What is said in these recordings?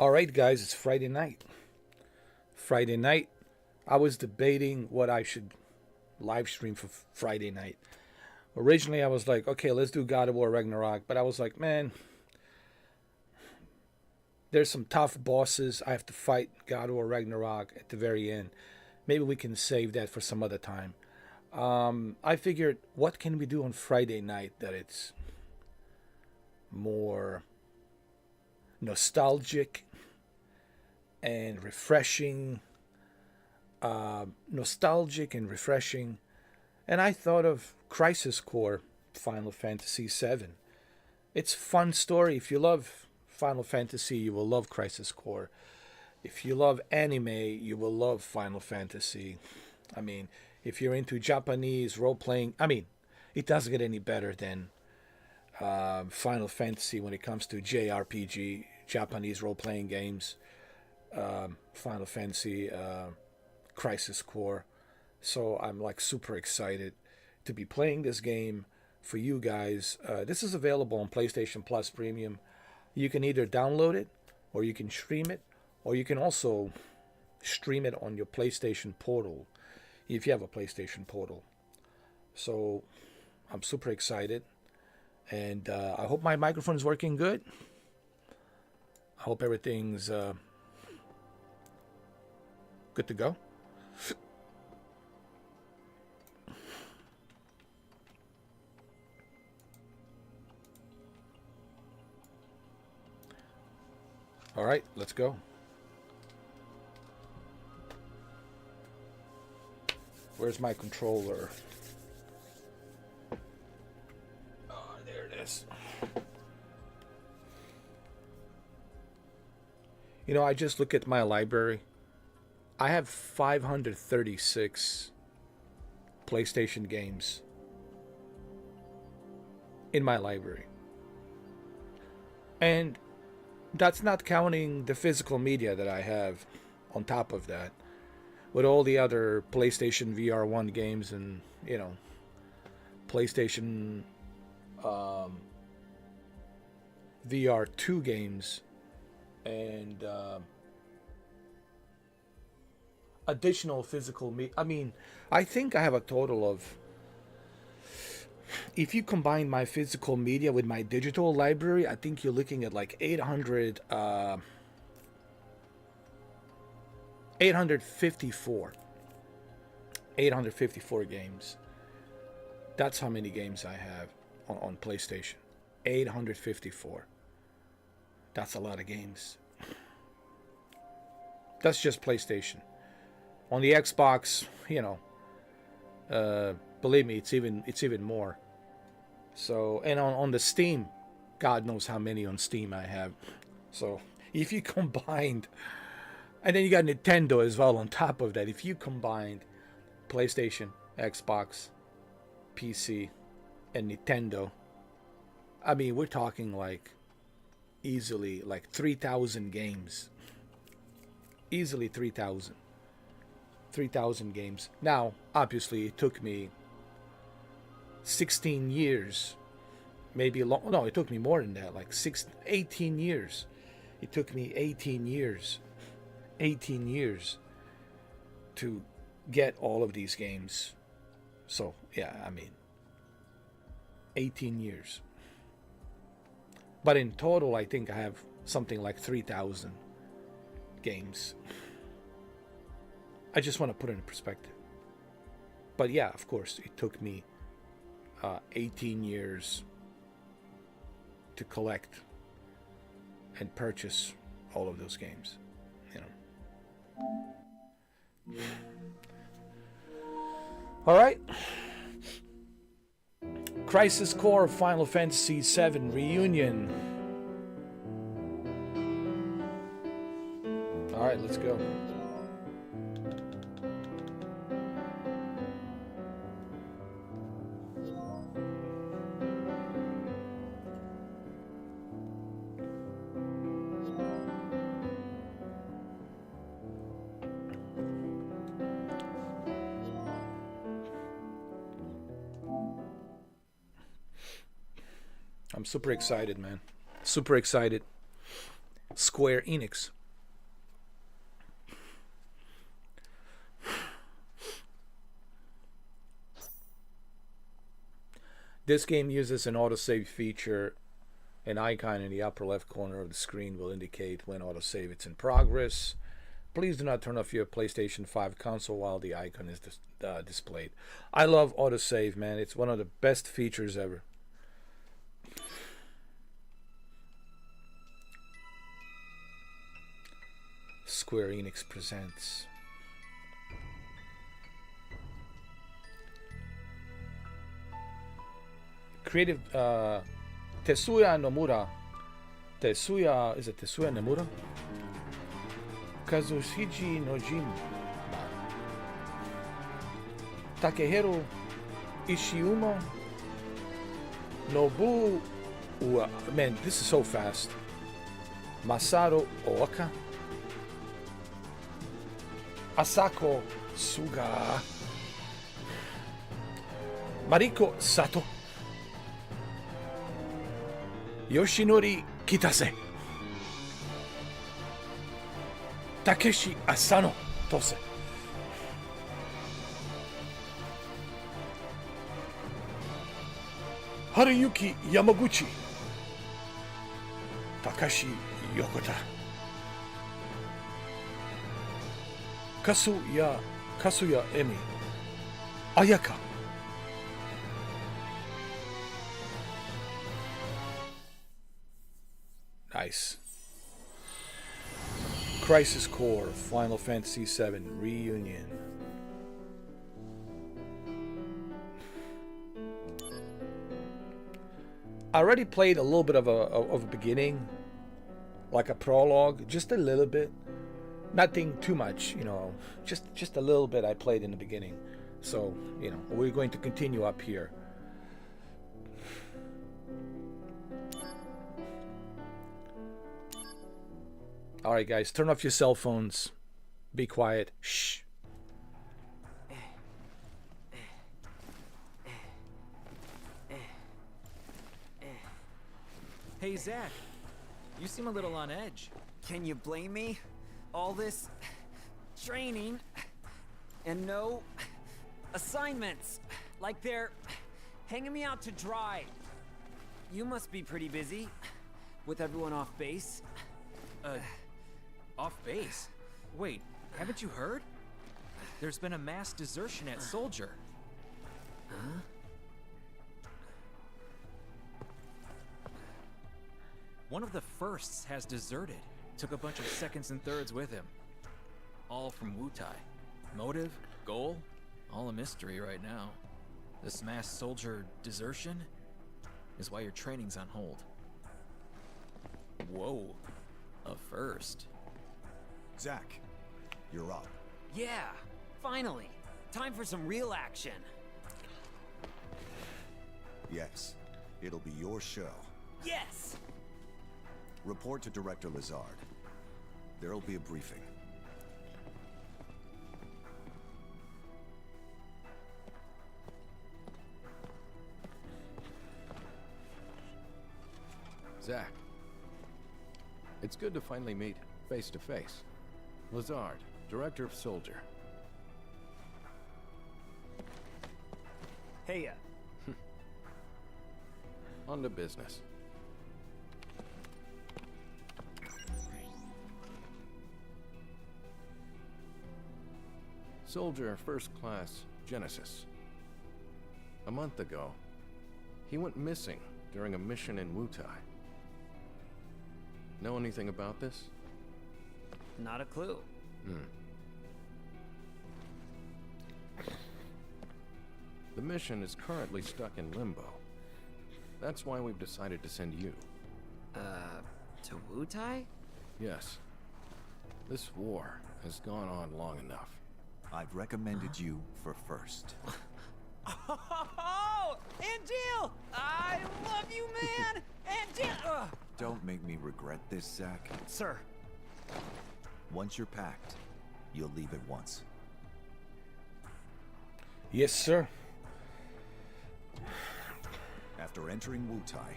All right, guys, it's Friday night. Friday night, I was debating what I should live stream for Friday night. Originally, I was like, okay, let's do God of War Ragnarok, but I was like, man, there's some tough bosses I have to fight God of War Ragnarok at the very end. Maybe we can save that for some other time. I figured, what can we do on Friday night that it's more nostalgic and refreshing, and I thought of Crisis Core Final Fantasy VII. It's a fun story. If you love Final Fantasy, you will love Crisis Core. If you love anime, you will love Final Fantasy. I mean, if you're into Japanese role playing, it doesn't get any better than Final Fantasy when it comes to JRPG, Japanese role playing games. Final Fantasy, Crisis Core. So I'm like super excited to be playing this game for you guys. This is available on PlayStation Plus Premium. You can either download it or you can stream it, or you can also stream it on your PlayStation Portal if you have a PlayStation Portal. So I'm super excited, and I hope my microphone is working good. I hope everything's good to go. All right, let's go. Where's my controller? Oh, there it is. You know, I just look at my library. I have 536 PlayStation games in my library. And that's not counting the physical media that I have on top of that, with all the other PlayStation VR1 games and, PlayStation VR2 games and additional physical media. I think I have a total of, if you combine my physical media with my digital library, I think you're looking at like 854 games. That's how many games I have on PlayStation. 854. That's a lot of games. That's just PlayStation. On the Xbox, believe me, it's even more. So, and on the Steam, God knows how many on Steam I have. So if you combined, and then you got Nintendo as well on top of that. If you combined PlayStation, Xbox, PC, and Nintendo, we're talking like easily like 3,000 games. Easily 3,000 games. Now, obviously, it took me 16 years, maybe long. No, it took me more than that, like 18 years. It took me 18 years to get all of these games. So, yeah, 18 years. But in total, I think I have something like 3,000 games. I just want to put it in perspective. But yeah, of course, it took me 18 years to collect and purchase all of those games. All right. Crisis Core Final Fantasy VII Reunion. All right, let's go. I'm super excited, man. Super excited. Square Enix. This game uses an autosave feature. An icon in the upper left corner of the screen will indicate when autosave is in progress. Please do not turn off your PlayStation 5 console while the icon is displayed. I love autosave, man. It's one of the best features ever. Square Enix presents. Creative Tetsuya Nomura. Tetsuya, is it Tetsuya Nomura? Kazushiji Nojima. Takehiro Ishiumo. Nobu. Man, this is so fast. Masaru Ooka. Asako Suga. Mariko Sato. Yoshinori Kitase. Takeshi Asano Tose. Haruyuki Yamaguchi. Takashi Yokota. Kasuya Emi. Ayaka. Nice. Crisis Core, Final Fantasy VII Reunion. I already played a little bit of a beginning, like a prologue, just a little bit. Nothing too much, you know, just a little bit I played in the beginning. So, you know, we're going to continue up here. Alright guys, turn off your cell phones. Be quiet. Shh. Hey Zach, you seem a little on edge. Can you blame me? All this training and no assignments. Like they're hanging me out to dry. You must be pretty busy with everyone off base. Off base? Wait, haven't you heard? There's been a mass desertion at Soldier. Huh? One of the firsts has deserted. Took a bunch of seconds and thirds with him. All from Wutai. Motive, goal, all a mystery right now. This mass soldier desertion is why your training's on hold. Whoa, a first. Zach, you're up. Yeah, finally. Time for some real action. Yes, it'll be your show. Yes! Report to Director Lazard. There'll be a briefing. Zach, it's good to finally meet face to face. Lazard, Director of Soldier. Hey, On to business. Soldier First Class Genesis. A month ago, he went missing during a mission in Wutai. Know anything about this? not a clue. The mission is currently stuck in limbo. That's why we've decided to send you. To Wutai? Yes. This war has gone on long enough. I've recommended you for first. Oh, Angel! I love you, man! Angel! Don't make me regret this, Zach. Sir. Once you're packed, you'll leave at once. Yes, sir. After entering Wutai,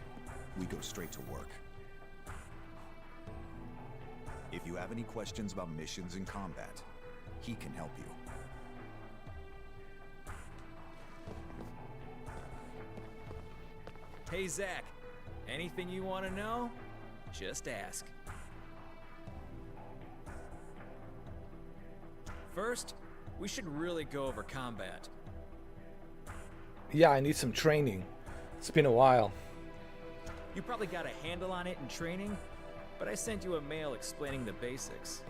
we go straight to work. If you have any questions about missions and combat, he can help you. Hey, Zach. Anything you want to know? Just ask. First, we should really go over combat. Yeah, I need some training. It's been a while. You probably got a handle on it in training, but I sent you a mail explaining the basics.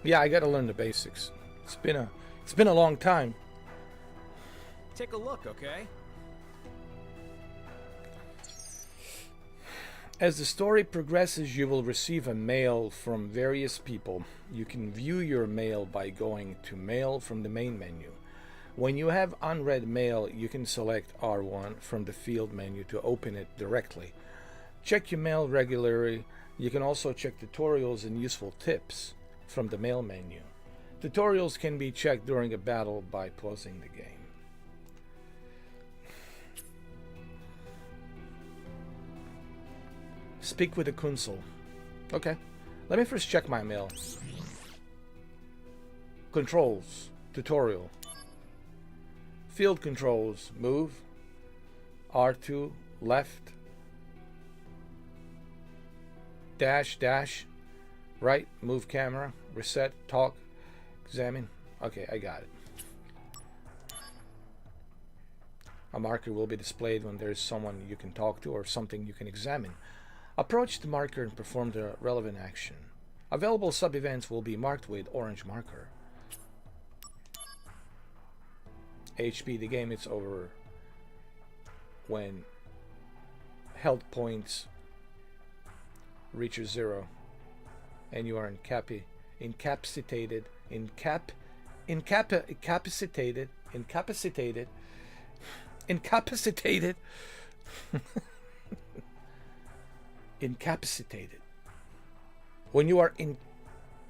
Yeah, I gotta learn the basics. It's been a long time. Take a look, okay? As the story progresses, you will receive a mail from various people. You can view your mail by going to Mail from the main menu. When you have unread mail, you can select R1 from the field menu to open it directly. Check your mail regularly. You can also check tutorials and useful tips from the mail menu. Tutorials can be checked during a battle by pausing the game. Speak with the consul. Okay. Let me first check my mail. Controls. Tutorial. Field controls. Move. R2. Left. Dash. Dash. Right. Move camera. Reset. Talk. Examine. Okay, I got it. A marker will be displayed when there is someone you can talk to or something you can examine. Approach the marker and perform the relevant action. Available sub-events will be marked with orange marker. HP, the game is over when health points reaches 0 and you are incapacitated incapacitated. When you are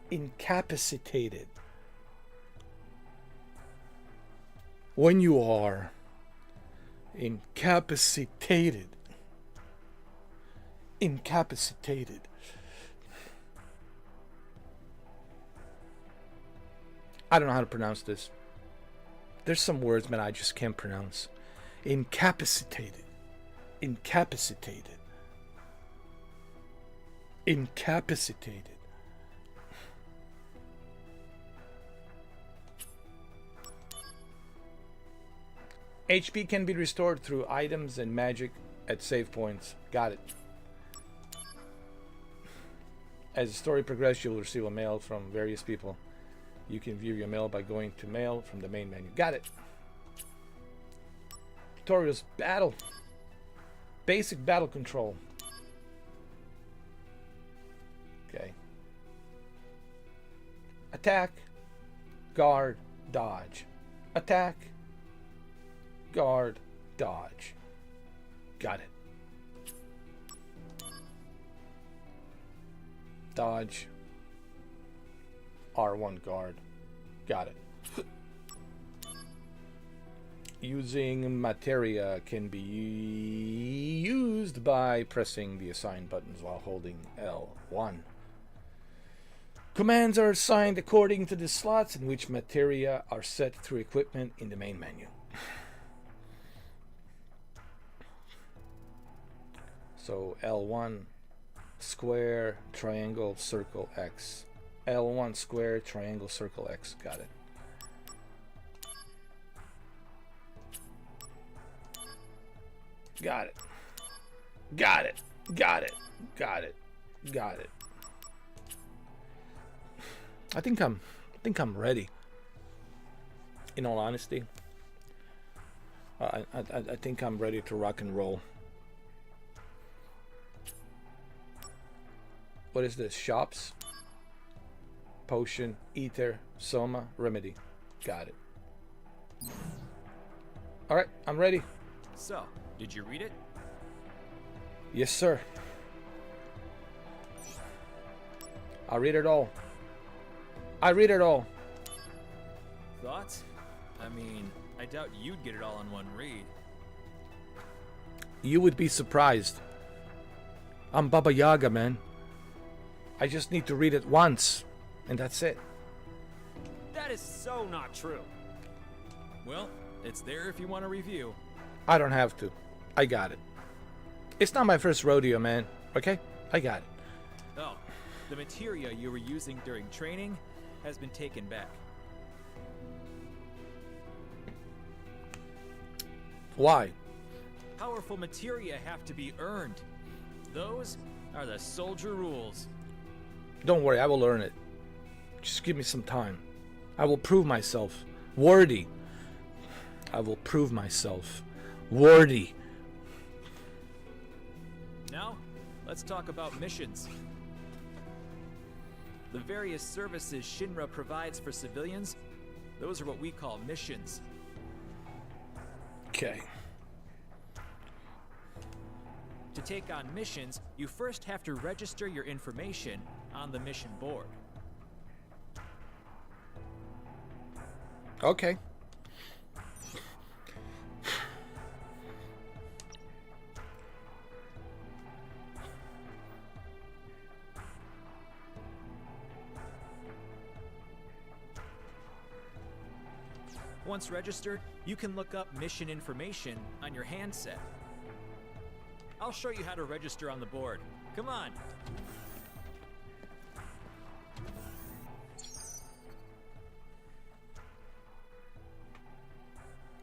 incapacitated. When you are incapacitated. Incapacitated. I don't know how to pronounce this. There's some words, man, I just can't pronounce. Incapacitated. Incapacitated. Incapacitated. HP can be restored through items and magic at save points. Got it. As the story progresses, you will receive a mail from various people. You can view your mail by going to Mail from the main menu. Got it. Tutorials. Battle. Basic battle control. Okay. Attack. Guard. Dodge. Attack. Guard. Dodge. Got it. Dodge. R1 guard. Got it. Using materia can be used by pressing the assigned buttons while holding L1. Commands are assigned according to the slots in which materia are set through equipment in the main menu. So L1 square, triangle, circle, X. L1 square, triangle, circle, X. Got it. Got it. Got it. Got it. Got it. Got it. I think I'm ready. In all honesty, I think I'm ready to rock and roll. What is this? Shops, potion, ether, soma, remedy. Got it. All right, I'm ready. So, did you read it? Yes, sir. I read it all. I read it all. Thoughts? I mean, I doubt you'd get it all in one read. You would be surprised. I'm Baba Yaga, man. I just need to read it once, and that's it. That is so not true. Well, it's there if you want to review. I don't have to. I got it. It's not my first rodeo, man. Okay? I got it. Oh, the materia you were using during training has been taken back. Why? Powerful materia have to be earned. Those are the soldier rules. Don't worry, I will earn it. Just give me some time. I will prove myself worthy. I will prove myself worthy. Now, let's talk about missions. The various services Shinra provides for civilians, those are what we call missions. Okay. To take on missions, you first have to register your information on the mission board. Okay. Once registered, you can look up mission information on your handset. I'll show you how to register on the board. Come on.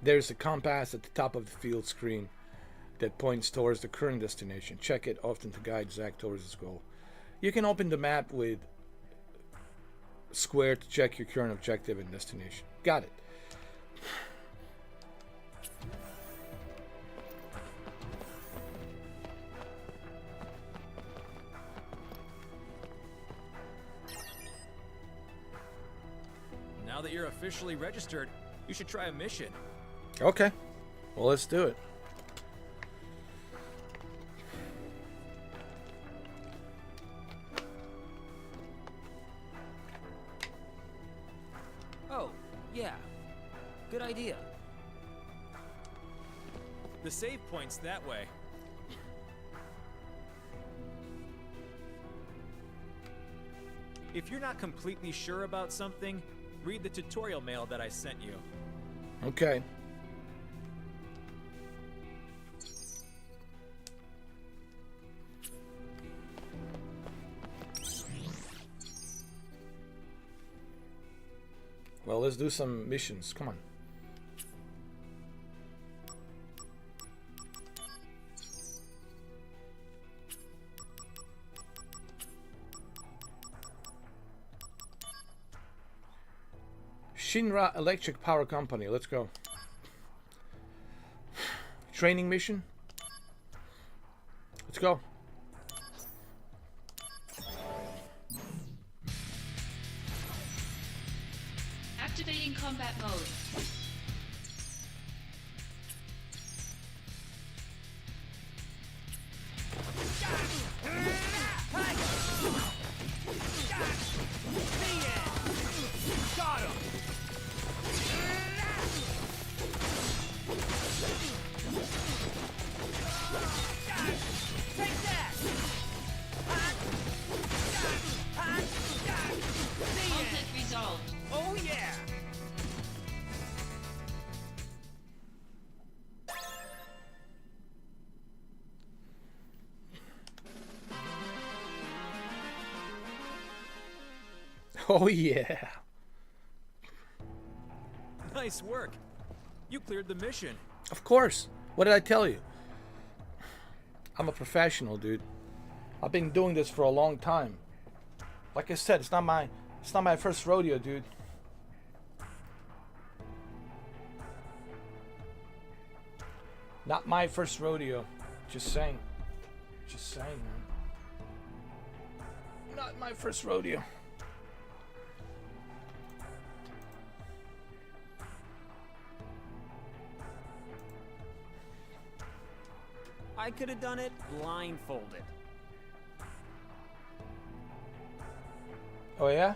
There's a compass at the top of the field screen that points towards the current destination. Check it often to guide Zack towards his goal. You can open the map with square to check your current objective and destination. Got it. Now that you're officially registered, you should try a mission. Okay. Well, let's do it. Oh, yeah. Good idea. The save point's that way. If you're not completely sure about something, read the tutorial mail that I sent you. Okay. Well, let's do some missions. Come on. Shinra Electric Power Company. Let's go. Training mission. Let's go. Activating combat mode. Got him! Take that! Conflict resolved. Oh yeah! Oh yeah. Nice work. You cleared the mission. Of course. What did I tell you? I'm a professional, dude. I've been doing this for a long time. Like I said, it's not my first rodeo, dude. Not my first rodeo. Just saying. Just saying, man. Not my first rodeo. I could have done it blindfolded. Oh yeah?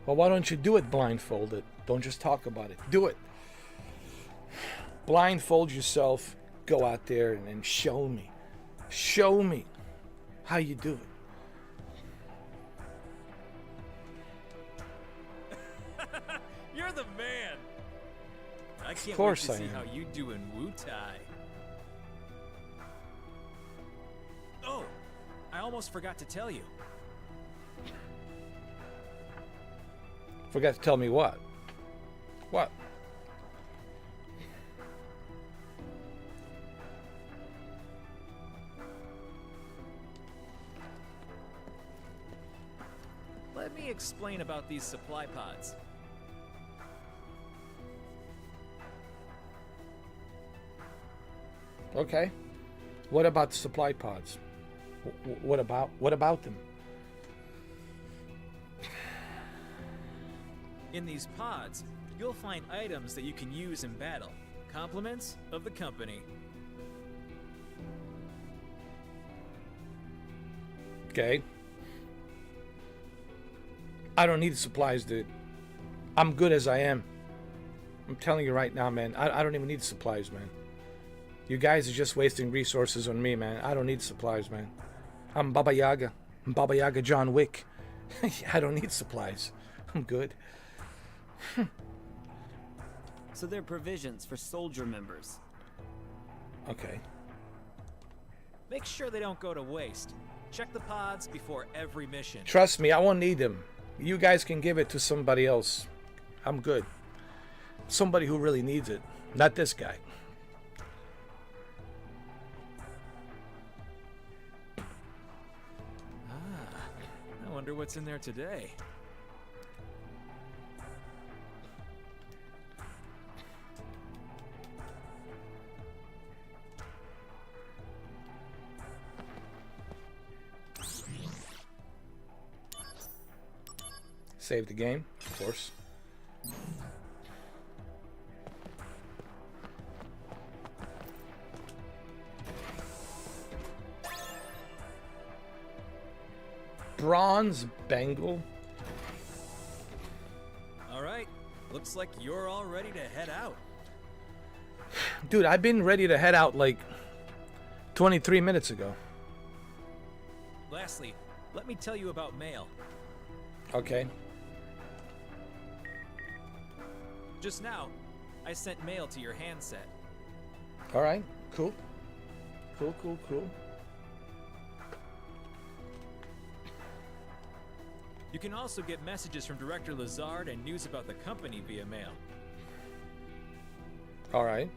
Well, why don't you do it blindfolded? Don't just talk about it. Do it. Blindfold yourself. Go out there and show me. Show me how you do it. man. I can't course wait to I see am. how you do in Wutai. Oh, I almost forgot to tell you. Forgot to tell me what? What? Let me explain about these supply pods. Okay. What about the supply pods? What about them? In these pods, you'll find items that you can use in battle. Compliments of the company. Okay. I don't need supplies, dude. I'm good as I am. I'm telling you right now, man. I don't even need supplies, man. You guys are just wasting resources on me, man. I don't need supplies, man. I'm Baba Yaga. I'm Baba Yaga John Wick. I don't need supplies. I'm good. So they're provisions for soldier members. Okay. Make sure they don't go to waste. Check the pods before every mission. Trust me, I won't need them. You guys can give it to somebody else. I'm good. Somebody who really needs it. Not this guy. I wonder what's in there today. Save the game, of course. Bronze bangle. All right, looks like you're all ready to head out. Dude, I've been ready to head out like 23 minutes ago. Lastly, let me tell you about mail. Okay. Just now, I sent mail to your handset. All right. Cool. Cool. You can also get messages from Director Lazard and news about the company via mail. All right.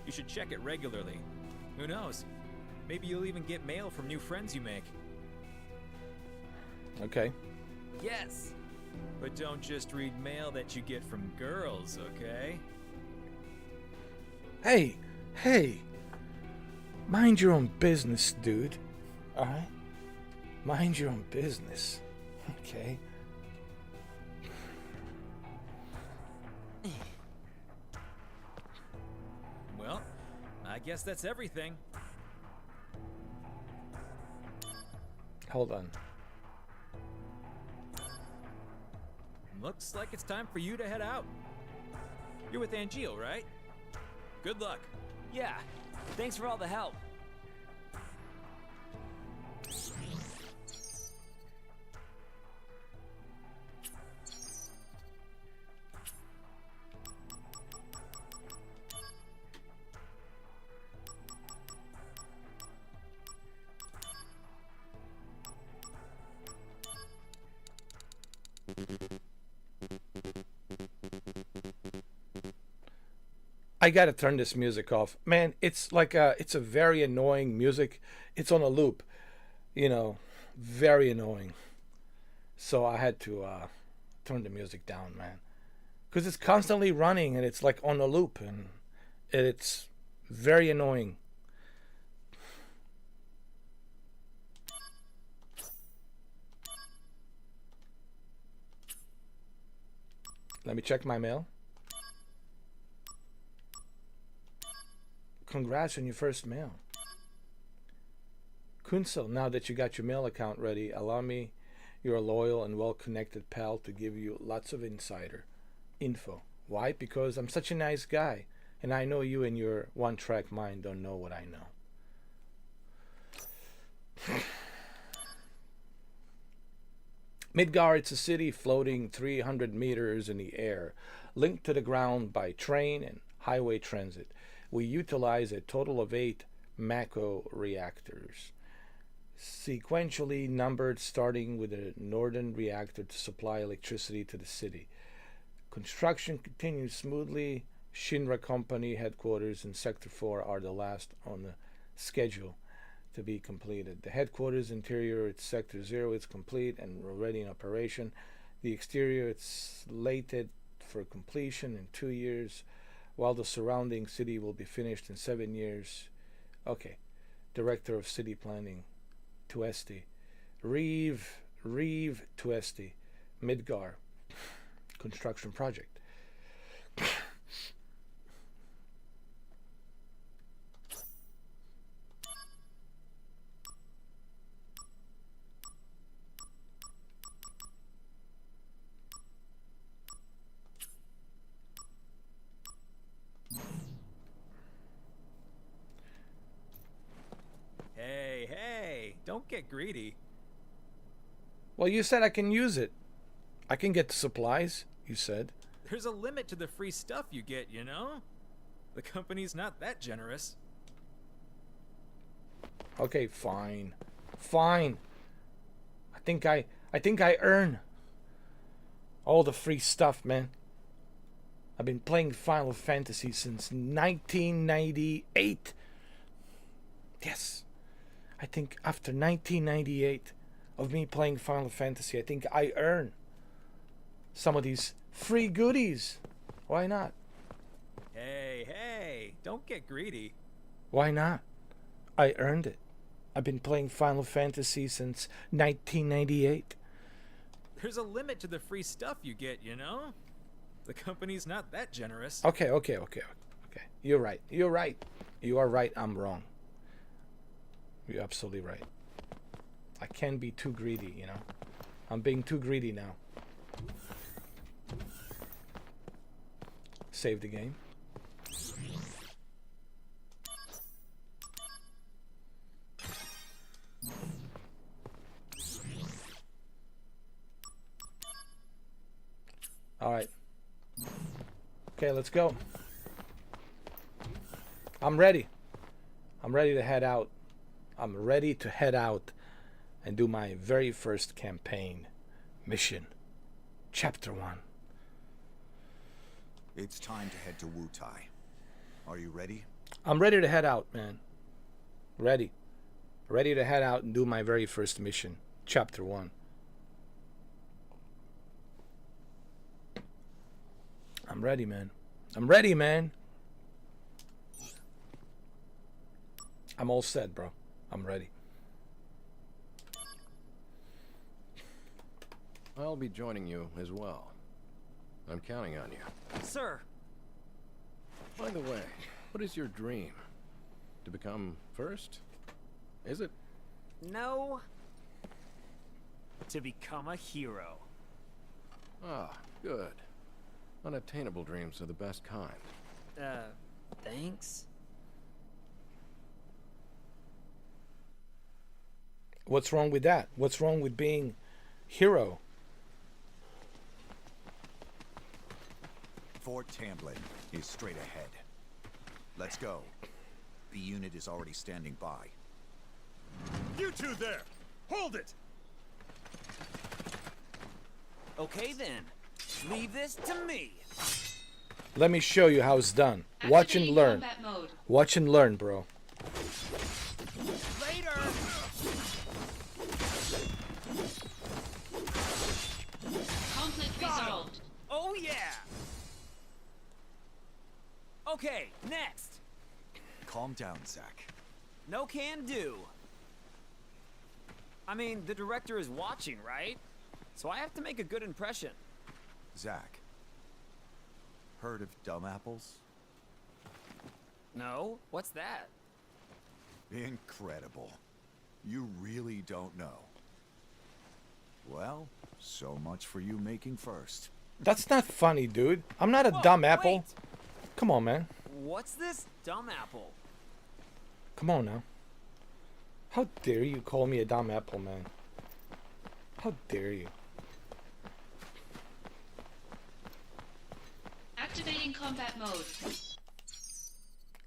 You should check it regularly. Who knows? Maybe you'll even get mail from new friends you make. Okay. Yes. But don't just read mail that you get from girls, okay? Hey. Mind your own business, dude. All right? Mind your own business. Okay? Well, I guess that's everything. Hold on. Looks like it's time for you to head out. You're with Angel, right? Good luck. Yeah. Thanks for all the help. I gotta turn this music off, man. It's like it's a very annoying music. It's on a loop, very annoying. So I had to turn the music down, man, because it's constantly running and it's like on a loop and it's very annoying. Let me check my mail. Congrats on your first mail. Kunsel, now that you got your mail account ready, allow me, your loyal and well-connected pal, to give you lots of insider info. Why? Because I'm such a nice guy, and I know you and your one-track mind don't know what I know. Midgar, it's a city floating 300 meters in the air, linked to the ground by train and highway transit. We utilize a total of 8 Mako reactors, sequentially numbered, starting with a northern reactor to supply electricity to the city. Construction continues smoothly. Shinra Company headquarters in Sector 4 are the last on the schedule to be completed. The headquarters interior at Sector 0 is complete and already in operation. The exterior is slated for completion in 2 years, while the surrounding city will be finished in 7 years. Okay. Director of City Planning, Tuesti. Reeve Tuesti. Midgar. Construction project. Hey, don't get greedy. Well, you said I can use it. I can get the supplies, you said. There's a limit to the free stuff you get, you know? The company's not that generous. Okay, fine. Fine. I think I earn all the free stuff, man. I've been playing Final Fantasy since 1998. Yes. I think after 1998 of me playing Final Fantasy, I think I earn some of these free goodies. Why not? Hey, don't get greedy. Why not? I earned it. I've been playing Final Fantasy since 1998. There's a limit to the free stuff you get, you know? The company's not that generous. Okay. You're right. You are right. I'm wrong. You're absolutely right. I can't be too greedy, you know? I'm being too greedy now. Save the game. Alright. Okay, let's go. I'm ready. I'm ready to head out. I'm ready to head out and do my very first campaign mission. Chapter 1. It's time to head to Wutai. Are you ready? I'm ready to head out, man. Ready. Ready to head out and do my very first mission. Chapter 1. I'm ready, man. I'm ready, man. I'm all set, bro. I'm ready. I'll be joining you as well. I'm counting on you. Sir, By the way, what is your dream? To become first? Is it? no. To become a hero. Ah, good. Unattainable dreams are the best kind. Thanks? What's wrong with that? What's wrong with being hero? Fort Tamblin is straight ahead. Let's go. The unit is already standing by. You two there! Hold it! Okay then. Leave this to me. Let me show you how it's done. Watch and Activating learn. combat mode. Watch and learn, bro. Later. Conflict resolved. Oh yeah. Okay, next. Calm down, Zach. No can do. I mean, the director is watching, right? So I have to make a good impression. Zach. Heard of dumb apples? No? What's that? Incredible. You really don't know. Well, so much for you making first. That's not funny, dude. I'm not a Whoa, dumb apple. wait. Come on, man. What's this dumb apple? Come on now. How dare you call me a dumb apple, man? How dare you? Activating combat mode.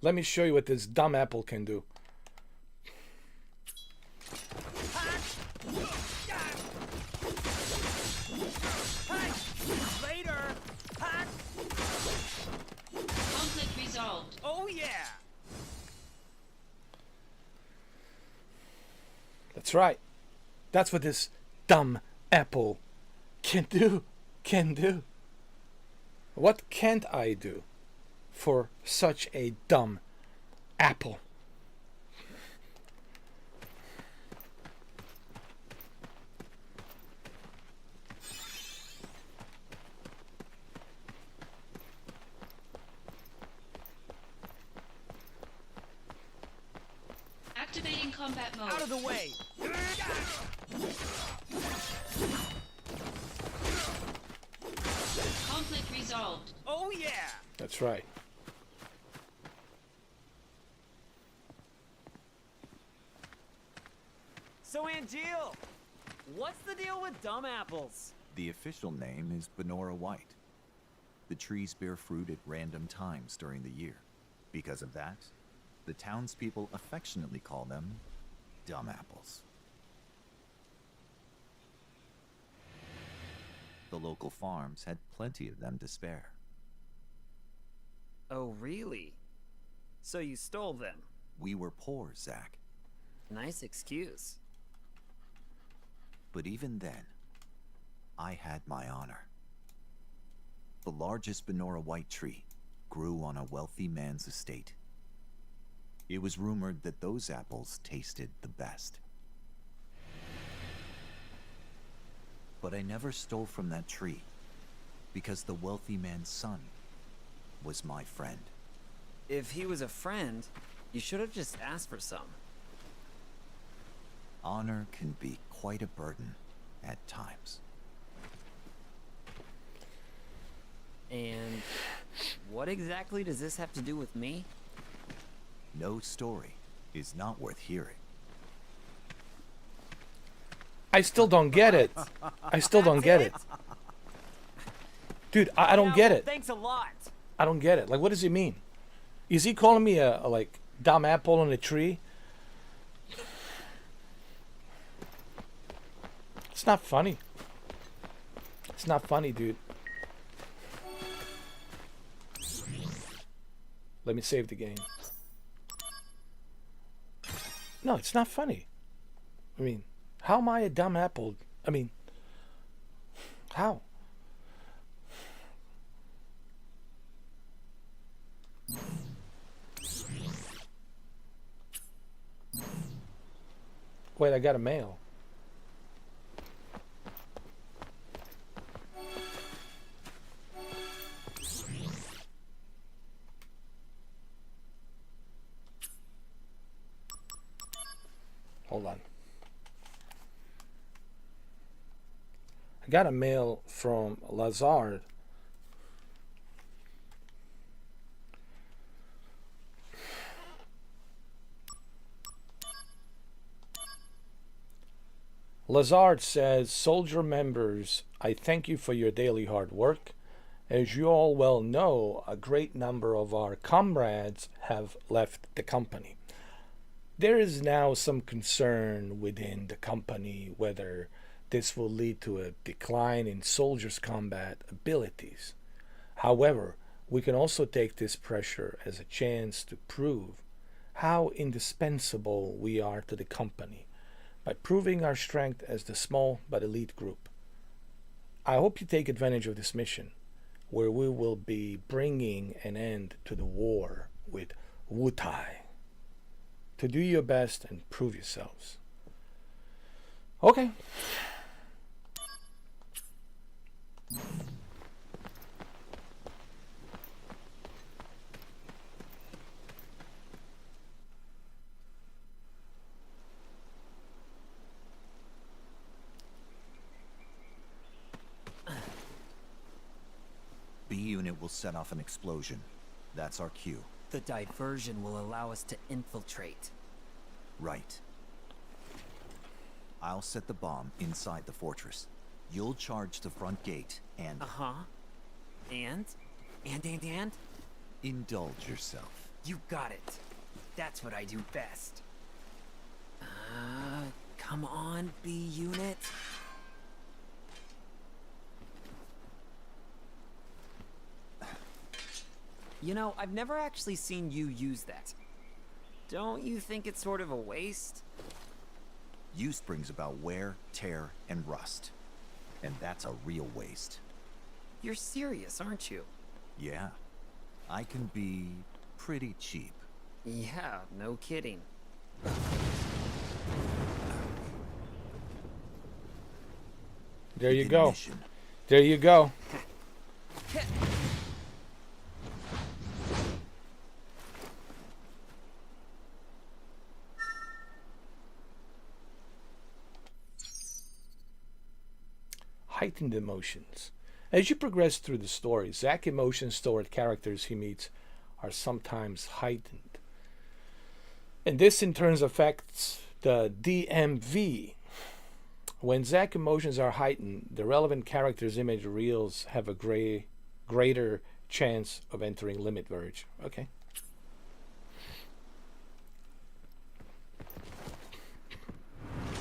Let me show you what this dumb apple can do. Later! Conflict resolved. Oh yeah! That's right. That's what this dumb apple can do. Can do. What can't I do for such a dumb apple? Activating combat mode. Out of the way! Conflict resolved. Oh yeah! That's right. So Angeal, what's the deal with dumb apples? The official name is Banora White. The trees bear fruit at random times during the year. Because of that, the townspeople affectionately call them dumb apples. The local farms had plenty of them to spare. Oh really? So you stole them? We were poor, Zach. Nice excuse. But even then, I had my honor. The largest Banora White tree grew on a wealthy man's estate. It was rumored that those apples tasted the best. But I never stole from that tree, because the wealthy man's son was my friend. If he was a friend, you should have just asked for some. Honor can be quite a burden at times. And what exactly does this have to do with me? No story is not worth hearing. I still don't get it. I still don't get it. Dude, I don't get it. Thanks a lot. I don't get it. Like, what does he mean? Is he calling me a like dumb apple on a tree? It's not funny. It's not funny, dude. Let me save the game. No, it's not funny. I mean, how am I a dumb apple? I mean, how? Wait, I got a mail. Hold on. I got a mail from Lazard. Lazard says, "Soldier members, I thank you for your daily hard work. As you all well know, a great number of our comrades have left the company. There is now some concern within the company whether this will lead to a decline in soldiers' combat abilities. However, we can also take this pressure as a chance to prove how indispensable we are to the company by proving our strength as the small but elite group. I hope you take advantage of this mission, where we will be bringing an end to the war with Wutai. To do your best and prove yourselves." Okay. B unit will set off an explosion. That's our cue. The diversion will allow us to infiltrate. Right. I'll set the bomb inside the fortress. You'll charge the front gate and... Uh-huh. And? And? Indulge yourself. You got it. That's what I do best. Come on, B unit. You know, I've never actually seen you use that. Don't you think it's sort of a waste? Use brings about wear, tear, and rust. And that's a real waste. You're serious, aren't you? Yeah. I can be pretty cheap. Yeah, no kidding. There you Begin go. mission. There you go. Heightened emotions. As you progress through the story, Zack's emotions toward characters he meets are sometimes heightened. And this in turn affects the DMV. When Zack's emotions are heightened, the relevant character's image reels have a greater chance of entering limit verge. Okay.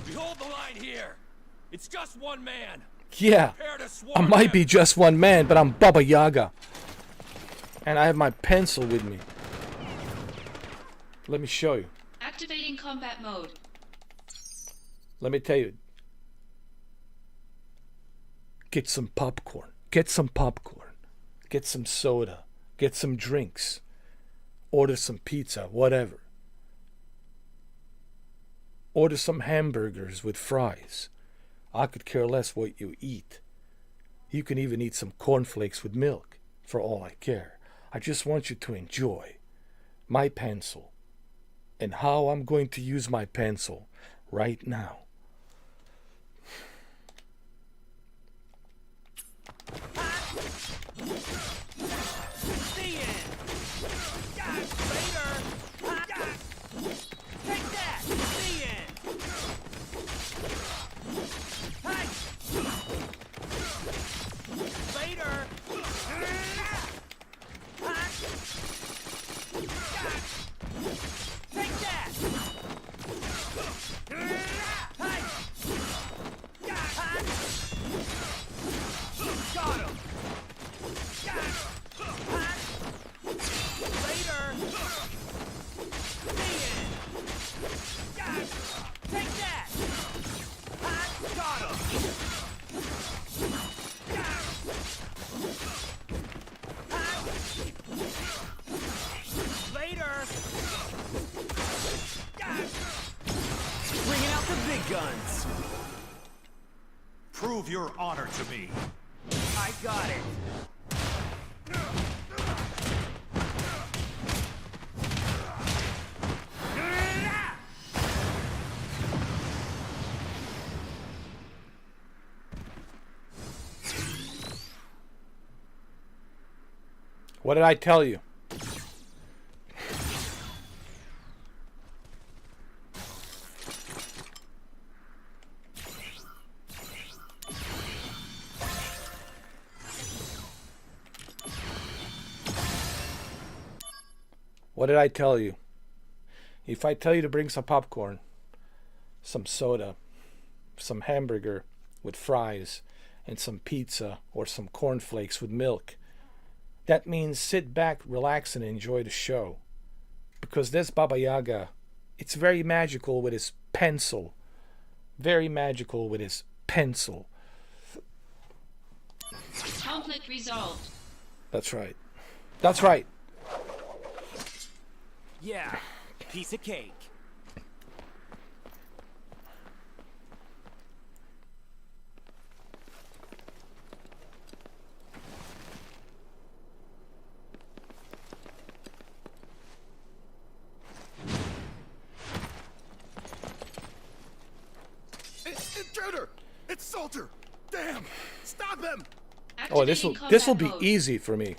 Behold the line here. It's just one man. Yeah, Prepare to I swarm might him. be just one man, but I'm Baba Yaga. And I have my pencil with me. Let me show you. Activating combat mode. Let me tell you. Get some popcorn. Get some popcorn. Get some soda. Get some drinks. Order some pizza, whatever. Order some hamburgers with fries. I could care less what you eat. You can even eat some cornflakes with milk, for all I care. I just want you to enjoy my pencil and how I'm going to use my pencil right now. Bringing out the big guns. Prove your honor to me. I got it. What did I tell you? What did I tell you? If I tell you to bring some popcorn, some soda, some hamburger with fries, and some pizza or some cornflakes with milk, that means sit back, relax, and enjoy the show. Because this Baba Yaga, it's very magical with his pencil. Very magical with his pencil. Conflict resolved. That's right. That's right. Yeah, piece of cake. Intruder! It's Soldier! Damn! Stop him! Oh, Activating this'll combat be mode. easy for me.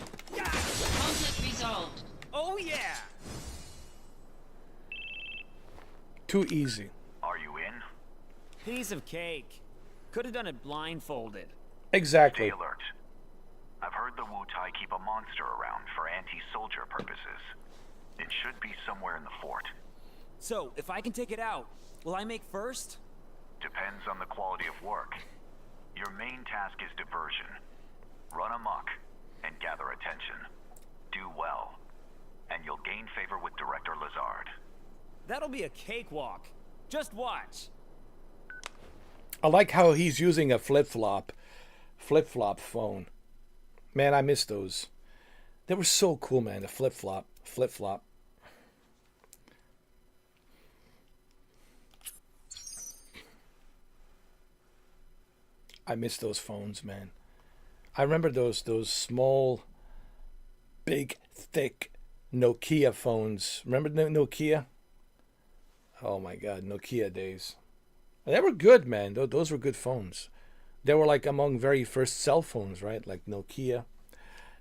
Conflict resolved. Oh yeah! Too easy. Are you in? Piece of cake. Could have done it blindfolded. Exactly. Stay alert. I've heard the Wu-Tai keep a monster around for anti-soldier purposes. It should be somewhere in the fort. So, if I can take it out, will I make first? Depends on the quality of work. Your main task is diversion. Run amok and gather attention. Do well, and you'll gain favor with Director Lazard. That'll be a cakewalk. Just watch. I like how he's using a flip-flop phone. Man, I miss those. They were so cool, man. The flip-flop. I miss those phones, man. I remember those small, big, thick Nokia phones. Remember the Nokia? Oh my God, Nokia days. They were good, man. Those were good phones. They were like among very first cell phones, right? Like Nokia.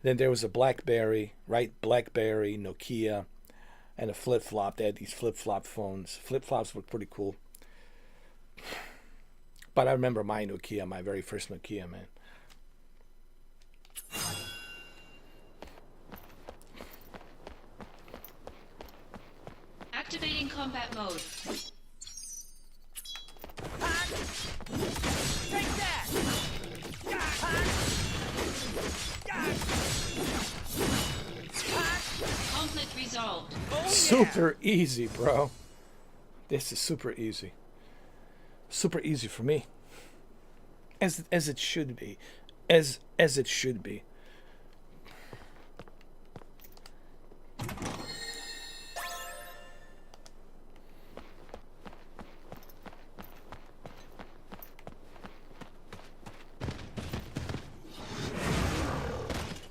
Then there was a BlackBerry, right? BlackBerry, Nokia, and a flip-flop. They had these flip-flop phones. Flip-flops were pretty cool. But I remember my Nokia, my very first Nokia, man. Activating combat mode. Take that! Conflict resolved. Oh, yeah. Super easy, bro. This is super easy. Super easy for me. As it should be. As it should be.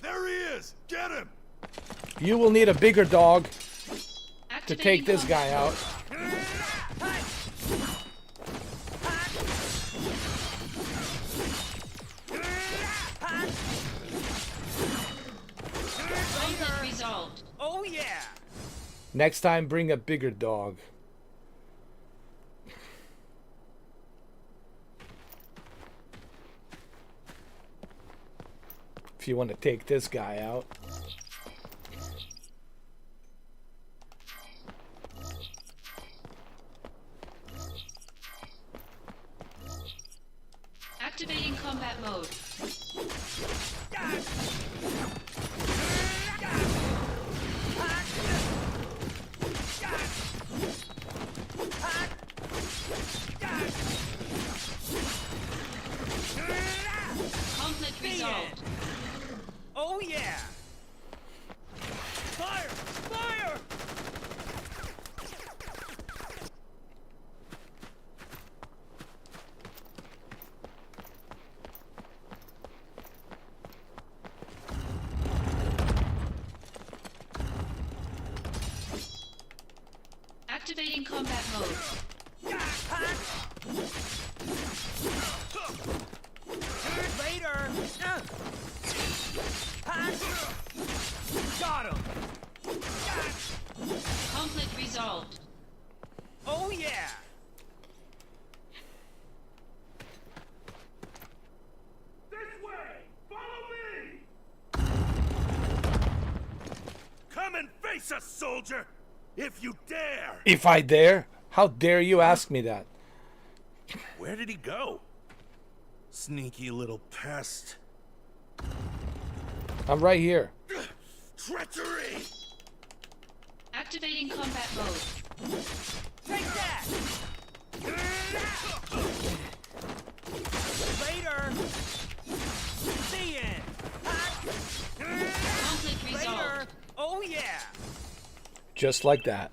There he is! Get him! You will need a bigger dog to Activating take this combat guy out. Conflict resolved. Oh, yeah. Next time, bring a bigger dog. If you want to take this guy out. Activating combat mode. Conflict resolved. Oh, yeah. Fire! Fire! Activating combat mode. Later! Got him! Conflict resolved. Oh, yeah! This way! Follow me! Come and face us, soldier! If you dare! If I dare? How dare you ask me that? Where did he go? Sneaky little pest. I'm right here. Treachery! Activating combat mode. Take that! Later! See ya! Conflict Later! resolved. Oh, yeah! Just like that.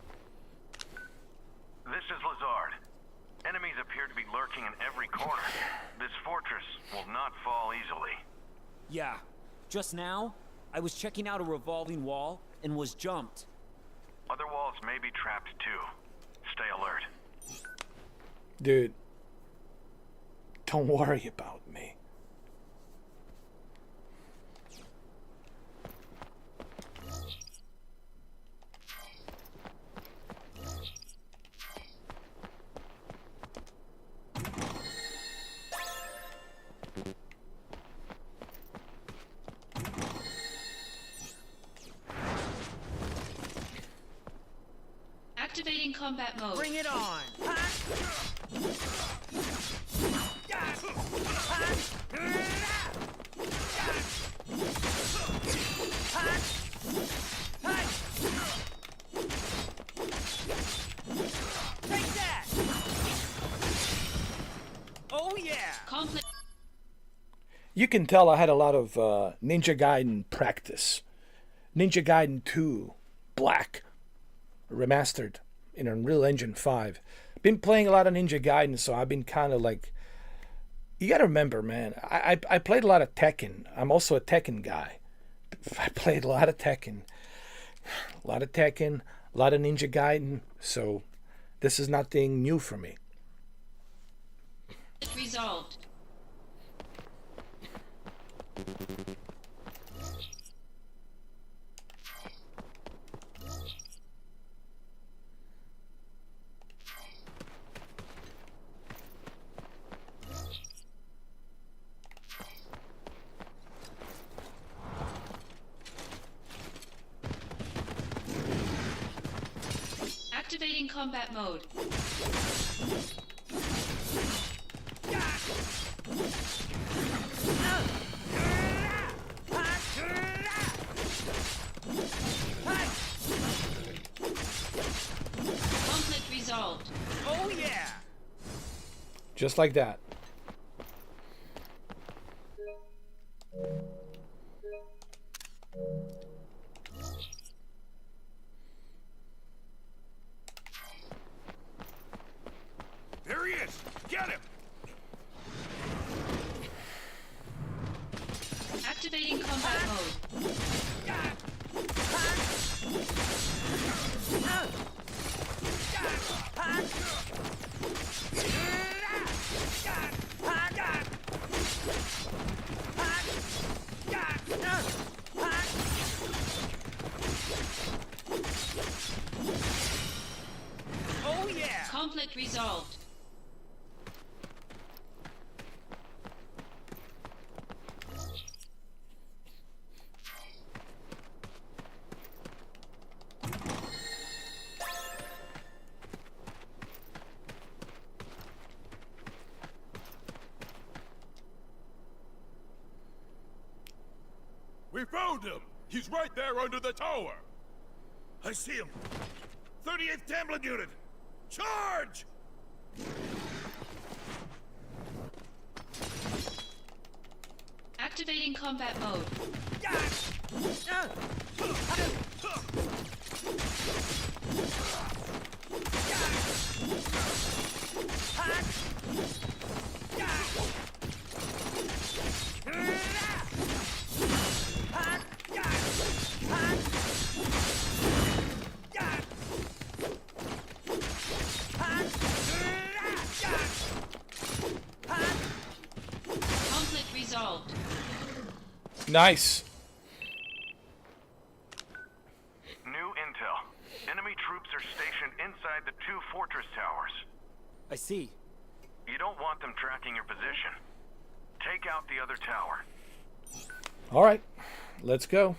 This is Lazard. Enemies appear to be lurking in every corner. This fortress will not fall easily. Yeah. Just now, I was checking out a revolving wall and was jumped. Other walls may be trapped too. Stay alert. Dude, don't worry about me. combat mode. Bring it on. Take that. Oh yeah. Conflict. You can tell I had a lot of Ninja Gaiden practice. Ninja Gaiden 2 Black remastered in Unreal Engine 5. Been playing a lot of Ninja Gaiden, so I've been kind of like, you gotta remember, man, I played a lot of Tekken. I'm also a Tekken guy. I played a lot of Tekken. A lot of Tekken, a lot of Ninja Gaiden, so this is nothing new for me. Resolved. Activating combat mode. Conflict resolved. Oh yeah. Just like that. There he is! Get him! Activating combat mode. Oh yeah. Conflict resolved. We found him! He's right there under the tower! I see him! 38th Tamblin unit! Charge! Activating combat mode. Conflict resolved. Nice. New intel. Enemy troops are stationed inside the 2 fortress towers. I see. You don't want them tracking your position. Take out the other tower. All right, let's go.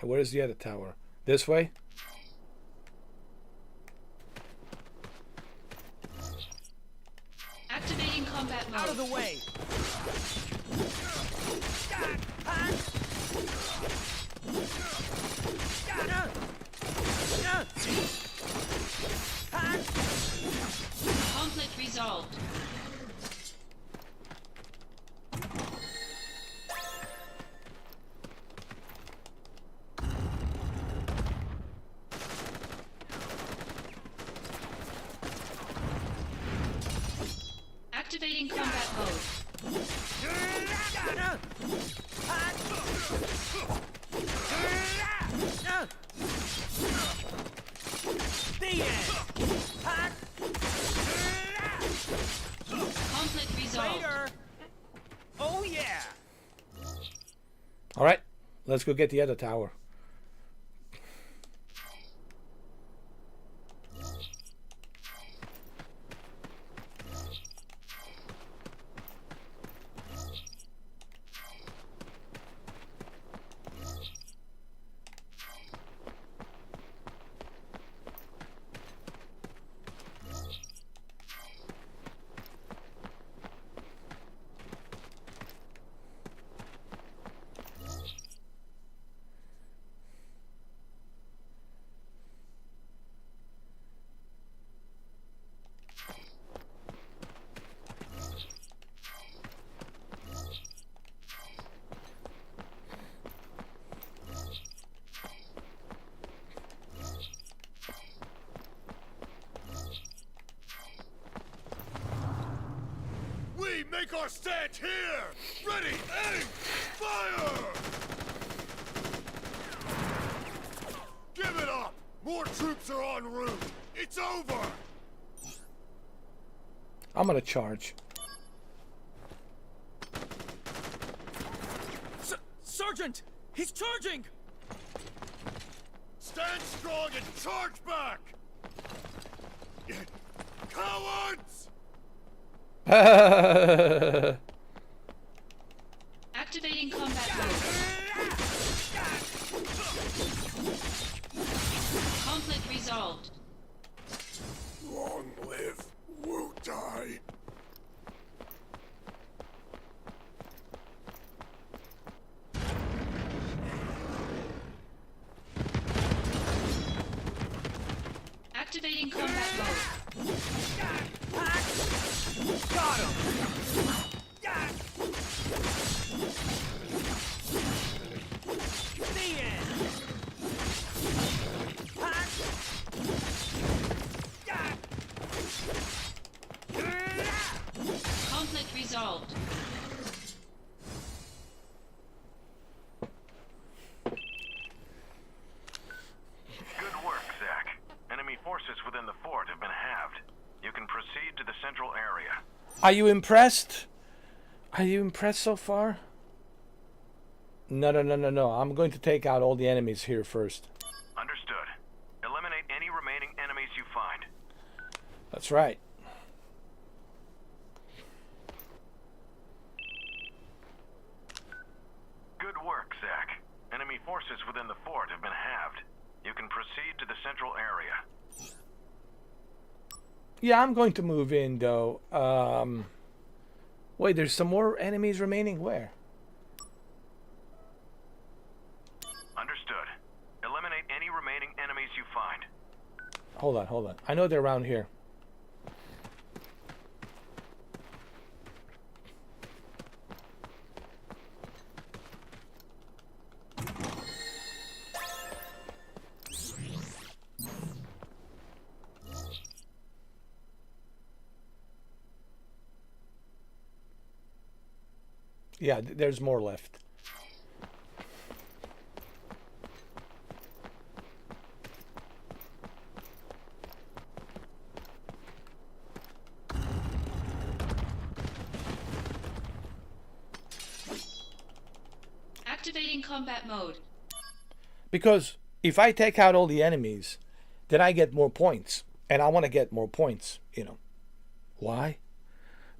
And where's the other tower? This way? Activating combat mode. Out of the way. Conflict resolved. Activating combat mode. The end. Conflict resolved. Later. Oh yeah. All right, let's go get the other tower. Take our stand here! Ready, aim, fire! Give it up! More troops are en route! It's over! I'm gonna charge. Sergeant! He's charging! Stand strong and charge back! Cowards! Activating combat mode. Conflict resolved. Long live Wutai! Activating combat mode. Got him! The end! Conflict resolved. Good work, Zach. Enemy forces within the fort have been halved. You can proceed to the central area. Are you impressed? Are you impressed so far? No. I'm going to take out all the enemies here first. Understood. Eliminate any remaining enemies you find. That's right. Good work, Zach. Enemy forces within the fort have been halved. You can proceed to the central area. Yeah, I'm going to move in though. Wait, there's some more enemies remaining? Where? Understood. Eliminate any remaining enemies you find. Hold on. I know they're around here. Yeah, there's more left. Activating combat mode. Because if I take out all the enemies, then I get more points. And I want to get more points, you know. Why?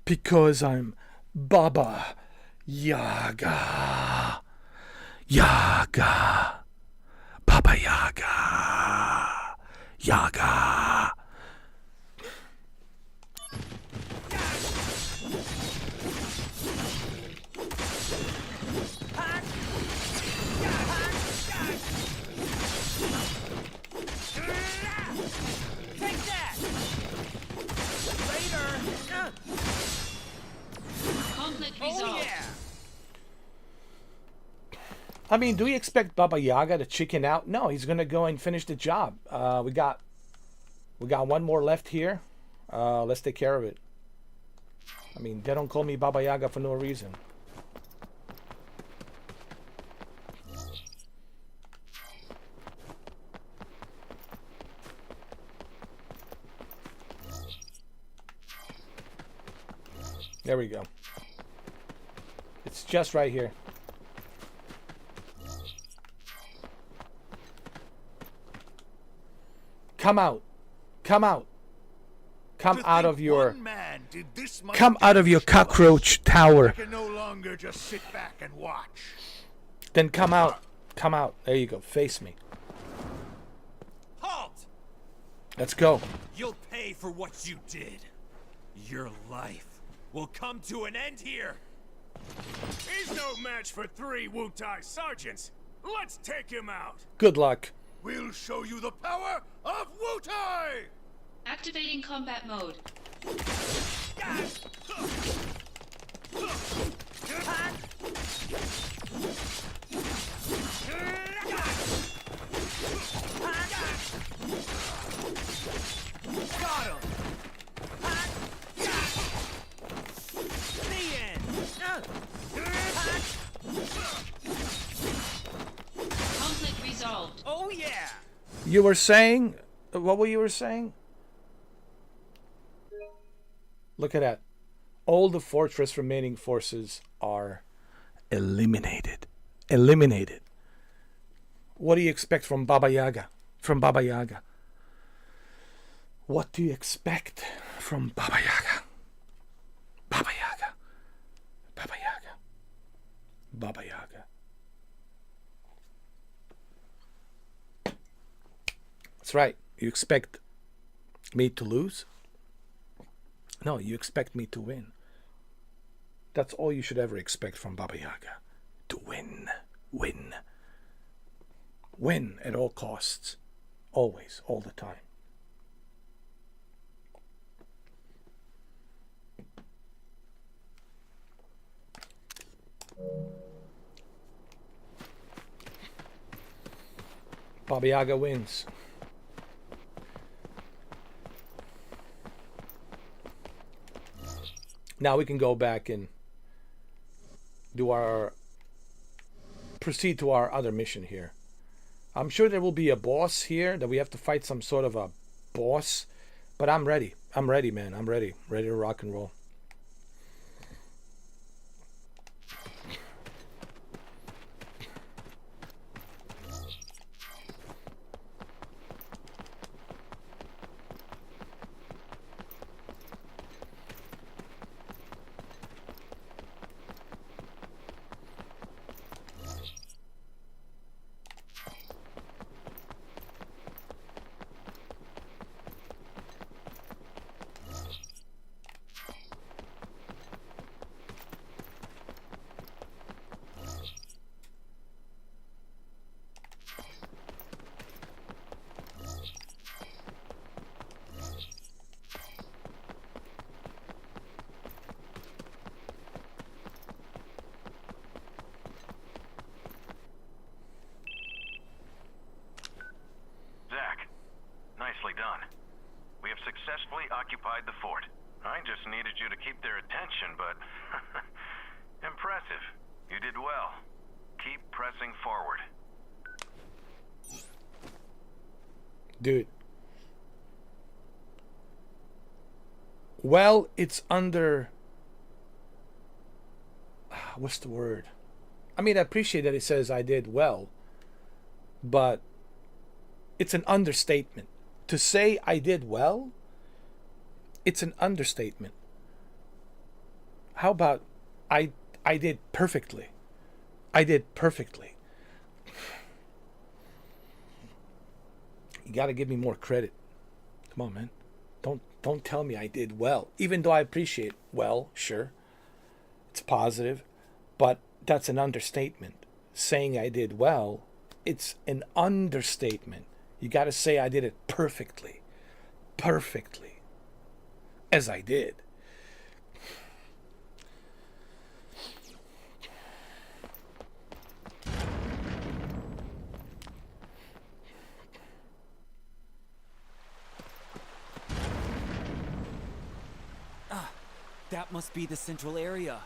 Because I'm Baba Yaga. Yaga. Baba Yaga. Yaga. Take that! Later! Conflict Oh resolved. yeah! I mean, do we expect Baba Yaga to chicken out? No, he's gonna go and finish the job. We got one more left here. Let's take care of it. I mean, they don't call me Baba Yaga for no reason. There we go. It's just right here. Come out. Come out. Come out of your... Come out of your cockroach tower. I can no longer just sit back and watch. Then come out. Come out. There you go. Face me. Halt! Let's go. You'll pay for what you did. Your life will come to an end here. He's no match for 3 Wutai sergeants. Let's take him out. Good luck. We'll show you the power of Wutai! Activating combat mode. Got him! The You were saying? What were you saying? Look at that. All the fortress remaining forces are eliminated. Eliminated. What do you expect from Baba Yaga? From Baba Yaga. What do you expect from Baba Yaga? Baba Yaga. Baba Yaga. Baba Yaga. That's right. You expect me to lose? No, you expect me to win. That's all you should ever expect from Baba Yaga. To win. Win. Win at all costs. Always. All the time. Baba Yaga wins. Now we can go back and proceed to our other mission here. I'm sure there will be a boss here that we have to fight, some sort of a boss, but I'm ready. I'm ready, man. I'm ready. Ready to rock and roll. Occupied the fort. I just needed you to keep their attention, but impressive. You did well. Keep pressing forward. Dude. Well, it's under... What's the word? I mean, I appreciate that it says I did well, but it's an understatement. To say I did well, it's an understatement. How about I did perfectly? I did perfectly. You got to give me more credit. Come on, man. Don't tell me I did well. Even though I appreciate well, sure. It's positive, but that's an understatement. Saying I did well, it's an understatement. You got to say I did it perfectly. Perfectly. As I did. That must be the central area.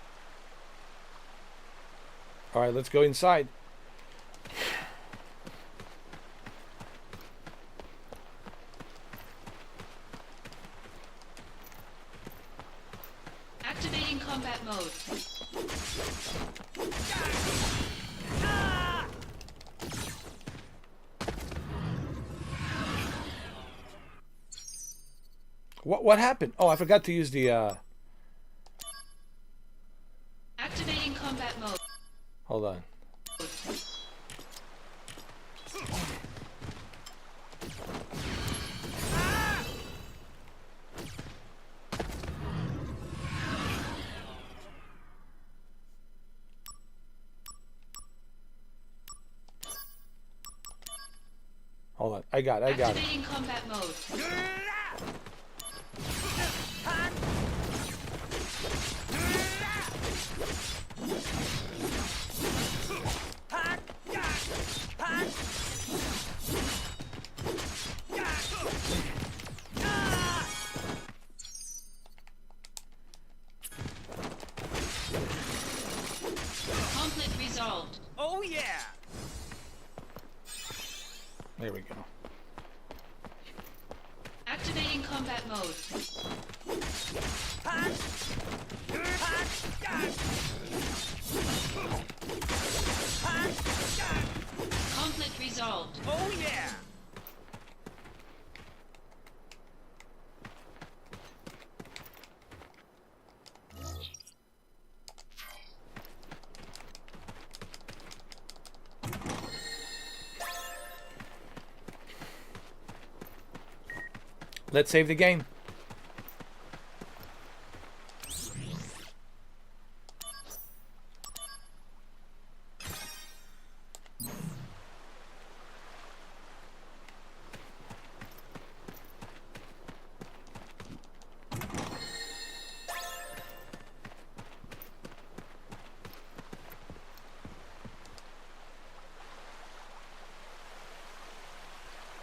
All right, let's go inside. Activating combat mode. What happened? Oh, I forgot to use the Activating combat mode. Hold on. Hold on. I got it. Activating combat mode. Conflict resolved. Oh yeah! There we go. mode. Conflict resolved. Oh yeah! Let's save the game.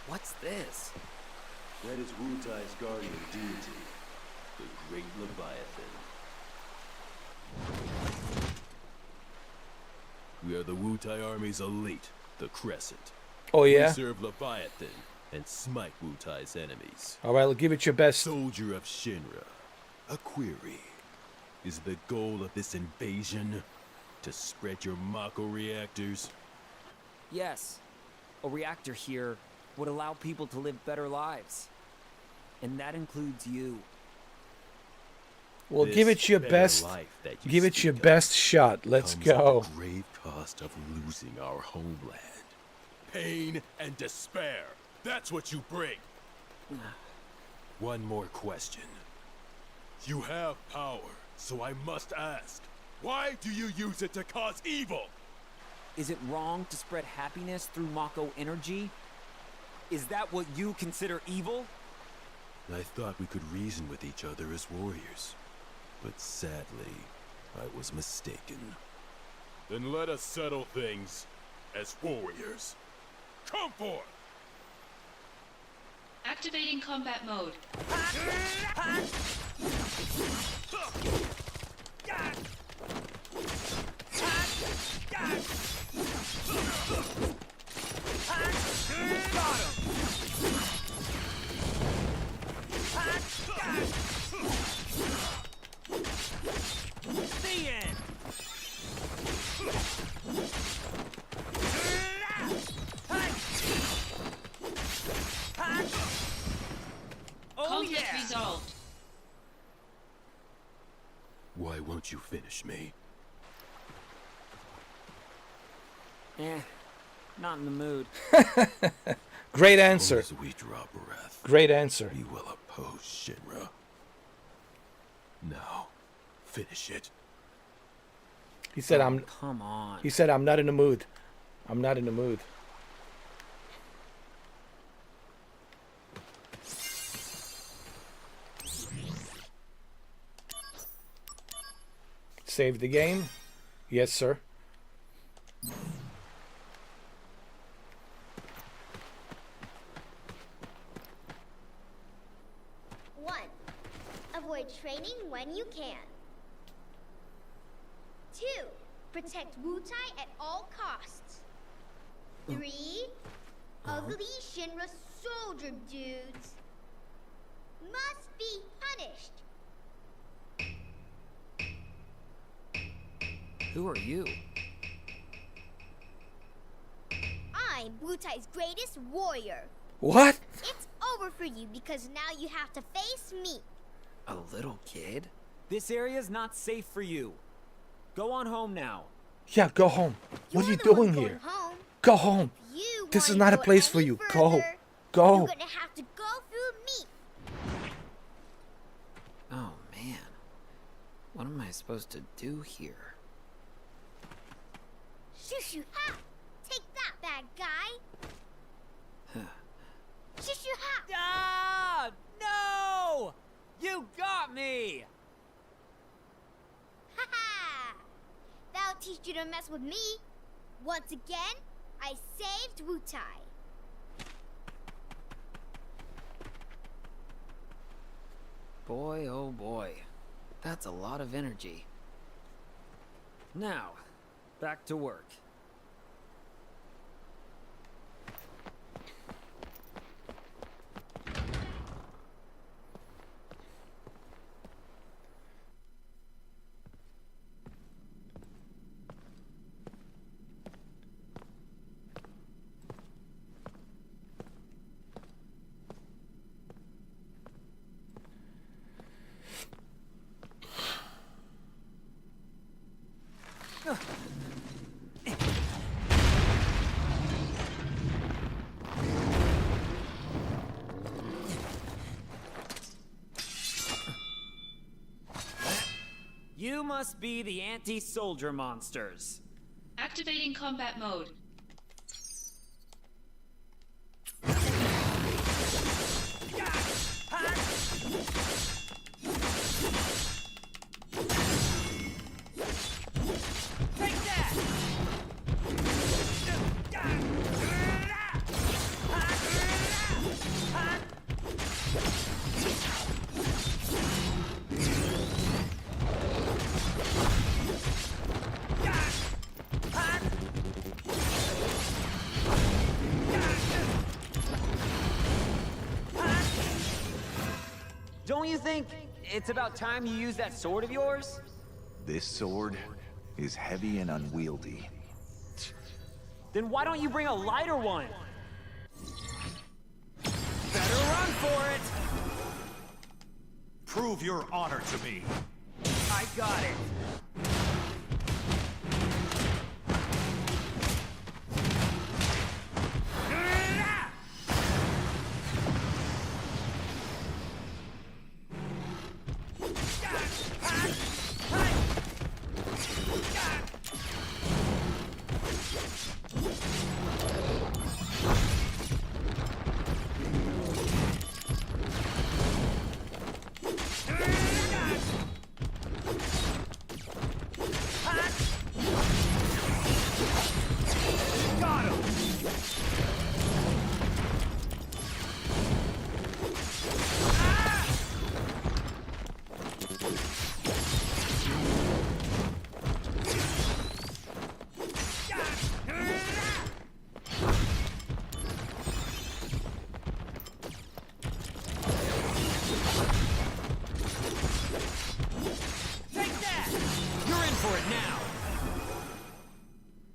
What's this? That is Wutai's guardian deity, the Great Leviathan. We are the Wutai Army's elite, the Crescent. Oh We yeah? serve Leviathan and smite Wutai's enemies. Alright, give it your best. Soldier of Shinra, a query. Is the goal of this invasion to spread your Mako reactors? Yes. A reactor here would allow people to live better lives. And that includes you. Well, This give it your better best. life that you Give it your speak of best shot. Let's comes at go. the grave cost of losing our homeland. Pain and despair. That's what you bring. One more question. You have power, so I must ask. Why do you use it to cause evil? Is it wrong to spread happiness through Mako energy? Is that what you consider evil? I thought we could reason with each other as warriors. But sadly, I was mistaken. Then let us settle things as warriors. Come forth! Activating combat mode. The end! Oh Conflict yeah! resolved. Why won't you finish me? Not in the mood. Great answer. As we draw breath, Great answer. we will oppose Shinra. Now, finish it. He said I'm Come on. he said I'm not in the mood. I'm not in the mood. Save the game. Yes, sir. One, avoid training when you can. 2, protect Wutai at all costs. 3, ugly Shinra soldier dudes must be punished. Who are you? I'm Wutai's greatest warrior. What? It's over for you because now you have to face me. A little kid? This area's not safe for you. Go on home now. Yeah, go home. What are You're you the one doing going here? home. Go home. You This is wanna not a go place for any you. further, Go. You're Go. gonna have to go through me. Oh man. What am I supposed to do here? Shoo ha! Take that, bad guy. Shoo ha! Ah! No! You got me! Ha ha! That'll teach you to mess with me. Once again, I saved Wutai. Boy, oh boy. That's a lot of energy. Now, back to work. You must be the anti-soldier monsters. Activating combat mode. Take that! Don't you think it's about time you use that sword of yours? This sword is heavy and unwieldy. Then why don't you bring a lighter one? Better run for it! Prove your honor to me. I got it.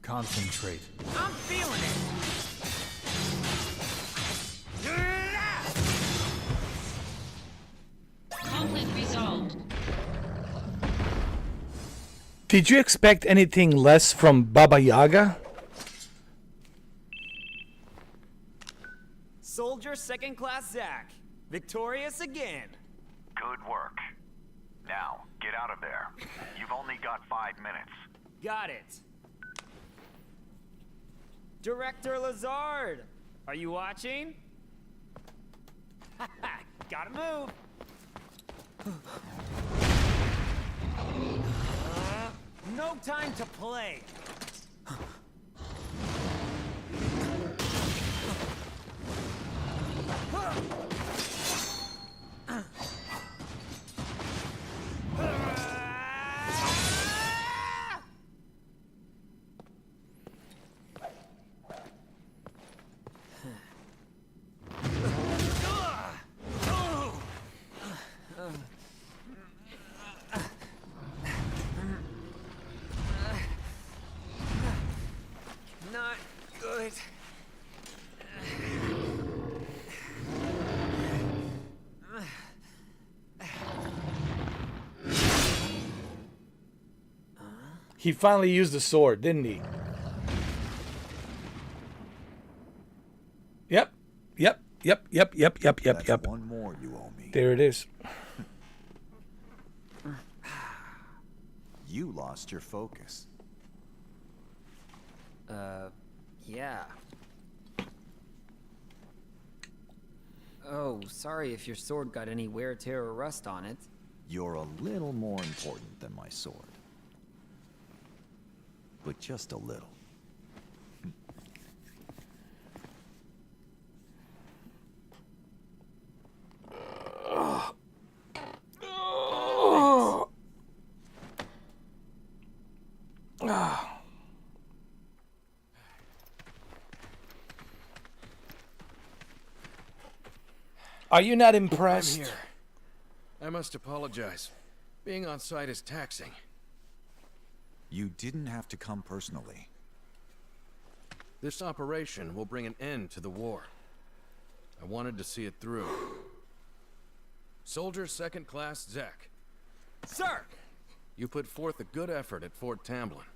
Concentrate. I'm feeling it! Conflict resolved. Did you expect anything less from Baba Yaga? Soldier second class Zach. Victorious again. Good work. Now, get out of there. You've only got 5 minutes. Got it. Director Lazard, are you watching? Gotta move. No time to play. Not good. He finally used the sword, didn't he? Yep. That's one more you owe me. There it is. You lost your focus. Yeah. Oh, sorry if your sword got any wear, tear, or rust on it. You're a little more important than my sword. But just a little. Are you not impressed? I'm here. I must apologize. Being on site is taxing. You didn't have to come personally. This operation will bring an end to the war. I wanted to see it through. Soldier second class Zach. Sir! You put forth a good effort at Fort Tamblin.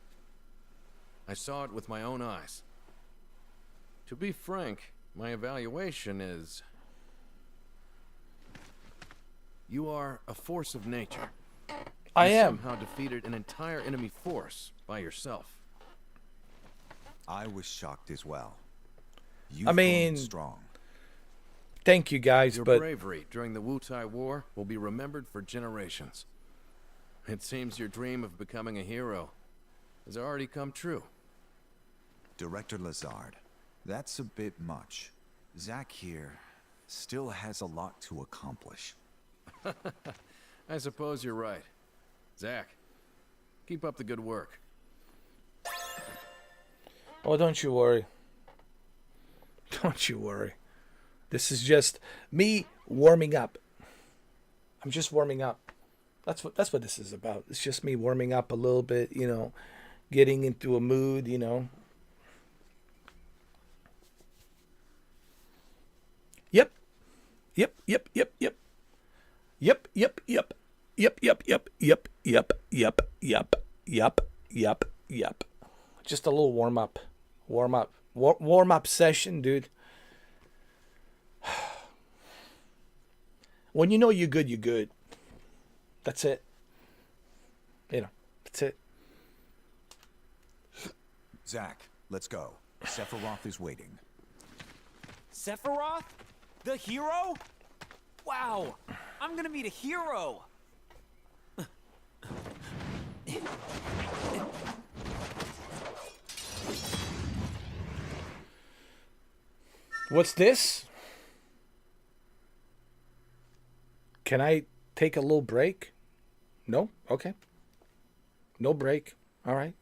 I saw it with my own eyes. To be frank, my evaluation is... you are a force of nature. I you am. somehow defeated an entire enemy force by yourself. I was shocked as well. I mean, grown strong. Thank you guys, Your but bravery during the Wutai War will be remembered for generations. It seems your dream of becoming a hero has already come true. Director Lazard, that's a bit much. Zack here still has a lot to accomplish. I suppose you're right. Zack, keep up the good work. oh, don't you worry. Don't you worry. This is just me warming up. I'm just warming up. That's what this is about. It's just me warming up a little bit, you know, getting into a mood, you know. Yep. Yep, yep, yep, yep. Yep, yep, yep. Yep, yep, yep, yep, yep, yep, yep, yep, yep, yep. Just a little warm up. Warm up. Warm up session, dude. When you know you're good, you're good. That's it. You know, that's it. Zack, let's go. Sephiroth is waiting. Sephiroth? The hero? Wow, I'm gonna meet a hero! What's this? Can I take a little break? No? Okay. No break. All right.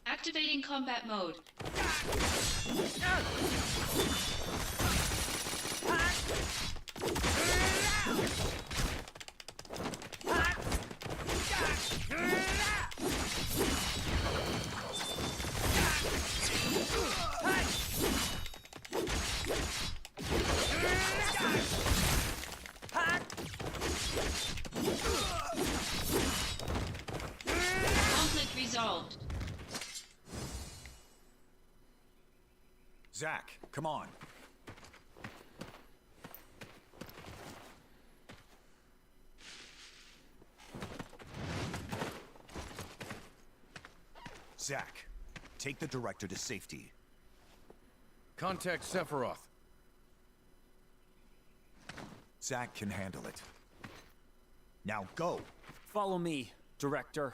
Activating combat mode. Conflict resolved. Zack, come on. Zack, take the director to safety. Contact Sephiroth. Zack can handle it. Now go! Follow me, Director.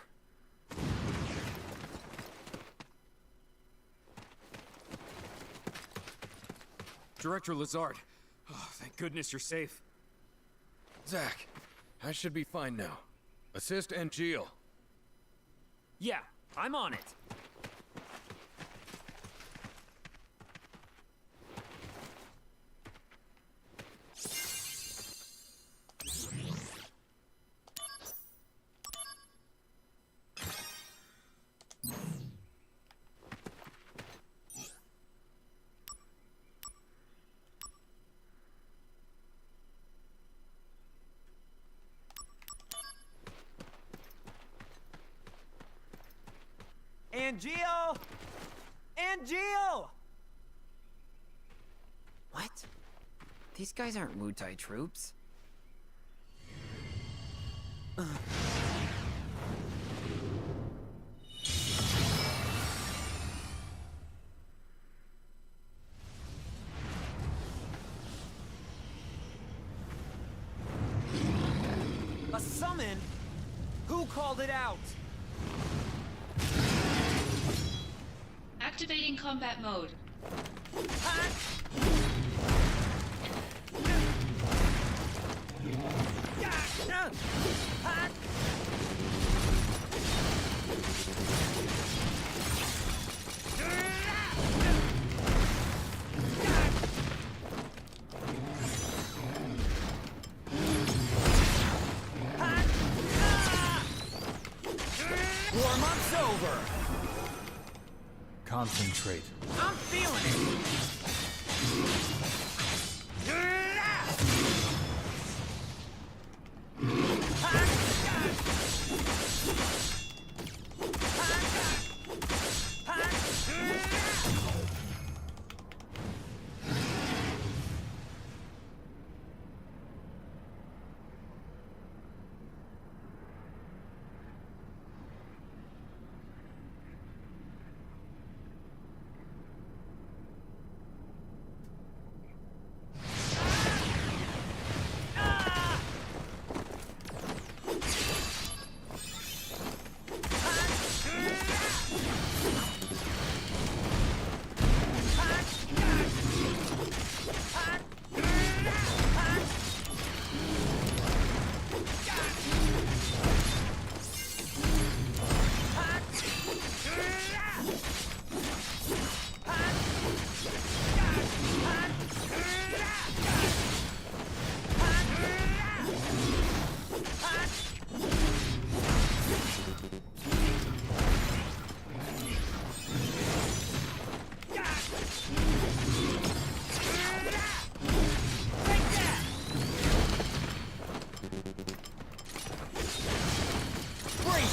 Director Lazard. Oh, thank goodness you're safe. Zack, I should be fine now. Assist Angeal. Yeah, I'm on it. Angeal! Angeal! What? These guys aren't Wutai troops. A summon? Who called it out? Activating combat mode. Warm-up's over. Concentrate. I'm feeling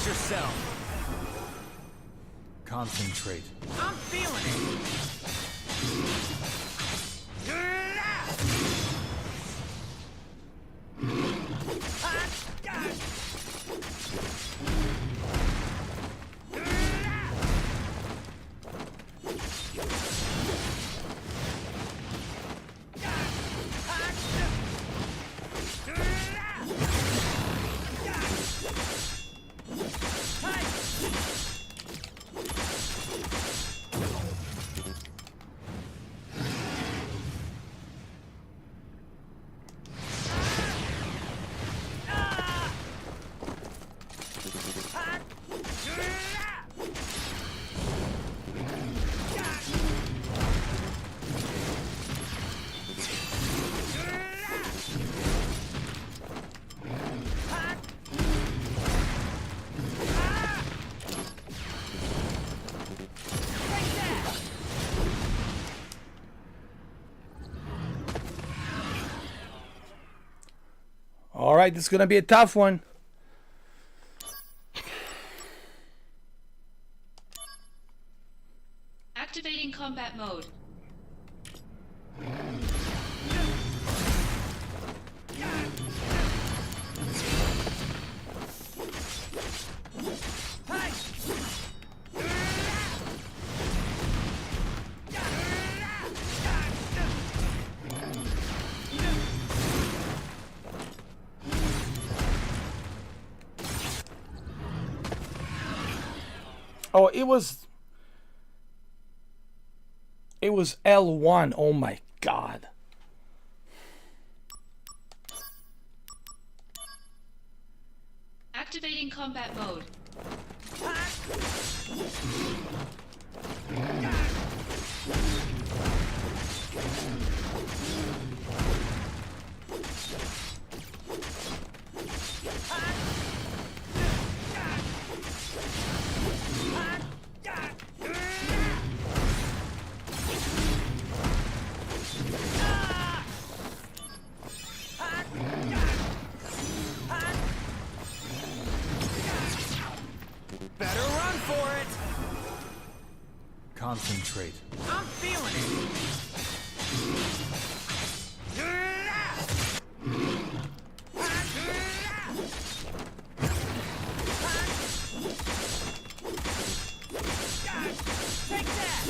Brace yourself. Concentrate. I'm feeling it. All right, this is going to be a tough one. Activating combat mode. Oh, it was L1. Oh my god. Activating combat mode. Better run for it. Concentrate. I'm feeling Take that!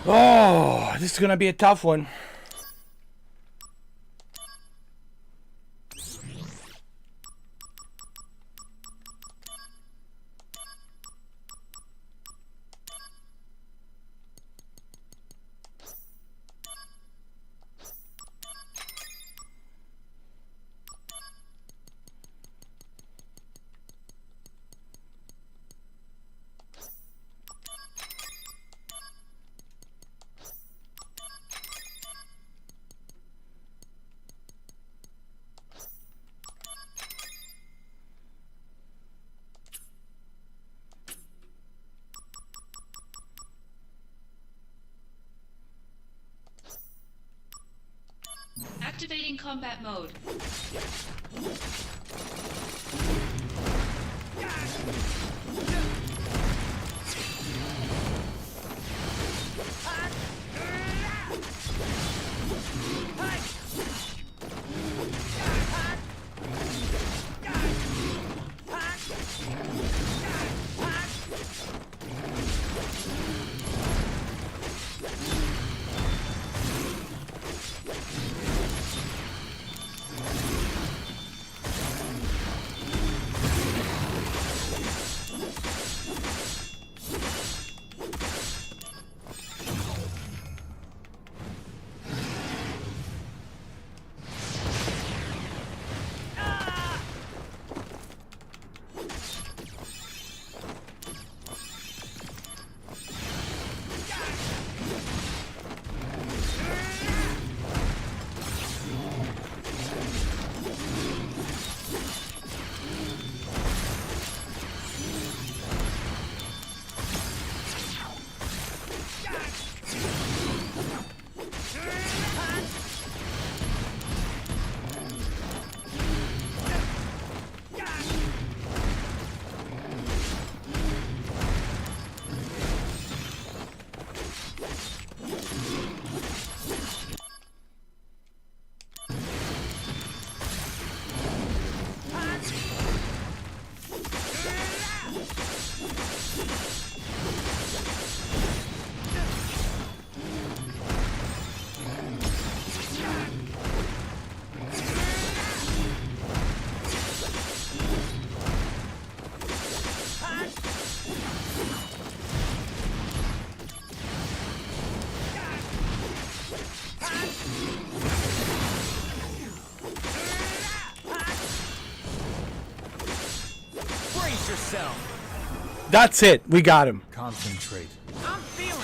Oh, this is going to be a tough one. Activating combat mode. That's it. We got him. Concentrate. I'm feeling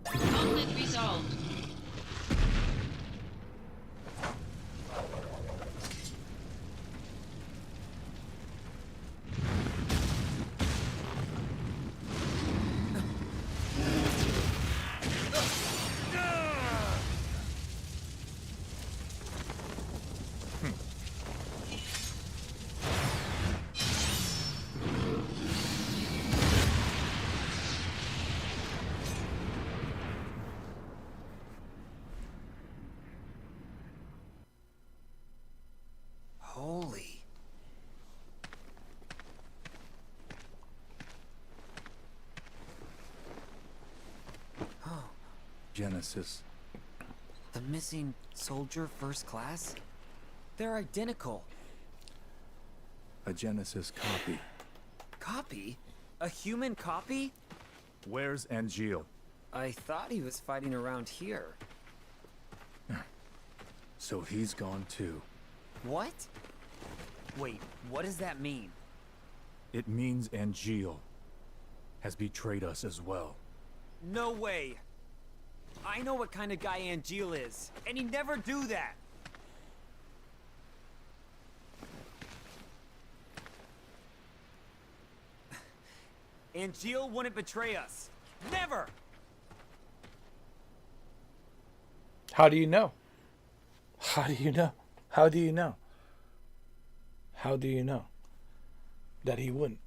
it. Conflict resolved. Holy. Oh, Genesis. the missing soldier first class? They're identical. A Genesis copy. Copy? A human copy? Where's Angeal? I thought he was fighting around here. So he's gone too. What? Wait, what does that mean? It means Angeal has betrayed us as well. No way! I know what kind of guy Angeal is, and he'd never do that! Angeal wouldn't betray us. Never! How do you know? How do you know? How do you know? How do you know that he wouldn't?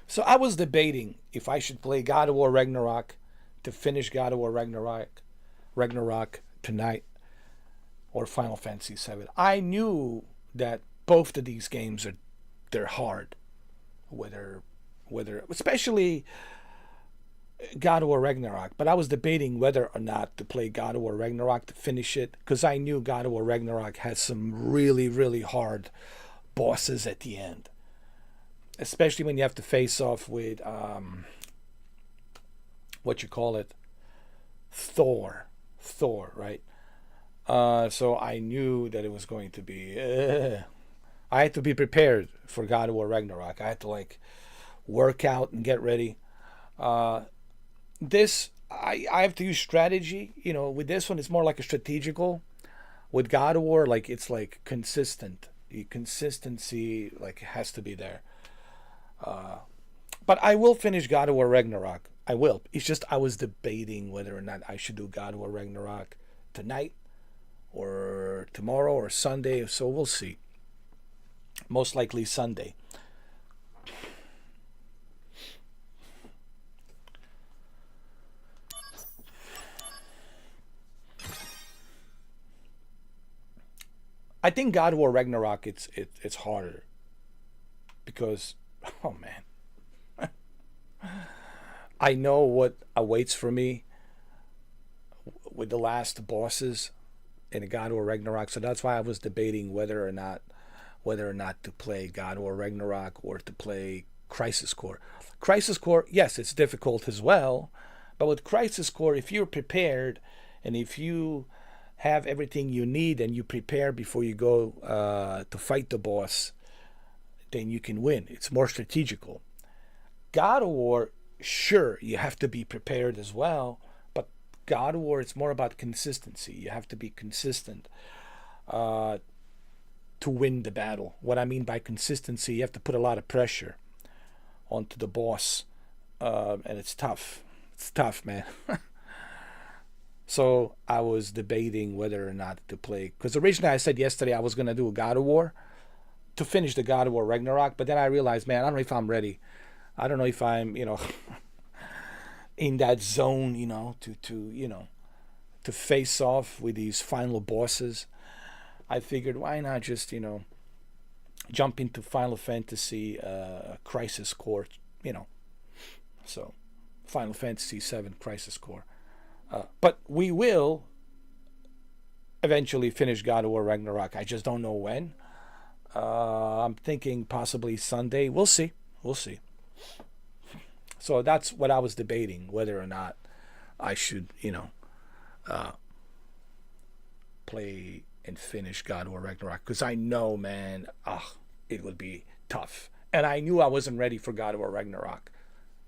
So I was debating if I should play God of War Ragnarok to finish God of War Ragnarok tonight, or Final Fantasy VII. I knew that both of these games they're hard. Whether especially God of War Ragnarok, but I was debating whether or not to play God of War Ragnarok to finish it, because I knew God of War Ragnarok has some really, really hard bosses at the end. Especially when you have to face off with what you call it, Thor, right? So I knew that it was going to be. I had to be prepared for God of War Ragnarok. I had to work out and get ready. This I have to use strategy. You know, with this one, it's more like a strategical. With God of War, like it's like consistent. The consistency like has to be there. But I will finish God of War Ragnarok. I will. It's just I was debating whether or not I should do God of War Ragnarok tonight or tomorrow or Sunday. So we'll see. Most likely Sunday. I think God of War Ragnarok it's harder because oh man, I know what awaits for me with the last bosses in God of War Ragnarok. So that's why I was debating whether or not to play God of War Ragnarok or to play Crisis Core. Crisis Core, yes, it's difficult as well, but with Crisis Core, if you're prepared and if you have everything you need and you prepare before you go to fight the boss, then you can win. It's more strategical. God of War, sure, you have to be prepared as well, but God of War, it's more about consistency. You have to be consistent to win the battle. What I mean by consistency, you have to put a lot of pressure onto the boss, and it's tough. It's tough, man. So I was debating whether or not to play, because originally I said yesterday I was going to do a God of War to finish the God of War Ragnarok, but then I realized, man, I don't know if I'm ready. I don't know if I'm, in that zone, to face off with these final bosses. I figured, why not just, jump into Final Fantasy Crisis Core, So, Final Fantasy VII Crisis Core. But we will eventually finish God of War Ragnarok. I just don't know when. I'm thinking possibly Sunday. We'll see. We'll see. So that's what I was debating, whether or not I should, play and finish God of War Ragnarok. Because I know, man, it would be tough. And I knew I wasn't ready for God of War Ragnarok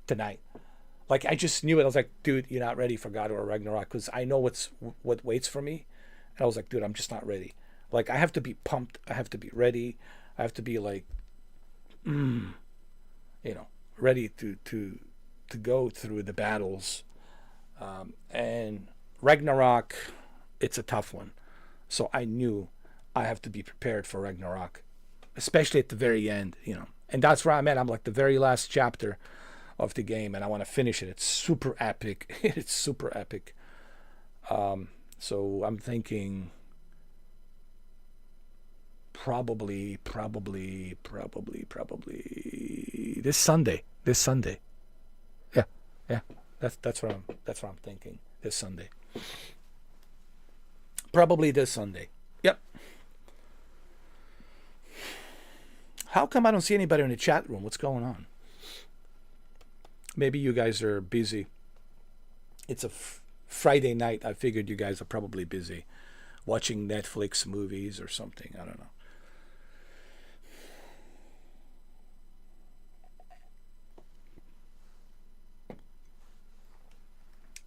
tonight. Like, I just knew it. I was like, dude, you're not ready for God of War Ragnarok because I know what waits for me. And I was like, dude, I'm just not ready. Like, I have to be pumped. I have to be ready. I have to be like, ready to go through the battles. And Ragnarok, it's a tough one. So I knew I have to be prepared for Ragnarok, especially at the very end, And that's where I'm at. I'm like the very last chapter of the game, and I want to finish it. It's super epic. It's super epic. So I'm thinking probably this Sunday. Yeah. That's what I'm thinking. This Sunday. Probably this Sunday. Yep. How come I don't see anybody in the chat room? What's going on? Maybe you guys are busy. It's a Friday night. I figured you guys are probably busy watching Netflix movies or something. I don't know.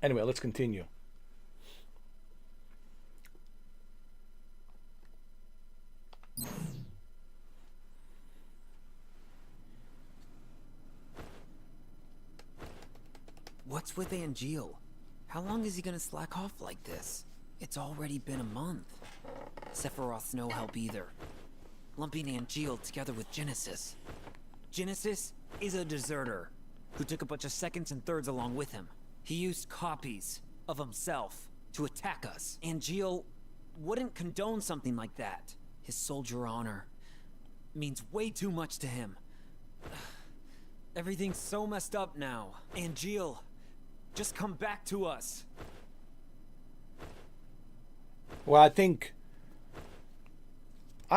Anyway, let's continue. What's with Angeal? How long is he gonna slack off like this? It's already been a month. Sephiroth's no help either. Lumping Angeal together with Genesis. Genesis is a deserter who took a bunch of seconds and thirds along with him. He used copies of himself to attack us. Angeal wouldn't condone something like that. His soldier honor means way too much to him. Everything's so messed up now. Angeal, just come back to us. Well, I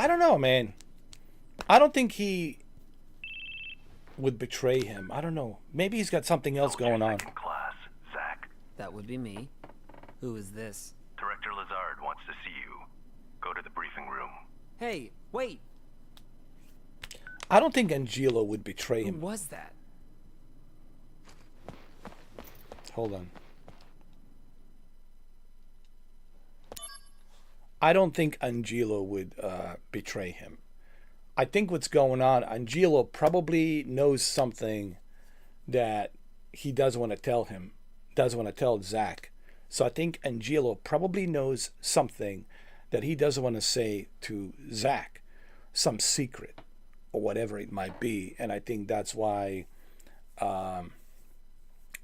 don't know, man. I don't think he would betray him. I don't know. Maybe he's got something else going on. Class, Zach. That would be me. Who is this? Director Lazard wants to see you. Go to the briefing room. Hey, wait. I don't think Angelo would betray him. Who was that? Hold on. I don't think Angelo would betray him. I think what's going on, Angelo probably knows something that he doesn't want to tell him, doesn't want to tell Zach. So I think Angelo probably knows something that he doesn't want to say to Zach, some secret or whatever it might be. And I think that's why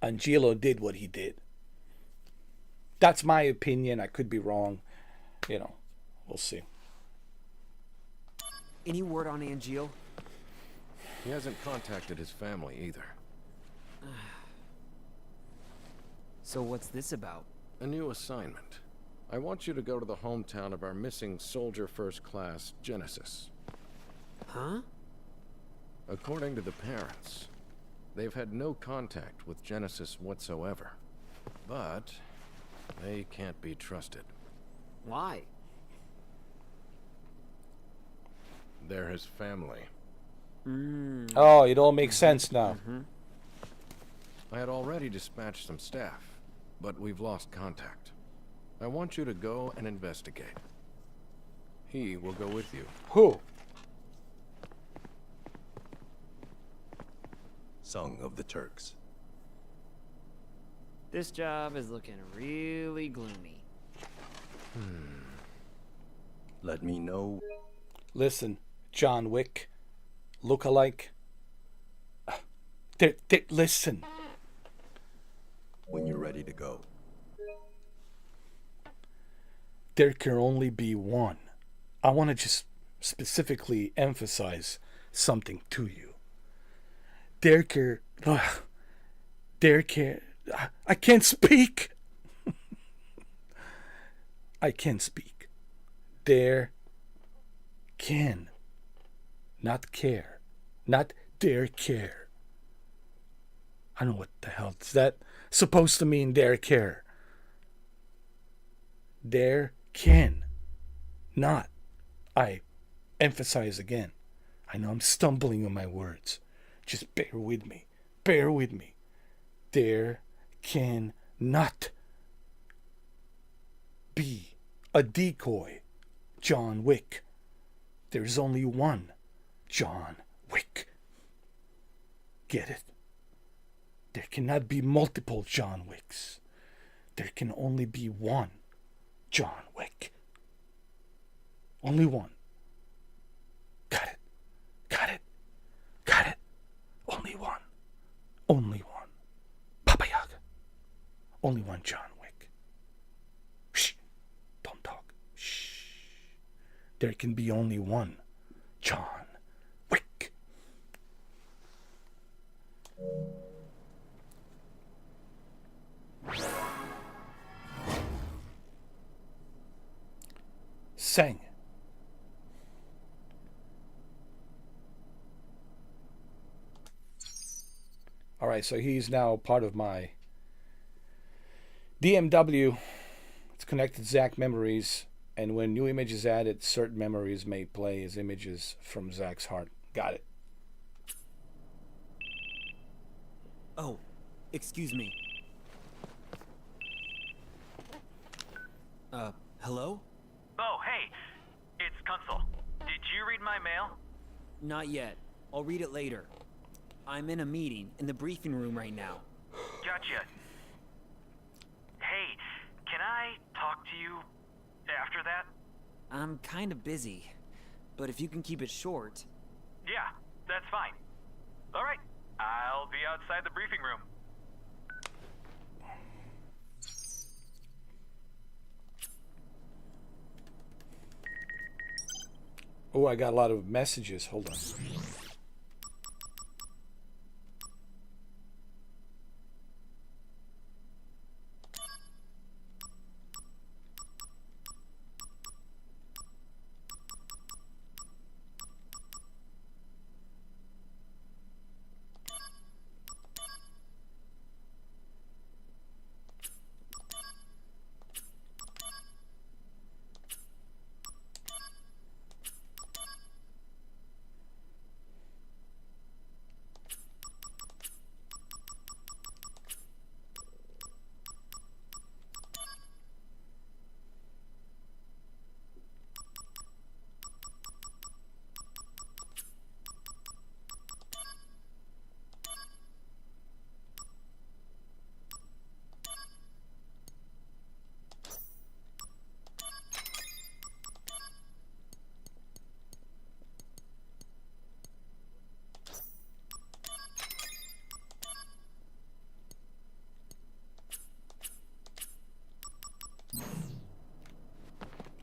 Angelo did what he did. That's my opinion. I could be wrong. You know, we'll see. Any word on Angel? He hasn't contacted his family either. So what's this about? A new assignment. I want you to go to the hometown of our missing soldier first class, Genesis. Huh? According to the parents, they've had no contact with Genesis whatsoever. But they can't be trusted. Why? They're his family. Oh, it all makes sense now. I had already dispatched some staff, but we've lost contact. I want you to go and investigate. He will go with you. Who? Song of the Turks. This job is looking really gloomy. Let me know. Listen, John Wick, look-alike. Listen. When you're ready to go. There can only be one. I want to just specifically emphasize something to you. I can't speak. I can't speak. There can, not care, not dare care. I don't know what the hell is that supposed to mean, dare care. There can, not. I emphasize again. I know I'm stumbling on my words. Just bear with me. Bear with me. There can not be a decoy John Wick. There's only one John Wick. Get it? There cannot be multiple John Wicks. There can only be one John Wick. Only one. Got it. Got it. Got it. Only one. Only one. Papa Yaga. Only one John Wick. Shh. Don't talk. Shh. There can be only one John Wick. Sang. Alright, so he's now part of my DMW. It's connected Zach memories, and when new images added, certain memories may play as images from Zach's heart. Got it. Oh, excuse me. Hello? Oh, hey, it's Kunzel. Did you read my mail? Not yet. I'll read it later. I'm in a meeting in the briefing room right now. Gotcha. Hey, can I talk to you after that? I'm kind of busy, but if you can keep it short... Yeah, that's fine. All right, I'll be outside the briefing room. Oh, I got a lot of messages. Hold on.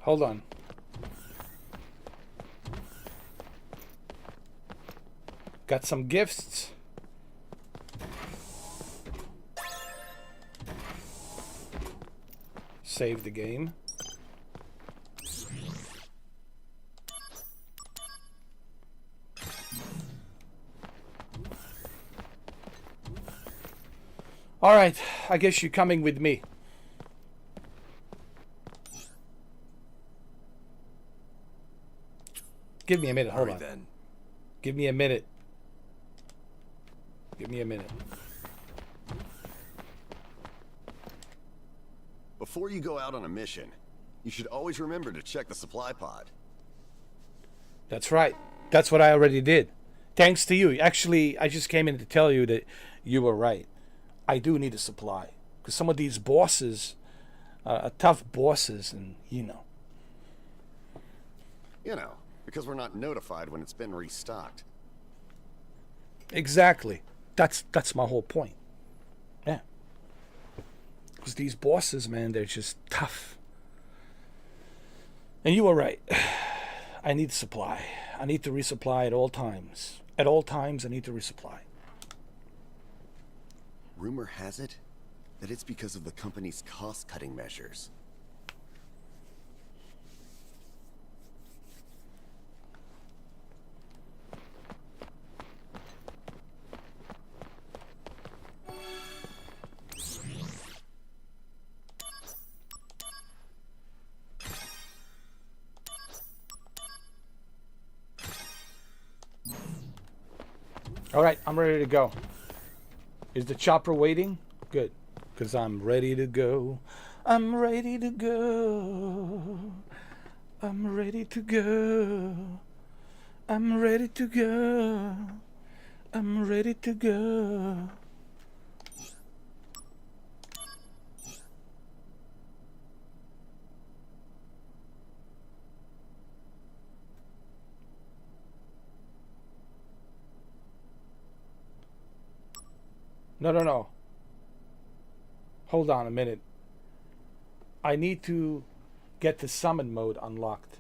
Hold on. Got some gifts. Save the game. All right, I guess you're coming with me. Give me a minute. Hold on. Then. Give me a minute. Give me a minute. Before you go out on a mission, you should always remember to check the supply pod. That's right. That's what I already did. Thanks to you. Actually, I just came in to tell you that you were right. I do need a supply. Because some of these bosses are tough bosses, and you know. You know, because we're not notified when it's been restocked. Exactly. That's my whole point. Yeah. Because these bosses, man, they're just tough. And you were right. I need supply. I need to resupply at all times. At all times, I need to resupply. Rumor has it that it's because of the company's cost-cutting measures. All right, I'm ready to go. Is the chopper waiting? Good, because I'm ready to go. I'm ready to go. I'm ready to go. I'm ready to go. I'm ready to go. No. Hold on a minute. I need to get the summon mode unlocked.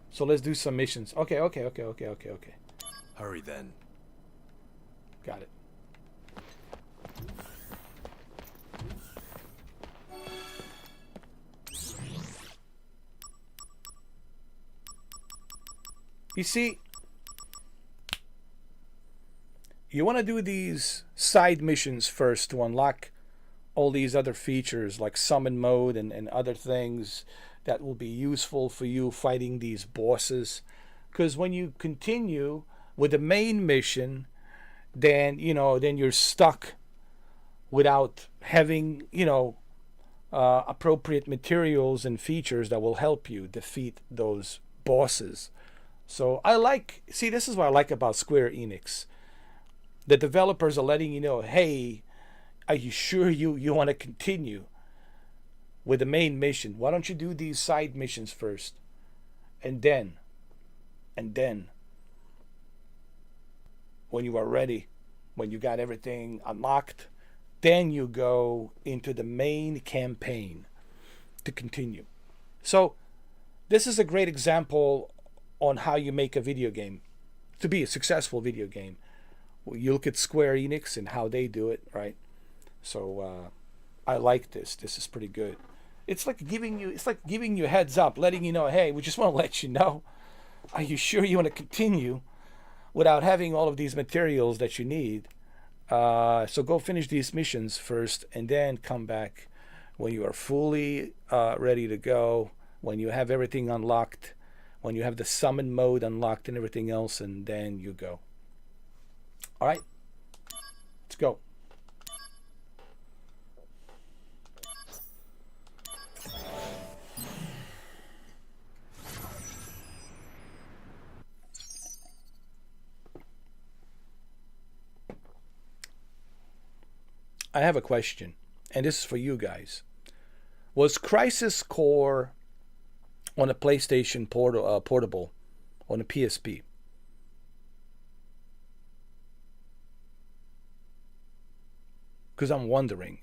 So let's do some missions. Okay. Hurry then. Got it. You see, you want to do these side missions first to unlock all these other features like summon mode and other things that will be useful for you fighting these bosses. Because when you continue with the main mission, then you're stuck without having appropriate materials and features that will help you defeat those bosses. So this is what I like about Square Enix. The developers are letting you know, hey, are you sure you want to continue with the main mission? Why don't you do these side missions first? And then, when you are ready, when you got everything unlocked, then you go into the main campaign to continue. So, this is a great example on how you make a video game to be a successful video game. You look at Square Enix and how they do it, right? So I like this. This is pretty good. It's like giving you a heads up, letting you know, hey, we just want to let you know. Are you sure you want to continue without having all of these materials that you need? So go finish these missions first, and then come back when you are fully ready to go, when you have everything unlocked, when you have the summon mode unlocked and everything else, and then you go. All right, let's go. I have a question, and this is for you guys. Was Crisis Core on a PlayStation portable on a PSP? Because I'm wondering.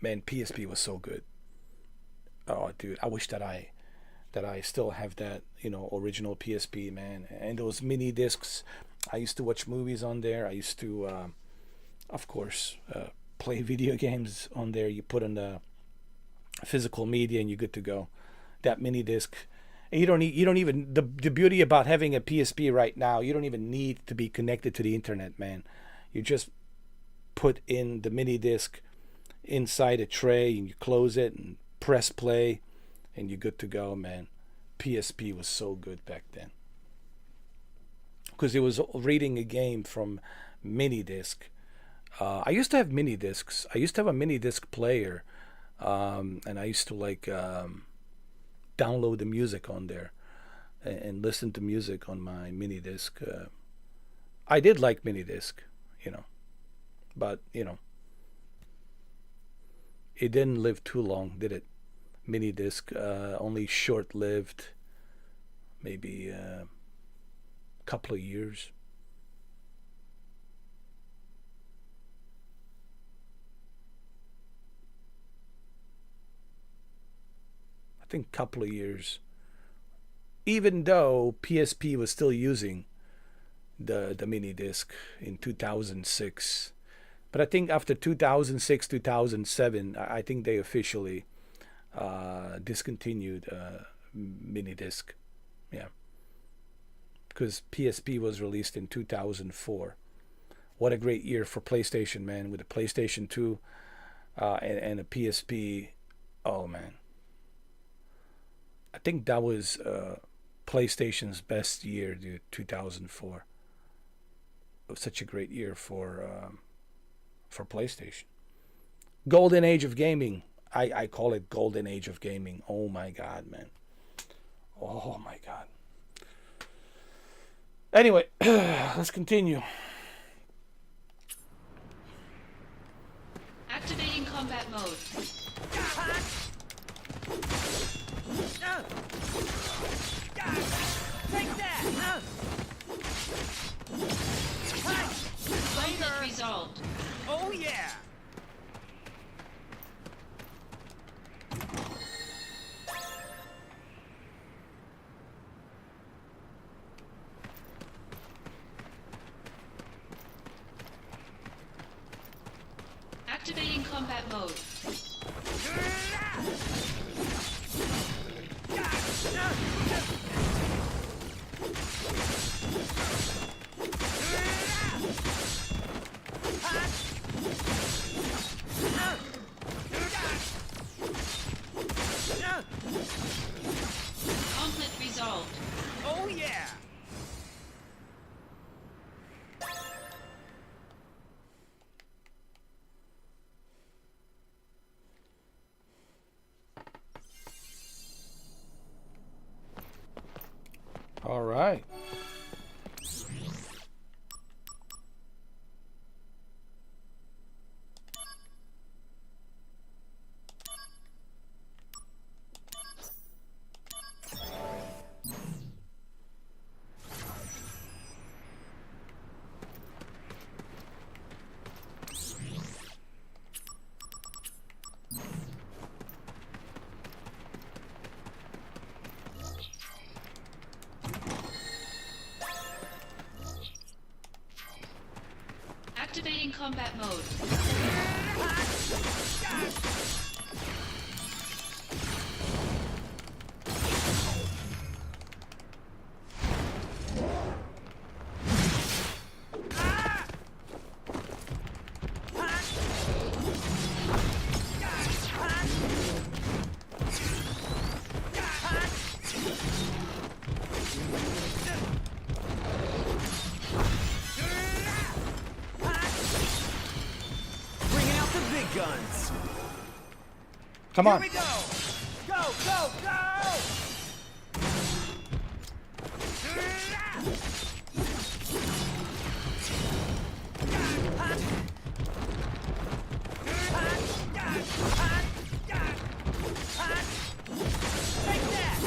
Man, PSP was so good. Oh, dude, I wish that I still have that, original PSP, man. And those mini discs, I used to watch movies on there. I used to, of course, play video games on there. You put in the physical media and you're good to go. That mini disc. And you don't even, the beauty about having a PSP right now, you don't even need to be connected to the internet, man. You just put in the mini disc inside a tray and you close it and press play and you're good to go, man. PSP was so good back then. Because it was reading a game from mini disc. I used to have mini discs. I used to have a mini disc player. And I used to download the music on there and listen to music on my mini disc. I did like mini disc, but it didn't live too long, did it? Mini disc, only short lived, maybe a couple of years. I think couple of years, even though PSP was still using the mini disc in 2006. But I think after 2006, 2007, I think they officially discontinued mini disc. Yeah, because PSP was released in 2004. What a great year for PlayStation, man, with the PlayStation 2 and a PSP. Oh man, I think that was PlayStation's best year, dude. 2004. It was such a great year for PlayStation. Golden age of gaming. I call it golden age of gaming. Oh my god, man. Oh my god. Anyway, let's continue. Activating combat mode. Take that! Conflict resolved. Oh yeah! Activating combat mode. Conflict resolved. Oh yeah! All right. Activating combat mode. Bringing out the big guns. Come on. Here we go! Go, go, go! Take that!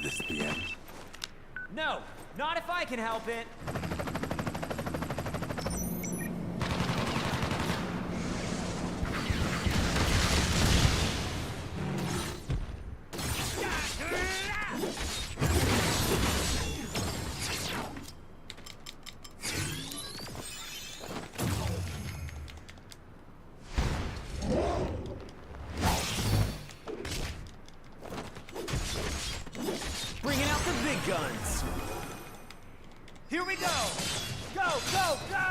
this the end? No, not if I can help it. Bringing out the big guns. Here we go! Go, go, go!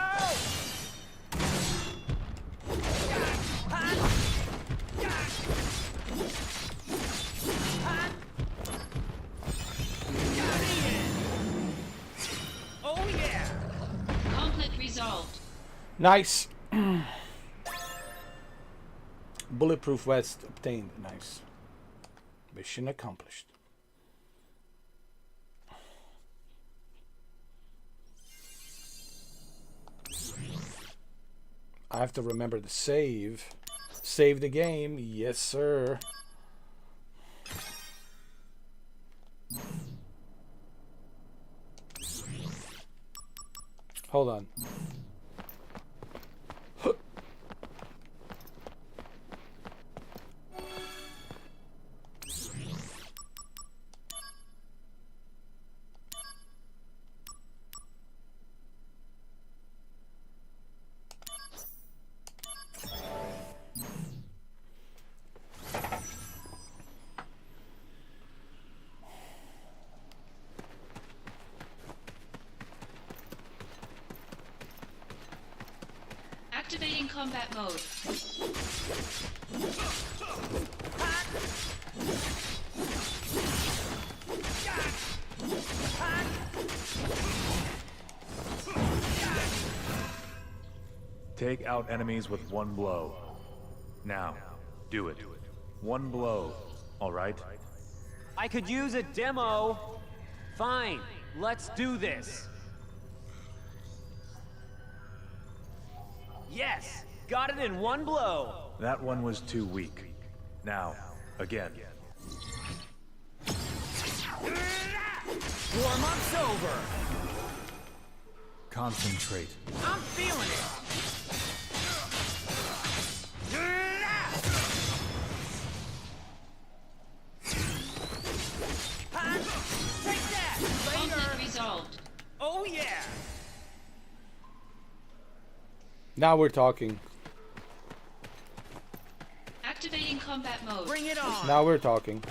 Oh yeah! Conflict resolved. Nice. Bulletproof vest obtained. Nice. Mission accomplished. I have to remember to save. Save the game. Yes, sir. Hold on. Activating combat mode. Take out enemies with one blow. Now, do it. One blow, all right? I could use a demo. Fine, let's do this. Yes, got it in one blow. That one was too weak. Now, again. Warm-up's over. Concentrate. I'm feeling it. Take that! Conflict resolved. Oh yeah! Now we're talking. Activating combat mode. Bring it on! Now we're talking.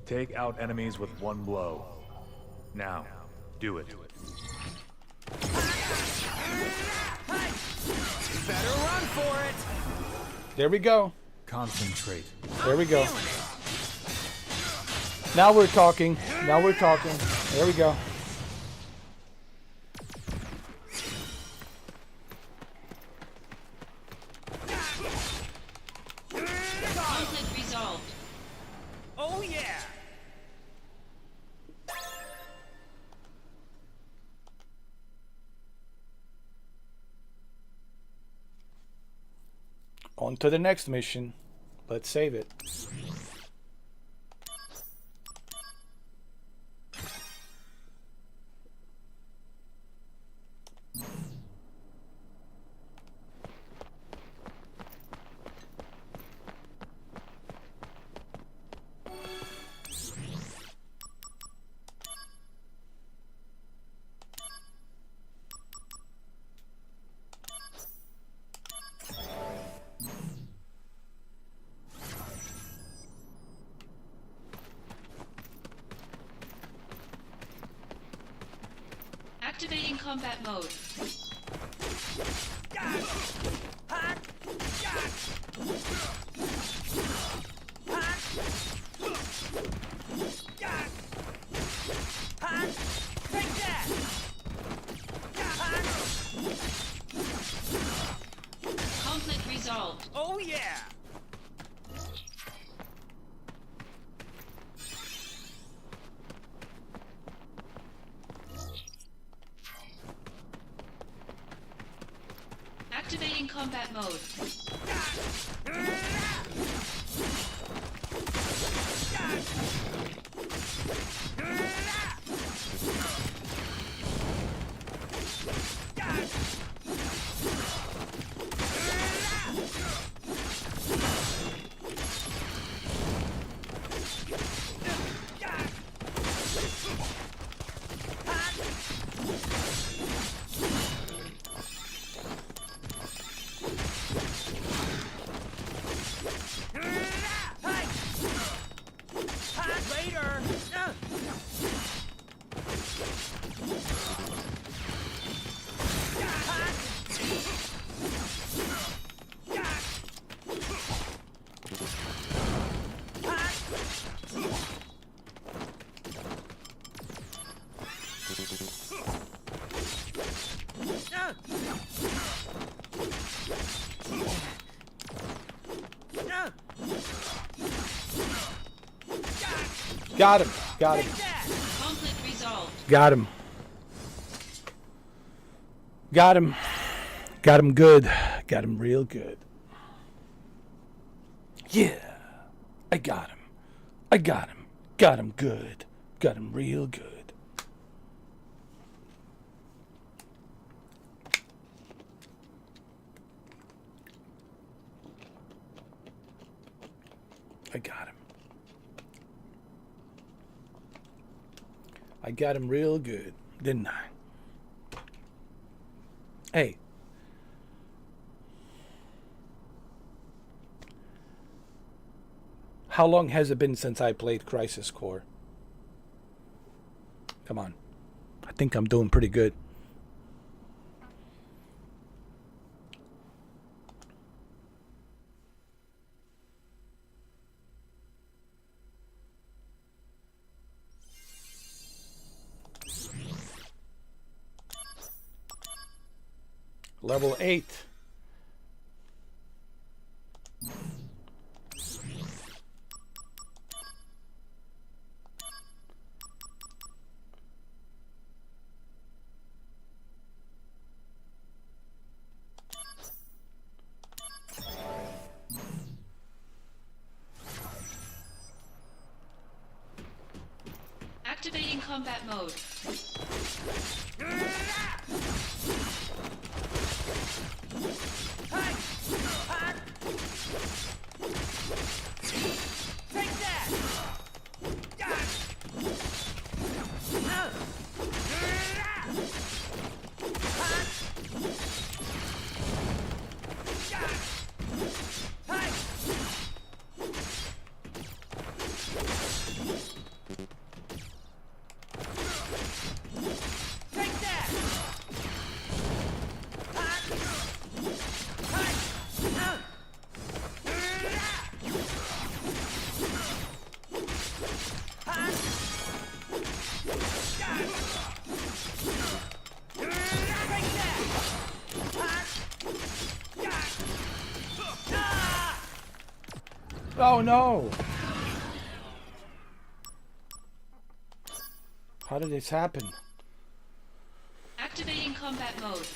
Take out enemies with one blow. Now, do it. Better run for it! There we go. Concentrate. There we go. Now we're talking. Now we're talking. There we go. Conflict resolved. Oh yeah! On to the next mission. Let's save it. Activating combat mode. resolved. Oh yeah! Activating combat mode. Later! Got him. Got him. Conflict resolved. Got him. Got him. Got him good. Got him real good. Yeah. I got him. I got him. Got him good. Got him real good. I got him. I got him real good, didn't I? Hey. How long has it been since I played Crisis Core? Come on. I think I'm doing pretty good. Level 8. Activating combat mode. Take that! Oh no! How did this happen? Activating combat mode.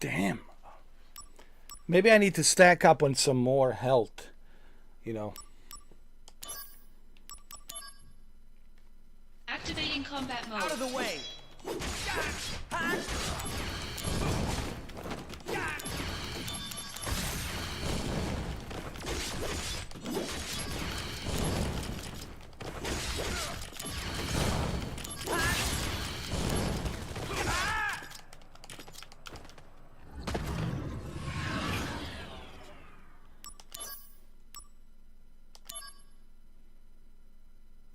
Damn. Maybe I need to stack up on some more health, you know. Activating combat mode. Out of the way!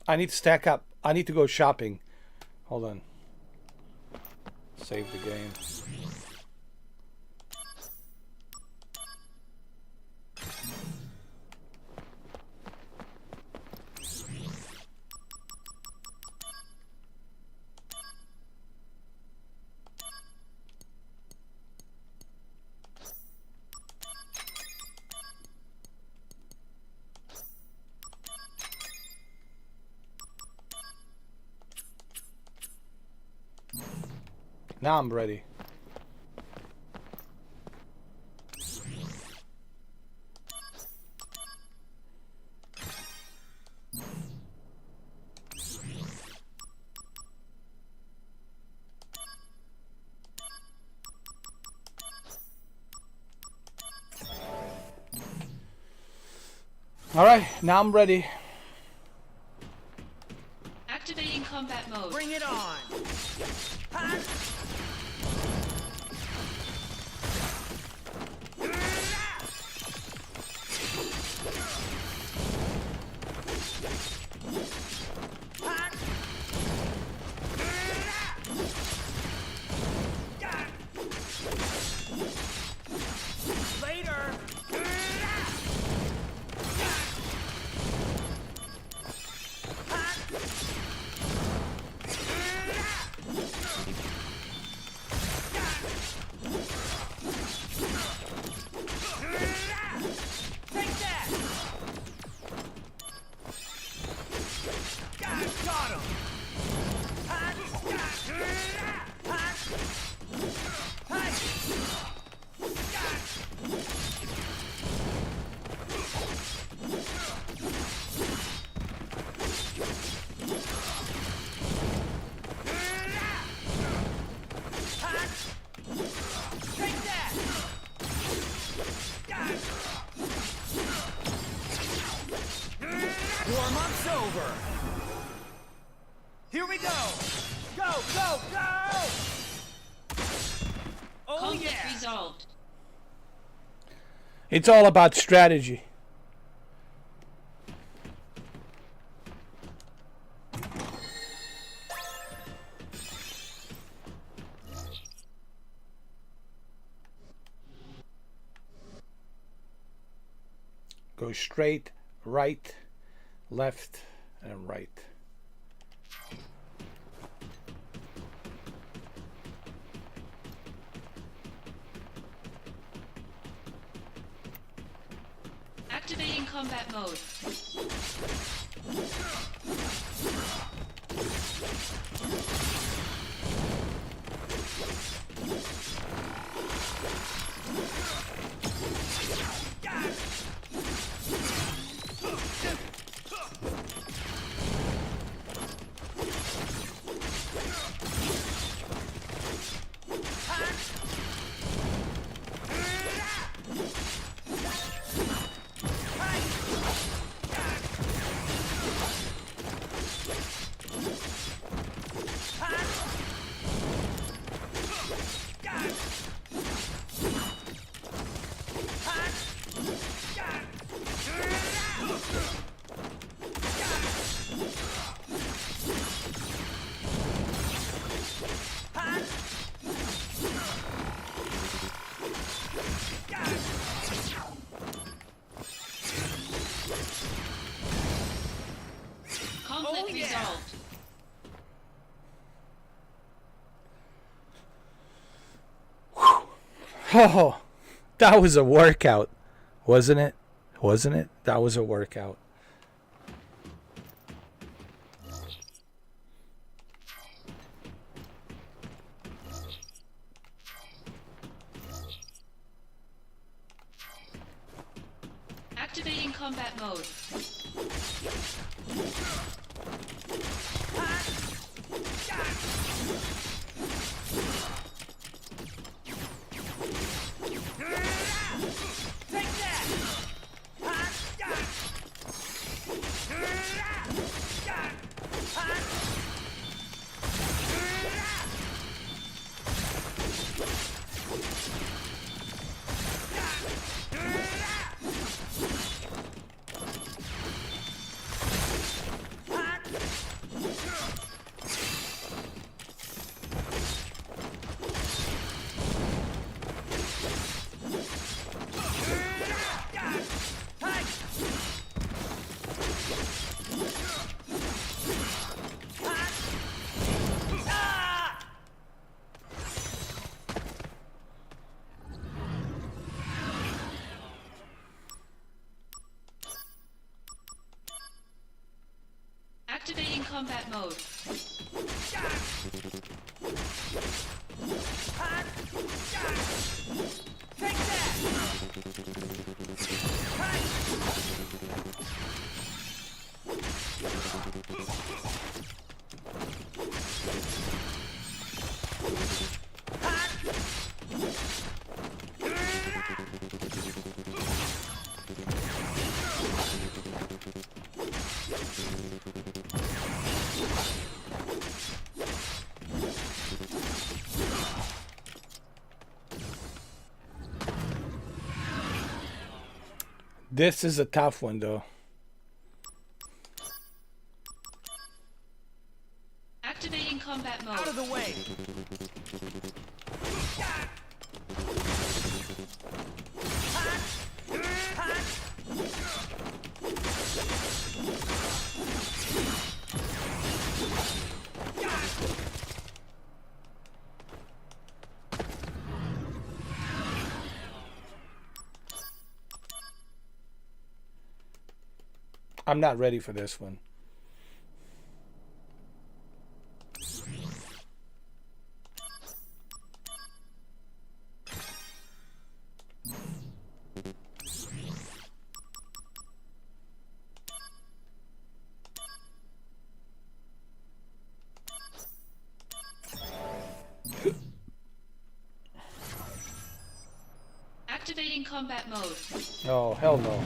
I need to stack up. I need to go shopping. Hold on. Save the game. Now I'm ready. All right, now I'm ready. Activating combat mode. Bring it on! Later! Take that! Got him! Take that! Warm-up's over! Here we go! Go, go, go! Oh Conflict yeah! resolved. It's all about strategy. Go straight, right, left, and right. Activating combat mode. Conflict resolved. Oh, that was a workout, wasn't it? Wasn't it? That was a workout. Activating combat mode. combat mode. Take that! This is a tough one, though. Activating combat mode. Out of the way! I'm not ready for this one. Activating combat mode. Oh, hell no.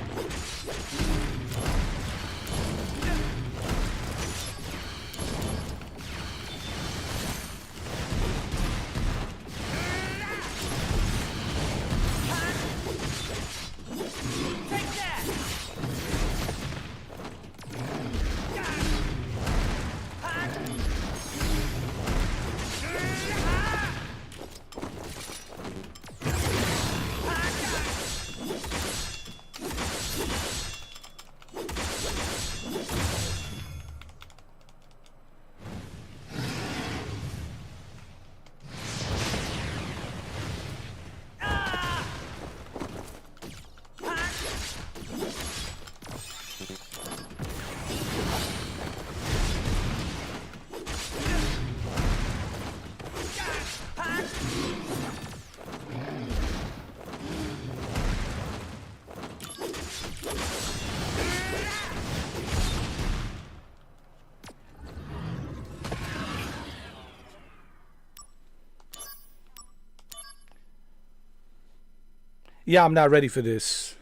Yeah, I'm not ready for this.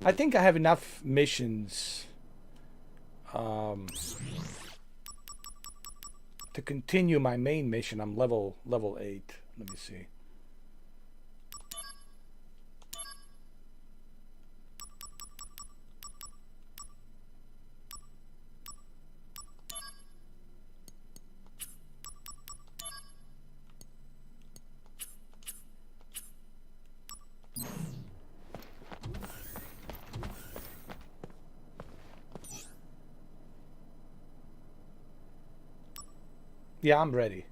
I think I have enough missions to continue my main mission. I'm level 8. Let me see. Yeah, I'm ready.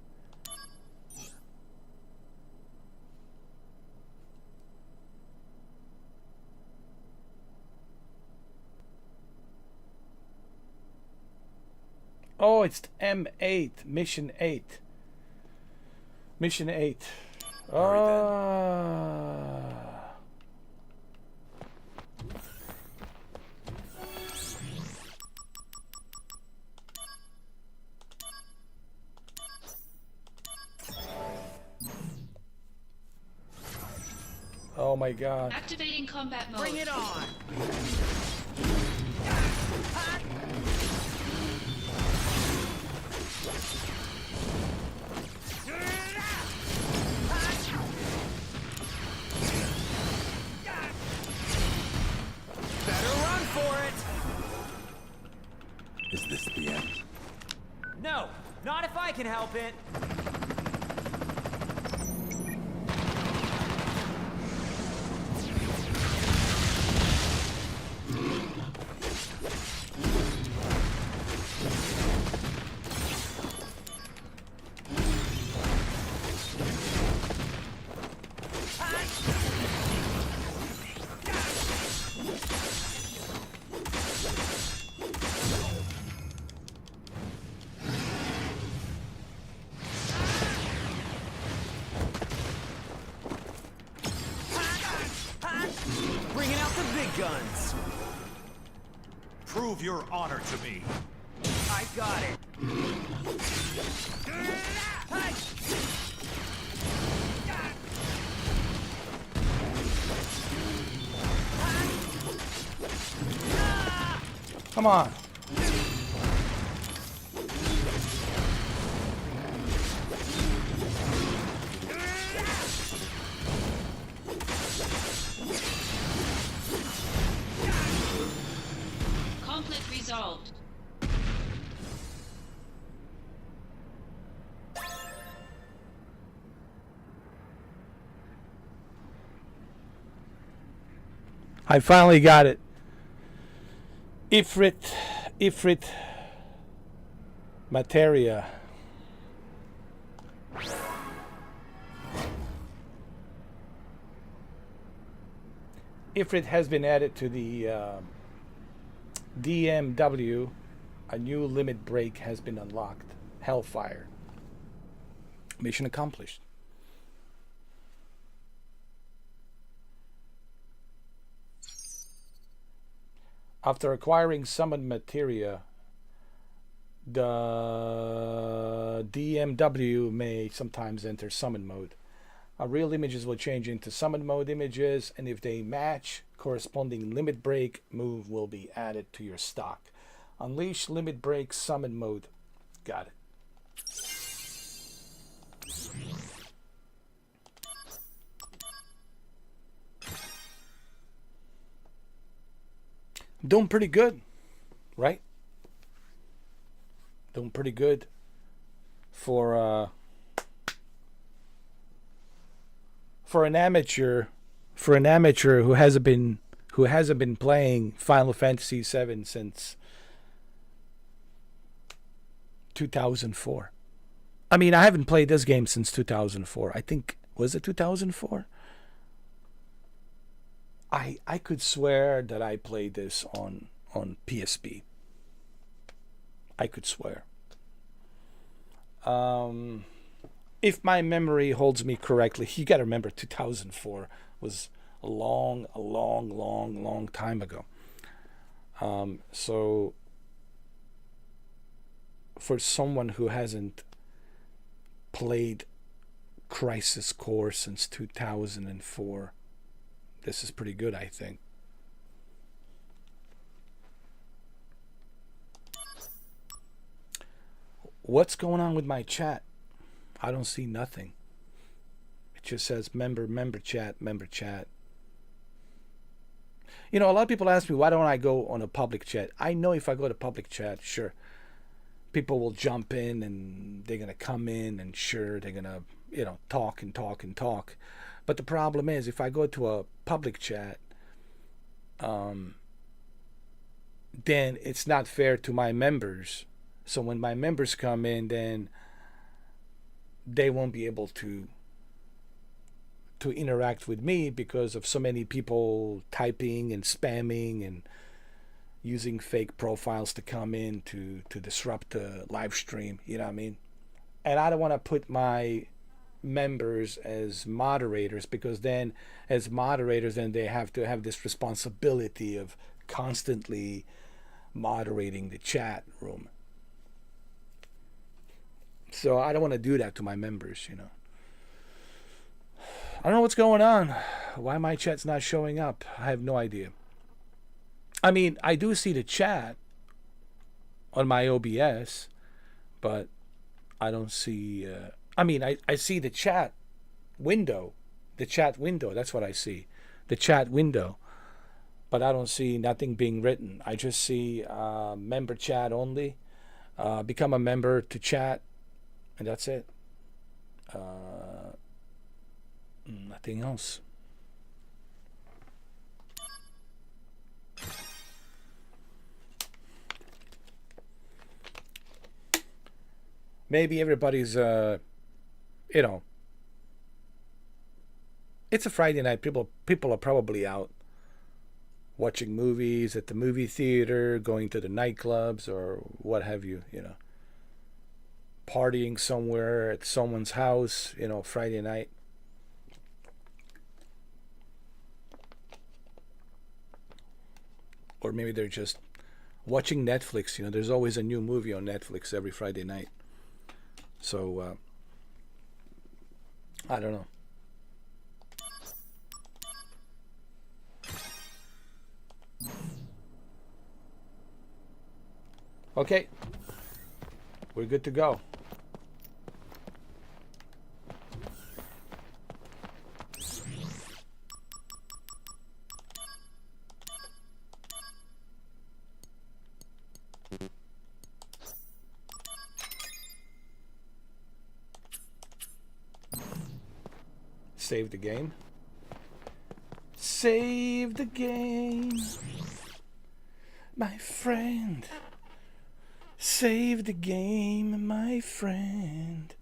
Oh, it's M8, Mission 8. Mission 8. Oh my god. Activating combat mode. Bring it on! Better run for it! Is this the end? No, not if I can help it. guns. Prove your honor to me. I got it. Come on. Conflict resolved. I finally got it. Ifrit materia. Ifrit has been added to the DMW. A new limit break has been unlocked. Hellfire. Mission accomplished. After acquiring summoned materia, the DMW may sometimes enter summon mode. Real images will change into summon mode images, and if they match, corresponding limit break move will be added to your stock. Unleash limit break summon mode. Got it. Doing pretty good, right? Doing pretty good for an amateur, who hasn't been playing Final Fantasy VII since 2004. I mean, I haven't played this game since 2004. I think, was it 2004? I could swear that I played this on PSP. I could swear. If my memory holds me correctly, you got to remember 2004 was a long time ago. So for someone who hasn't played Crisis Core since 2004, this is pretty good, I think. What's going on with my chat? I don't see nothing. It just says member chat. You know, a lot of people ask me, why don't I go on a public chat? I know if I go to public chat, sure, people will jump in and they're going to come in and sure, they're going to, you know, talk. But the problem is, if I go to a public chat, then it's not fair to my members. So when my members come in, then they won't be able to interact with me because of so many people typing and spamming and using fake profiles to come in to disrupt the live stream. You know what I mean? And I don't want to put my members as moderators, because then as moderators, then they have to have this responsibility of constantly moderating the chat room. So I don't want to do that to my members, you know. I don't know what's going on. Why my chat's not showing up, I have no idea. I mean, I do see the chat on my OBS, but I don't see... I see the chat window. The chat window, that's what I see. The chat window. But I don't see nothing being written. I just see member chat only. Become a member to chat. And that's it. Nothing else. Maybe everybody's, you know, it's a Friday night. People are probably out watching movies at the movie theater, going to the nightclubs or what have you, you know. Partying somewhere at someone's house, you know, Friday night. Or maybe they're just watching Netflix. You know, there's always a new movie on Netflix every Friday night. So, I don't know. Okay. We're good to go. Save the game. Save the game. My friend. Save the game, my friend.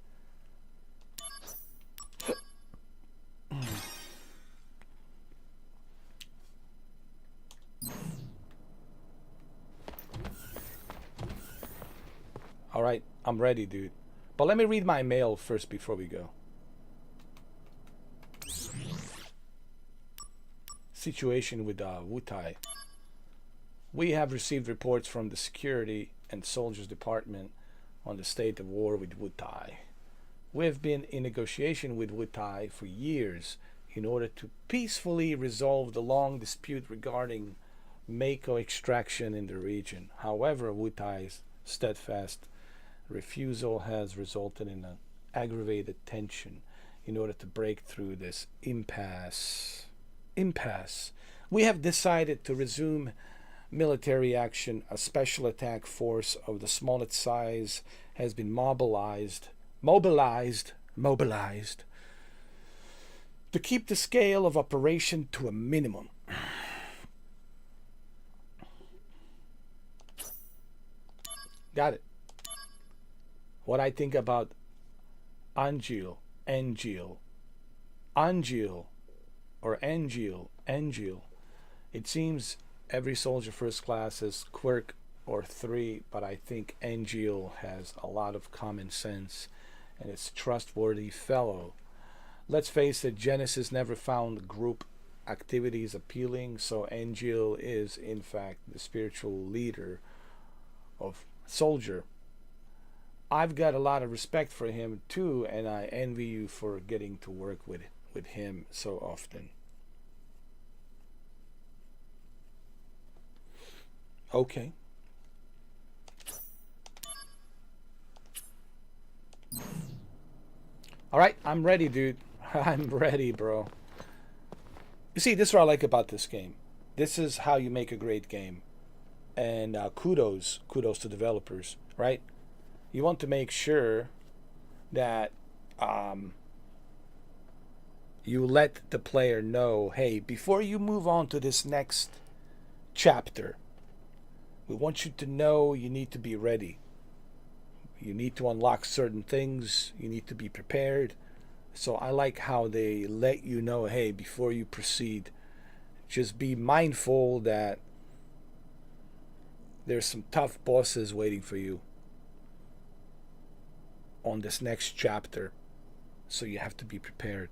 All right, I'm ready, dude. But let me read my mail first before we go. Situation with Wutai. We have received reports from the Security and Soldiers Department on the state of war with Wutai. We have been in negotiation with Wutai for years in order to peacefully resolve the long dispute regarding Mako extraction in the region. However, Wutai's steadfast refusal has resulted in an aggravated tension in order to break through this impasse. We have decided to resume military action. A special attack force of the smallest size has been mobilized to keep the scale of operation to a minimum. Got it. What I think about Angel, it seems every soldier first class is quirk or 3, but I think Angel has a lot of common sense and is a trustworthy fellow. Let's face it, Genesis never found group activities appealing, so Angel is in fact the spiritual leader of Soldier. I've got a lot of respect for him too, and I envy you for getting to work with him so often. Okay. All right, I'm ready, dude. I'm ready, bro. You see, this is what I like about this game. This is how you make a great game. And kudos to developers, right? You want to make sure that you let the player know, hey, before you move on to this next chapter, we want you to know you need to be ready. You need to unlock certain things. You need to be prepared. So I like how they let you know, hey, before you proceed, just be mindful that there's some tough bosses waiting for you on this next chapter. So you have to be prepared.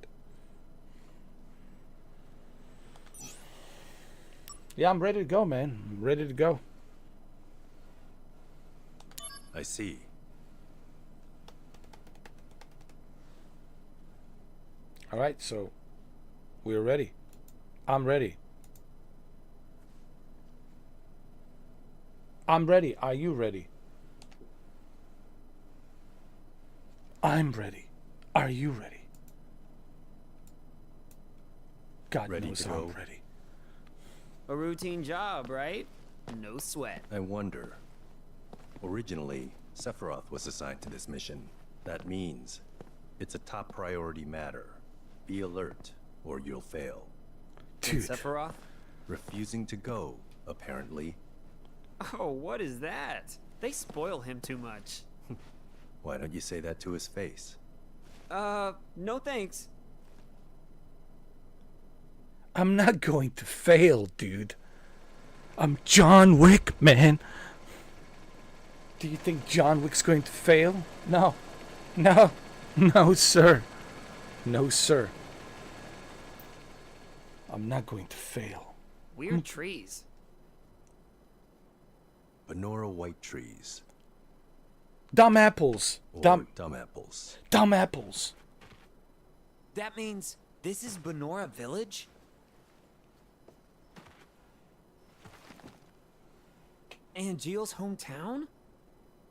Yeah, I'm ready to go, man. I'm ready to go. I see. All right, so we're ready. I'm ready. I'm ready. Are you ready? I'm ready. Are you ready? God Ready knows to I'm go. ready. A routine job, right? No sweat. I wonder. Originally, Sephiroth was assigned to this mission. That means it's a top priority matter. Be alert, or you'll fail. And Sephiroth? Refusing to go, apparently. Oh, what is that? They spoil him too much. Why don't you say that to his face? No thanks. I'm not going to fail, dude. I'm John Wick, man. Do you think John Wick's going to fail? No. No. No, sir. No, sir. I'm not going to fail. Weird trees. Banora white trees. Dumb apples. Or Dumb apples. Dumb apples. That means this is Banora Village? Angeal's hometown?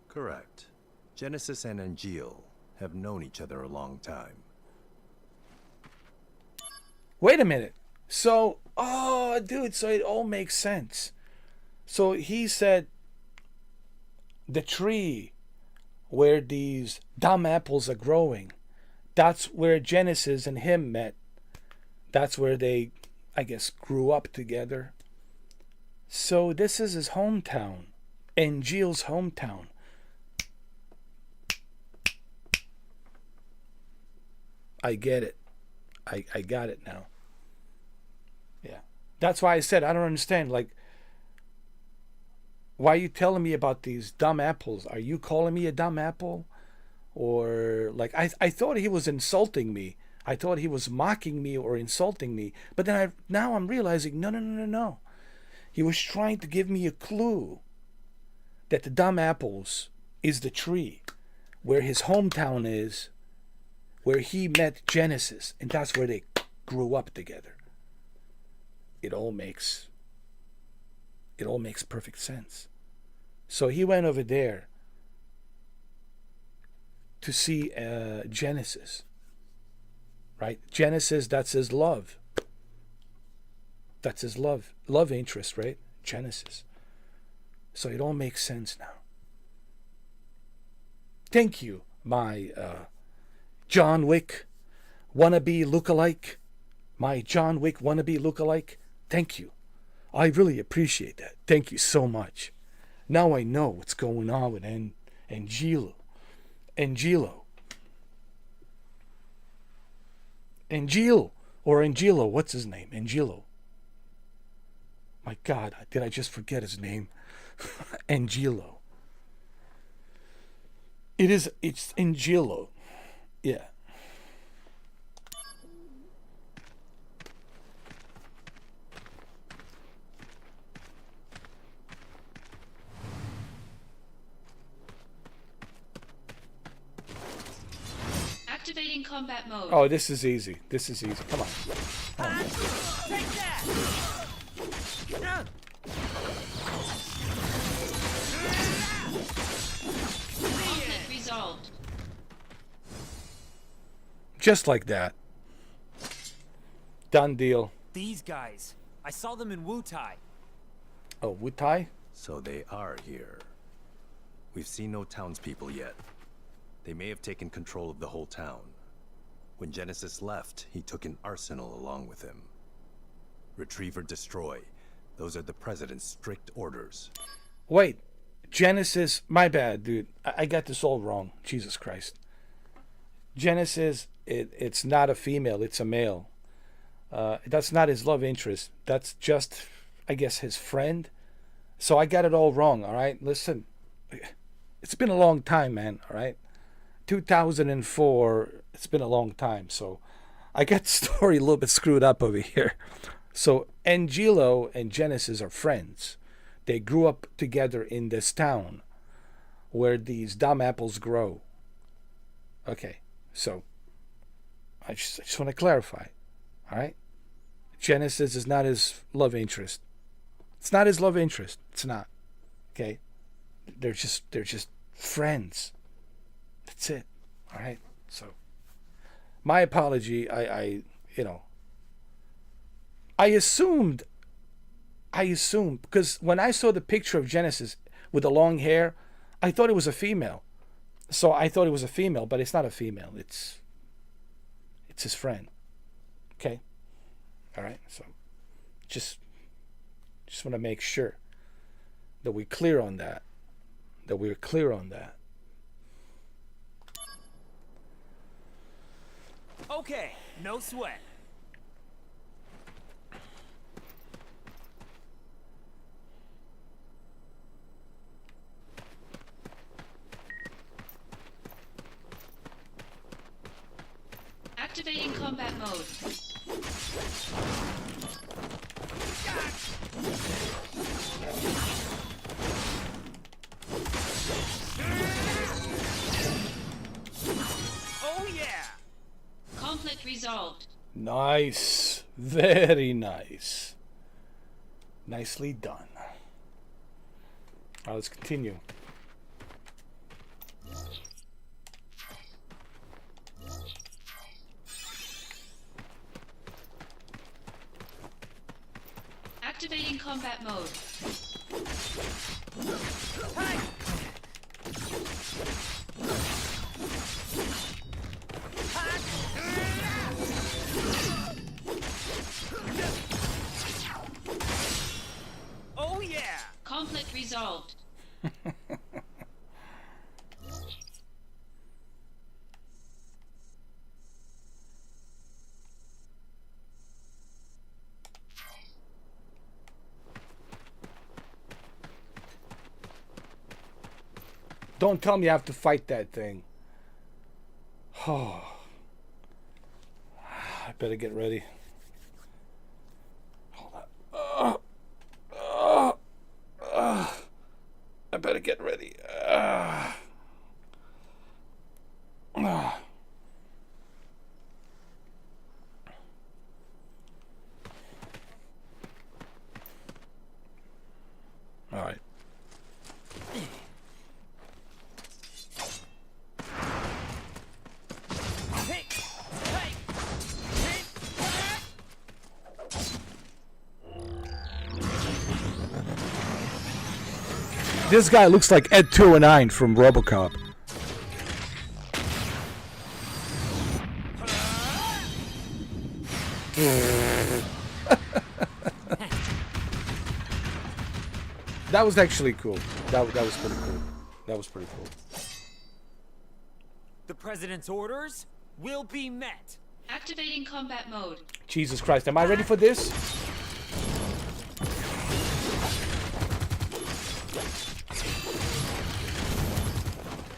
Correct. Genesis and Angeal have known each other a long time. Wait a minute. So, oh, dude, so it all makes sense. So he said the tree where these dumb apples are growing, that's where Genesis and him met. That's where they, I guess, grew up together. So this is his hometown, Angeal's hometown. I get it. I got it now. Yeah. That's why I said I don't understand. Like, why are you telling me about these dumb apples? Are you calling me a dumb apple? Or, like, I thought he was insulting me. I thought he was mocking me or insulting me. But then now I'm realizing, no. He was trying to give me a clue that the dumb apples is the tree where his hometown is, where he met Genesis, and that's where they grew up together. It all makes perfect sense. So he went over there to see Genesis, right? Genesis, that's his love. That's his love interest, right? Genesis. So it all makes sense now. Thank you, my John Wick wannabe lookalike. My John Wick wannabe lookalike. Thank you. I really appreciate that. Thank you so much. Now I know what's going on with Angelo. Or Angelo, what's his name? Angelo. My God, did I just forget his name? Angelo. It's Angelo. Yeah. Activating combat mode. Oh, this is easy. Come on. Take that! Conflict resolved. Just like that. Done deal. These guys. I saw them in Wutai. Oh, Wutai? So they are here. We've seen no townspeople yet. They may have taken control of the whole town. When Genesis left, he took an arsenal along with him. Retrieve or destroy. Those are the President's strict orders. Wait. Genesis, my bad, dude. I got this all wrong. Jesus Christ. Genesis, it's not a female, it's a male. That's not his love interest. That's just, I guess, his friend. So I got it all wrong, all right? Listen, it's been a long time, man, all right? 2004, it's been a long time. So I got the story a little bit screwed up over here. So Angelo and Genesis are friends. They grew up together in this town where these dumb apples grow. Okay, so I just want to clarify, all right? Genesis is not his love interest. It's not his love interest. It's not. Okay? They're just friends. That's it. All right? So my apology. I assumed because when I saw the picture of Genesis with the long hair, I thought it was a female. So I thought it was a female, but it's not a female. It's his friend. Okay? All right? So just want to make sure that we're clear on that. Okay, no sweat. Activating combat mode. Conflict resolved. Nice. Very nice. Nicely done. Alright, let's continue. Activating combat mode. Oh yeah! Conflict resolved. Don't tell me I have to fight that thing. Oh. I better get ready. Hold on. I better get ready. All right. This guy looks like Ed 209 from RoboCop. That was actually cool. That was pretty cool. That was pretty cool. The president's orders will be met. Activating combat mode. Jesus Christ, am I ready for this?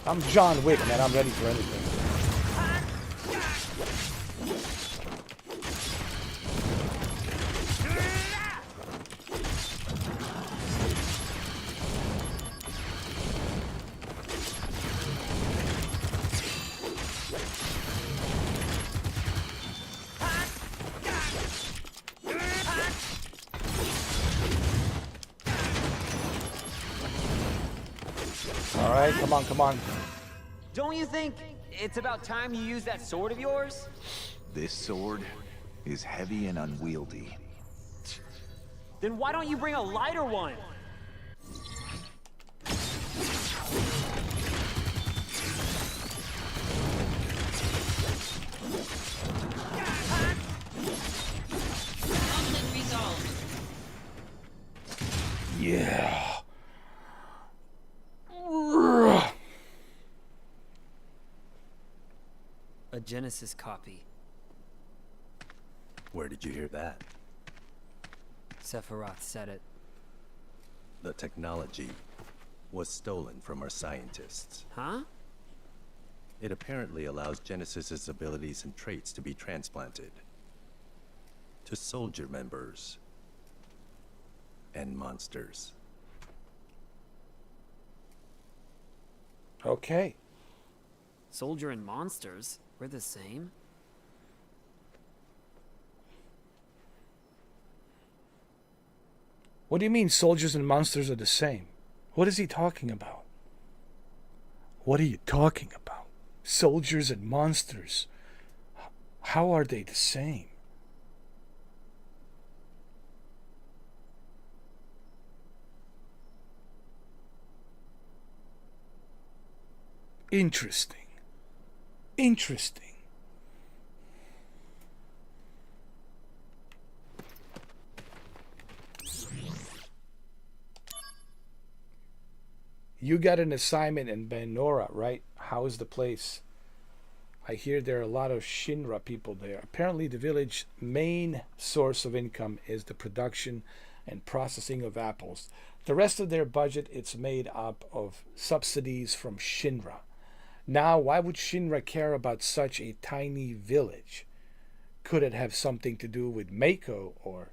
I'm John Wick, man. I'm ready for anything. All right, come on, come on. Don't you think it's about time you use that sword of yours? This sword is heavy and unwieldy. Then why don't you bring a lighter one? Conflict resolved. Yeah. A Genesis copy. Where did you hear that? Sephiroth said it. The technology was stolen from our scientists. Huh? It apparently allows Genesis's abilities and traits to be transplanted to soldier members and monsters. Okay. Soldier and monsters? We're the same? What do you mean soldiers and monsters are the same? What is he talking about? What are you talking about? Soldiers and monsters. How are they the same? Interesting. Interesting. You got an assignment in Banora, right? How is the place? I hear there are a lot of Shinra people there. Apparently the village's main source of income is the production and processing of apples. The rest of their budget is made up of subsidies from Shinra. Now, why would Shinra care about such a tiny village? Could it have something to do with Mako, or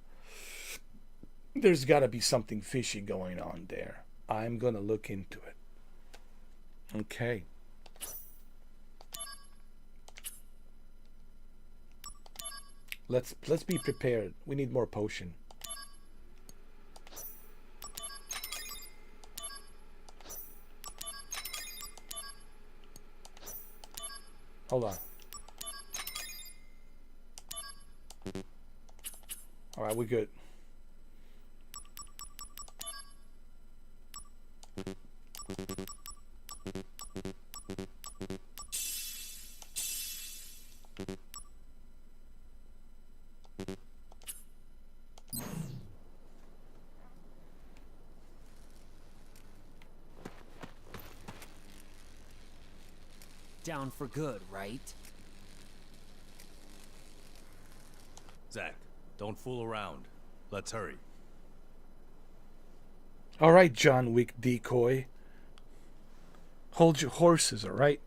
there's got to be something fishy going on there? I'm going to look into it. Okay. Let's be prepared. We need more potion. Hold on. All right, we're good. Down for good, right? Zach, don't fool around. Let's hurry. All right, John Wick decoy. Hold your horses, all right?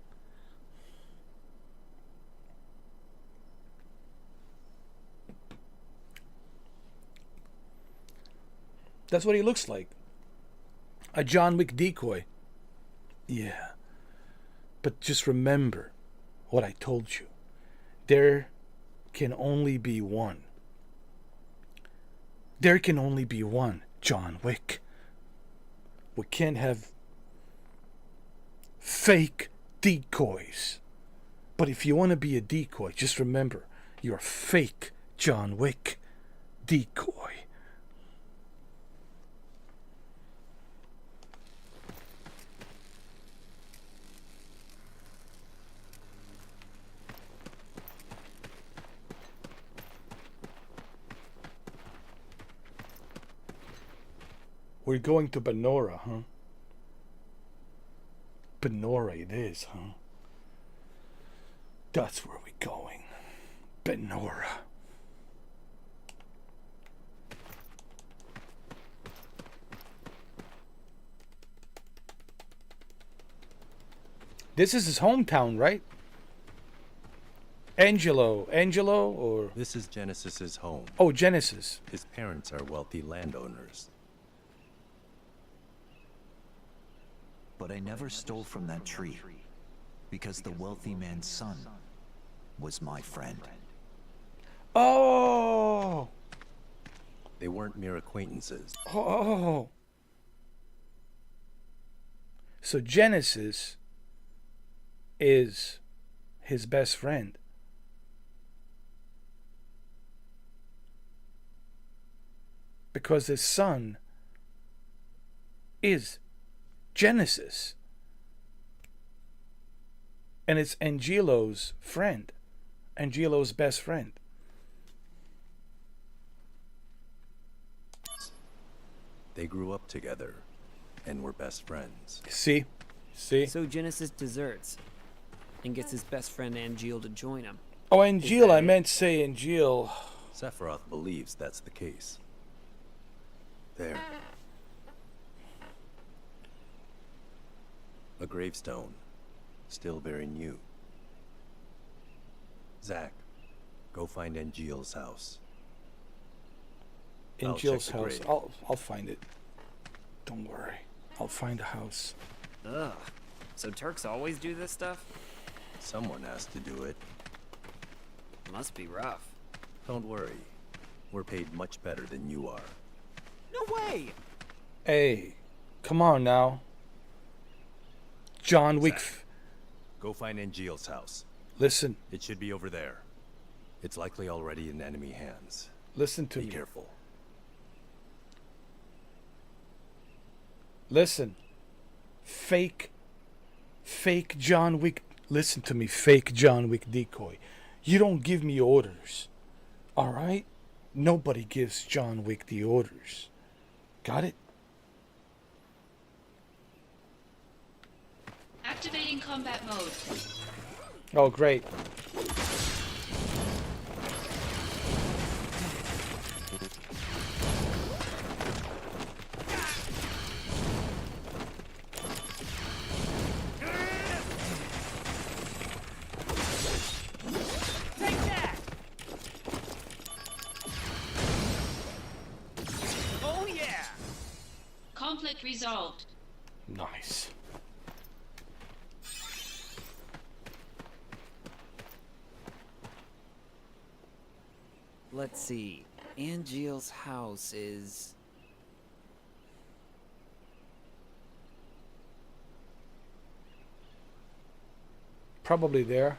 That's what he looks like. A John Wick decoy. Yeah. But just remember what I told you. There can only be one. There can only be one John Wick. We can't have fake decoys. But if you want to be a decoy, just remember, you're fake John Wick decoy. We're going to Banora, huh? Banora it is, huh? That's where we're going. Banora. This is his hometown, right? Angelo, or... This is Genesis's home. Oh, Genesis. His parents are wealthy landowners. But I never stole from that tree, because the wealthy man's son was my friend. Oh! They weren't mere acquaintances. Oh! So Genesis is his best friend. Because his son is Genesis. And it's Angelo's friend. Angelo's best friend. They grew up together and were best friends. See? So Genesis deserts and gets his best friend Angel to join him. Oh, Angel, I meant say Angel. Sephiroth believes that's the case. There. A gravestone, still very new. Zach, go find Angel's house. Angel's house. I'll find it. Don't worry. I'll find a house. Ugh. So Turks always do this stuff? Someone has to do it. Must be rough. Don't worry. We're paid much better than you are. No way! Hey, come on now. John Wick. Zach, go find Angel's house. Listen. It should be over there. It's likely already in enemy hands. Listen to me. Be careful. Listen. Fake John Wick. Listen to me, fake John Wick decoy. You don't give me orders. Alright? Nobody gives John Wick the orders. Got it? Activating combat mode. Oh, great. Take that! Oh yeah! Conflict resolved. Nice. Let's see. Angeal's house is... Probably there.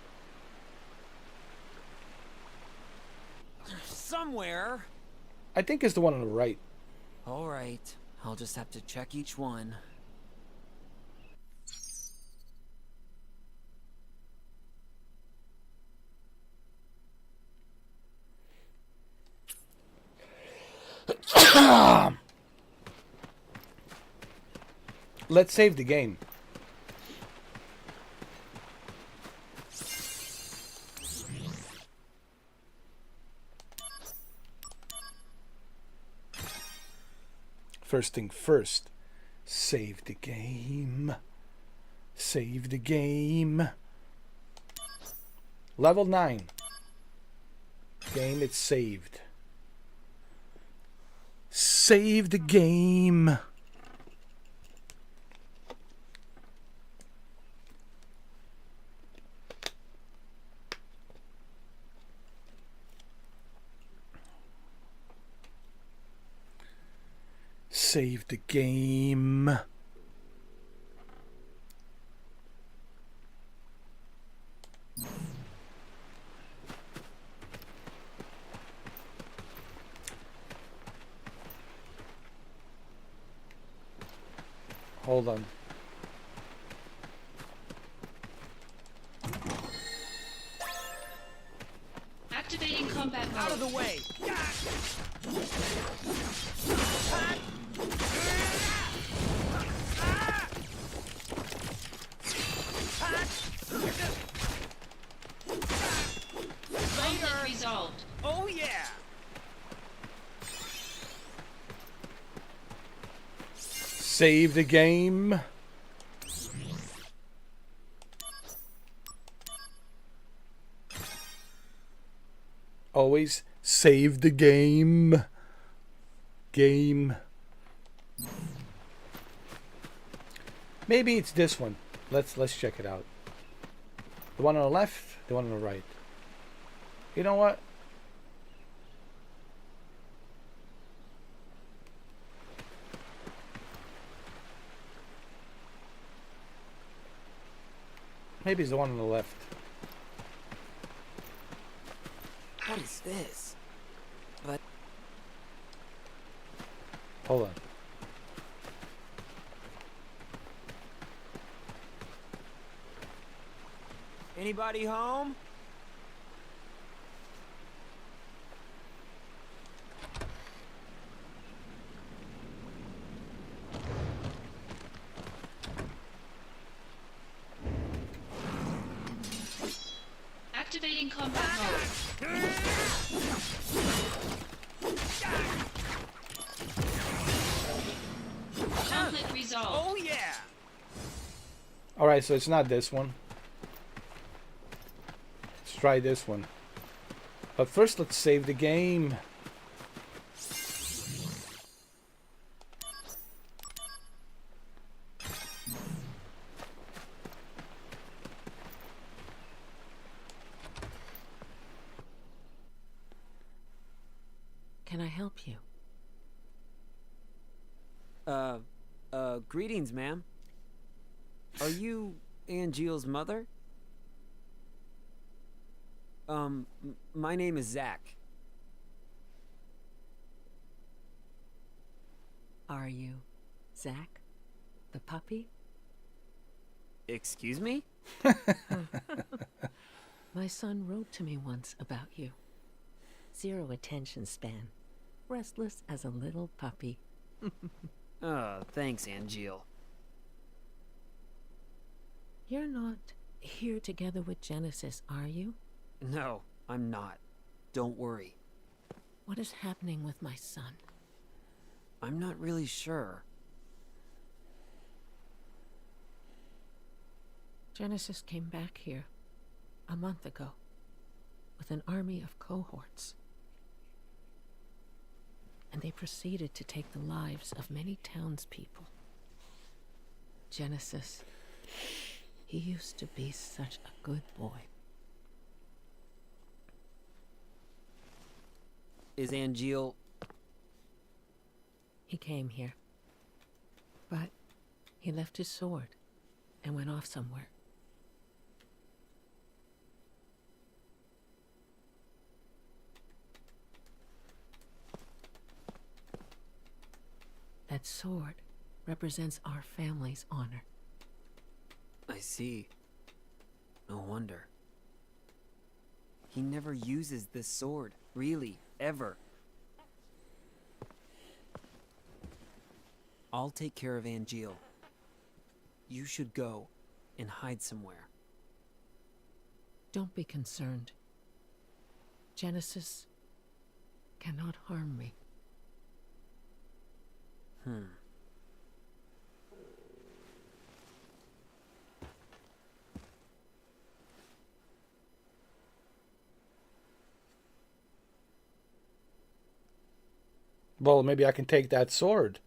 Somewhere. I think it's the one on the right. Alright, I'll just have to check each one. Let's save the game. First thing first, save the game. Save the game. Level 9. Game, it's saved. Save the game. Save the game. Hold on. Activating combat mode. Out of the way. Conflict resolved. Oh yeah. Save the game. Always save the game. Game. Maybe it's this one. Let's check it out. The one on the left, the one on the right. You know what? Maybe it's the one on the left. What is this? But... Hold on. Anybody home? Activating combat mode. Conflict resolved. Oh yeah. Alright, so it's not this one. Let's try this one. But first, let's save the game. Can I help you? Greetings, ma'am. Are you Angeal's mother? My name is Zach. Are you Zach, the puppy? Excuse me? My son wrote to me once about you. 0 attention span. Restless as a little puppy. Thanks, Angeal. You're not here together with Genesis, are you? No, I'm not. Don't worry. What is happening with my son? I'm not really sure. Genesis came back here a month ago with an army of cohorts. And they proceeded to take the lives of many townspeople. Genesis, he used to be such a good boy. Is Angeal... He came here. But he left his sword and went off somewhere. That sword represents our family's honor. I see. No wonder. He never uses this sword, really, ever. I'll take care of Angeal. You should go and hide somewhere. Don't be concerned. Genesis cannot harm me. Well, maybe I can take that sword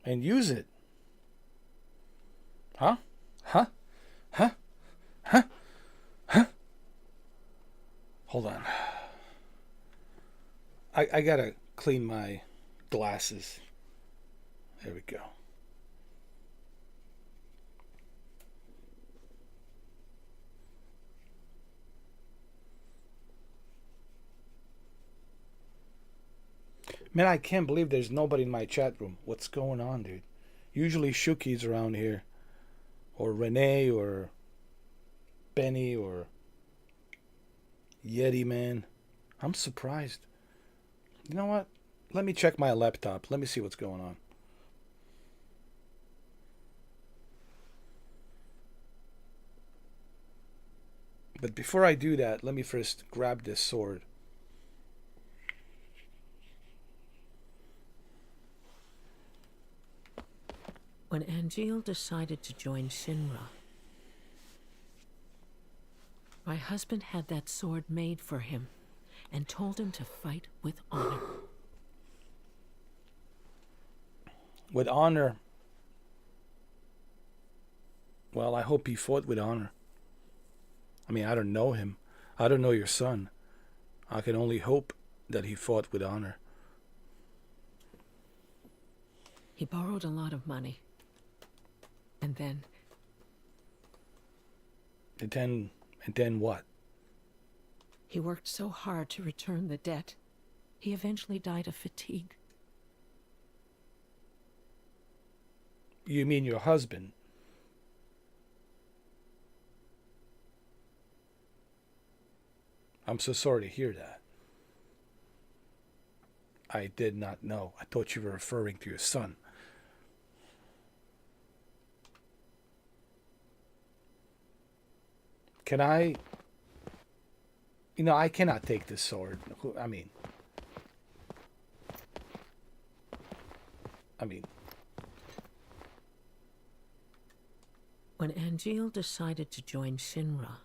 and use it. Huh? Huh? Huh? Huh? Huh? Hold on. I gotta clean my glasses. There we go. Man, I can't believe there's nobody in my chat room. What's going on, dude? Usually Shuki's around here. Or Renee, or Benny, or Yeti Man. I'm surprised. You know what? Let me check my laptop. Let me see what's going on. But before I do that, let me first grab this sword. When Angeal decided to join Shinra, my husband had that sword made for him and told him to fight with honor. With honor? Well, I hope he fought with honor. I mean, I don't know him. I don't know your son. I can only hope that he fought with honor. He borrowed a lot of money. And then what? He worked so hard to return the debt, he eventually died of fatigue. You mean your husband? I'm so sorry to hear that. I did not know. I thought you were referring to your son. Can I... You know, I cannot take this sword. I mean... When Angeal decided to join Shinra,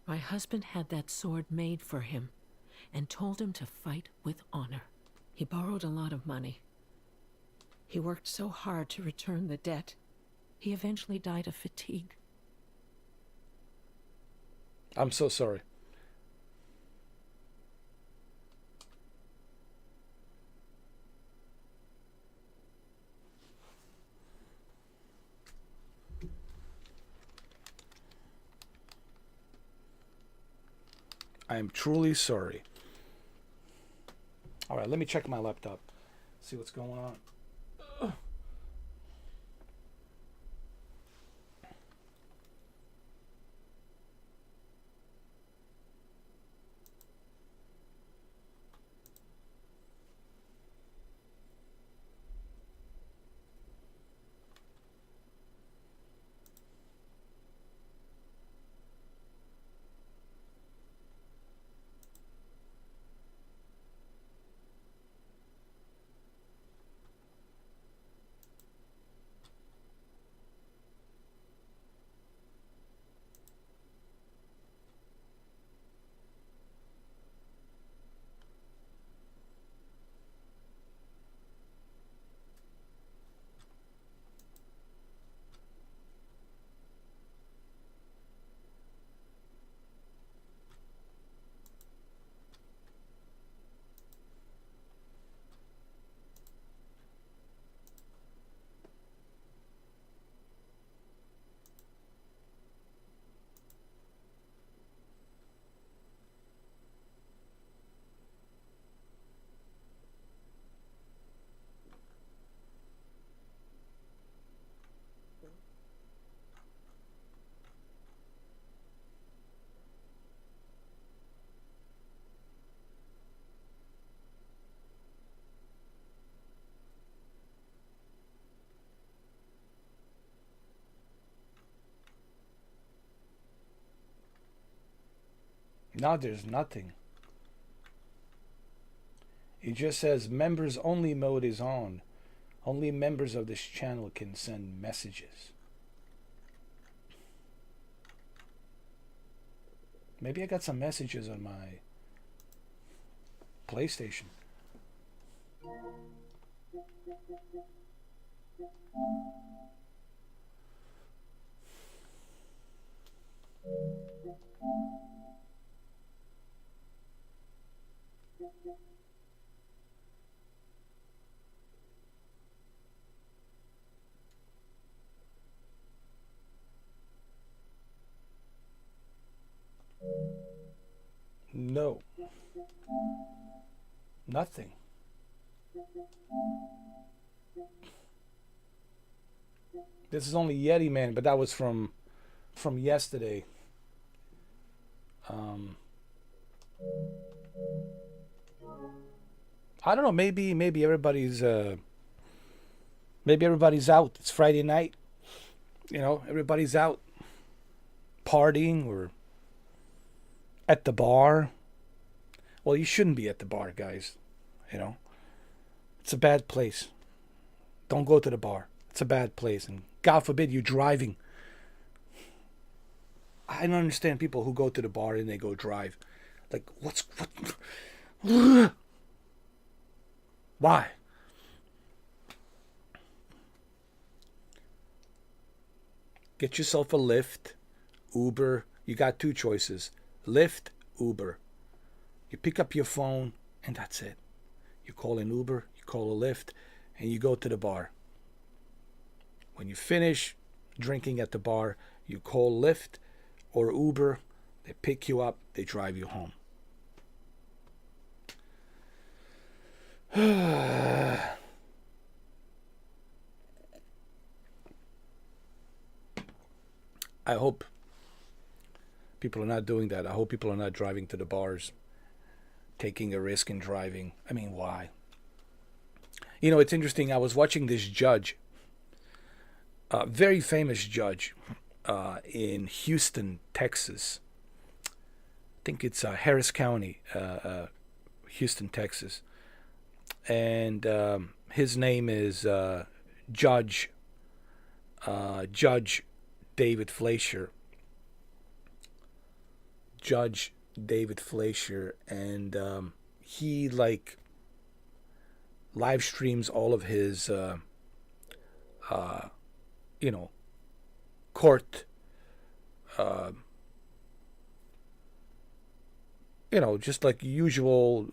my husband had that sword made for him and told him to fight with honor. He borrowed a lot of money. He worked so hard to return the debt, he eventually died of fatigue. I'm so sorry. I am truly sorry. All right, let me check my laptop. See what's going on. Now there's nothing. It just says members only mode is on. Only members of this channel can send messages. Maybe I got some messages on my PlayStation. No. Nothing. This is only Yeti Man, but that was from yesterday. I don't know. Maybe everybody's out. It's Friday night. You know, everybody's out partying or at the bar. Well, you shouldn't be at the bar, guys. You know, it's a bad place. Don't go to the bar. It's a bad place, and God forbid you're driving. I don't understand people who go to the bar and they go drive. Like, what? Why? Get yourself a Lyft, Uber. You got two choices: Lyft, Uber. You pick up your phone, and that's it. You call an Uber, you call a Lyft, and you go to the bar. When you finish drinking at the bar, you call Lyft or Uber. They pick you up, they drive you home. I hope people are not doing that. I hope people are not driving to the bars, taking a risk in driving. I mean, why? You know, it's interesting. I was watching this judge, a very famous judge in Houston, Texas. I think it's Harris County, Houston, Texas. And his name is Judge David Fleischer. Judge David Fleischer, and he like live streams all of his court just like usual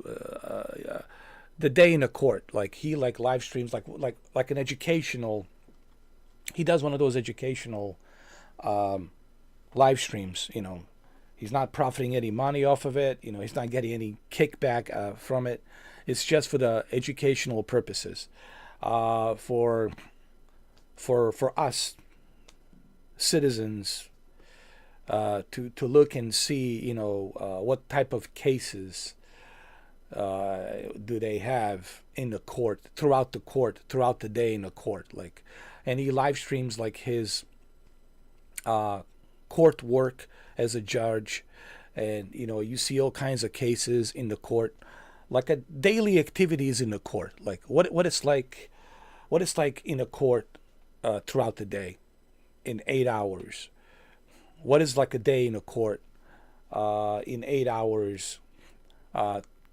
the day in a court. Like he like live streams like an educational, he does one of those educational live streams. You know, he's not profiting any money off of it. You know, he's not getting any kickback from it. It's just for the educational purposes, for us citizens to look and see, you know, what type of cases do they have in the court, throughout the day in the court. Like, and he live streams like his court work as a judge, and you know, you see all kinds of cases in the court, like a daily activities in the court, like what it's like in a court throughout the day in 8 hours. What is like a day in a court in 8 hours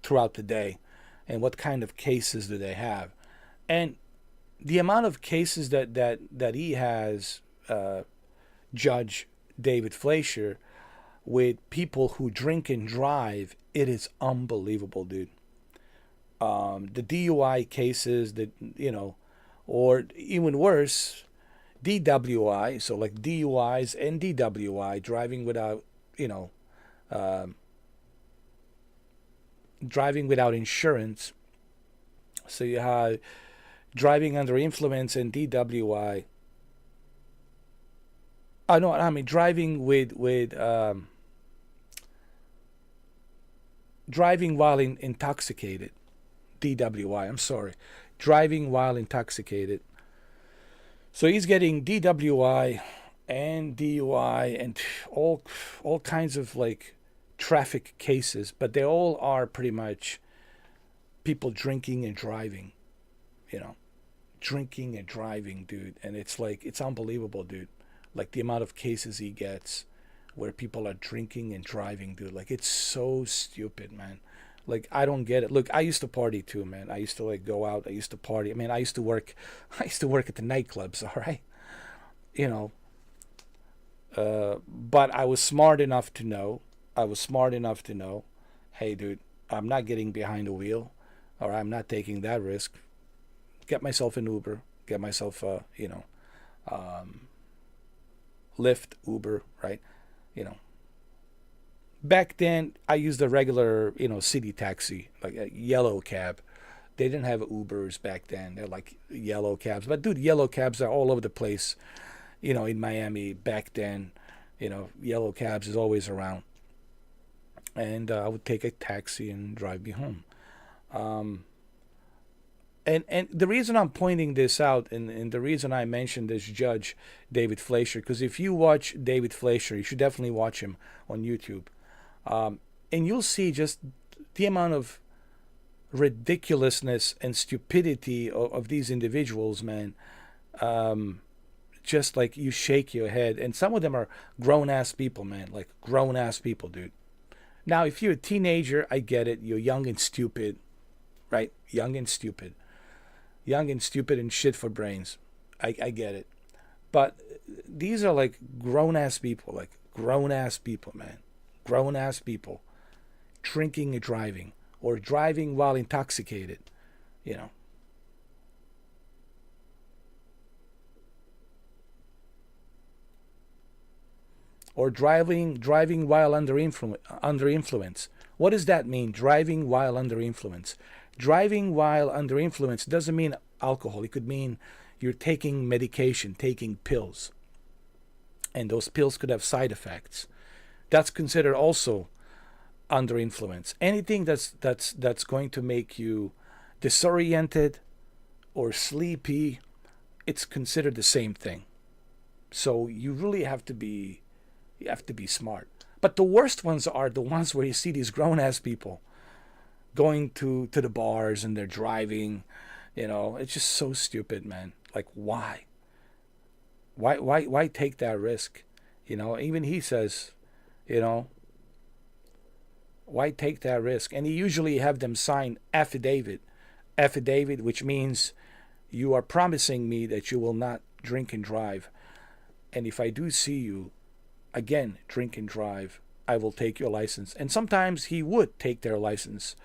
throughout the day, and what kind of cases do they have, and the amount of cases that he has, Judge David Fleischer, with people who drink and drive. It is unbelievable, dude. The DUI cases, that, you know, or even worse, DWI. So like DUIs and DWI, driving without, you know, driving without insurance. So you have driving under influence and DWI. Driving driving while intoxicated, DWI. I'm sorry, driving while intoxicated. So he's getting DWI and DUI and all kinds of like traffic cases, but they all are pretty much people drinking and driving, you know, drinking and driving, dude. And it's like, it's unbelievable, dude. Like the amount of cases he gets where people are drinking and driving, dude. Like, it's so stupid, man. Like, I don't get it. Look, I used to party too, man. I used to like go out. I used to party. I mean, I used to work at the nightclubs, all right? You know, but I was smart enough to know, hey, dude, I'm not getting behind the wheel, or I'm not taking that risk. Get myself an Uber, get myself, Lyft, Uber, right? You know, back then I used a regular, city taxi, like a yellow cab. They didn't have Ubers back then. They're like yellow cabs. But dude, yellow cabs are all over the place. In Miami back then, yellow cabs is always around. And I would take a taxi and drive me home. And the reason I'm pointing this out, and the reason I mentioned this judge, David Fleischer, because if you watch David Fleischer, you should definitely watch him on YouTube. And you'll see just the amount of ridiculousness and stupidity of these individuals, man. Just like you shake your head. And some of them are grown-ass people, man. Like grown-ass people, dude. Now, if you're a teenager, I get it. You're young and stupid, right? Young and stupid and shit for brains. I get it. But these are like grown-ass people, man. Grown-ass people drinking and driving, or driving while intoxicated, Or driving while under influence. What does that mean? Driving while under influence. Driving while under influence doesn't mean alcohol. It could mean you're taking medication, taking pills. And those pills could have side effects. That's considered also under influence. Anything that's going to make you disoriented or sleepy, it's considered the same thing. So you really have to be smart. But the worst ones are the ones where you see these grown-ass people going to the bars and they're driving. It's just so stupid, man. Like, why? Why take that risk? Even he says, why take that risk? And you usually have them sign affidavit, which means you are promising me that you will not drink and drive. And if I do see you again drink and drive, I will take your license. And sometimes he would take their license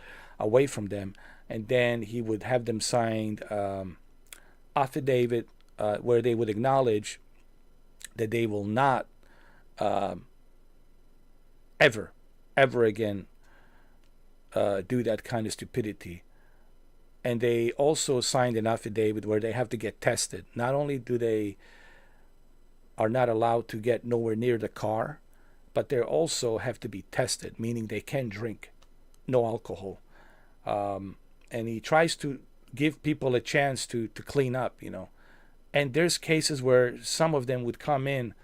away from them, and then he would have them signed affidavit where they would acknowledge that they will not ever again do that kind of stupidity. And they also signed an affidavit where they have to get tested. Not only do they are not allowed to get nowhere near the car, but they also have to be tested, meaning they can drink, no alcohol. And he tries to give people a chance to clean up, And there's cases where some of them would come in,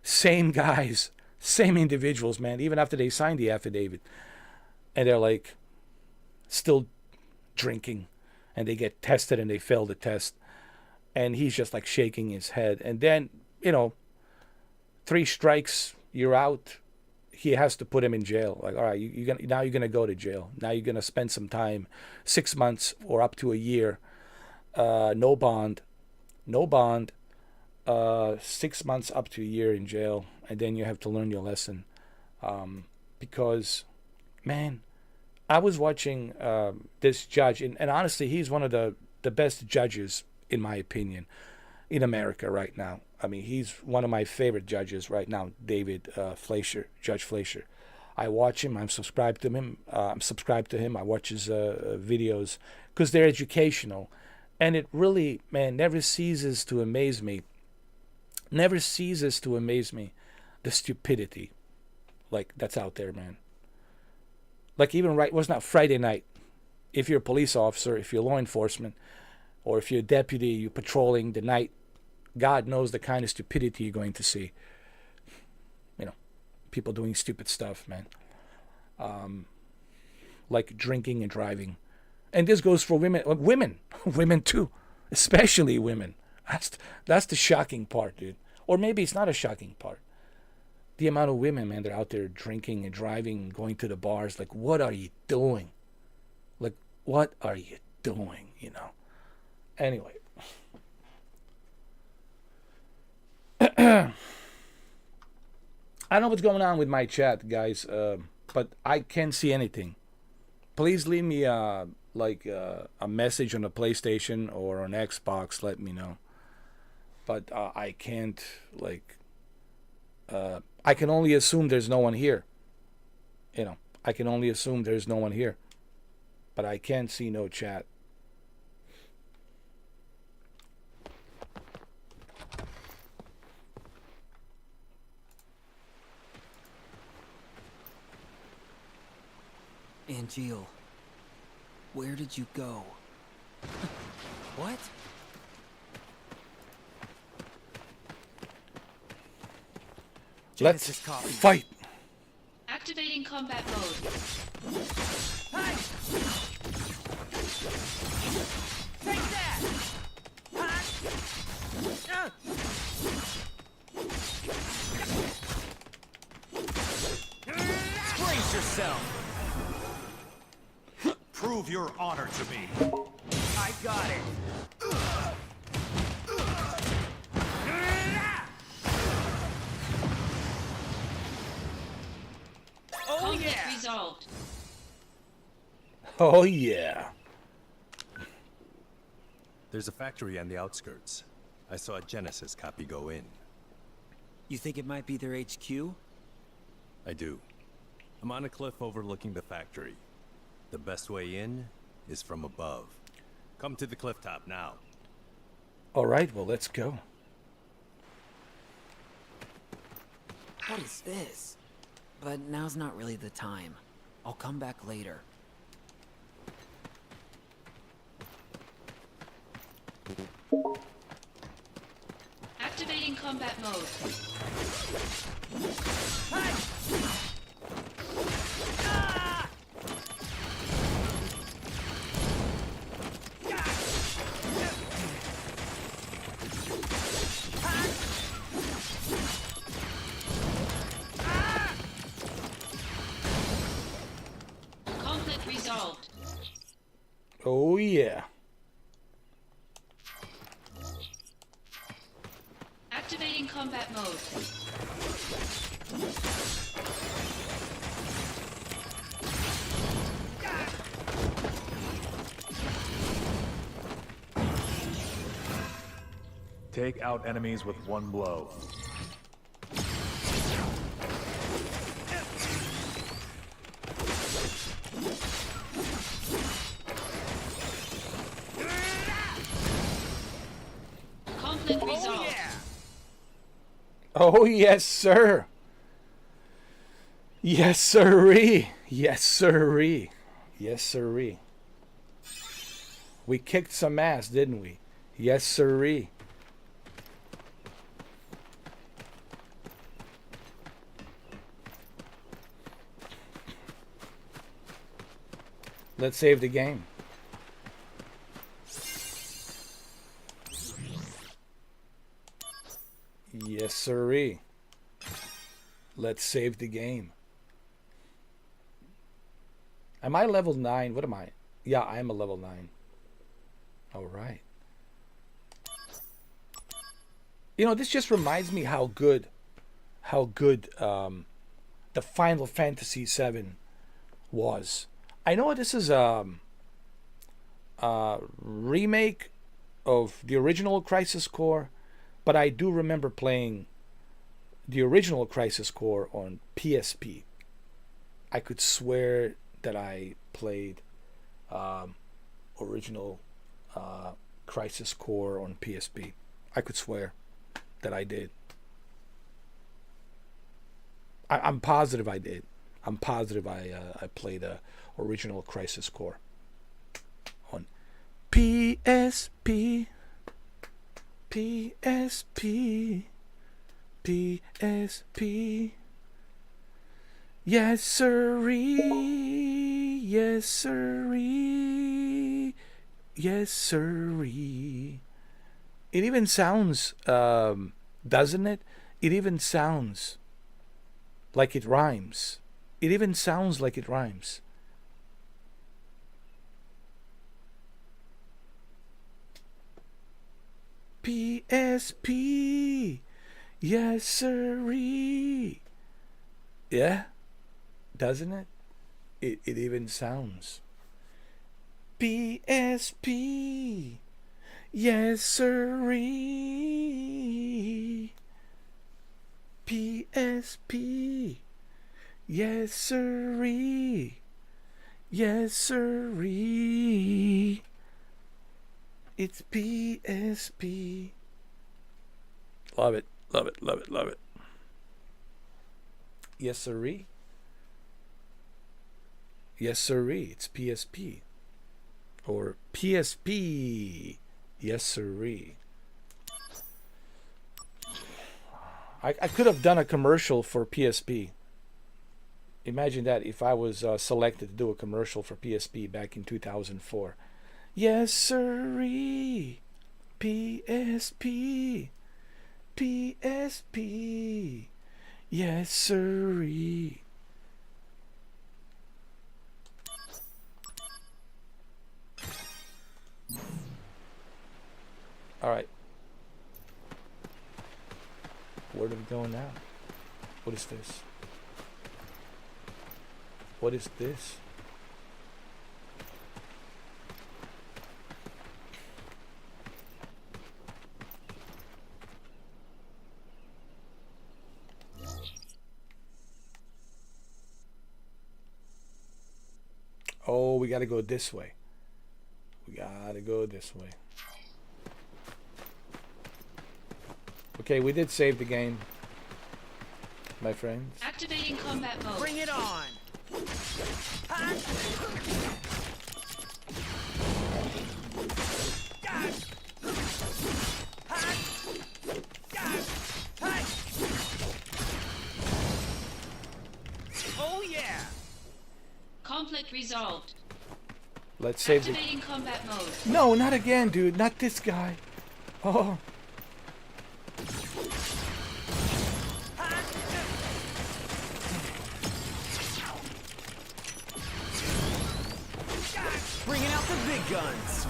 same guys, same individuals, man, even after they signed the affidavit. And they're like still drinking, and they get tested and they fail the test. And he's just like shaking his head. And then, 3 strikes, you're out. He has to put him in jail. Like, all right, you're gonna go to jail. Now you're gonna spend some time, 6 months or up to a year, no bond, 6 months up to a year in jail, and then you have to learn your lesson. Because, man, I was watching this judge, and honestly, he's one of the best judges, in my opinion, in America right now. I mean, he's one of my favorite judges right now, David Fleischer, Judge Fleischer. I watch him. I'm subscribed to him. I watch his videos because they're educational. And it really, man, never ceases to amaze me. The stupidity, like, that's out there, man. Like, even was not Friday night. If you're a police officer, if you're law enforcement, or if you're a deputy, you're patrolling the night, God knows the kind of stupidity you're going to see. People doing stupid stuff, man. like drinking and driving. And this goes for women, women too, especially women. That's the shocking part, dude. Or maybe it's not a shocking part. The amount of women, man, they're out there drinking and driving, going to the bars. Like, what are you doing? Like, what are you doing? You know. Anyway. I don't know what's going on with my chat, guys, but I can't see anything. Please leave me a message on the PlayStation or on Xbox. Let me know. But I can't, I can only assume there's no one here. You know, I can only assume there's no one here. But I can't see no chat. Angeal, where did you go? What? Let's fight. Activating combat mode. Hey! Take that! Brace yourself! Prove your honor to me. I got it. Oh Conflict yeah! resolved. Oh, yeah. There's a factory on the outskirts. I saw a Genesis copy go in. You think it might be their HQ? I do. I'm on a cliff overlooking the factory. The best way in is from above. Come to the cliff top now. All right, well, let's go. What is this? But now's not really the time. I'll come back later. Activating combat mode. Conflict resolved. Oh, yeah. Activating combat mode. Take out enemies with one blow. Conflict resolved. Oh, yes, sir. Yes, sirree. Yes, sirree. Yes, sirree. We kicked some ass, didn't we? Yes, sirree. Let's save the game. Yes, sirree. Let's save the game. Am I level 9? What am I? Yeah, I am a level 9. All right. You know, this just reminds me how good the Final Fantasy VII was. I know this is a remake of the original Crisis Core, but I do remember playing the original Crisis Core on PSP. I could swear that I played original Crisis Core on PSP. I could swear that I did. I'm positive I did. I'm positive I played original Crisis Core on PSP. PSP. PSP. Yes, sirree. Yes, sirree. Yes, sirree. It even sounds, doesn't it? It even sounds like it rhymes. It even sounds like it rhymes. PSP. Yes, sirree. Yeah, doesn't it? It even sounds. PSP. Yes, sirree. PSP. Yes, sirree. Yes, sirree. It's PSP. Love it, love it, love it, love it. Yes, sirree. Yes, sirree. It's PSP. Or PSP. Yes, sirree. I could have done a commercial for PSP. Imagine that if I was selected to do a commercial for PSP back in 2004. Yes, sirree. PSP. PSP. Yes, sirree. All right. Where do we go now? What is this? What is this? Oh, we gotta go this way. We gotta go this way. Okay, we did save the game, my friends. Activating combat mode. Bring it on. Oh yeah. Conflict resolved. Let's save Activating combat mode. No, not again, dude. Not this guy. Oh. Bringing out the big guns.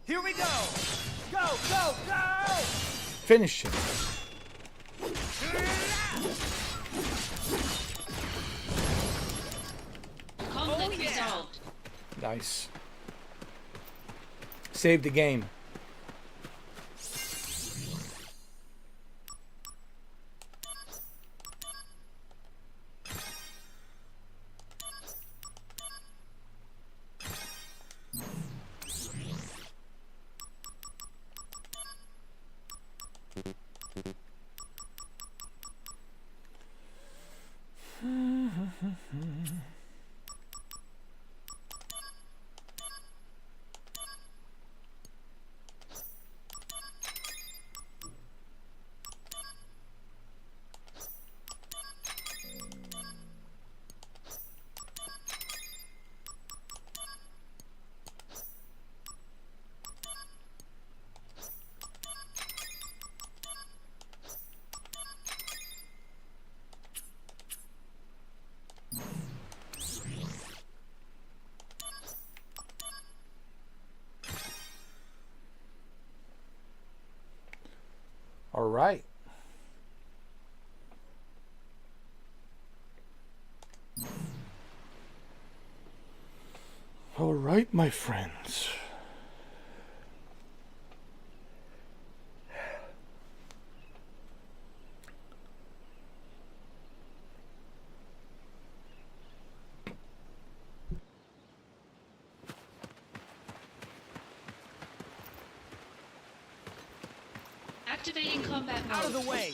Here we go. Go, go, go. Finish him. Conflict resolved. Nice. Save the game. All right. All right, my friends. Activating combat mode. Out of the way.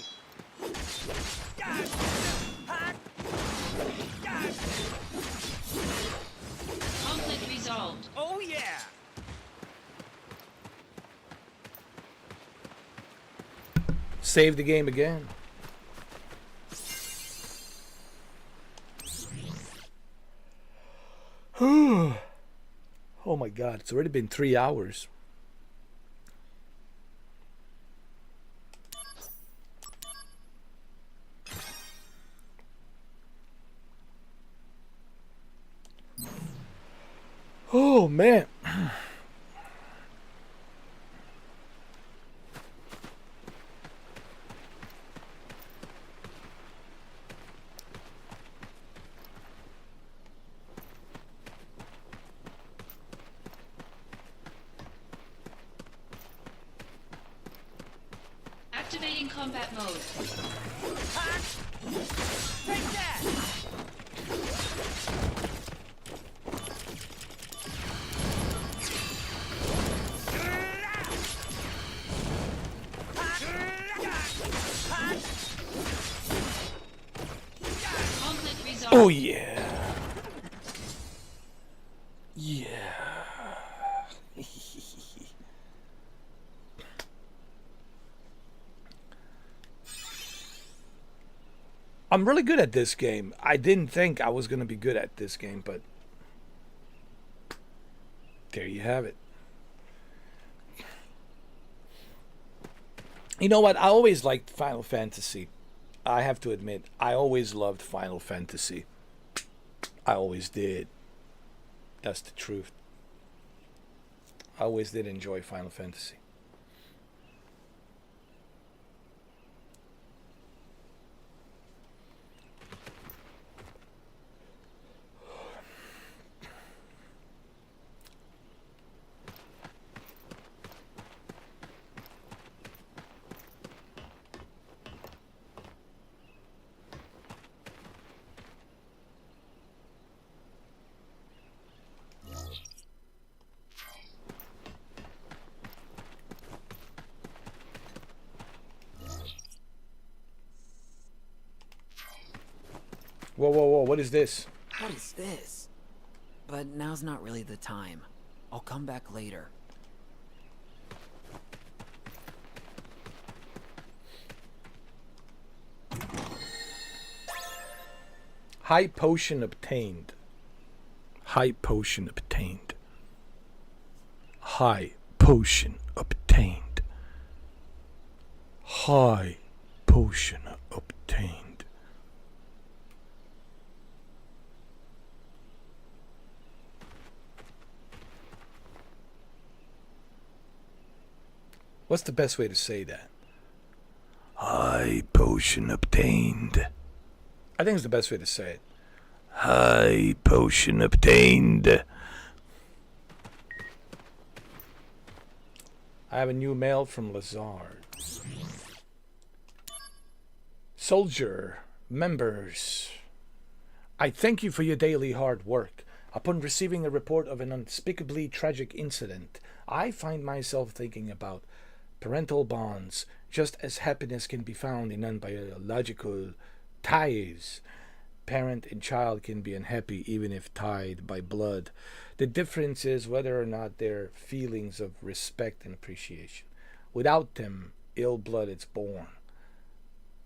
Conflict resolved. Oh yeah. Save the game again. Oh my god, it's already been 3 hours. Oh man. Activating combat mode. Take that! Conflict resolved. Oh yeah. Yeah. I'm really good at this game. I didn't think I was going to be good at this game, but there you have it. You know what? I always liked Final Fantasy. I have to admit, I always loved Final Fantasy. I always did. That's the truth. I always did enjoy Final Fantasy. Whoa, whoa, whoa, what is this? What is this? But now's not really the time. I'll come back later. High potion obtained. High potion obtained. High potion obtained. High potion obtained. What's the best way to say that? High potion obtained. I think it's the best way to say it. High potion obtained. I have a new mail from Lazard. Soldier, members, I thank you for your daily hard work. Upon receiving a report of an unspeakably tragic incident, I find myself thinking about parental bonds, just as happiness can be found in unbiological ties. Parent and child can be unhappy even if tied by blood. The difference is whether or not they're feelings of respect and appreciation. Without them, ill blood is born.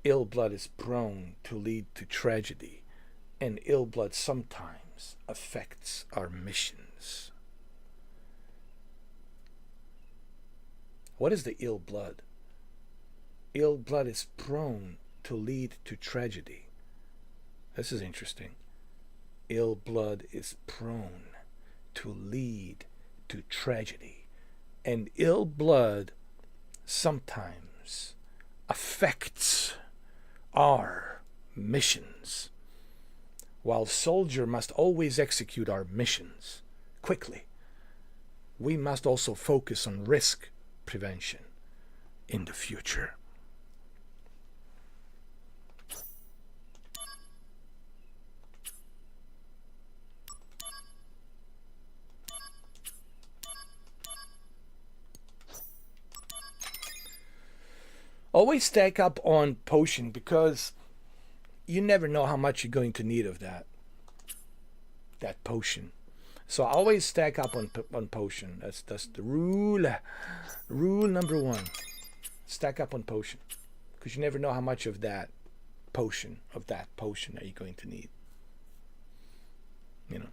Ill blood is prone to lead to tragedy, and ill blood sometimes affects our missions. What is the ill blood? Ill blood is prone to lead to tragedy. This is interesting. Ill blood is prone to lead to tragedy. And ill blood sometimes affects our missions. While soldier must always execute our missions quickly, we must also focus on risk prevention in the future. Always stack up on potion because you never know how much you're going to need of that potion. So always stack up on potion. That's the rule. Rule number one. Stack up on potion, because you never know how much of that potion are you going to need. You know.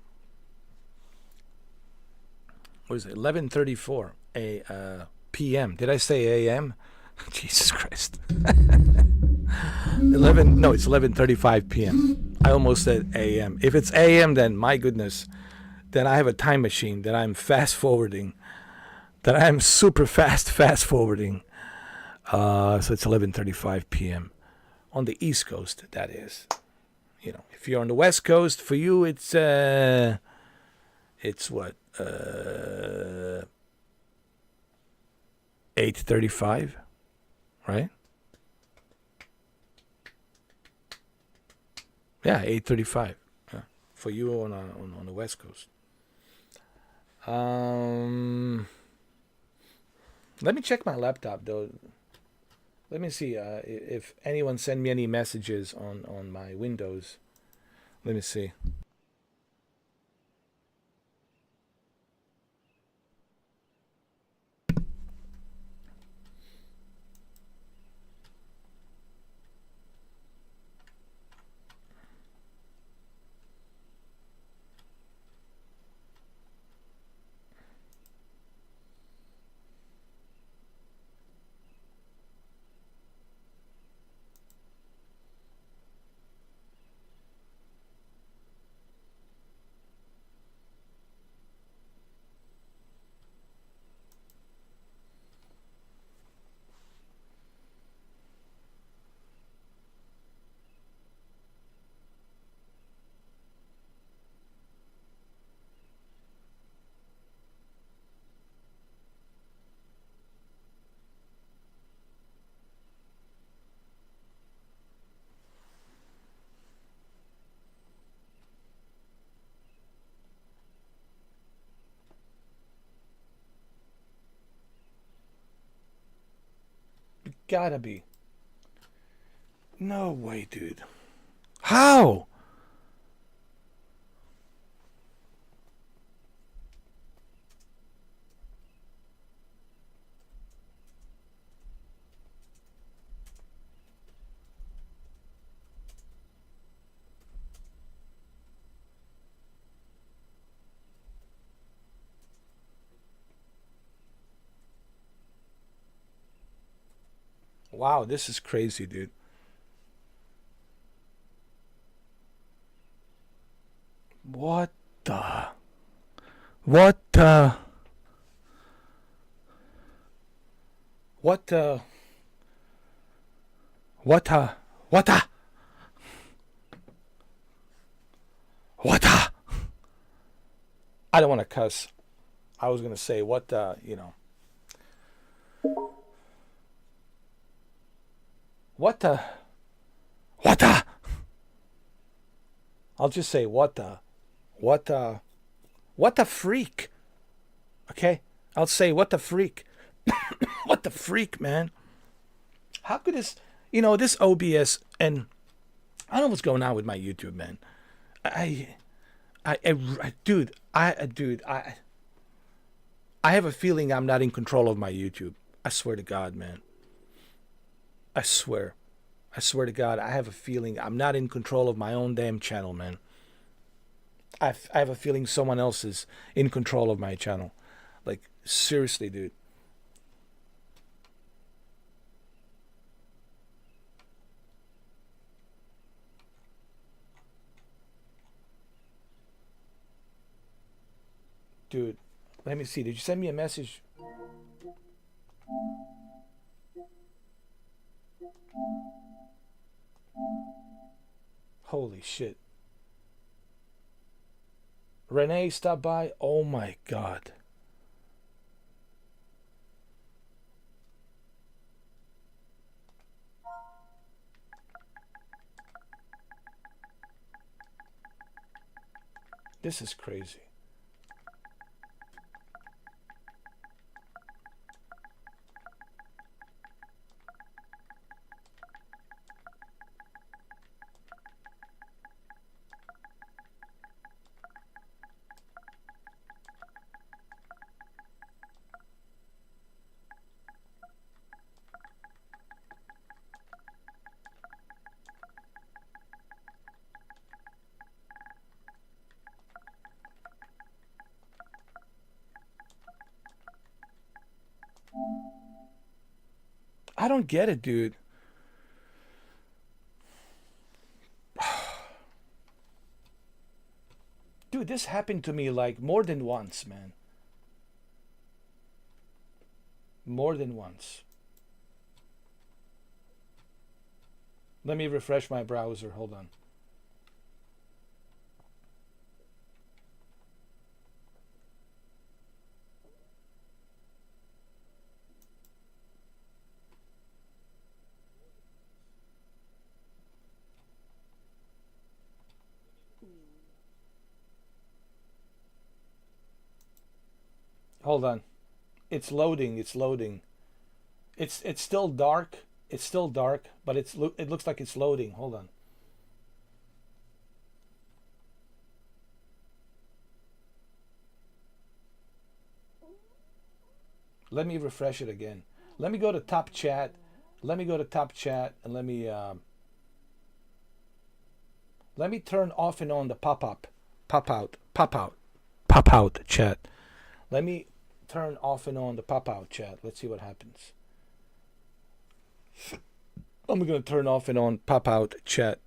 what is it? 11:34 p.m. Did I say a.m.? Jesus Christ. 11. No, it's 11:35 p.m. I almost said a.m. If it's a.m., then my goodness, then I have a time machine that I'm fast forwarding. That I'm super fast forwarding. So it's 11:35 p.m. on the East Coast. That is. You know, if you're on the West Coast, for you it's what 8:35, right? Yeah, 8:35. For you on the West Coast. Let me check my laptop though. Let me see if anyone sent me any messages on my Windows. Let me see. Gotta be. No way, dude. How? Wow, this is crazy, dude. What the? What the? What the? What the? What the? What the? I don't want to cuss. I was going to say, what the, you know. What the? What the? I'll just say, what the? What the? What the freak? Okay? I'll say, what the freak? What the freak, man? How could this, you know, this OBS, and I don't know what's going on with my YouTube, man. Dude, I have a feeling I'm not in control of my YouTube. I swear to God, man. I swear to God, I have a feeling I'm not in control of my own damn channel, man. I have a feeling someone else is in control of my channel. Like, seriously, dude. Dude, let me see. Did you send me a message? Holy shit. Renee stopped by. Oh my God. This is crazy. I don't get it, dude. Dude, this happened to me like more than once, man. More than once. Let me refresh my browser. Hold on. Hold on. It's loading. It's loading. It's still dark. It's still dark, but it looks like it's loading. Hold on. Let me refresh it again. Let me go to top chat. Let me go to top chat and let me turn off and on the pop out chat. Let me turn off and on the pop out chat. Let's see what happens. I'm going to turn off and on pop out chat.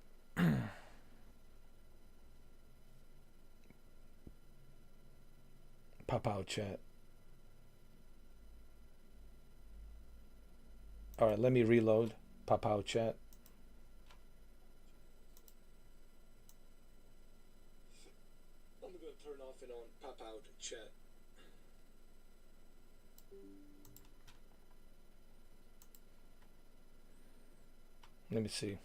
Pop out chat. All right, let me reload pop out chat. I'm going to turn off and on pop out chat. Let me see.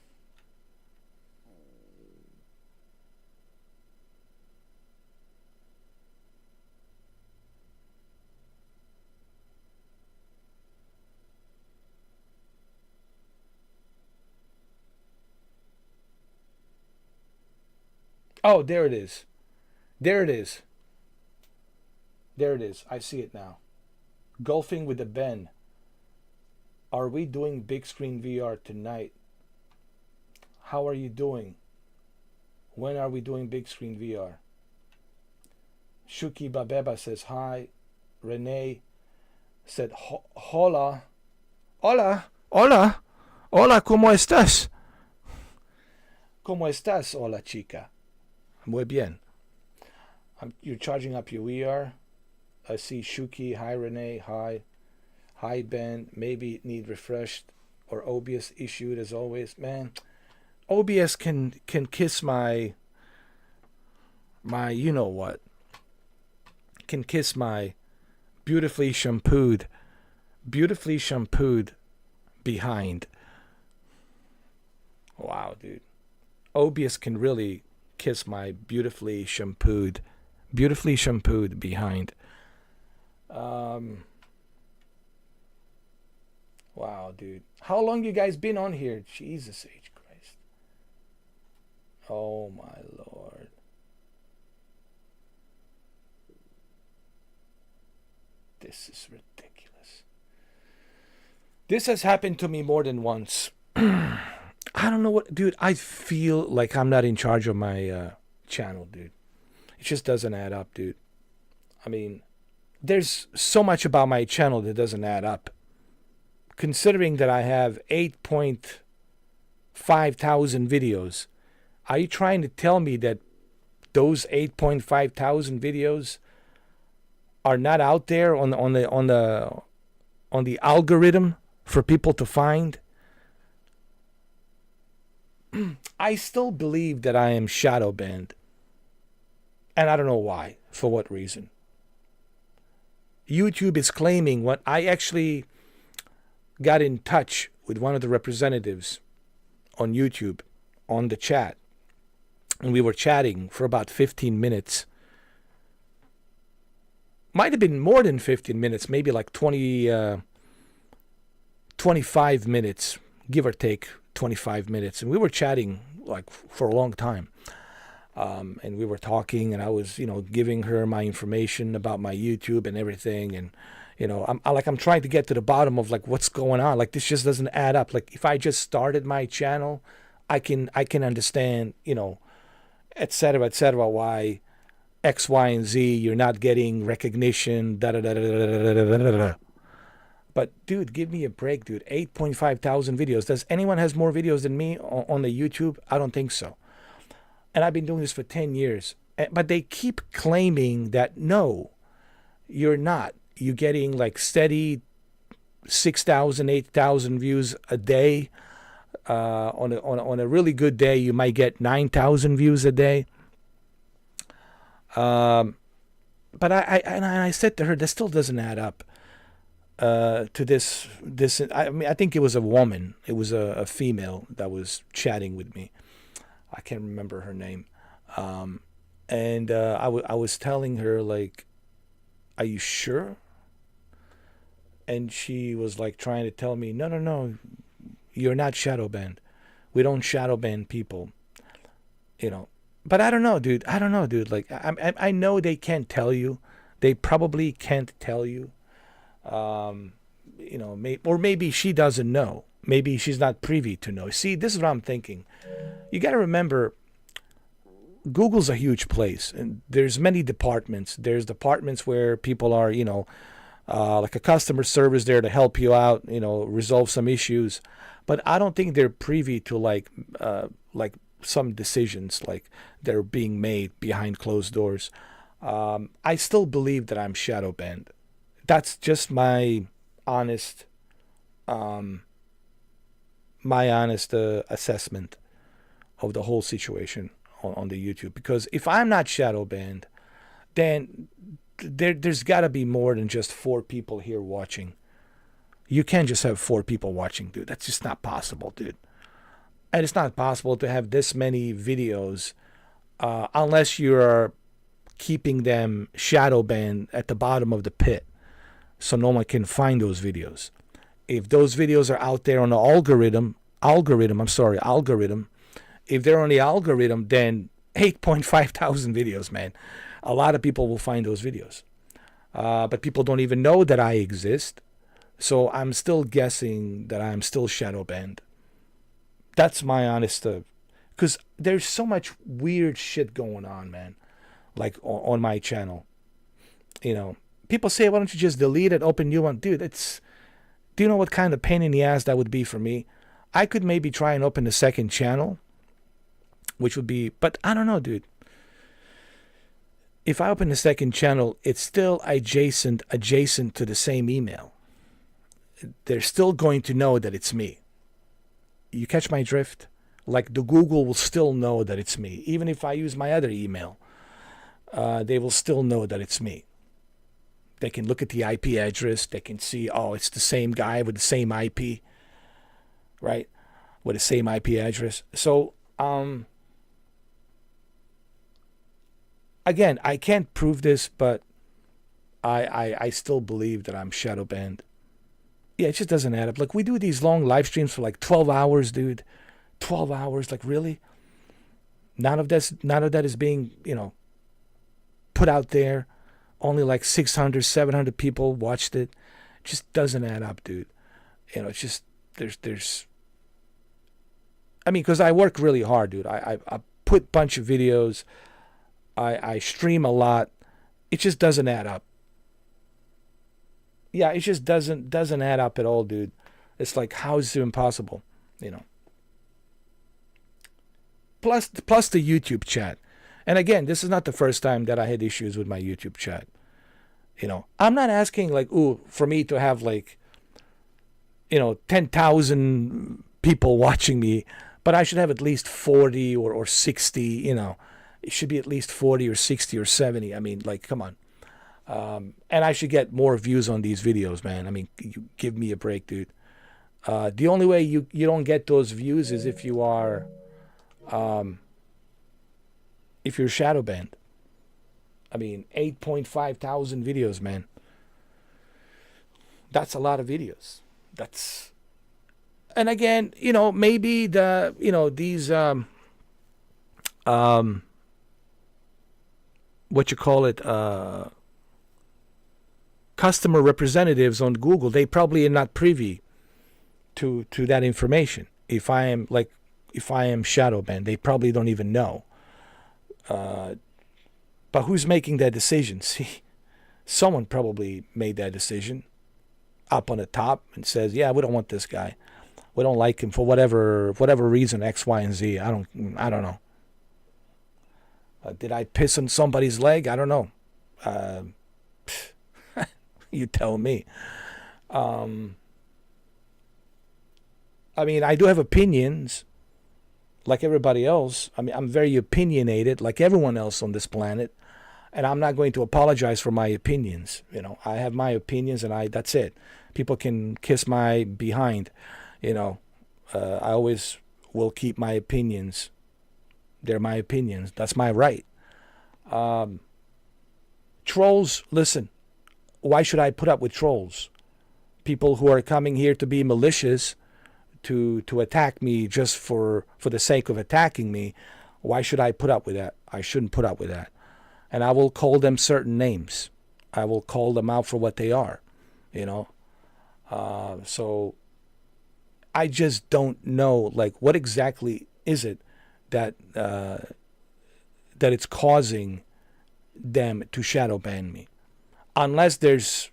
Oh, there it is. There it is. There it is. I see it now. Golfing with the Ben. Are we doing big screen VR tonight? How are you doing? When are we doing big screen VR? Shuki Babeba says hi. Renee said hola. Hola. Hola. Hola, ¿cómo estás? ¿Cómo estás? Hola, chica. Muy bien. You're charging up your VR. I see Shuki. Hi, Renee. Hi. Hi, Ben. Maybe need refreshed or OBS issued as always. Man, OBS can kiss my you know what. Can kiss my beautifully shampooed behind. Wow, dude. OBS can really kiss my beautifully shampooed behind. Wow, dude. How long you guys been on here? Jesus H. Christ. Oh my Lord. This is ridiculous. This has happened to me more than once. I don't know what, dude. I feel like I'm not in charge of my channel, dude. It just doesn't add up, dude. I mean, there's so much about my channel that doesn't add up. Considering that I have 8.5 thousand videos, are you trying to tell me that those 8.5 thousand videos are not out there on the algorithm for people to find? I still believe that I am shadow banned, and I don't know why, for what reason. YouTube is claiming what I actually got in touch with one of the representatives on YouTube on the chat, and we were chatting for about 15 minutes. Might have been more than 15 minutes, maybe like 25 minutes, give or take 25 minutes. And we were chatting like for a long time. And we were talking, and I was, giving her my information about my YouTube and everything. And, I'm trying to get to the bottom of like what's going on. Like, this just doesn't add up. Like, if I just started my channel, I can understand, et cetera, why X, Y, and Z, you're not getting recognition, But dude, give me a break, dude. 8.5 thousand videos. Does anyone has more videos than me on the YouTube? I don't think so. And I've been doing this for 10 years. But they keep claiming that no, you're not. You're getting like steady 6,000, 8,000 views a day. On a really good day, you might get 9,000 views a day. But I said to her, that still doesn't add up. To this, I mean, I think it was a woman. It was a female that was chatting with me. I can't remember her name. And I was telling her, like, are you sure? And she was like trying to tell me, no, you're not shadow banned. We don't shadow ban people. You know, but I don't know, dude. Like, I know they can't tell you. They probably can't tell you. You know, or maybe she doesn't know. Maybe she's not privy to know. See, this is what I'm thinking. You got to remember, Google's a huge place, and there's many departments. There's departments where people are, you know, like a customer service there to help you out, you know, resolve some issues. But I don't think they're privy to like some decisions like that are being made behind closed doors. I still believe that I'm shadow banned. That's just my honest assessment of the whole situation on the YouTube. Because if I'm not shadow banned, then there's got to be more than just 4 people here watching. You can't just have 4 people watching, dude. That's just not possible, dude. And it's not possible to have this many videos unless you're keeping them shadow banned at the bottom of the pit, so no one can find those videos. If those videos are out there on the algorithm, if they're on the algorithm, then 8.5 thousand videos, man. A lot of people will find those videos. But people don't even know that I exist. So I'm still guessing that I'm still shadow banned. That's my honest, because there's so much weird shit going on, man. Like on my channel, you know. People say, why don't you just delete it, open new one? Dude, do you know what kind of pain in the ass that would be for me? I could maybe try and open a second channel, which would be, but I don't know, dude. If I open a second channel, it's still adjacent to the same email. They're still going to know that it's me. You catch my drift? Like, the Google will still know that it's me. Even if I use my other email, they will still know that it's me. They can look at the IP address. They can see, oh, it's the same guy with the same IP, right? With the same IP address. So, again, I can't prove this, but I still believe that I'm shadow banned. Yeah, it just doesn't add up. Like, we do these long live streams for like 12 hours, dude. 12 hours, like, really? None of that is being, you know, put out there. Only like 600, 700 people watched it. It just doesn't add up, dude. You know, it's just, there's, I mean, because I work really hard, dude. I put a bunch of videos. I stream a lot. It just doesn't add up. Yeah, it just doesn't add up at all, dude. It's like, how is it impossible? You know. Plus the YouTube chat. And again, this is not the first time that I had issues with my YouTube chat. You know, I'm not asking like, ooh, for me to have like, you know, 10,000 people watching me, but I should have at least 40 or 60, you know. It should be at least 40 or 60 or 70. I mean, like, come on. And I should get more views on these videos, man. I mean, you give me a break, dude. The only way you don't get those views is if you are, if you're shadow banned. I mean, 8.5 thousand videos, man. That's a lot of videos. That's, and again, you know, maybe the, you know, these, what you call it, customer representatives on Google, they probably are not privy to that information. If I am shadow banned, they probably don't even know. But who's making that decision? See, someone probably made that decision. up on the top and says, yeah, we don't want this guy. We don't like him for whatever reason, X, Y, and Z. I don't know. Did I piss on somebody's leg? I don't know. You tell me. I mean, I do have opinions, like everybody else. I mean, I'm very opinionated, like everyone else on this planet, and I'm not going to apologize for my opinions. You know, I have my opinions, and that's it. People can kiss my behind. You know, I always will keep my opinions. They're my opinions. That's my right. Trolls, listen. Why should I put up with trolls? People who are coming here to be malicious, to attack me just for the sake of attacking me. Why should I put up with that? I shouldn't put up with that. And I will call them certain names. I will call them out for what they are. You know. So I just don't know, like, what exactly is it that it's causing them to shadow ban me, unless there's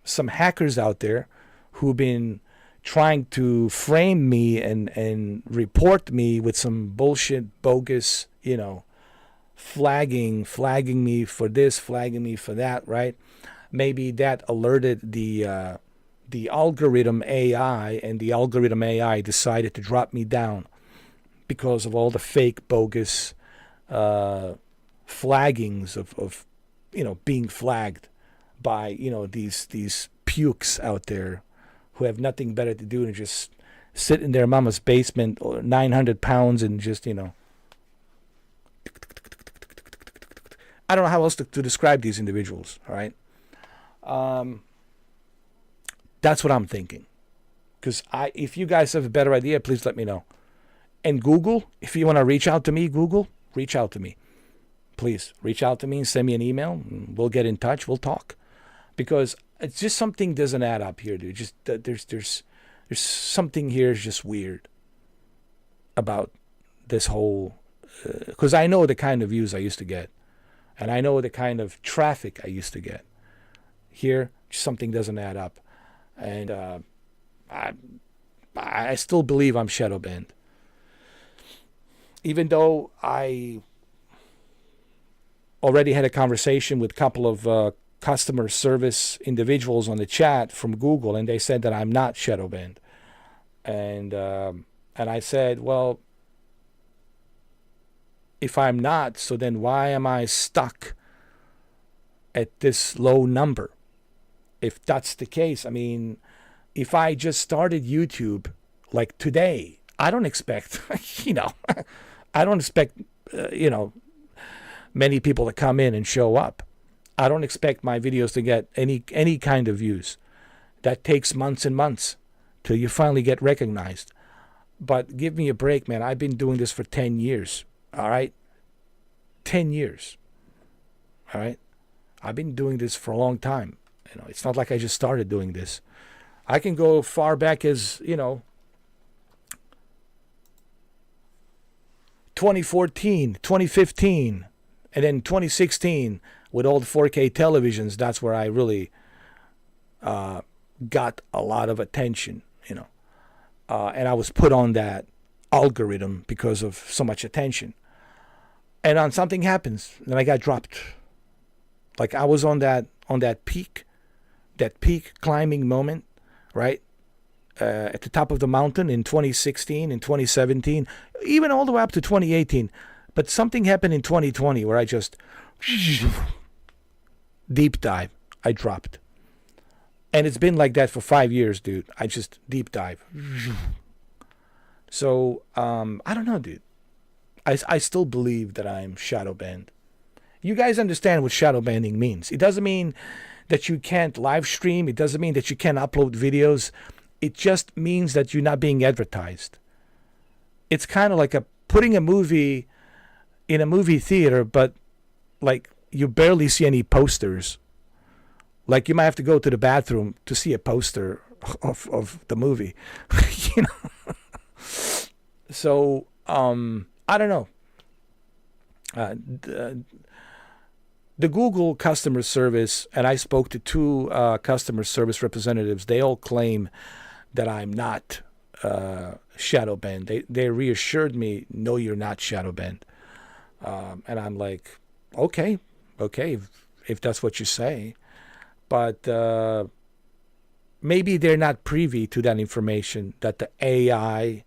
some hackers out there who've been trying to frame me and report me with some bullshit, bogus, you know, flagging me for this, flagging me for that, right? Maybe that alerted the algorithm AI, and the algorithm AI decided to drop me down because of all the fake, bogus flaggings of you know, being flagged by, you know, these pukes out there who have nothing better to do than just sit in their mama's basement, or 900 pounds, and just, you know, I don't know how else to describe these individuals. All right. That's what I'm thinking. Because if you guys have a better idea, please let me know. And Google, if you want to reach out to me, Google, reach out to me. Please reach out to me and send me an email. And we'll get in touch. We'll talk. Because it's just something doesn't add up here, dude. Just there's something here is just weird about this whole. Because I know the kind of views I used to get, and I know the kind of traffic I used to get. Here, something doesn't add up. And I still believe I'm shadow banned. Even though I already had a conversation with a couple of customer service individuals on the chat from Google, and they said that I'm not shadow banned. And I said, well, if I'm not, so then why am I stuck at this low number? If that's the case, I mean, if I just started YouTube like today, I don't expect, I don't expect, many people to come in and show up. I don't expect my videos to get any kind of views. That takes months and months till you finally get recognized. But give me a break, man. I've been doing this for 10 years, all right? 10 years, all right? I've been doing this for a long time. It's not like I just started doing this. I can go far back as, 2014, 2015, and then 2016 with all the 4K televisions. That's where I really got a lot of attention, and I was put on that algorithm because of so much attention. And then something happens, and I got dropped. Like I was on that peak climbing moment, right? At the top of the mountain in 2016, in 2017, even all the way up to 2018. But something happened in 2020 where I just deep dive. I dropped. And it's been like that for 5 years, dude. I just deep dive. So, I don't know, dude. I still believe that I'm shadow banned. You guys understand what shadow banning means. It doesn't mean that you can't live stream. It doesn't mean that you can't upload videos. It just means that you're not being advertised. It's kind of like putting a movie in a movie theater, but like you barely see any posters. Like you might have to go to the bathroom to see a poster of the movie. So, I don't know. the Google customer service, and I spoke to two customer service representatives, they all claim that I'm not shadow banned. They reassured me, no, you're not shadow banned. And I'm like, okay, if that's what you say. But maybe they're not privy to that information, that the AI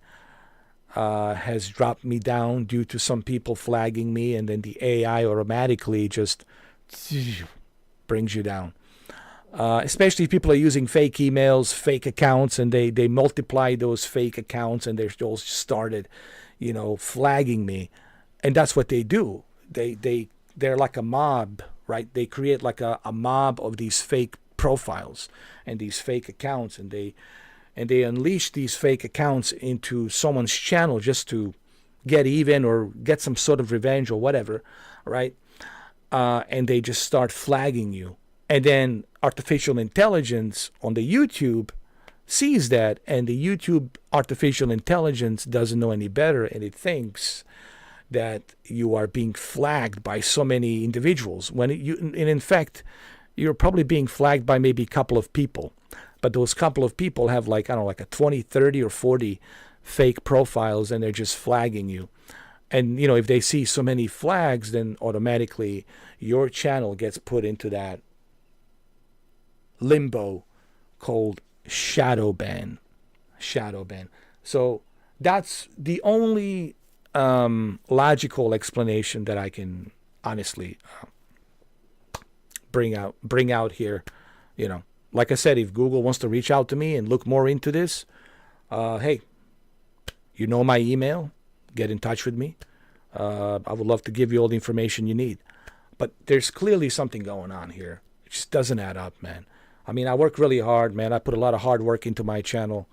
has dropped me down due to some people flagging me, and then the AI automatically just brings you down. Especially if people are using fake emails, fake accounts, and they multiply those fake accounts, and they're all started, flagging me. And that's what they do. They're like a mob, right? They create like a mob of these fake profiles and these fake accounts, and they unleash these fake accounts into someone's channel just to get even or get some sort of revenge or whatever, right? And they just start flagging you. And then artificial intelligence on the YouTube sees that, and the YouTube artificial intelligence doesn't know any better, and it thinks that you are being flagged by so many individuals. And in fact, you're probably being flagged by maybe a couple of people. But those couple of people have like a 20, 30, or 40 fake profiles, and they're just flagging you. And, if they see so many flags, then automatically your channel gets put into that limbo called shadow ban. So that's the only logical explanation that I can honestly bring out here. Like I said, if Google wants to reach out to me and look more into this, hey, my email, get in touch with me. I would love to give you all the information you need. But there's clearly something going on here. It just doesn't add up, man. I mean, I work really hard, man. I put a lot of hard work into my channel.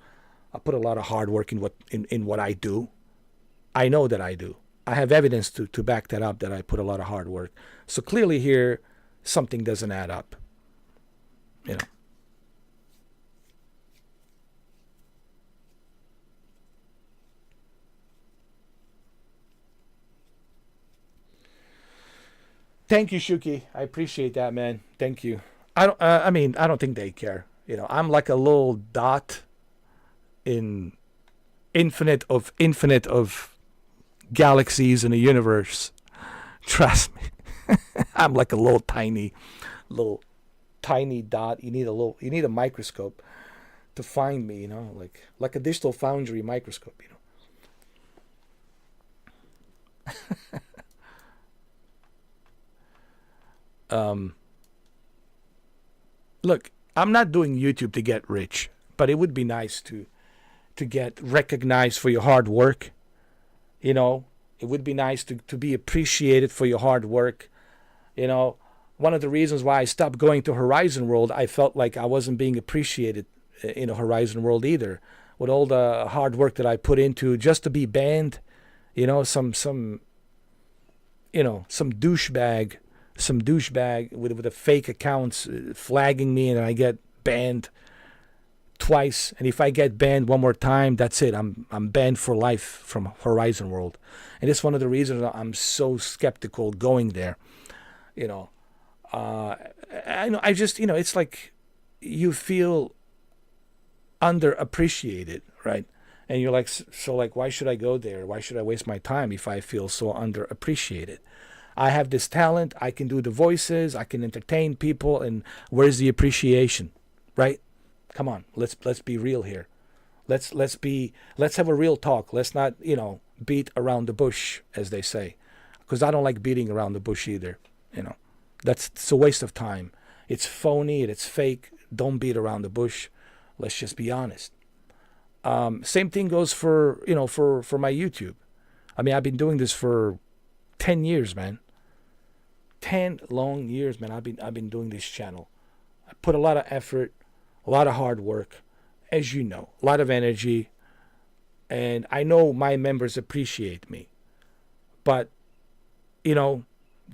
I put a lot of hard work in what I do. I know that I do. I have evidence to back that up, that I put a lot of hard work. So clearly here, something doesn't add up. Thank you, Shuki. I appreciate that, man. Thank you. I don't think they care. I'm like a little dot in infinite of galaxies in the universe. Trust me. I'm like a little tiny dot. You need a microscope to find me, like a digital foundry microscope, Look, I'm not doing YouTube to get rich, but it would be nice to get recognized for your hard work. It would be nice to be appreciated for your hard work. One of the reasons why I stopped going to Horizon World, I felt like I wasn't being appreciated in Horizon World either. With all the hard work that I put into just to be banned, some douchebag with a fake accounts flagging me, and I get banned twice. And if I get banned one more time, that's it. I'm banned for life from Horizon World. And it's one of the reasons I'm so skeptical going there. I just, it's like you feel underappreciated, right? And you're like, so like, why should I go there? Why should I waste my time if I feel so underappreciated? I have this talent. I can do the voices. I can entertain people. And where's the appreciation, right? Come on, let's be real here. Let's have a real talk. Let's not beat around the bush, as they say, because I don't like beating around the bush either. It's a waste of time. It's phony. It's fake. Don't beat around the bush. Let's just be honest. Same thing goes for my YouTube. I mean, I've been doing this for 10 years, man. 10 long years, man. I've been doing this channel. I put a lot of effort, a lot of hard work, as you know, a lot of energy, and I know my members appreciate me. But the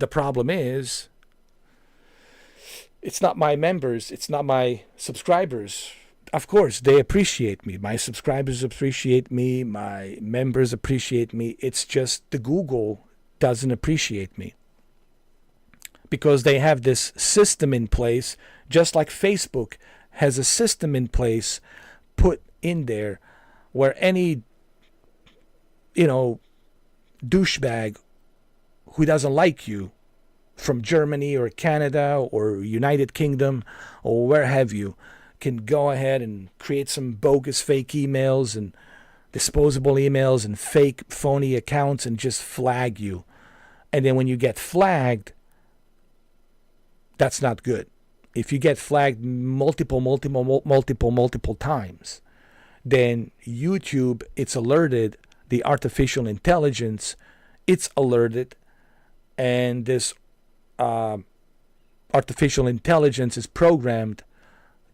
problem is, it's not my members, it's not my subscribers. Of course, they appreciate me. My subscribers appreciate me. My members appreciate me. It's just the Google doesn't appreciate me. because they have this system in place, just like Facebook has a system in place put in there where any, douchebag who doesn't like you from Germany or Canada or United Kingdom or where have you can go ahead and create some bogus fake emails and disposable emails and fake phony accounts and just flag you. And then when you get flagged, that's not good. If you get flagged multiple times, then YouTube, it's alerted, the artificial intelligence, it's alerted, and this artificial intelligence is programmed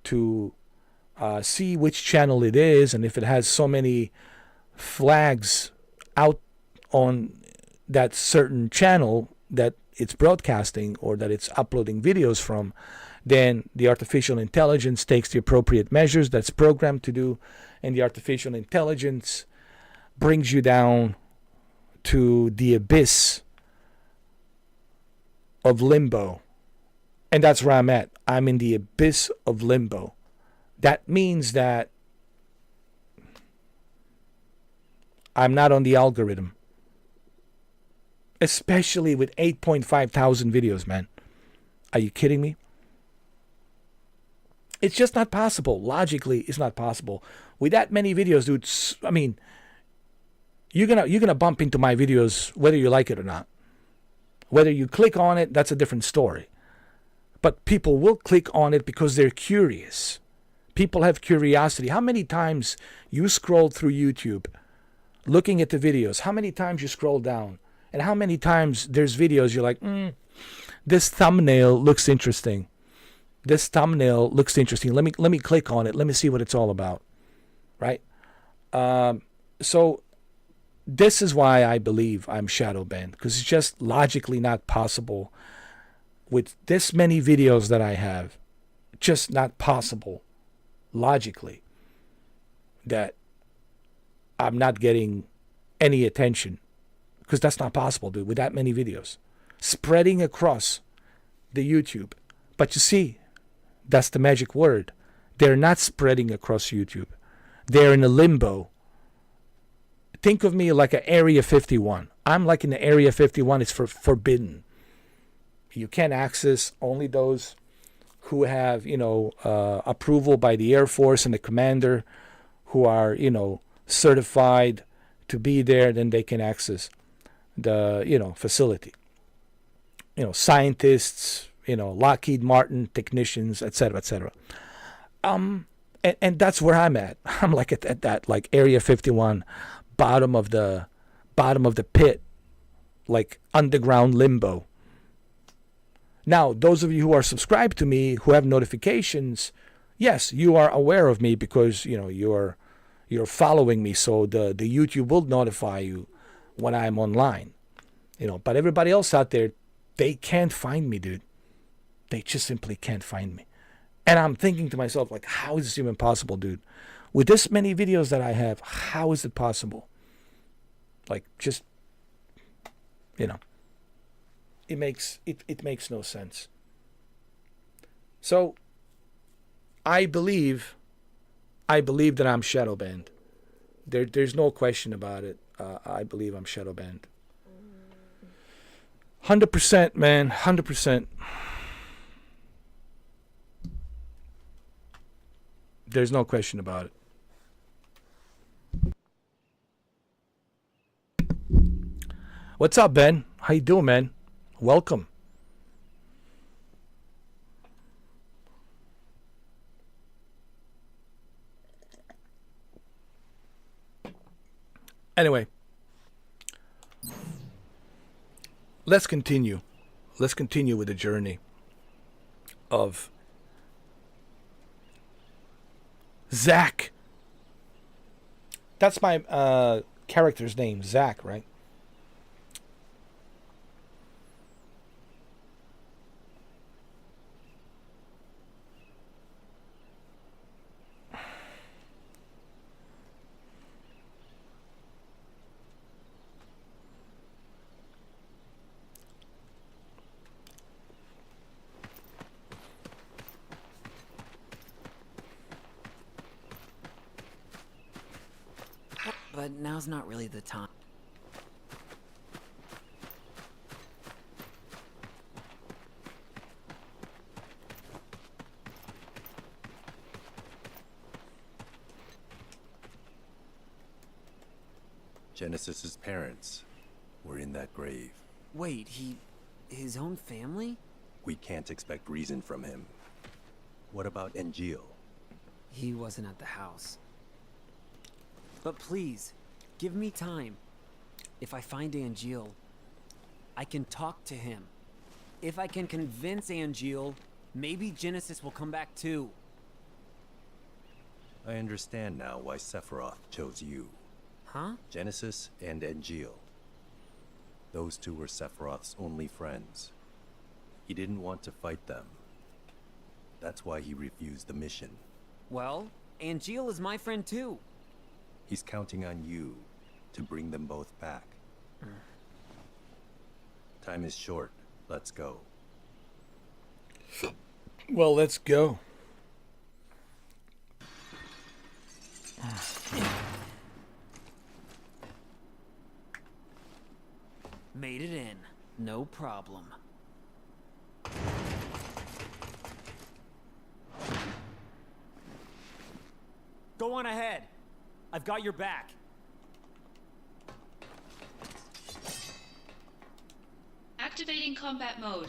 to see which channel it is, and if it has so many flags out on that certain channel that it's broadcasting or that it's uploading videos from, then the artificial intelligence takes the appropriate measures that's programmed to do, and the artificial intelligence brings you down to the abyss of limbo. And that's where I'm at. I'm in the abyss of limbo. That means that I'm not on the algorithm. Especially with 8.5 thousand videos, man. Are you kidding me? It's just not possible. Logically, it's not possible. With that many videos, dude, I mean, you're gonna bump into my videos whether you like it or not. Whether you click on it, that's a different story. But people will click on it because they're curious. People have curiosity. How many times you scroll through YouTube looking at the videos? How many times you scroll down? And how many times there's videos you're like, this thumbnail looks interesting. This thumbnail looks interesting. Let me click on it. Let me see what it's all about. Right? So this is why I believe I'm shadow banned, because it's just logically not possible with this many videos that I have. Just not possible logically that I'm not getting any attention, because that's not possible, dude, with that many videos spreading across the YouTube. But you see, that's the magic word. They're not spreading across YouTube. They're in a limbo. Think of me like an Area 51. I'm like in the Area 51. It's forbidden. You can't access, only those who have, approval by the Air Force and the commander, who are, certified to be there, then they can access the, facility. Scientists, Lockheed Martin technicians, etc., etc. And that's where I'm at. I'm like at that, like Area 51, bottom of the pit, like underground limbo. Now, those of you who are subscribed to me, who have notifications, yes, you are aware of me because you're following me. So the YouTube will notify you when I'm online. But everybody else out there, they can't find me, dude. They just simply can't find me. And I'm thinking to myself, like, how is this even possible, dude? With this many videos that I have, how is it possible? Like, just, it makes no sense. So I believe that I'm shadow banned. There's no question about it. I believe I'm shadow banned. 100%, man. 100%. There's no question about it. What's up, Ben? How you doing, man? Welcome. Anyway, let's continue. Let's continue with the journey of Zach. That's my character's name, Zach, right? but now's not really the time. Genesis's parents were in that grave. Wait, his own family? We can't expect reason from him. What about Engil? He wasn't at the house. But please, give me time. If I find Angel, I can talk to him. If I can convince Angel, maybe Genesis will come back too. I understand now why Sephiroth chose you. Huh? Genesis and Engil. Those two were Sephiroth's only friends. He didn't want to fight them. That's why he refused the mission. Well, Angel is my friend too. He's counting on you to bring them both back. Time is short. Let's go. Well, let's go. Made it in. No problem. Go on ahead. I've got your back. Activating combat mode.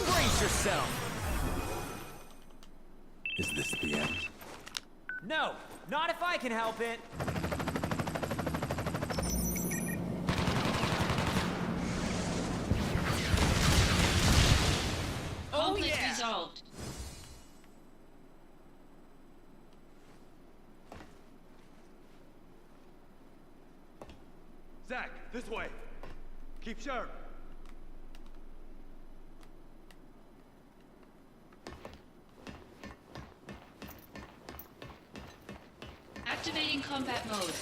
Brace yourself. Is this the end? No, not if I can help it. Conflict resolved. Zack, this way. Keep sharp. Activating combat mode.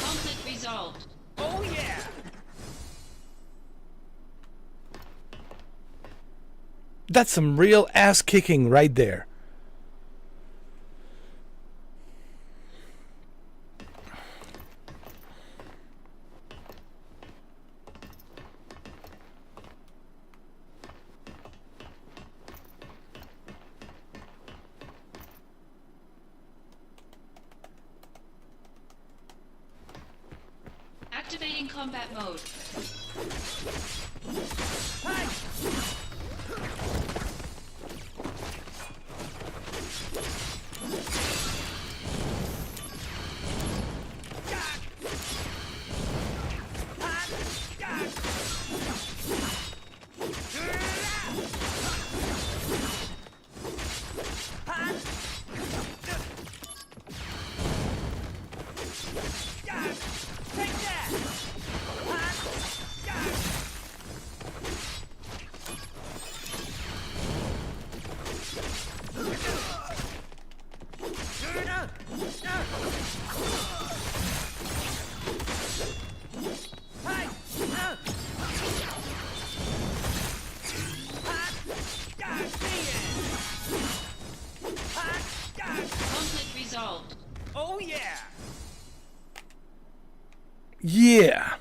Conflict resolved. Oh yeah! That's some real ass kicking right there. Activating combat mode. Conflict resolved. Oh yeah! Yeah.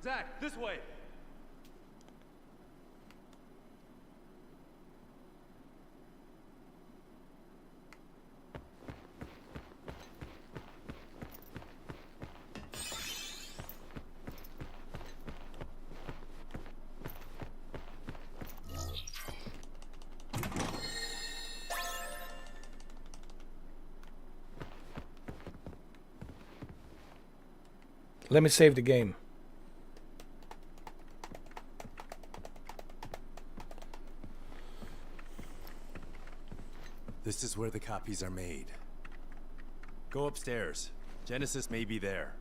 Zack, this way. Let me save the game. This is where the copies are made. Go upstairs. Genesis may be there.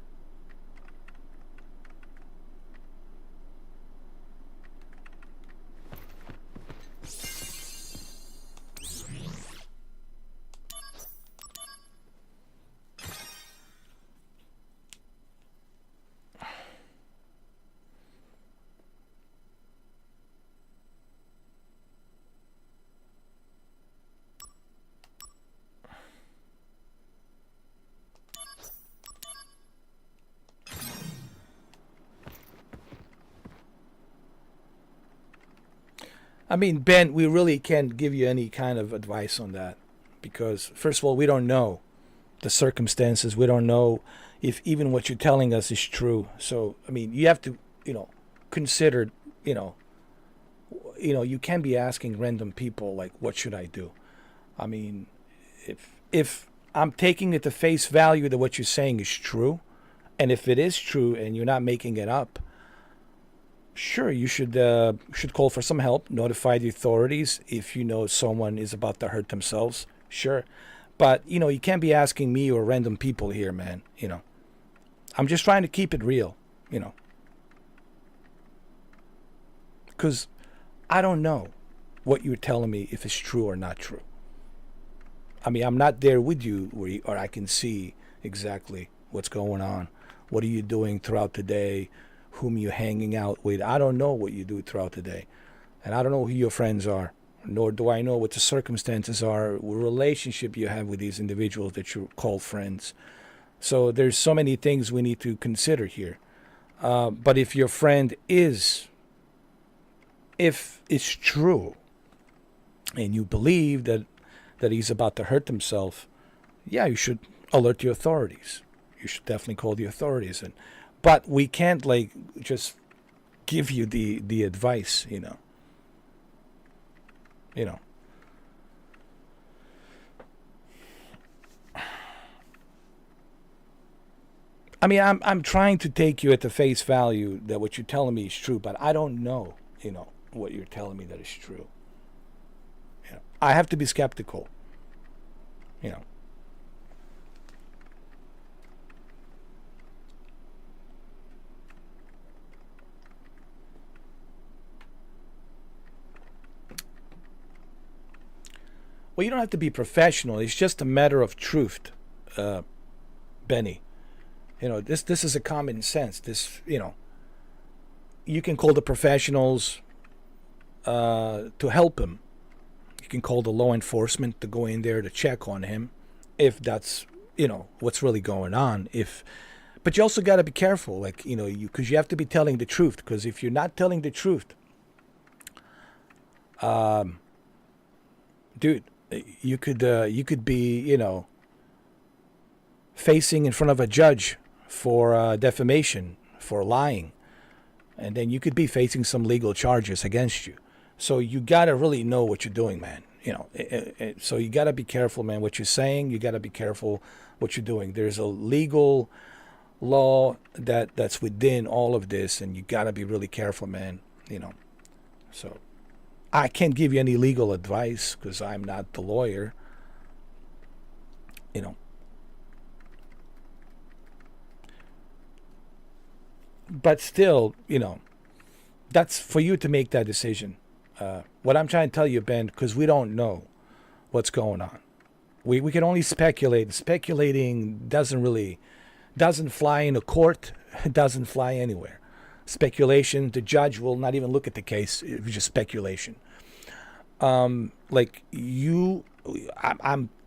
I mean, Ben, we really can't give you any kind of advice on that because, first of all, we don't know the circumstances. We don't know if even what you're telling us is true. So, I mean, you have to, consider, you can be asking random people like, what should I do? I mean, if I'm taking it to face value that what you're saying is true, and if it is true and you're not making it up, sure, you should call for some help, notify the authorities if you know someone is about to hurt themselves. Sure, but you can't be asking me or random people here, man. I'm just trying to keep it real, because I don't know what you're telling me if it's true or not true. I mean, I'm not there with you or I can see exactly what's going on. What are you doing throughout the day? Whom you hanging out with? I don't know what you do throughout the day. And I don't know who your friends are, nor do I know what the circumstances are, what relationship you have with these individuals that you call friends. So there's so many things we need to consider here. But if your friend if it's true, and you believe that he's about to hurt himself, yeah, you should alert the authorities. You should definitely call the authorities. But we can't just give you the advice, I mean, I'm trying to take you at the face value that what you're telling me is true, but I don't know, what you're telling me that is true. I have to be skeptical, Well, you don't have to be professional. It's just a matter of truth, Benny. This is a common sense. You can call the professionals to help him. You can call the law enforcement to go in there to check on him if that's, what's really going on. But you also got to be careful, because you have to be telling the truth. Because if you're not telling the truth, dude, you could be, facing in front of a judge for defamation, for lying, and then you could be facing some legal charges against you. So you gotta really know what you're doing, man. So you gotta be careful, man. What you're saying, you gotta be careful what you're doing. There's a legal law that's within all of this, and you gotta be really careful, man. So I can't give you any legal advice because I'm not the lawyer. But still, that's for you to make that decision. What I'm trying to tell you, Ben, because we don't know what's going on. We can only speculate. Speculating doesn't fly in a court. It doesn't fly anywhere. Speculation, the judge will not even look at the case. It's just speculation. I'm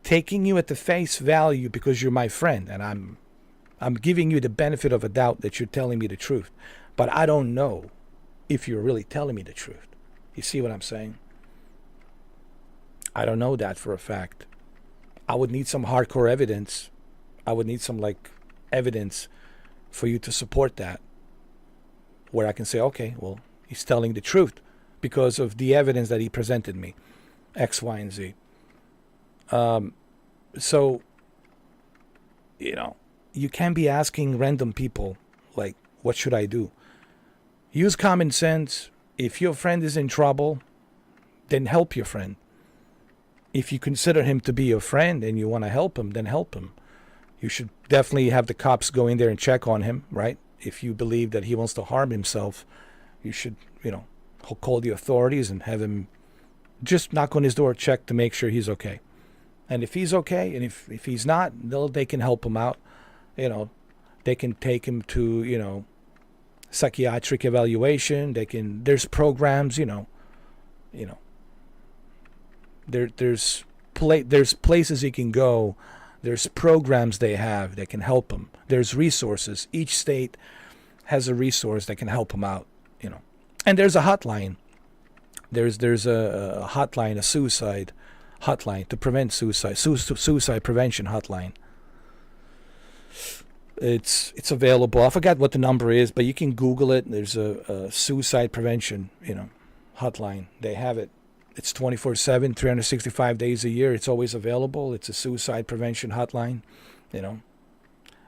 taking you at the face value because you're my friend, and I'm giving you the benefit of a doubt that you're telling me the truth. But I don't know if you're really telling me the truth. You see what I'm saying? I don't know that for a fact. I would need some hardcore evidence. I would need some evidence for you to support that, where I can say, okay, well, he's telling the truth because of the evidence that he presented me, X, Y, and Z. So, you can't be asking random people, what should I do? Use common sense. If your friend is in trouble, then help your friend. If you consider him to be your friend and you want to help him, then help him. You should definitely have the cops go in there and check on him, right? If you believe that he wants to harm himself, you should, call the authorities and have him just knock on his door, check to make sure he's okay. And if he's okay, and if he's not, they can help him out. They can take him to, psychiatric evaluation. There's programs, there's places he can go. There's programs they have that can help him. There's resources. Each state has a resource that can help him out, And there's a hotline There's a hotline, a suicide hotline to prevent suicide, suicide prevention hotline. It's available. I forgot what the number is, but you can Google it. There's a suicide prevention, hotline. They have it. It's 24/7, 365 days a year. It's always available. It's a suicide prevention hotline,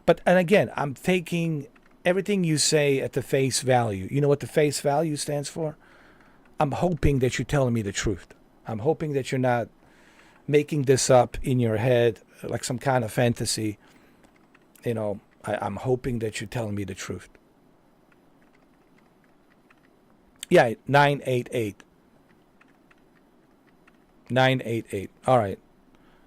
But, and again, I'm taking everything you say at the face value. You know what the face value stands for? I'm hoping that you're telling me the truth. I'm hoping that you're not making this up in your head like some kind of fantasy. I'm hoping that you're telling me the truth. Yeah, 988. 988. All right.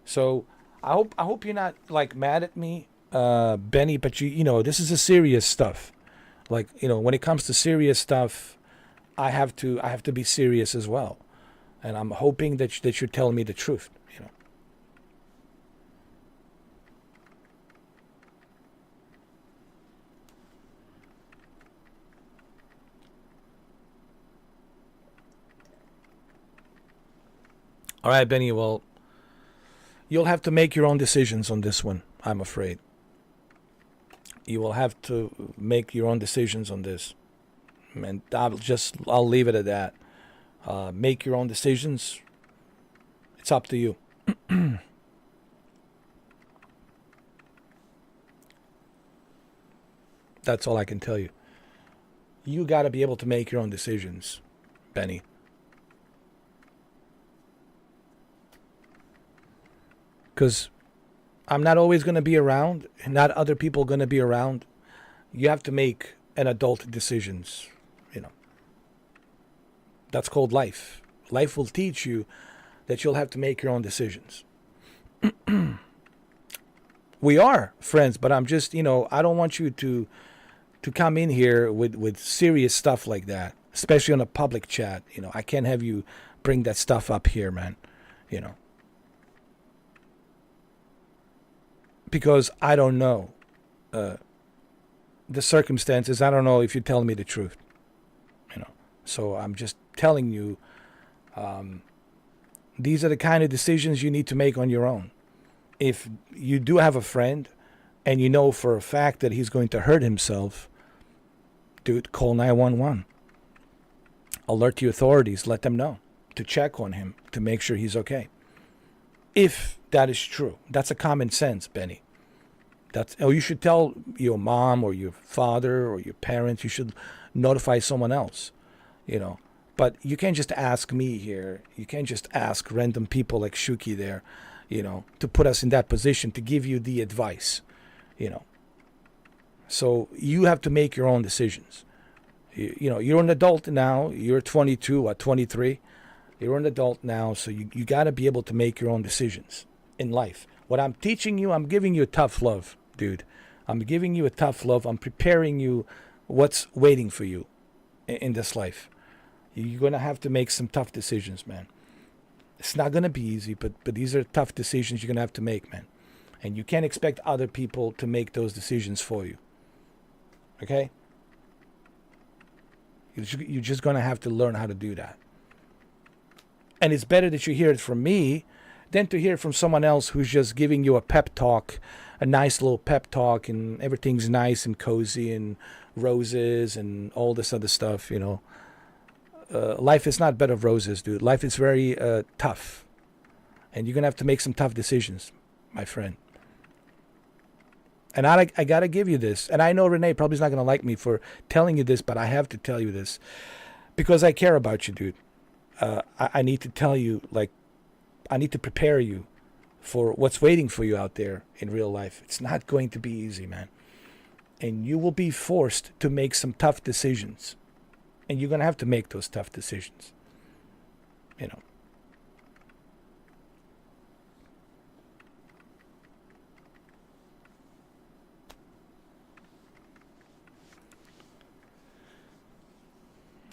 So I hope you're not like mad at me, Benny. But this is a serious stuff. Like when it comes to serious stuff, I have to be serious as well. And I'm hoping that you're telling me the truth. All right, Benny, well, you'll have to make your own decisions on this one, I'm afraid. You will have to make your own decisions on this. And I'll leave it at that. Make your own decisions. It's up to you. That's all I can tell you. You got to be able to make your own decisions, Benny. Because I'm not always going to be around, and not other people going to be around. You have to make an adult decisions, That's called life. Life will teach you that you'll have to make your own decisions. We are friends, but I'm just, I don't want you to come in here with serious stuff like that, especially on a public chat. I can't have you bring that stuff up here, man, Because I don't know the circumstances. I don't know if you're telling me the truth. So I'm just telling you, these are the kind of decisions you need to make on your own. If you do have a friend and you know for a fact that he's going to hurt himself, dude, call 911. Alert the authorities. Let them know to check on him to make sure he's okay. If that is true. That's a common sense, Benny. You should tell your mom or your father or your parents. You should notify someone else, But you can't just ask me here. You can't just ask random people like Shuki there, to put us in that position to give you the advice, So you have to make your own decisions. You're an adult now. You're 22 or 23. You're an adult now, so you got to be able to make your own decisions in life. What I'm teaching you, I'm giving you a tough love, dude. I'm giving you a tough love. I'm preparing you what's waiting for you in this life. You're going to have to make some tough decisions, man. It's not going to be easy, but these are tough decisions you're going to have to make, man. And you can't expect other people to make those decisions for you. Okay? You're just going to have to learn how to do that. And it's better that you hear it from me than to hear it from someone else who's just giving you a pep talk, a nice little pep talk, and everything's nice and cozy and roses and all this other stuff, Life is not bed of roses, dude. Life is very tough. And you're going to have to make some tough decisions, my friend. And I got to give you this. And I know Renee probably is not going to like me for telling you this, but I have to tell you this. Because I care about you, dude. I need to tell you, I need to prepare you for what's waiting for you out there in real life. It's not going to be easy, man. And you will be forced to make some tough decisions. And you're going to have to make those tough decisions.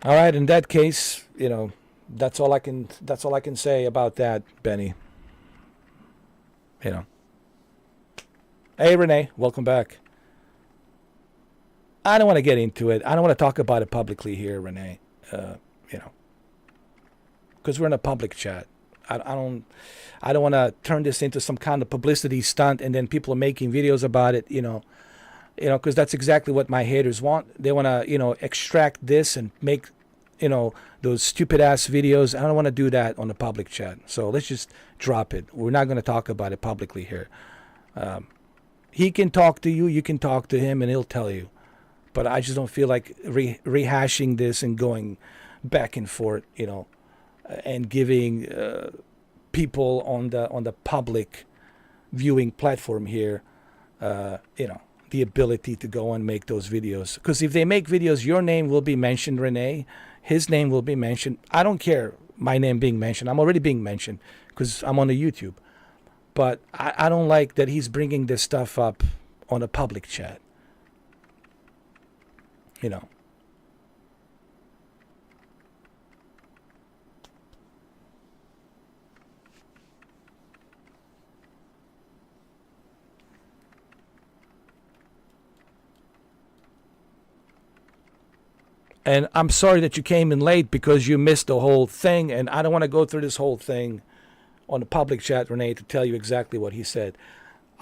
All right, in that case, that's all I can say about that, Benny. Hey, Renee, welcome back. I don't want to get into it. I don't want to talk about it publicly here, Renee. because we're in a public chat. I don't want to turn this into some kind of publicity stunt, and then people are making videos about it, because that's exactly what my haters want. They want to, extract this and make, those stupid ass videos. I don't want to do that on the public chat. So let's just drop it. We're not going to talk about it publicly here. He can talk to you, you can talk to him, and he'll tell you. But I just don't feel like rehashing this and going back and forth, and giving people on the public viewing platform here, the ability to go and make those videos. Because if they make videos, your name will be mentioned, Renee. His name will be mentioned. I don't care my name being mentioned. I'm already being mentioned because I'm on the YouTube. But I don't like that he's bringing this stuff up on a public chat. And I'm sorry that you came in late because you missed the whole thing. And I don't want to go through this whole thing on the public chat, Renee, to tell you exactly what he said.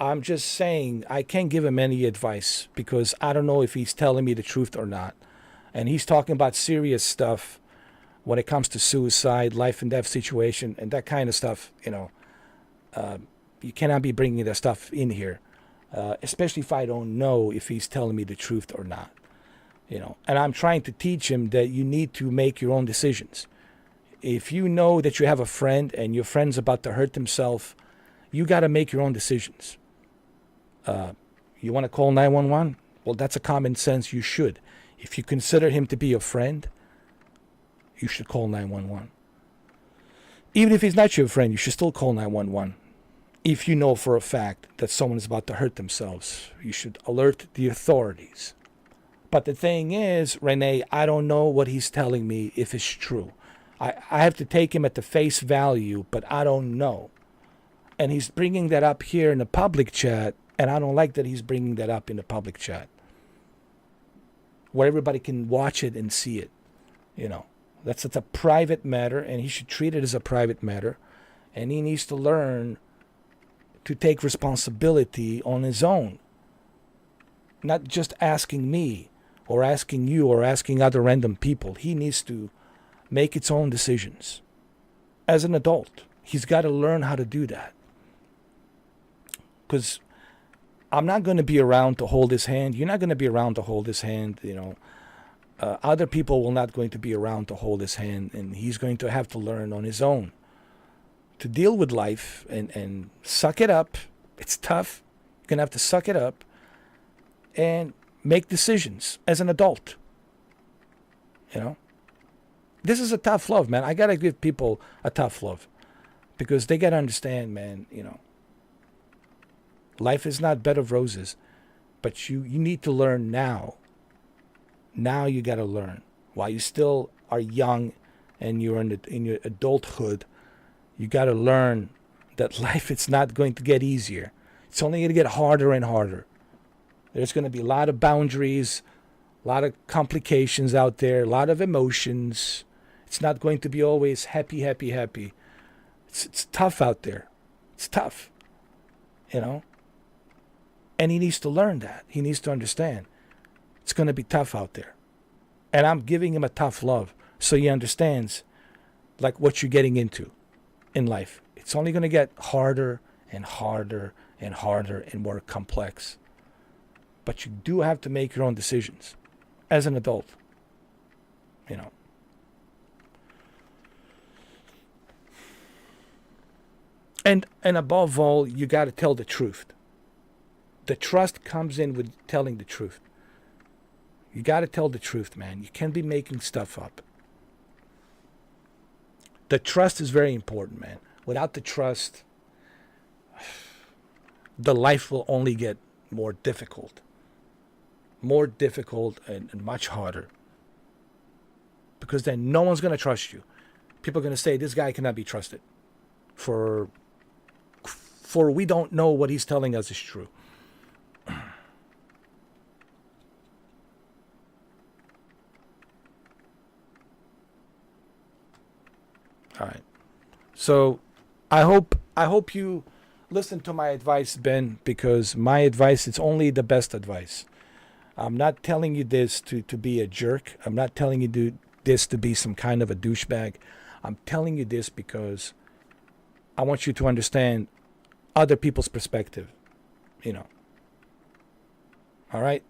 I'm just saying I can't give him any advice because I don't know if he's telling me the truth or not. And he's talking about serious stuff when it comes to suicide, life and death situation, and that kind of stuff. You cannot be bringing that stuff in here, especially if I don't know if he's telling me the truth or not. And I'm trying to teach him that you need to make your own decisions. If you know that you have a friend and your friend's about to hurt himself, you got to make your own decisions. You want to call 911? Well, that's a common sense. You should. If you consider him to be your friend, you should call 911. Even if he's not your friend, you should still call 911. If you know for a fact that someone is about to hurt themselves, you should alert the authorities. But the thing is, Renee, I don't know what he's telling me if it's true. I have to take him at the face value, but I don't know. And he's bringing that up here in the public chat, and I don't like that he's bringing that up in the public chat, where everybody can watch it and see it. That's a private matter, and he should treat it as a private matter. And he needs to learn to take responsibility on his own. Not just asking me, or asking you, or asking other random people. He needs to make its own decisions. As an adult, he's got to learn how to do that. Because I'm not going to be around to hold his hand. You're not going to be around to hold his hand. Other people will not going to be around to hold his hand, and he's going to have to learn on his own to deal with life and suck it up. It's tough. You're going to have to suck it up and make decisions as an adult. This is a tough love, man. I got to give people a tough love because they got to understand, man, life is not bed of roses, but you need to learn now. Now you got to learn. While you still are young and you're in your adulthood, you got to learn that life is not going to get easier. It's only going to get harder and harder. There's going to be a lot of boundaries, a lot of complications out there, a lot of emotions. It's not going to be always happy, happy, happy. It's tough out there. It's tough, And he needs to learn that. He needs to understand. It's going to be tough out there. And I'm giving him a tough love so he understands like what you're getting into in life. It's only going to get harder and harder and harder and more complex. But you do have to make your own decisions as an adult. And above all, you got to tell the truth. The trust comes in with telling the truth. You got to tell the truth, man. You can't be making stuff up. The trust is very important, man. Without the trust, the life will only get more difficult. More difficult and much harder. Because then no one's going to trust you. People are going to say, this guy cannot be trusted. For we don't know what he's telling us is true. All right. So I hope you listen to my advice, Ben, because my advice is only the best advice. I'm not telling you this to be a jerk. I'm not telling you this to be some kind of a douchebag. I'm telling you this because I want you to understand other people's perspective, you know. All right?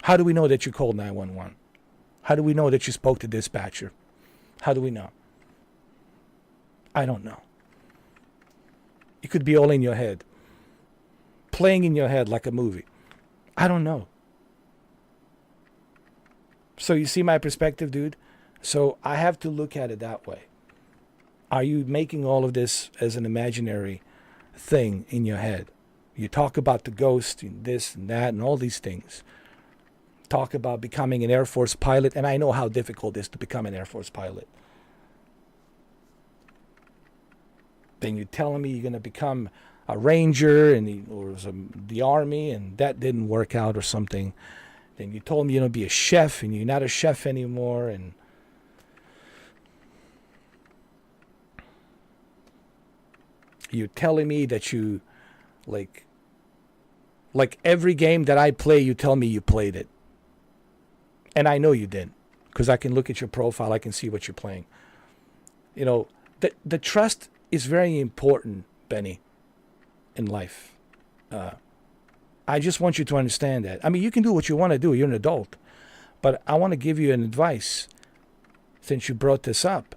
How do we know that you called 911? How do we know that you spoke to dispatcher? How do we know? I don't know. It could be all in your head, playing in your head like a movie. I don't know. So you see my perspective, dude? So I have to look at it that way. Are you making all of this as an imaginary thing in your head? You talk about the ghost and this and that and all these things. Talk about becoming an Air Force pilot, and I know how difficult it is to become an Air Force pilot. Then you're telling me you're going to become a ranger or the army, and that didn't work out or something. Then you told me you're going to be a chef, and you're not a chef anymore, and you're telling me that you, like every game that I play, you tell me you played it. And I know you didn't, because I can look at your profile, I can see what you're playing. You know, the trust is very important, Benny, in life. I just want you to understand that. I mean, you can do what you want to do. You're an adult. But I want to give you an advice, since you brought this up.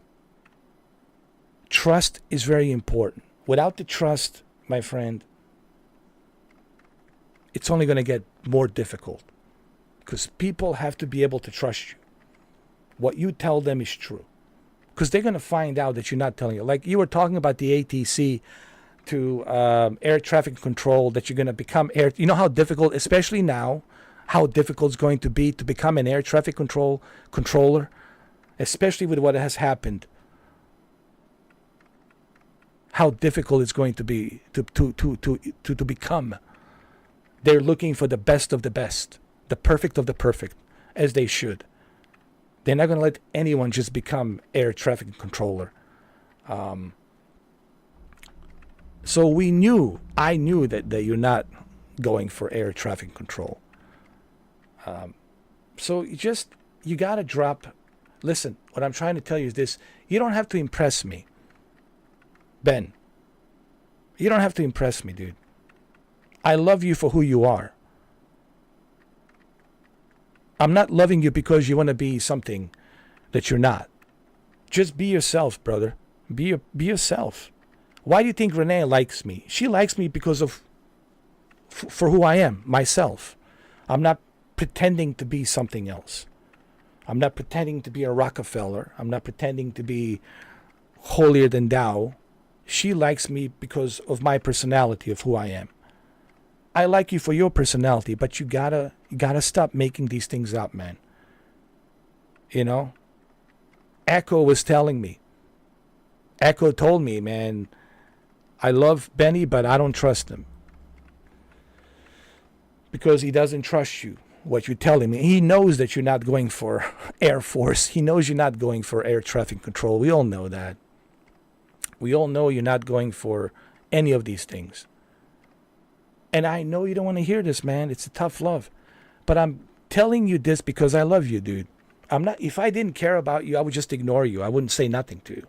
Trust is very important. Without the trust, my friend, it's only going to get more difficult. Because people have to be able to trust you. What you tell them is true. Because they're going to find out that you're not telling it. Like you were talking about the ATC to air traffic control, that you're going to become air. You know how difficult, especially now, how difficult it's going to be to become an air traffic controller, especially with what has happened. How difficult it's going to be to become. They're looking for the best of the best, the perfect of the perfect, as they should. They're not going to let anyone just become air traffic controller. So I knew that you're not going for air traffic control. So you got to drop. Listen, what I'm trying to tell you is this. You don't have to impress me, Ben. You don't have to impress me, dude. I love you for who you are. I'm not loving you because you want to be something that you're not. Just be yourself, brother. Be yourself. Why do you think Renee likes me? She likes me because of for who I am, myself. I'm not pretending to be something else. I'm not pretending to be a Rockefeller. I'm not pretending to be holier than thou. She likes me because of my personality, of who I am. I like you for your personality, but you gotta stop making these things up, man. You know? Echo was telling me. Echo told me, man, I love Benny, but I don't trust him. Because he doesn't trust you, what you tell him. He knows that you're not going for Air Force. He knows you're not going for air traffic control. We all know that. We all know you're not going for any of these things. And I know you don't want to hear this, man. It's a tough love. But I'm telling you this because I love you, dude. If I didn't care about you, I would just ignore you. I wouldn't say nothing to you.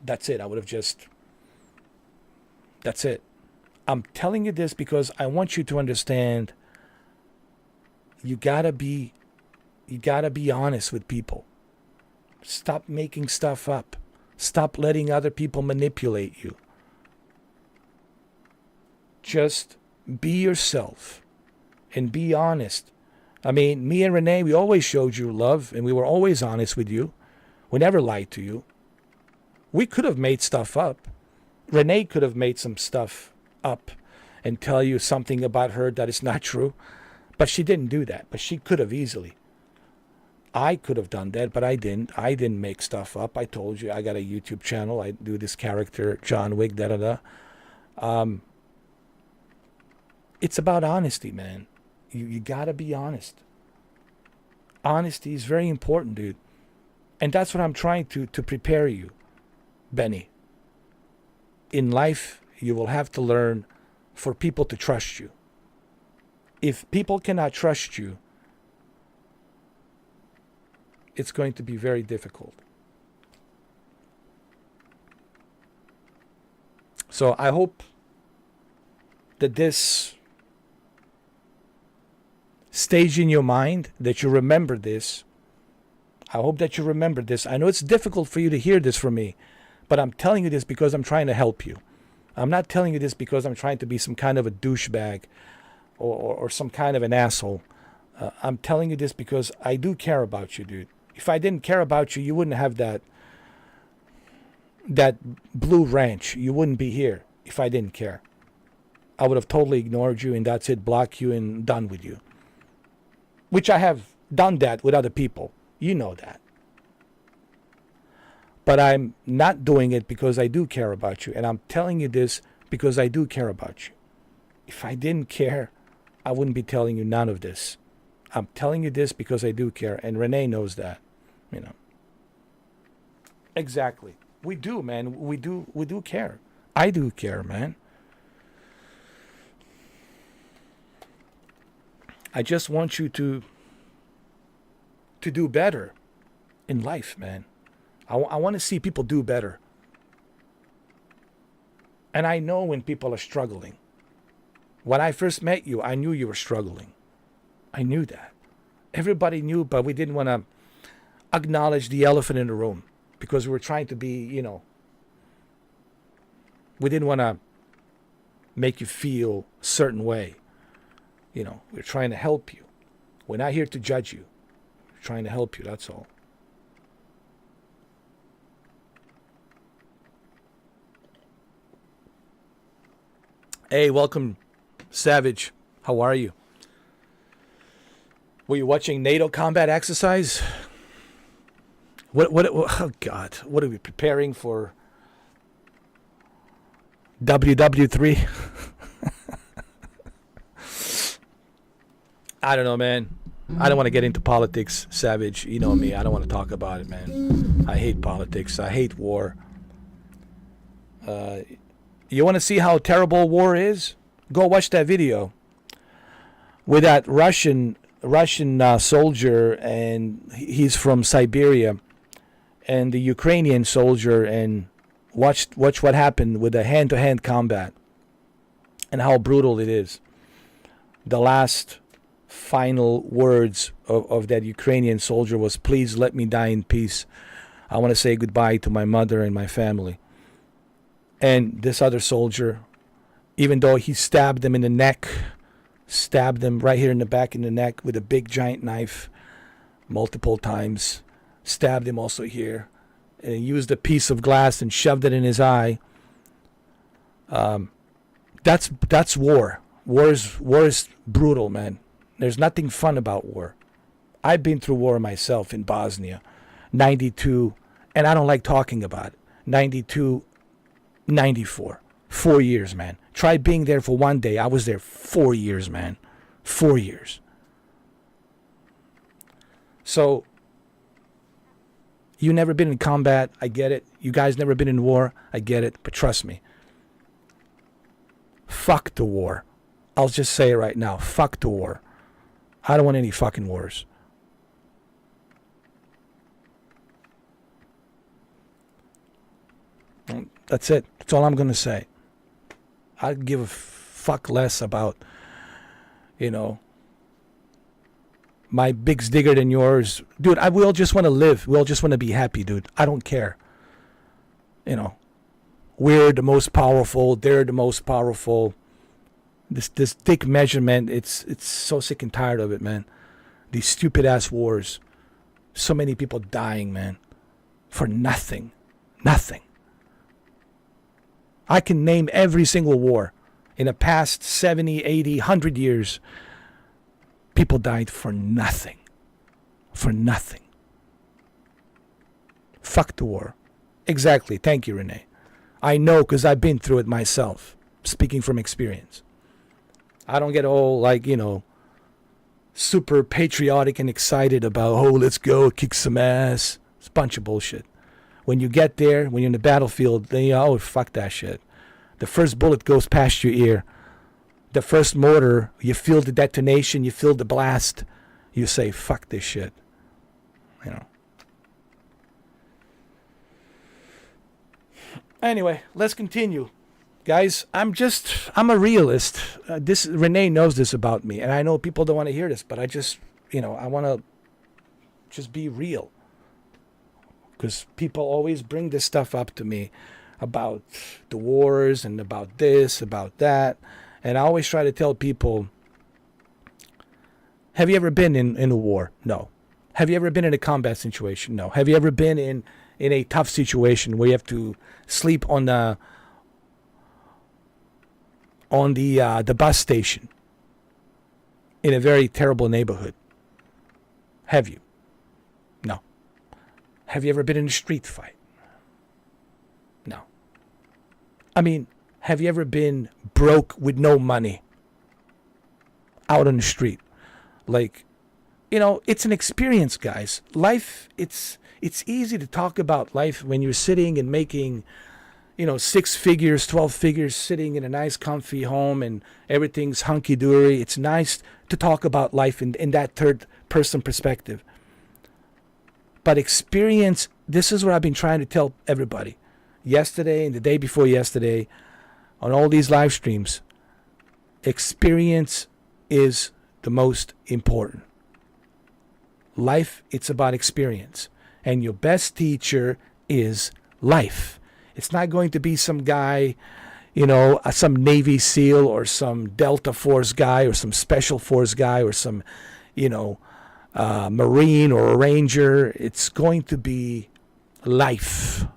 That's it. I would have just... That's it. I'm telling you this because I want you to understand you gotta be honest with people. Stop making stuff up. Stop letting other people manipulate you. Just be yourself and be honest. I mean, me and Renee, we always showed you love and we were always honest with you. We never lied to you. We could have made stuff up. Renee could have made some stuff up and tell you something about her that is not true. But she didn't do that. But she could have easily. I could have done that, but I didn't. I didn't make stuff up. I told you I got a YouTube channel. I do this character, John Wick, da-da-da. It's about honesty, man. You got to be honest. Honesty is very important, dude. And that's what I'm trying to prepare you, Benny. In life, you will have to learn for people to trust you. If people cannot trust you, it's going to be very difficult. So I hope that this stays in your mind, that you remember this. I hope that you remember this. I know it's difficult for you to hear this from me, but I'm telling you this because I'm trying to help you. I'm not telling you this because I'm trying to be some kind of a douchebag or some kind of an asshole. I'm telling you this because I do care about you, dude. If I didn't care about you, you wouldn't have that blue ranch. You wouldn't be here if I didn't care. I would have totally ignored you and that's it, block you and done with you. Which I have done that with other people. You know that. But I'm not doing it because I do care about you. And I'm telling you this because I do care about you. If I didn't care, I wouldn't be telling you none of this. I'm telling you this because I do care. And Renee knows that. You know. Exactly. We do, man. We do care. I do care, man. I just want you to do better in life, man. I want to see people do better. And I know when people are struggling. When I first met you, I knew you were struggling. I knew that. Everybody knew, but we didn't want to acknowledge the elephant in the room because we were trying to be, you know, we didn't want to make you feel a certain way. You know, we're trying to help you. We're not here to judge you. We're trying to help you, that's all. Hey, welcome, Savage. How are you? Were you watching NATO combat exercise? What oh God, what are we preparing for? WW3? I don't know, man. I don't want to get into politics, Savage. You know me. I don't want to talk about it, man. I hate politics. I hate war. You want to see how terrible war is? Go watch that video with that Russian soldier, and he's from Siberia, and the Ukrainian soldier, and watch what happened with the hand-to-hand combat and how brutal it is. The last final words of that Ukrainian soldier was, "Please let me die in peace. I want to say goodbye to my mother and my family." And this other soldier, even though he stabbed him in the neck, stabbed him right here in the back in the neck with a big giant knife multiple times, stabbed him also here, and used a piece of glass and shoved it in his eye. That's war. War is brutal, man. There's nothing fun about war. I've been through war myself in Bosnia, 92, and I don't like talking about it. 92, 94, 4 years, man. Try being there for one day. I was there 4 years, man. 4 years. So, you never been in combat, I get it. You guys never been in war, I get it. But trust me, fuck the war. I'll just say it right now. Fuck the war. I don't want any fucking wars. That's it. That's all I'm going to say. I give a fuck less about, you know, my big's bigger than yours. Dude, we all just want to live. We all just want to be happy, dude. I don't care. You know, we're the most powerful. They're the most powerful. This dick measurement, it's so sick and tired of it, man. These stupid ass wars. So many people dying, man. For nothing. Nothing. I can name every single war in the past 70, 80, 100 years. People died for nothing. For nothing. Fuck the war. Exactly. Thank you, Renee. I know because I've been through it myself. Speaking from experience. I don't get all like, you know, super patriotic and excited about, oh, let's go kick some ass. It's a bunch of bullshit. When you get there, when you're in the battlefield, then you oh, fuck that shit. The first bullet goes past your ear. The first mortar, you feel the detonation, you feel the blast. You say, fuck this shit. You know. Anyway, let's continue. Guys, I'm a realist. Renee knows this about me, and I know people don't want to hear this, but I just, I want to just be real. Because people always bring this stuff up to me about the wars and about this, about that. And I always try to tell people, have you ever been in a war? No. Have you ever been in a combat situation? No. Have you ever been in a tough situation where you have to sleep on the bus station in a very terrible neighborhood? Have you? No. Have you ever been in a street fight? No. I mean, have you ever been broke with no money out on the street? Like, it's an experience, guys. Life, it's easy to talk about life when you're sitting and making, 6 figures, 12 figures, sitting in a nice comfy home and everything's hunky-dory. It's nice to talk about life in that third person perspective. But experience, this is what I've been trying to tell everybody. Yesterday and the day before yesterday, on all these live streams, experience is the most important. Life, it's about experience. And your best teacher is life. It's not going to be some guy, some Navy SEAL or some Delta Force guy or some Special Force guy or some, Marine or a Ranger. It's going to be life.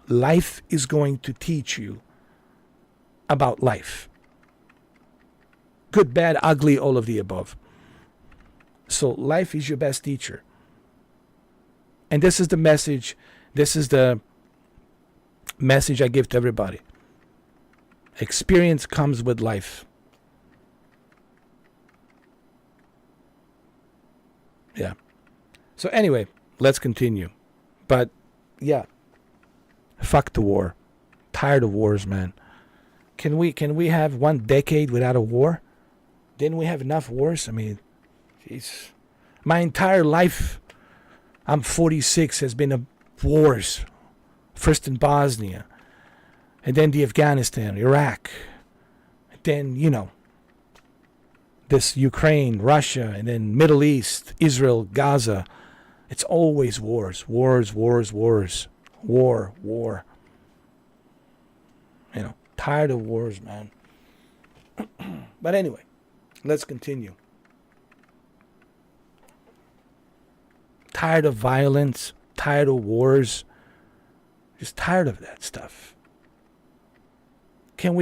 Life is going to teach you about life. Good, bad, ugly, all of the above. So life is your best teacher. And this is the message. This is the message I give to everybody. Experience comes with life. Yeah. So anyway, let's continue. But yeah, fuck the war. Tired of wars, man. Can we have 1 decade without a war? Didn't we have enough wars? I mean, jeez. My entire life, I'm 46, has been a wars. First in Bosnia, and then the Afghanistan, Iraq, and then, this Ukraine, Russia, and then Middle East, Israel, Gaza. It's always wars, wars, wars, wars. War, war. Tired of wars, man. But anyway, let's continue. Tired of violence, tired of wars. Just tired of that stuff. Can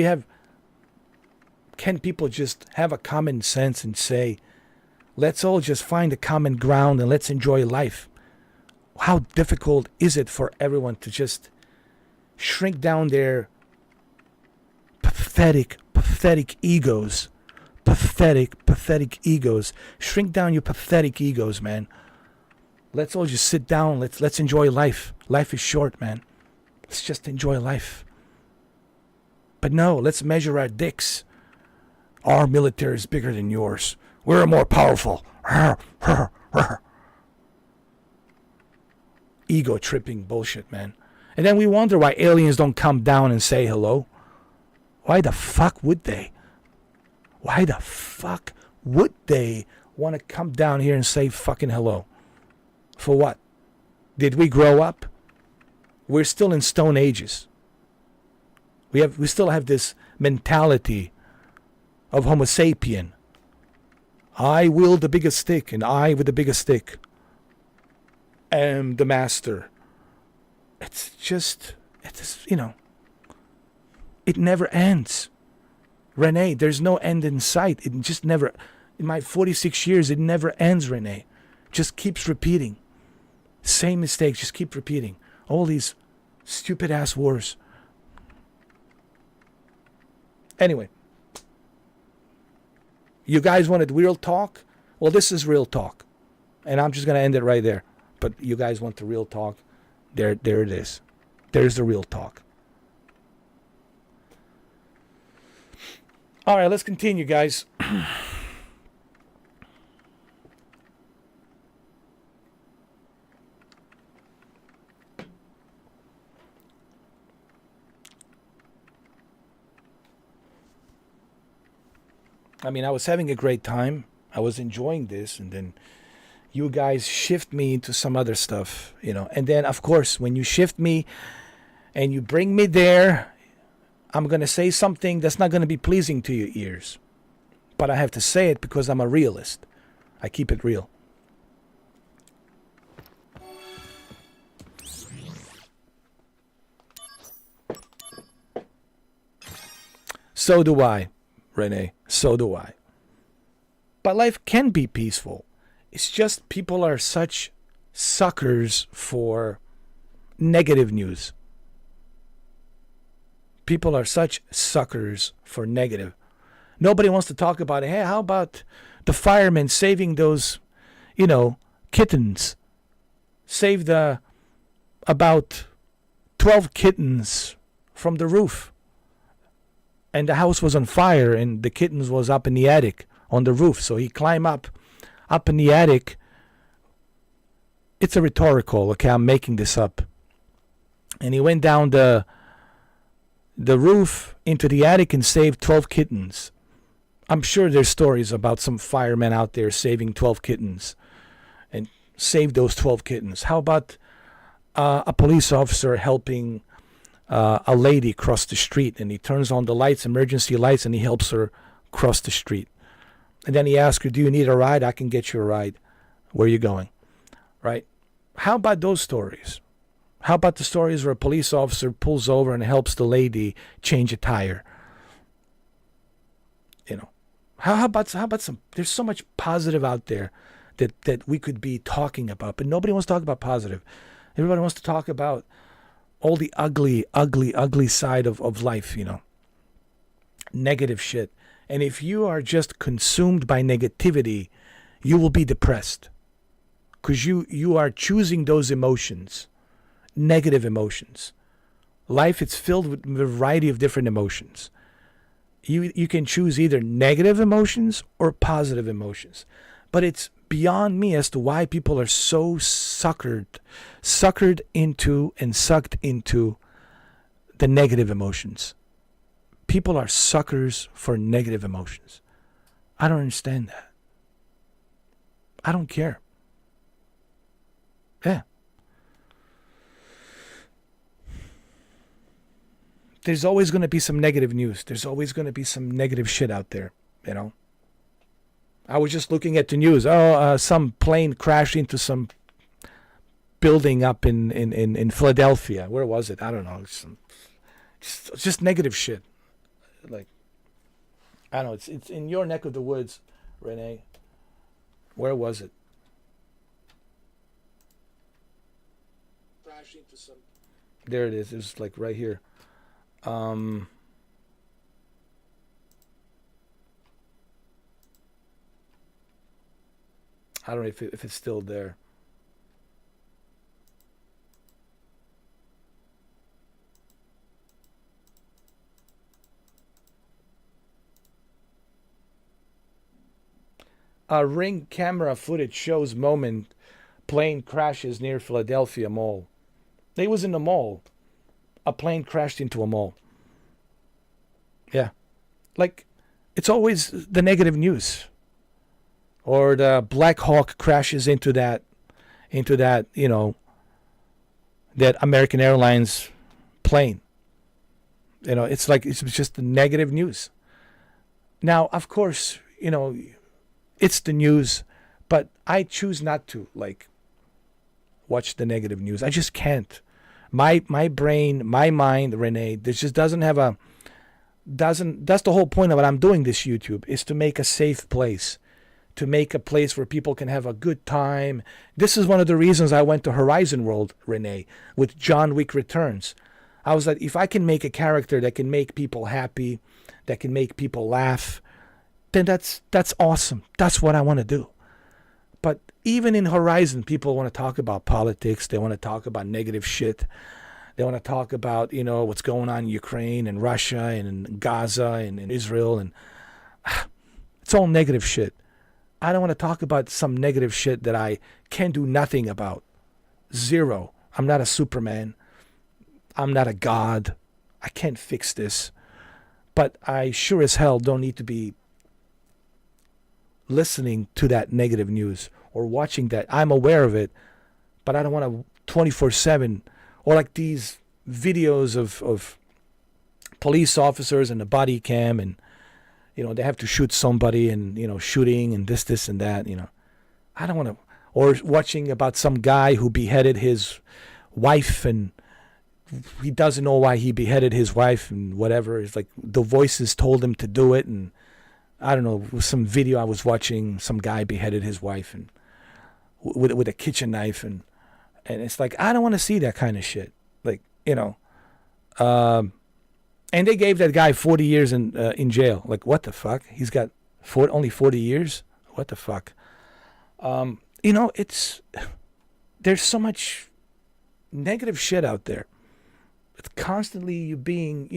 people just have a common sense and say, let's all just find a common ground and let's enjoy life? How difficult is it for everyone to just shrink down their pathetic egos? Pathetic egos. Shrink down your pathetic egos, man. Let's all just sit down. Let's enjoy life. Life is short, man. Let's just enjoy life. But no, let's measure our dicks. Our military is bigger than yours. We're more powerful. Ego tripping bullshit, man. And then we wonder why aliens don't come down and say hello. Why the fuck would they? Why the fuck would they want to come down here and say fucking hello? For what? Did we grow up? We're still in Stone Ages. We still have this mentality of Homo sapien. I wield the biggest stick, and I with the biggest stick am the master. It's it never ends. Renee, there's no end in sight. It just never, in my 46 years, it never ends, Renee. Just keeps repeating. Same mistakes, just keep repeating. All these stupid ass wars. Anyway, you guys wanted real talk? Well, this is real talk. And I'm just going to end it right there. But you guys want the real talk? There it is. There's the real talk. All right, let's continue, guys. I mean, I was having a great time. I was enjoying this, and then you guys shift me into some other stuff, you know. And then, of course, when you shift me and you bring me there, I'm going to say something that's not going to be pleasing to your ears. But I have to say it because I'm a realist. I keep it real. So do I, Renee. So do I. But life can be peaceful. It's just people are such suckers for negative news. People are such suckers for negative. Nobody wants to talk about it. Hey, how about the firemen saving those, you know, kittens? Saved about 12 kittens from the roof. And the house was on fire and the kittens was up in the attic on the roof. So he climbed up in the attic. It's a rhetorical, okay, I'm making this up. And he went down the roof into the attic and saved 12 kittens. I'm sure there's stories about some firemen out there saving 12 kittens and saved those 12 kittens. How about a police officer helping a lady cross the street, and he turns on the lights, emergency lights, and he helps her cross the street. And then he asks her, do you need a ride? I can get you a ride. Where are you going? Right? How about those stories? How about the stories where a police officer pulls over and helps the lady change a tire? You know, how about some? There's so much positive out there that we could be talking about, but nobody wants to talk about positive. Everybody wants to talk about all the ugly side of life, you know. Negative shit. And if you are just consumed by negativity, you will be depressed. Because you are choosing those emotions. Negative emotions. Life, it's filled with a variety of different emotions. You can choose either negative emotions or positive emotions. But it's beyond me as to why people are so suckered into and sucked into the negative emotions. People are suckers for negative emotions. I don't understand that. I don't care. Yeah. There's always going to be some negative news. There's always going to be some negative shit out there, you know. I was just looking at the news. Some plane crashed into some building up in Philadelphia. Where was it? I don't know. Just negative shit. Like, I don't know. It's in your neck of the woods, Renee. Where was it? Crashed into some. There it is. It's like right here. I don't know if it's still there. Ring camera footage shows moment plane crashes near Philadelphia Mall. They was in the mall. A plane crashed into a mall. Yeah. Like, it's always the negative news. Or the Black Hawk crashes into that, you know, that American Airlines plane. You know, it's like, it's just the negative news. Now, of course, you know, it's the news, but I choose not to, like, watch the negative news. I just can't. My brain, my mind, Renee, this just doesn't have a, that's the whole point of what I'm doing this YouTube, is to make a safe place. To make a place where people can have a good time. This is one of the reasons I went to Horizon World, Renee, with John Wick Returns. I was like, if I can make a character that can make people happy, that can make people laugh, then that's awesome. That's what I want to do. But even in Horizon, people want to talk about politics. They want to talk about negative shit. They want to talk about, what's going on in Ukraine and Russia and in Gaza and in Israel. And it's all negative shit. I don't want to talk about some negative shit that I can do nothing about. Zero. I'm not a Superman. I'm not a god. I can't fix this. But I sure as hell don't need to be listening to that negative news or watching that. I'm aware of it, but I don't want to 24/7, or like these videos of police officers and the body cam, and they have to shoot somebody, and shooting and this and that. I don't want to. Or watching about some guy who beheaded his wife, and he doesn't know why he beheaded his wife and whatever. It's like the voices told him to do it, and I don't know, some video I was watching, some guy beheaded his wife and with a kitchen knife, and it's like, I don't want to see that kind of shit. Like, and they gave that guy 40 years in jail. Like, what the fuck? He's got only 40 years? What the fuck? There's so much negative shit out there. It's constantly you being,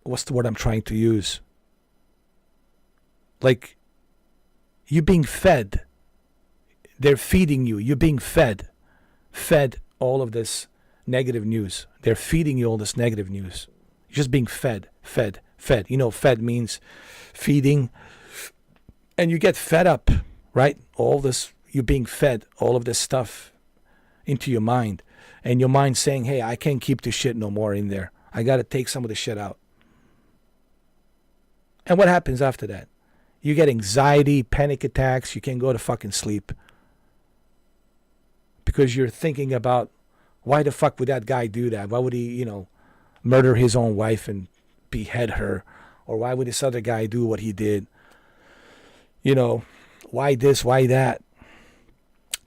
what's the word I'm trying to use? Like, you're being fed. They're feeding you. You're being fed all of this negative news. They're feeding you all this negative news. You're just being fed. Fed means feeding. And you get fed up, right? All this, you're being fed all of this stuff into your mind. And your mind's saying, hey, I can't keep this shit no more in there. I got to take some of the shit out. And what happens after that? You get anxiety, panic attacks. You can't go to fucking sleep. Because you're thinking about, why the fuck would that guy do that? Why would he, murder his own wife and behead her? Or why would this other guy do what he did? Why this, why that?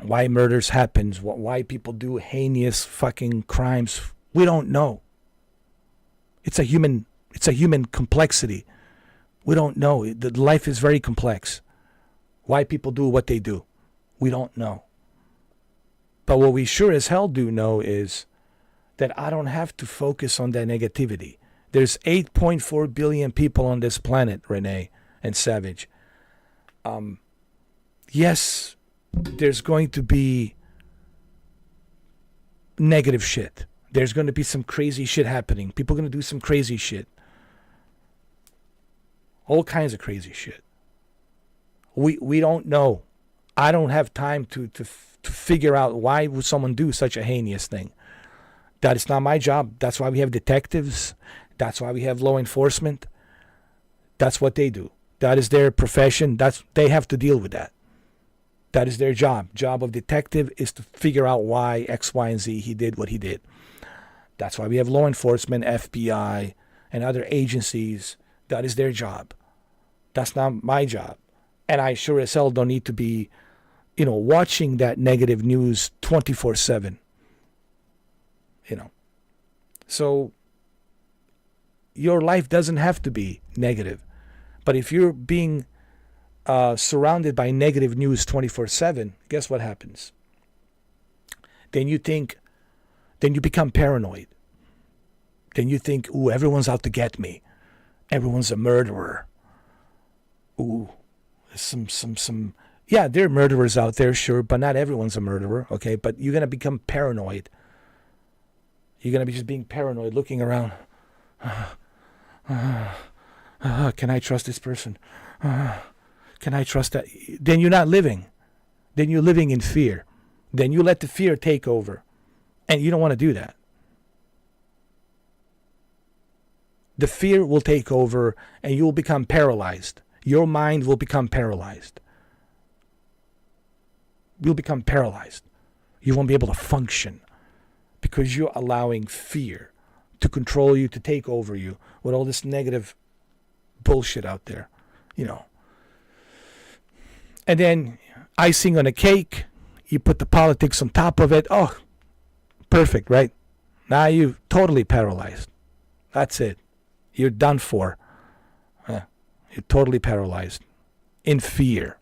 Why murders happens? Why people do heinous fucking crimes? We don't know. It's a human complexity. We don't know. The life is very complex. Why people do what they do, we don't know. But what we sure as hell do know is that I don't have to focus on that negativity. There's 8.4 billion people on this planet, Renee and Savage. Yes, there's going to be negative shit. There's going to be some crazy shit happening. People are going to do some crazy shit. All kinds of crazy shit. We don't know. I don't have time to figure out why would someone do such a heinous thing. That is not my job. That's why we have detectives. That's why we have law enforcement. That's what they do. That is their profession. They have to deal with that. That is their job. Job of detective is to figure out why X, Y, and Z he did what he did. That's why we have law enforcement, FBI, and other agencies. That is their job. That's not my job. And I sure as hell don't need to be, watching that negative news 24/7. So your life doesn't have to be negative. But if you're being surrounded by negative news 24/7, guess what happens? Then you become paranoid. Then you think, ooh, everyone's out to get me. Everyone's a murderer. Ooh, yeah, there are murderers out there, sure, but not everyone's a murderer, okay? But you're going to become paranoid. You're going to be just being paranoid, looking around. Can I trust this person? Can I trust that? Then you're not living. Then you're living in fear. Then you let the fear take over. And you don't want to do that. The fear will take over and you will become paralyzed. Your mind will become paralyzed. You'll become paralyzed. You won't be able to function because you're allowing fear to control you, to take over you with all this negative bullshit out there, And then icing on a cake, you put the politics on top of it. Oh, perfect, right? Now you're totally paralyzed. That's it. You're done for. You're totally paralyzed. In fear.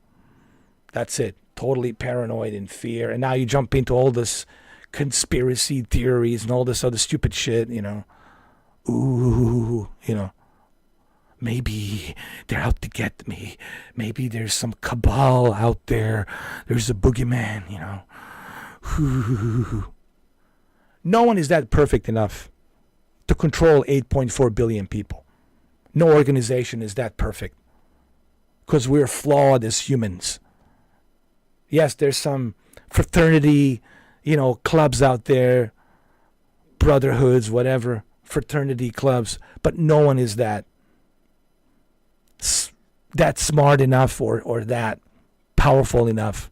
That's it. Totally paranoid, in fear. And now you jump into all this conspiracy theories and all this other stupid shit, you know. Ooh, you know. Maybe they're out to get me. Maybe there's some cabal out there. There's a boogeyman, you know. Ooh. No one is that perfect enough to control 8.4 billion people. No organization is that perfect. Because we're flawed as humans. Yes, there's some fraternity, you know, clubs out there, brotherhoods, whatever, fraternity clubs, but no one is that smart enough or that powerful enough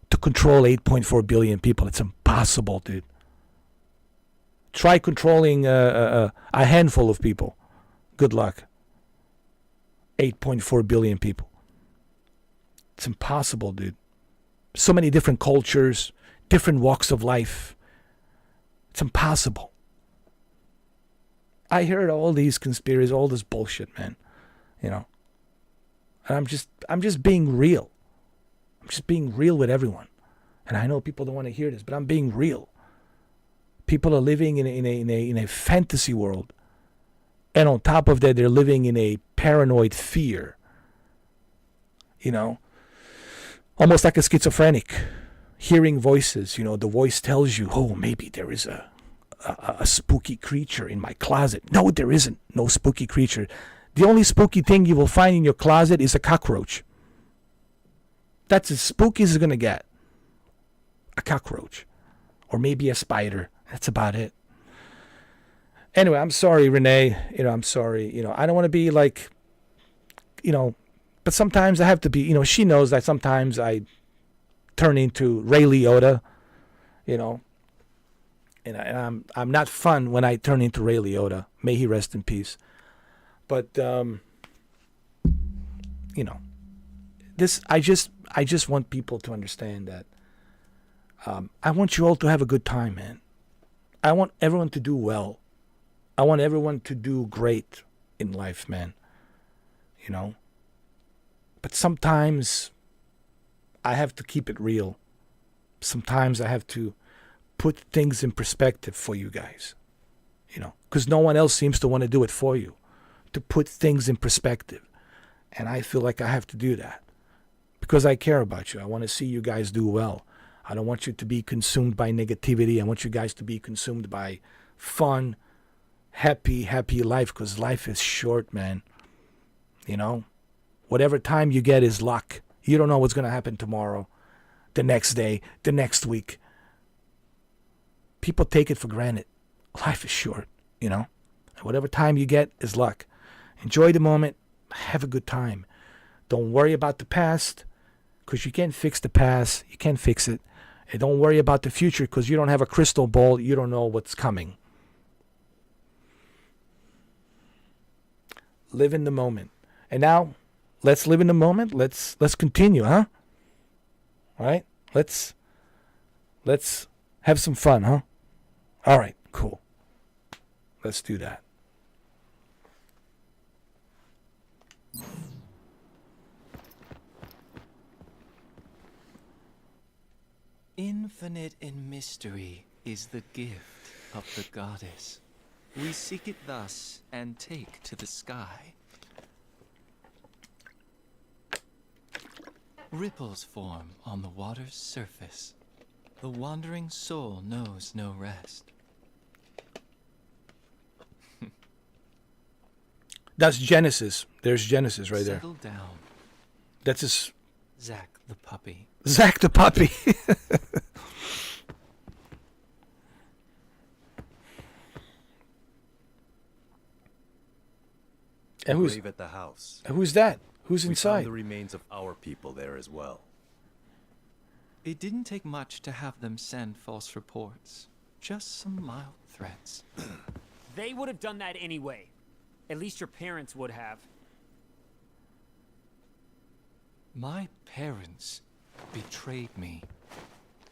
to control 8.4 billion people. It's impossible, dude. Try controlling a handful of people. Good luck. 8.4 billion people. It's impossible, dude. So many different cultures, different walks of life. It's impossible. I heard all these conspiracies, all this bullshit, man. You know. And I'm just being real. I'm just being real with everyone. And I know people don't want to hear this, but I'm being real. People are living in a fantasy world. And on top of that, they're living in a paranoid fear. You know? Almost like a schizophrenic. Hearing voices, you know, the voice tells you, oh, maybe there is a spooky creature in my closet. No, there isn't. No spooky creature. The only spooky thing you will find in your closet is a cockroach. That's as spooky as it's going to get. A cockroach. Or maybe a spider. That's about it. Anyway, I'm sorry, Renee. You know, I'm sorry. You know, I don't want to be like, you know, but sometimes I have to be, you know, she knows that sometimes I turn into Ray Liotta, you know. And I'm not fun when I turn into Ray Liotta. May he rest in peace. But you know, this I just want people to understand that I want you all to have a good time, man. I want everyone to do well. I want everyone to do great in life, man. You know? But sometimes I have to keep it real. Sometimes I have to put things in perspective for you guys. You know? Because no one else seems to want to do it for you. To put things in perspective. And I feel like I have to do that. Because I care about you. I want to see you guys do well. I don't want you to be consumed by negativity. I want you guys to be consumed by fun, happy life. Because life is short, man. You know? Whatever time you get is luck. You don't know what's going to happen tomorrow, the next day, the next week. People take it for granted. Life is short, you know? And whatever time you get is luck. Enjoy the moment. Have a good time. Don't worry about the past, because you can't fix the past. You can't fix it. And don't worry about the future, because you don't have a crystal ball. You don't know what's coming. Live in the moment. And now, let's live in the moment. Let's continue, huh? All right? Let's have some fun, huh? All right, cool. Let's do that. Infinite in mystery is the gift of the goddess. We seek it thus and take to the sky. Ripples form on the water's surface. The wandering soul knows no rest. That's Genesis. There's Genesis right there. Settle down. That's his... Zack the puppy. Zack the puppy. And who's grave at the house? Who's that? Who's We inside? found the remains of our people there as well. It didn't take much to have them send false reports. Just some mild threats. They would have done that anyway. At least your parents would have. My parents betrayed me.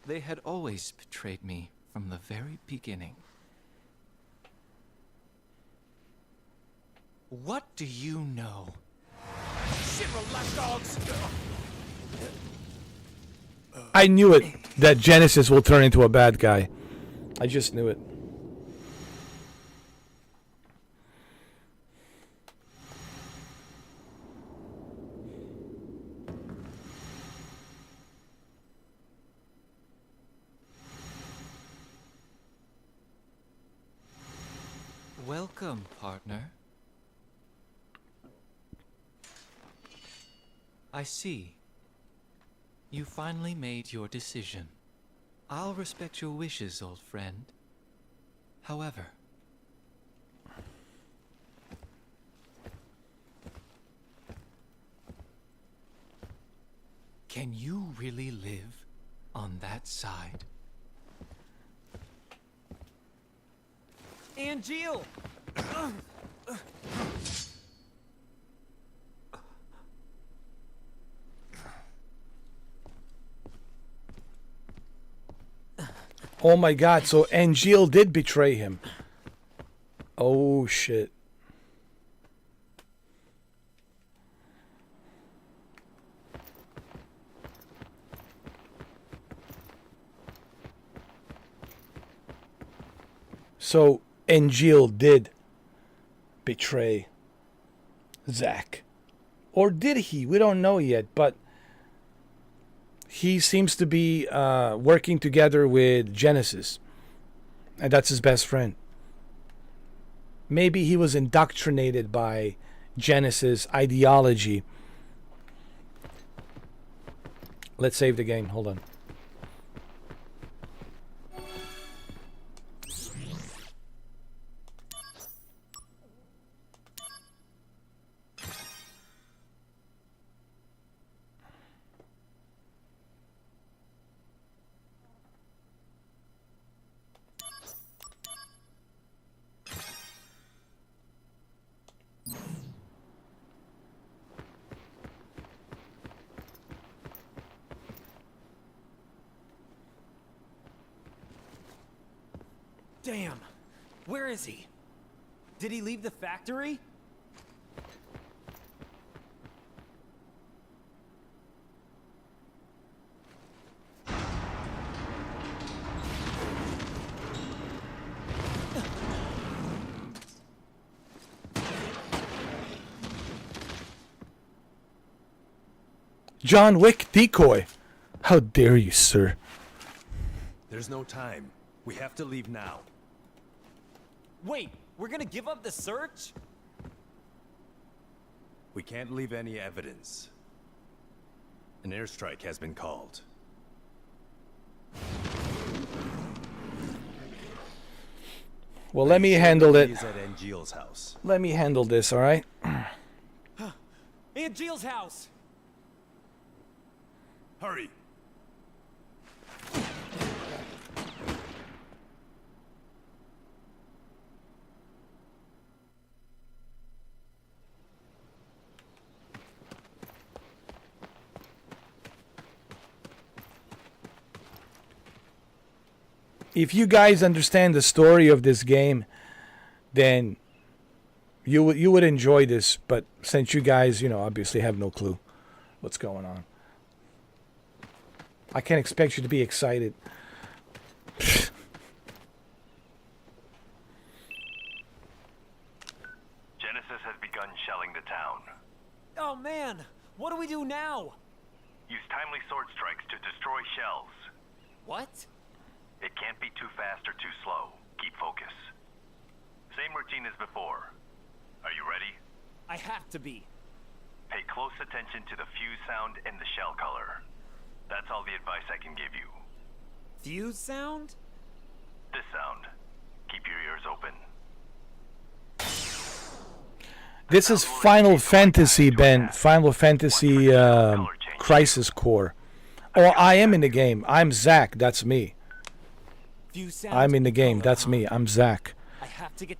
They had always betrayed me from the very beginning. What do you know? Shinra lapdogs! I knew it, that Genesis will turn into a bad guy. I just knew it. Welcome, partner. I see. You finally made your decision. I'll respect your wishes, old friend. However, can you really live on that side? Angeal! Oh my god, so Angeal did betray him. Oh shit. So Angeal did betray Zack. Or did he? We don't know yet, but he seems to be working together with Genesis. And that's his best friend. Maybe he was indoctrinated by Genesis ideology. Let's save the game. Hold on. Damn! Where is he? Did he leave the factory? John Wick decoy. How dare you, sir? There's no time. We have to leave now. Wait, we're gonna give up the search? We can't leave any evidence. An airstrike has been called. Well, let me handle it. He's at Angeal's house. Let me handle this, all right? Angeal's house! Hurry! If you guys understand the story of this game, then you would enjoy this. But since you guys, obviously have no clue what's going on, I can't expect you to be excited. Genesis has begun shelling the town. Oh man! What do we do now? Use timely sword strikes to destroy shells. What? It can't be too fast or too slow. Keep focus. Same routine as before. Are you ready? I have to be. Pay close attention to the fuse sound and the shell color. That's all the advice I can give you. Fuse sound? This sound. Keep your ears open. This is Final Fantasy, Ben. Final Fantasy Crisis Core. Oh, I am in the game. I'm Zack. That's me. I'm in the game. That's me. I'm Zack.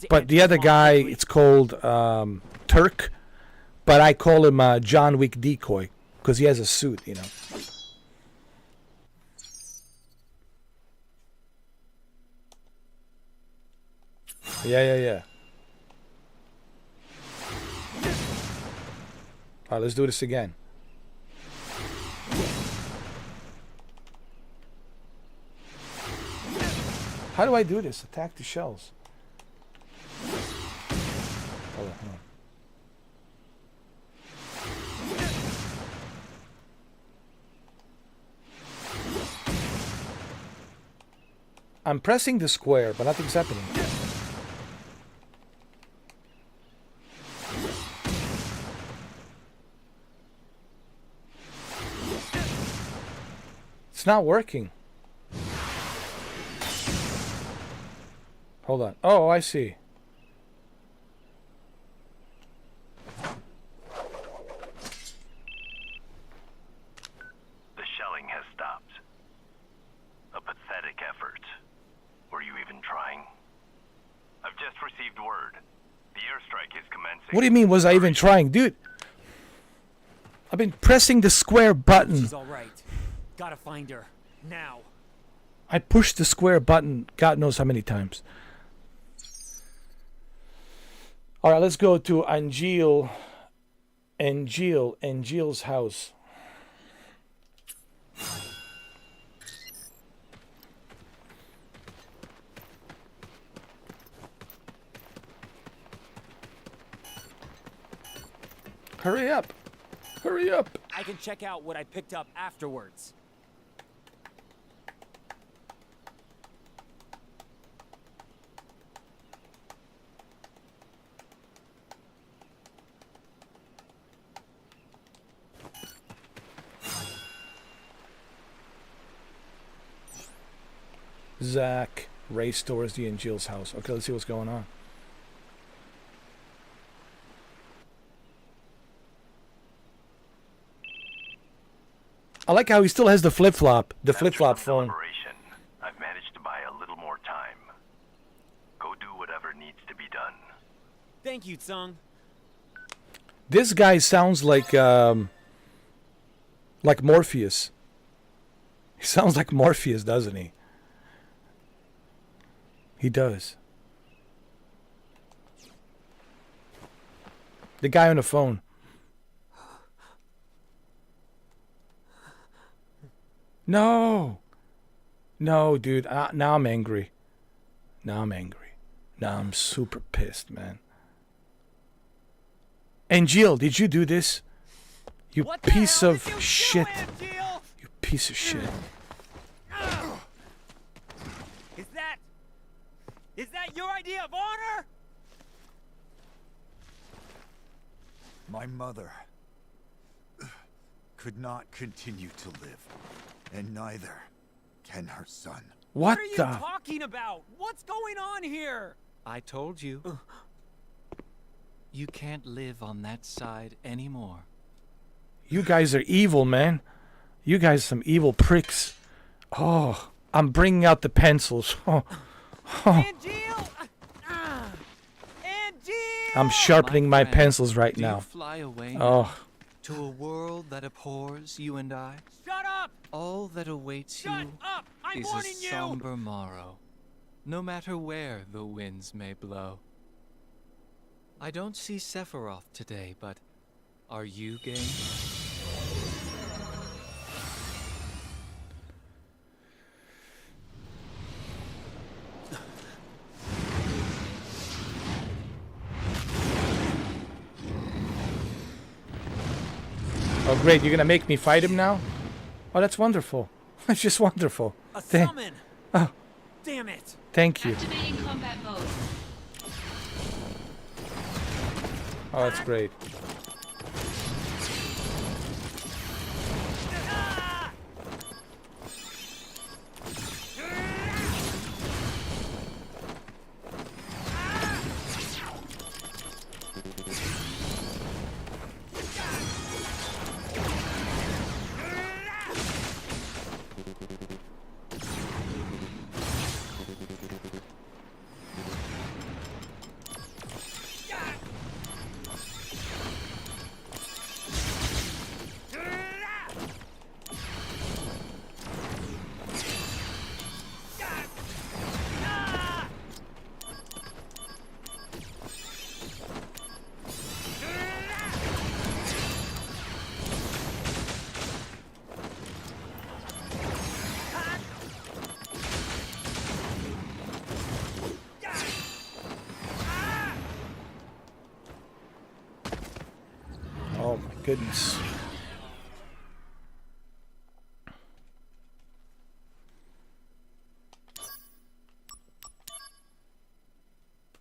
But the other guy, it's called Turk. But I call him John Wick Decoy because he has a suit, Yeah. Alright, let's do this again. How do I do this? Attack the shells. Hold on, hold on. I'm pressing the square, but nothing's happening. It's not working. Hold on. Oh, I see. The shelling has stopped. A pathetic effort. Were you even trying? I've just received word. The airstrike is commencing. What do you mean, was I even trying? Dude, I've been pressing the square button. She's all right. Gotta find her. Now. I pushed the square button God knows how many times. Alright, let's go to Angeal's house. Hurry up! Hurry up! I can check out what I picked up afterwards. Zach raced towards the Angeal's house. Okay, let's see what's going on. I like how he still has the flip-flop. The flip-flop phone. I've managed to buy a little more time. Go do whatever needs to be done. Thank you, Tsung. This guy sounds like Morpheus. He sounds like Morpheus, doesn't he? He does. The guy on the phone. No. No, dude. Now I'm angry. Now I'm angry. Now I'm super pissed, man. Angeal, did you do this? You piece of shit. You piece of shit. Is that your idea of honor? My mother could not continue to live, and neither can her son. What are you talking about? What's going on here? I told you. You can't live on that side anymore. You guys are evil, man. You guys are some evil pricks. Oh, I'm bringing out the pencils. Oh. I'm sharpening my pencils right now. Fly away oh. To a world that abhors you and I. Shut up! All that awaits you I'm is a warning you! somber morrow, no matter where the winds may blow. I don't see Sephiroth today, but are you game? Oh, great. You're going to make me fight him now? Oh, that's wonderful. That's just wonderful. A summon! Oh. Damn it! Thank you. Activating combat mode. Oh, that's great. Goodness.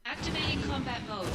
Activating combat mode.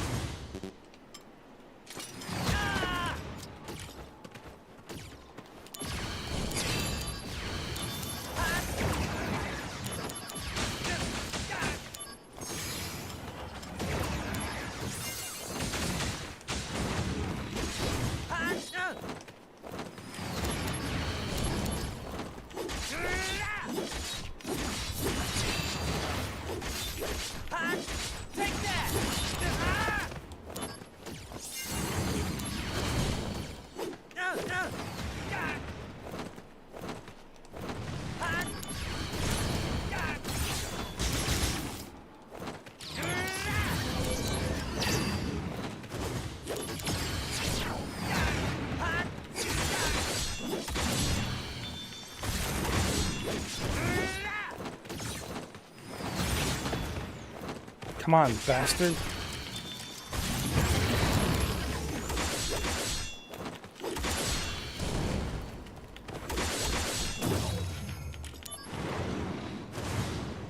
Come on, bastard.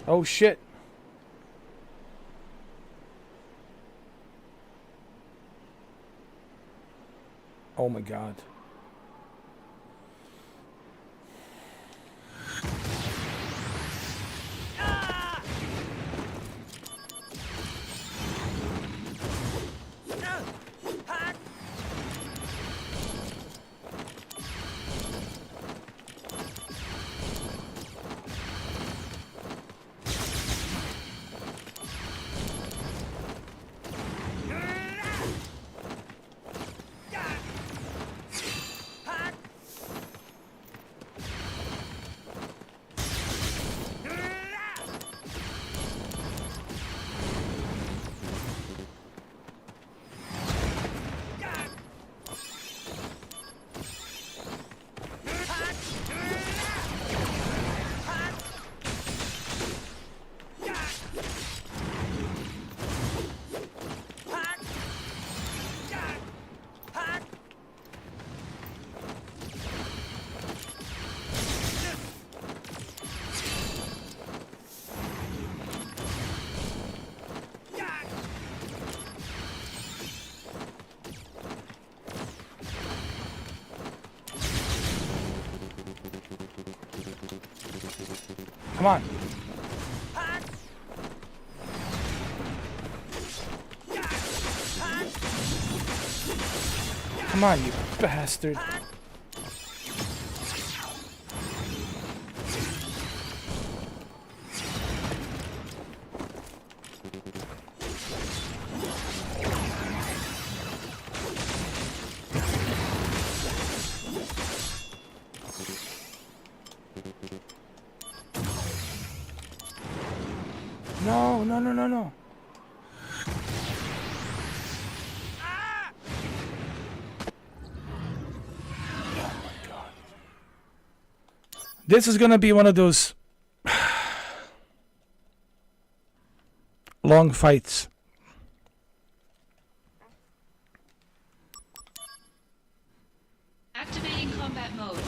Oh shit. Oh my god. Come on. Come on, you bastard. No, no, no, no, no. Oh my god. This is gonna be one of those long fights. Activating combat mode.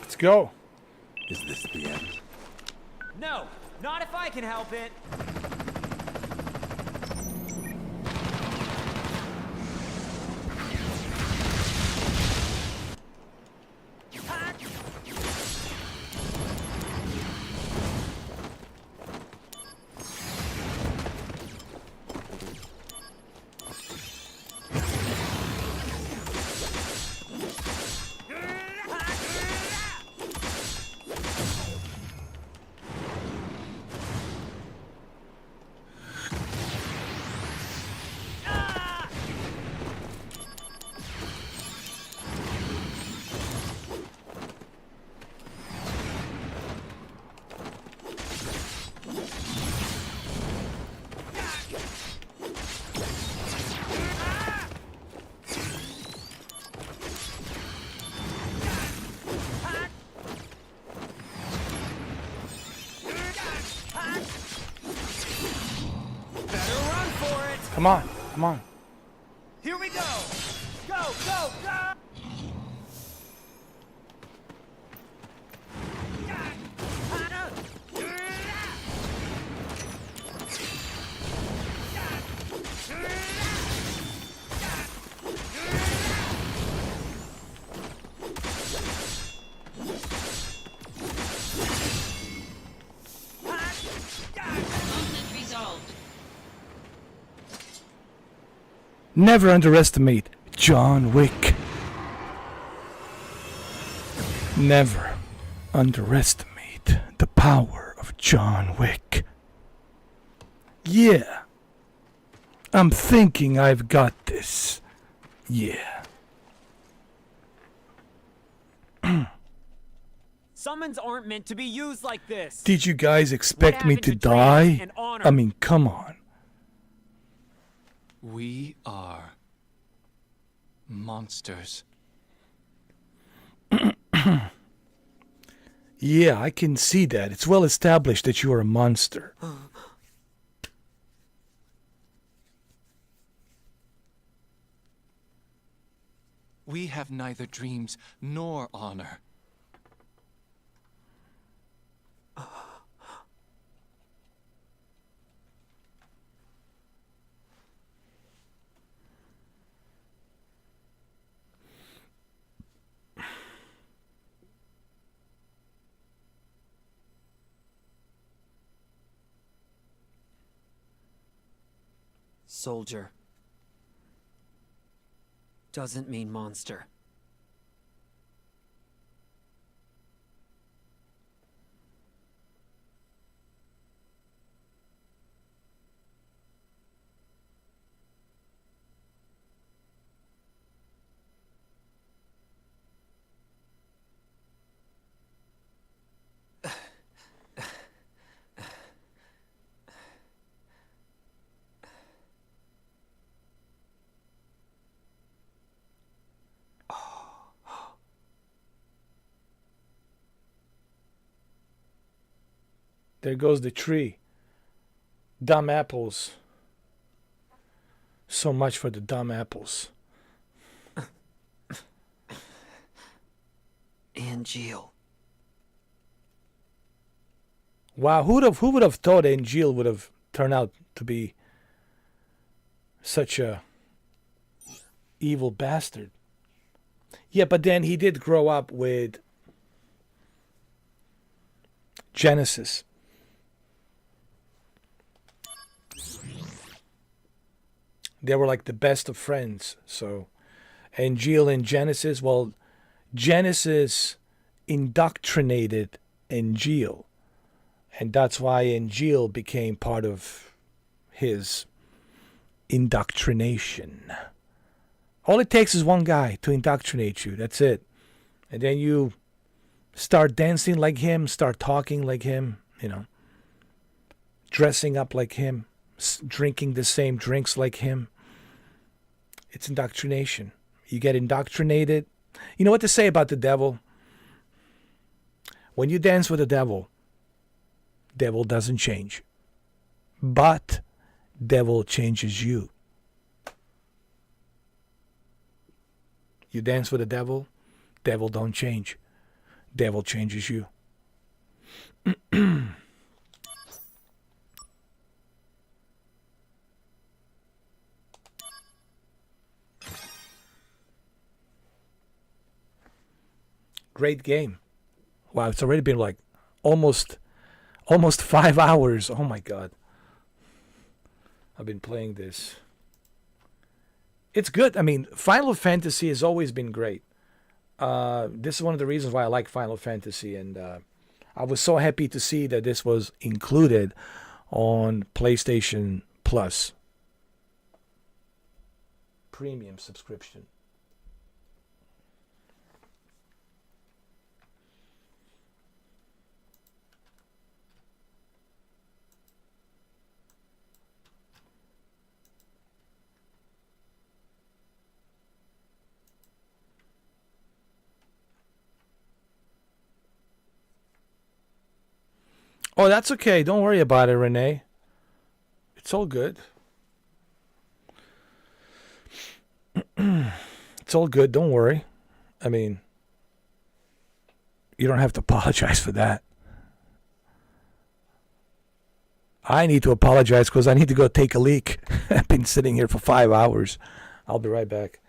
Let's go. Is this the end? No, not if I can help it. Come on, come on. Here we go! Go, go, go! Conflict resolved. Never underestimate John Wick. Never underestimate the power of John Wick. Yeah. I'm thinking I've got this. Yeah. Summons aren't meant to be used like this. Did you guys expect What me happened to to training die? and honor? I mean, come on. We are monsters. Yeah, I can see that. It's well established that you are a monster. We have neither dreams nor honor. Soldier doesn't mean monster. There goes the tree. Dumb apples. So much for the dumb apples. Angeal. Wow, who would have thought Angeal would have turned out to be such a evil bastard? Yeah, but then he did grow up with Genesis. They were like the best of friends. So Angeal and Genesis, well, Genesis indoctrinated Angeal. And that's why Angeal became part of his indoctrination. All it takes is one guy to indoctrinate you. That's it. And then you start dancing like him, start talking like him, you know, dressing up like him, drinking the same drinks like him. It's indoctrination. You get indoctrinated. You know what to say about the devil? When you dance with the devil doesn't change. But devil changes you. You dance with the devil don't change. Devil changes you. Great game. Wow, it's already been like almost 5 hours. Oh my god. I've been playing this. It's good. I mean, Final Fantasy has always been great. This is one of the reasons why I like Final Fantasy, and I was so happy to see that this was included on PlayStation Plus premium subscription. Oh, that's okay. Don't worry about it, Renee. It's all good. It's all good. Don't worry. I mean, you don't have to apologize for that. I need to apologize because I need to go take a leak. I've been sitting here for 5 hours. I'll be right back.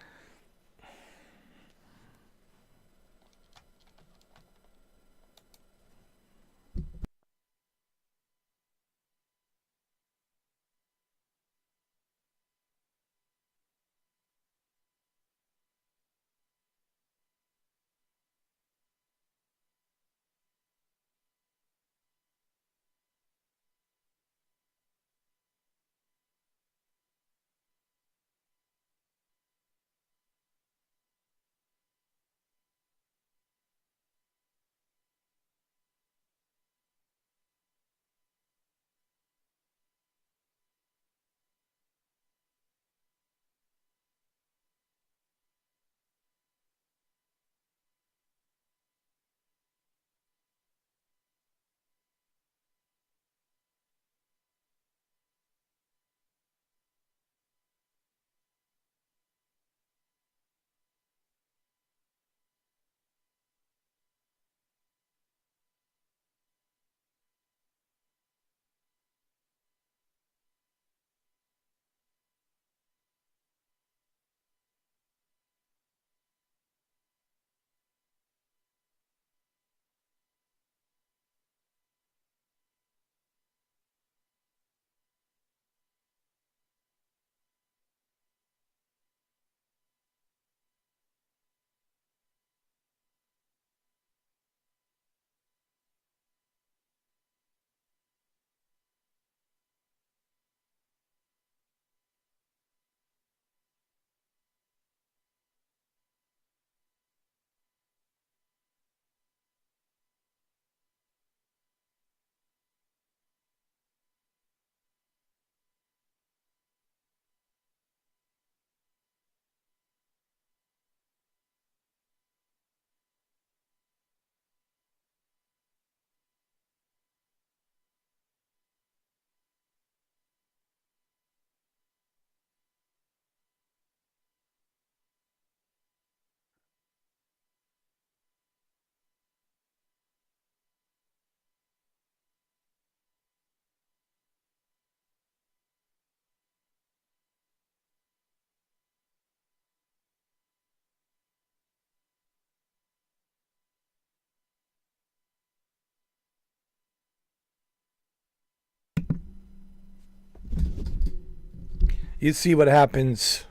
You see what happens,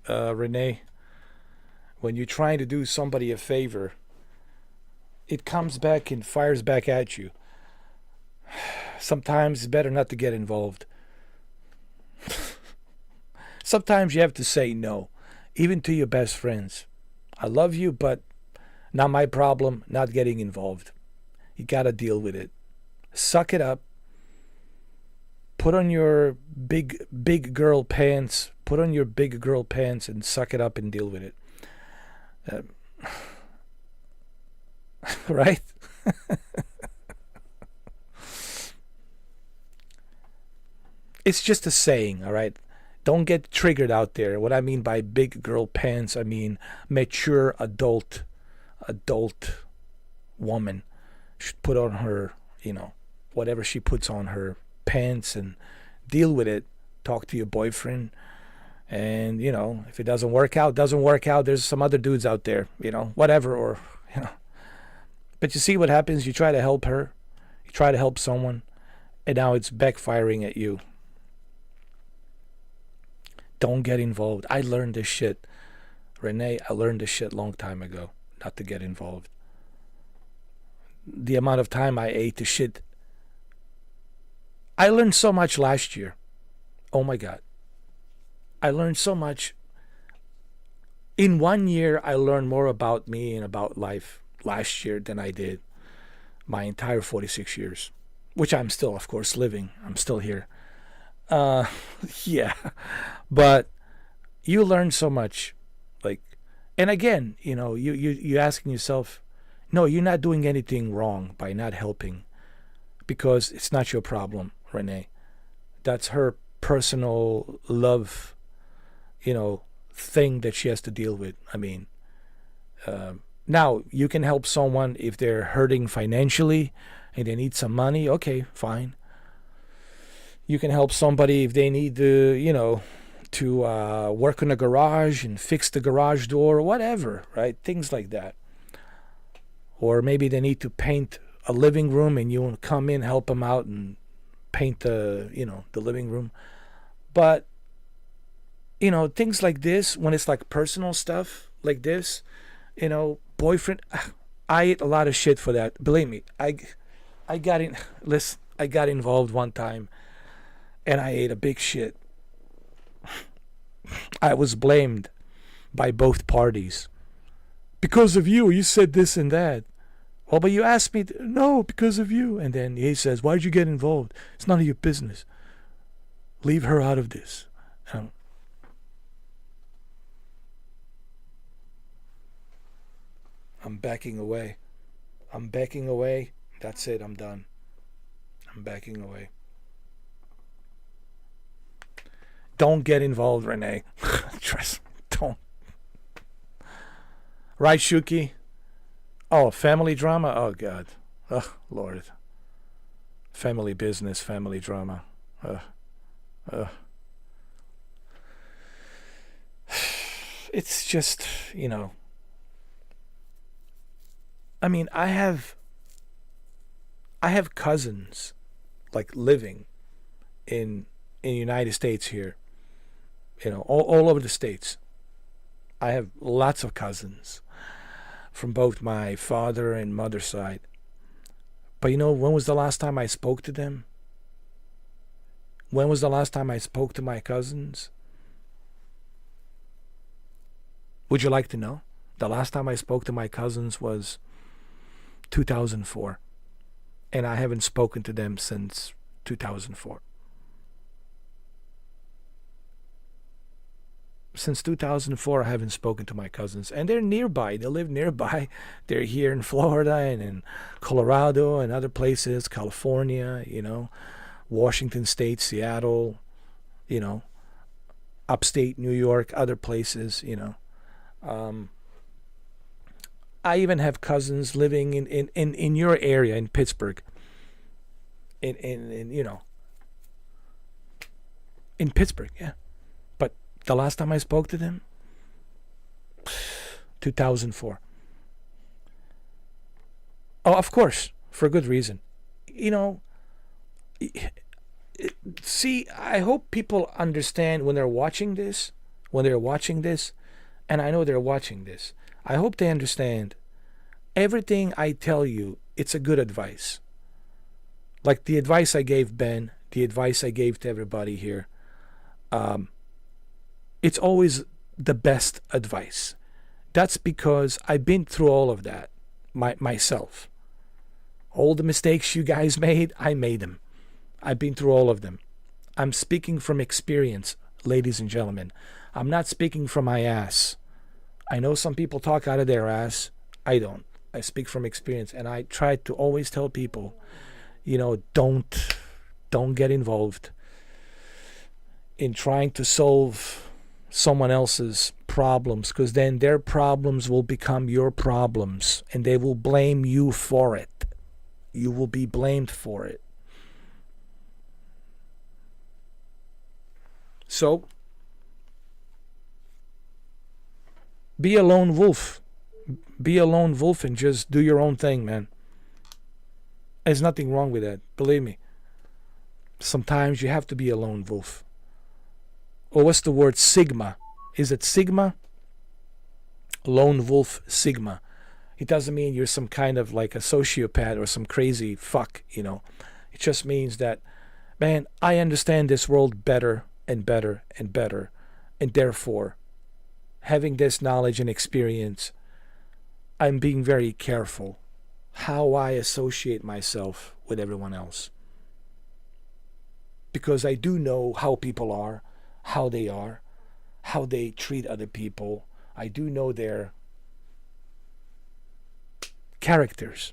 Renee, when you're trying to do somebody a favor. It comes back and fires back at you. Sometimes it's better not to get involved. Sometimes you have to say no, even to your best friends. I love you, but not my problem, not getting involved. You gotta deal with it. Suck it up. Put on your big girl pants. Put on your big girl pants and suck it up and deal with it. Right? It's just a saying, all right? Don't get triggered out there. What I mean by big girl pants, I mean mature adult woman should put on her, whatever she puts on her pants and deal with it. Talk to your boyfriend, and if it doesn't work out. There's some other dudes out there, whatever, or but you see what happens. You try to help her, you try to help someone, and now it's backfiring at you. Don't get involved. I learned this shit, Renee. I learned this shit long time ago, not to get involved. The amount of time I ate the shit. I learned so much last year. Oh my God. I learned so much. In 1 year, I learned more about me and about life last year than I did my entire 46 years, which I'm still, of course, living. I'm still here. Yeah. But you learn so much. And again, you asking yourself, no, you're not doing anything wrong by not helping, because it's not your problem, Renee. That's her personal love, thing that she has to deal with. I mean, now you can help someone if they're hurting financially and they need some money. Okay, fine. You can help somebody if they need to, to work in a garage and fix the garage door or whatever, right? Things like that. Or maybe they need to paint a living room and you want to come in, help them out and paint the living room. But, things like this, when it's like personal stuff like this, boyfriend, I ate a lot of shit for that. Believe me, I got involved one time and I ate a big shit. I was blamed by both parties. Because of you said this and that. Well, but you asked me, no, because of you. And then he says, why'd you get involved? It's none of your business. Leave her out of this. I'm backing away. That's it. I'm done. I'm backing away. Don't get involved, Renee. Trust me. Don't. Right, Shuki? Oh, family drama? Oh, God. Oh, Lord. Family business, family drama. It's just, I mean, I have cousins, like, living in the United States here. All over the States. I have lots of cousins from both my father and mother's side. But when was the last time I spoke to them? When was the last time I spoke to my cousins? Would you like to know? The last time I spoke to my cousins was 2004. And I haven't spoken to them since 2004. Since 2004, I haven't spoken to my cousins. And they're nearby. They live nearby. They're here in Florida and in Colorado and other places, California, Washington State, Seattle, upstate New York, other places, I even have cousins living in your area, in Pittsburgh. In Pittsburgh, yeah. The last time I spoke to them, 2004. Oh, of course, for good reason. See, I hope people understand when they're watching this, and I know they're watching this. I hope they understand everything I tell you, it's a good advice. Like the advice I gave Ben, the advice I gave to everybody here. It's always the best advice. That's because I've been through all of that myself. All the mistakes you guys made, I made them. I've been through all of them. I'm speaking from experience, ladies and gentlemen. I'm not speaking from my ass. I know some people talk out of their ass. I don't. I speak from experience. And I try to always tell people, don't get involved in trying to solve someone else's problems, because then their problems will become your problems and they will blame you for it. You will be blamed for it. So, be a lone wolf. Be a lone wolf and just do your own thing, man. There's nothing wrong with that. Believe me. Sometimes you have to be a lone wolf. Or what's the word? Sigma. Is it Sigma? Lone wolf Sigma. It doesn't mean you're some kind of like a sociopath or some crazy fuck, It just means that, man, I understand this world better and better and better. And therefore, having this knowledge and experience, I'm being very careful how I associate myself with everyone else. Because I do know how people are, how they treat other people. I do know their characters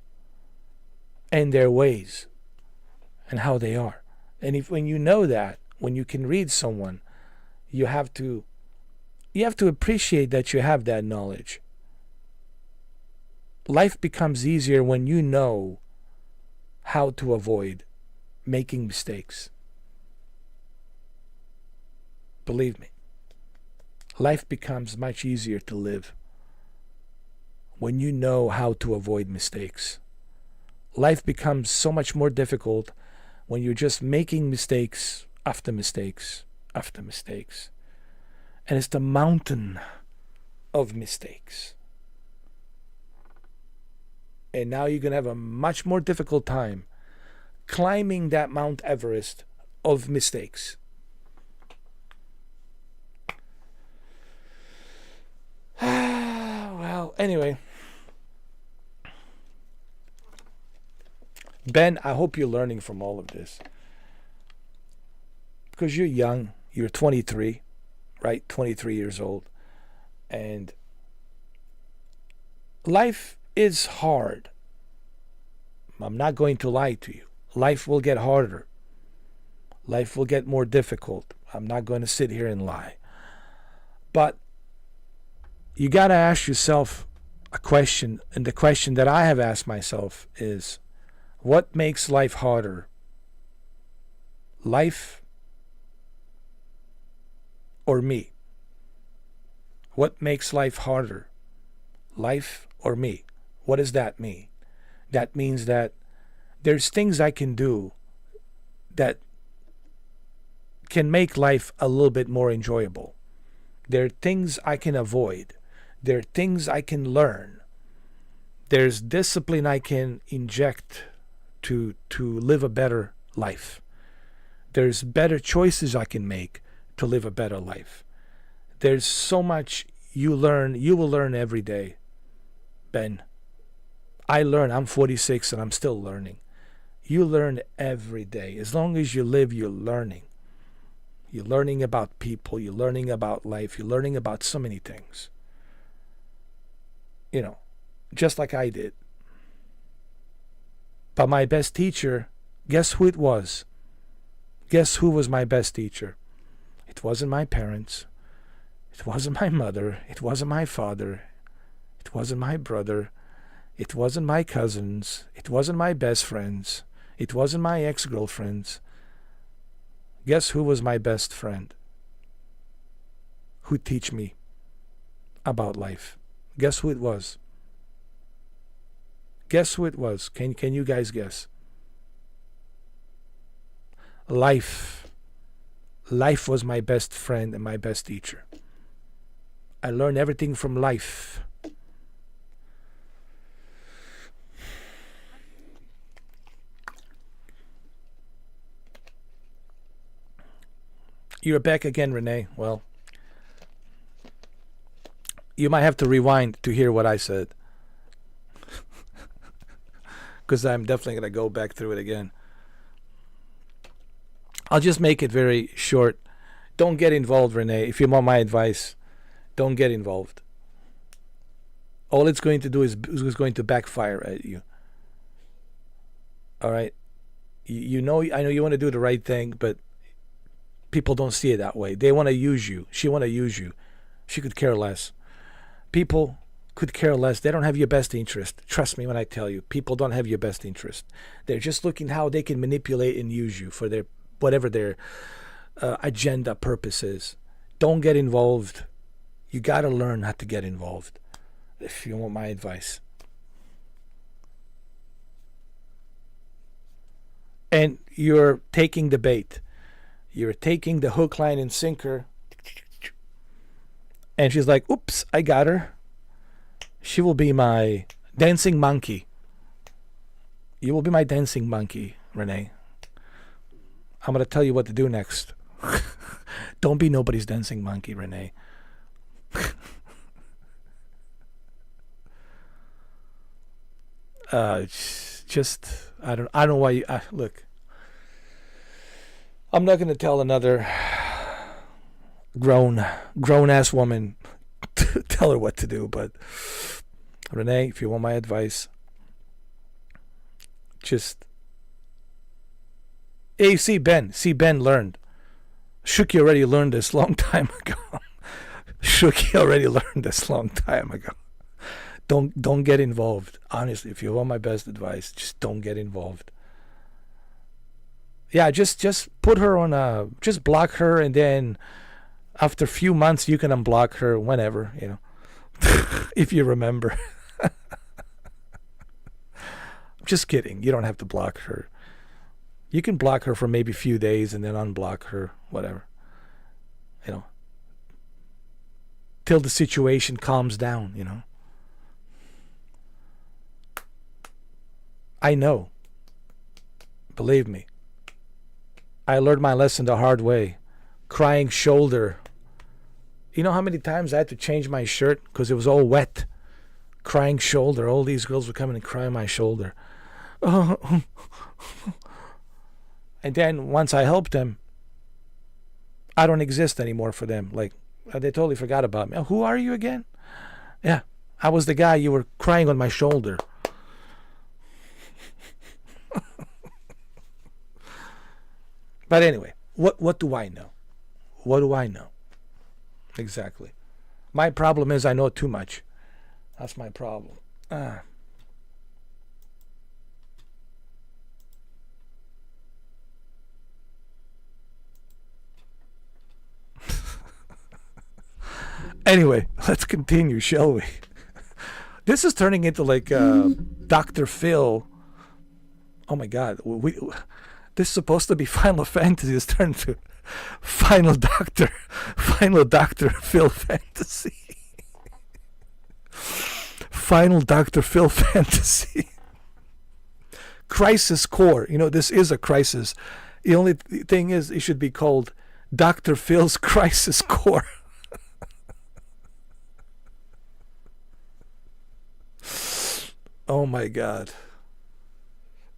and their ways and how they are. And when you know that, when you can read someone, you have to you have to appreciate that you have that knowledge. Life becomes easier when you know how to avoid making mistakes. Believe me, life becomes much easier to live when you know how to avoid mistakes. Life becomes so much more difficult when you're just making mistakes after mistakes after mistakes. And it's the mountain of mistakes. And now you're going to have a much more difficult time climbing that Mount Everest of mistakes. Well, anyway. Ben, I hope you're learning from all of this. Because you're young. You're 23, right? 23 years old. And life is hard. I'm not going to lie to you. Life will get harder. Life will get more difficult. I'm not going to sit here and lie. But you got to ask yourself a question. And the question that I have asked myself is, what makes life harder? Life or me? What makes life harder? Life or me? What does that mean? That means that there's things I can do that can make life a little bit more enjoyable. There are things I can avoid. There are things I can learn. There's discipline I can inject to live a better life. There's better choices I can make to live a better life. There's so much you will learn every day, Ben. I learn. I'm 46 and I'm still learning. You learn every day. As long as you live, you're learning. You're learning about people. You're learning about life. You're learning about so many things. You know, just like I did. But my best teacher, guess who it was? Guess who was my best teacher? It wasn't my parents. It wasn't my mother. It wasn't my father. It wasn't my brother. It wasn't my cousins. It wasn't my best friends. It wasn't my ex-girlfriends. Guess who was my best friend? Who teach me about life? Guess who it was? Guess who it was? Can you guys guess? Life. Life was my best friend and my best teacher. I learned everything from life. You're back again, Renee. Well, you might have to rewind to hear what I said. Because I'm definitely going to go back through it again. I'll just make it very short. Don't get involved, Renee. If you want my advice, don't get involved. All it's going to do is going to backfire at you. All right? I know you want to do the right thing, but people don't see it that way. They want to use you. She want to use you. She could care less. People could care less. They don't have your best interest. Trust me when I tell you. People don't have your best interest. They're just looking how they can manipulate and use you for their whatever their agenda purpose is. Don't get involved. You got to learn how to get involved if you want my advice. And you're taking the bait. You're taking the hook, line, and sinker. And she's like, oops, I got her. She will be my dancing monkey. You will be my dancing monkey, Renee. I'm going to tell you what to do next. Don't be nobody's dancing monkey, Renee. Just, I don't know why you, look. I'm not going to tell another grown-ass woman to tell her what to do, but Renee, if you want my advice, just, hey, see Ben learned. Shuki already learned this long time ago. Shuki already learned this long time ago. Don't get involved. Honestly, if you want my best advice, just don't get involved. Yeah, just put her on a, just block her, and then after a few months you can unblock her whenever, you know. If you remember. Just kidding. You don't have to block her. You can block her for maybe a few days and then unblock her, whatever. You know. Till the situation calms down, you know. I know. Believe me. I learned my lesson the hard way. Crying shoulder. You know how many times I had to change my shirt because it was all wet? Crying shoulder. All these girls would come in and cry on my shoulder. And then once I helped them, I don't exist anymore for them. Like, they totally forgot about me. Oh, who are you again? Yeah, I was the guy you were crying on my shoulder. But anyway, what do I know? What do I know? Exactly. My problem is I know too much. That's my problem. Anyway, let's continue, shall we? This is turning into like Dr. Phil. Oh my God. This is supposed to be Final Fantasy. It's turned to Final Doctor Phil Fantasy. Final Dr. Phil Fantasy. Crisis Core. You know, this is a crisis. The only thing is, it should be called Dr. Phil's Crisis Core. Oh my God.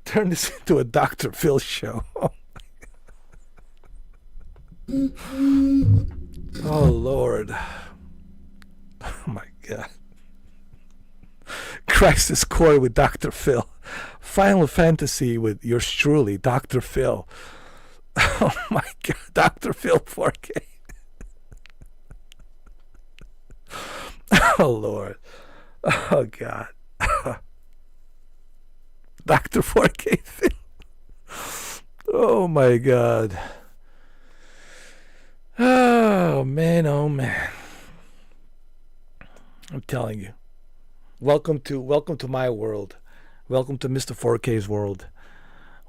Turn this into a Dr. Phil show. Oh Lord. Oh my God. Crisis Core with Dr. Phil. Final Fantasy with yours truly, Dr. Phil. Oh my God. Dr. Phil 4K. Oh Lord. Oh God. Dr. 4K Phil. Oh my God. Oh man, oh man. I'm telling you. Welcome to my world. Welcome to Mr. 4K's world.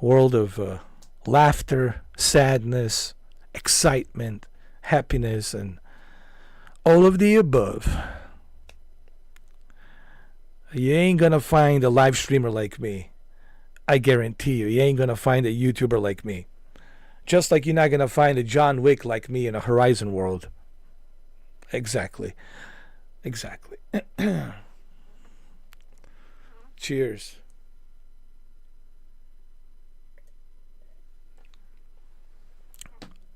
World of laughter, sadness, excitement, happiness, and all of the above. You ain't gonna find a live streamer like me. I guarantee you. You ain't gonna find a YouTuber like me. Just like you're not gonna find a John Wick like me in a Horizon world. Exactly. Exactly. Cheers.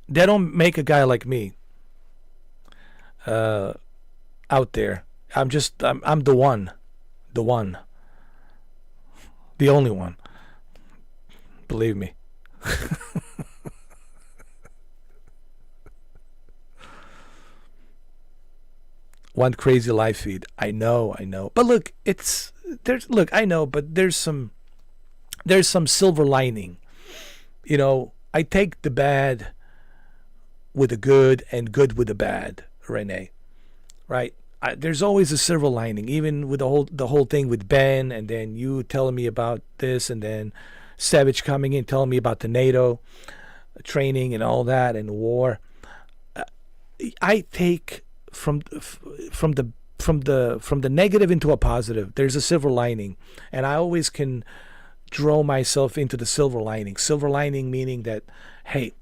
They don't make a guy like me out there. I'm the one. The one. The only one. Believe me. One crazy live feed. I know. But look, I know, but there's some silver lining. You know, I take the bad with the good and good with the bad, Renee. Right? There's always a silver lining, even with the whole thing with Ben, and then you telling me about this, and then Savage coming in telling me about the NATO training and all that and war. I take from the negative into a positive. There's a silver lining, and I always can draw myself into the silver lining. Silver lining meaning that, hey,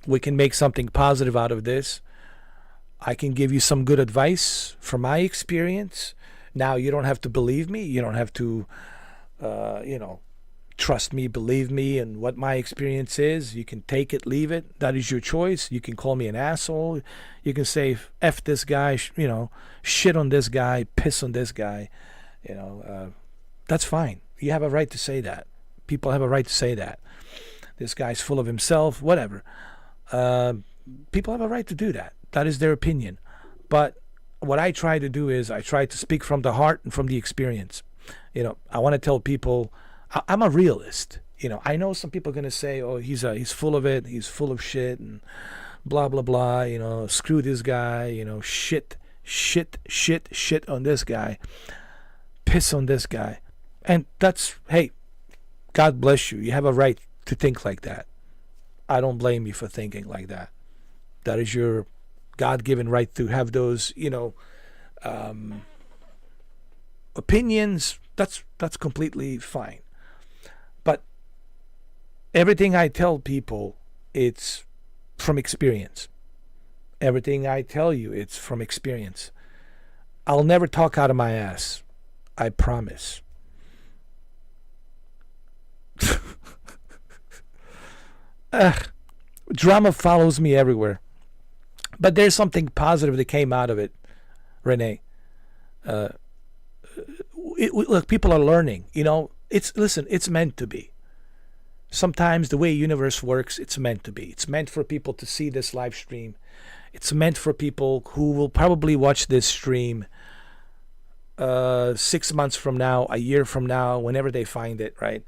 we can make something positive out of this. I can give you some good advice from my experience. Now, you don't have to believe me. You don't have to, trust me, believe me, and what my experience is. You can take it, leave it. That is your choice. You can call me an asshole. You can say, F this guy, shit on this guy, piss on this guy. That's fine. You have a right to say that. People have a right to say that. This guy's full of himself, whatever. People have a right to do that. That is their opinion. But what I try to do is I try to speak from the heart and from the experience. You know, I want to tell people I'm a realist. You know, I know some people are going to say, oh, he's full of it. He's full of shit and blah, blah, blah. You know, screw this guy. You know, shit on this guy. Piss on this guy. And that's, hey, God bless you. You have a right to think like that. I don't blame you for thinking like that. That is your God-given right to have those, you know, opinions. That's completely fine. But everything I tell people, it's from experience. Everything I tell you, it's from experience. I'll never talk out of my ass. I promise. Drama follows me everywhere. But there's something positive that came out of it, Renee. Look, people are learning. You know, it's meant to be. Sometimes the way universe works, it's meant to be. It's meant for people to see this live stream. It's meant for people who will probably watch this stream 6 months from now, a year from now, whenever they find it, right?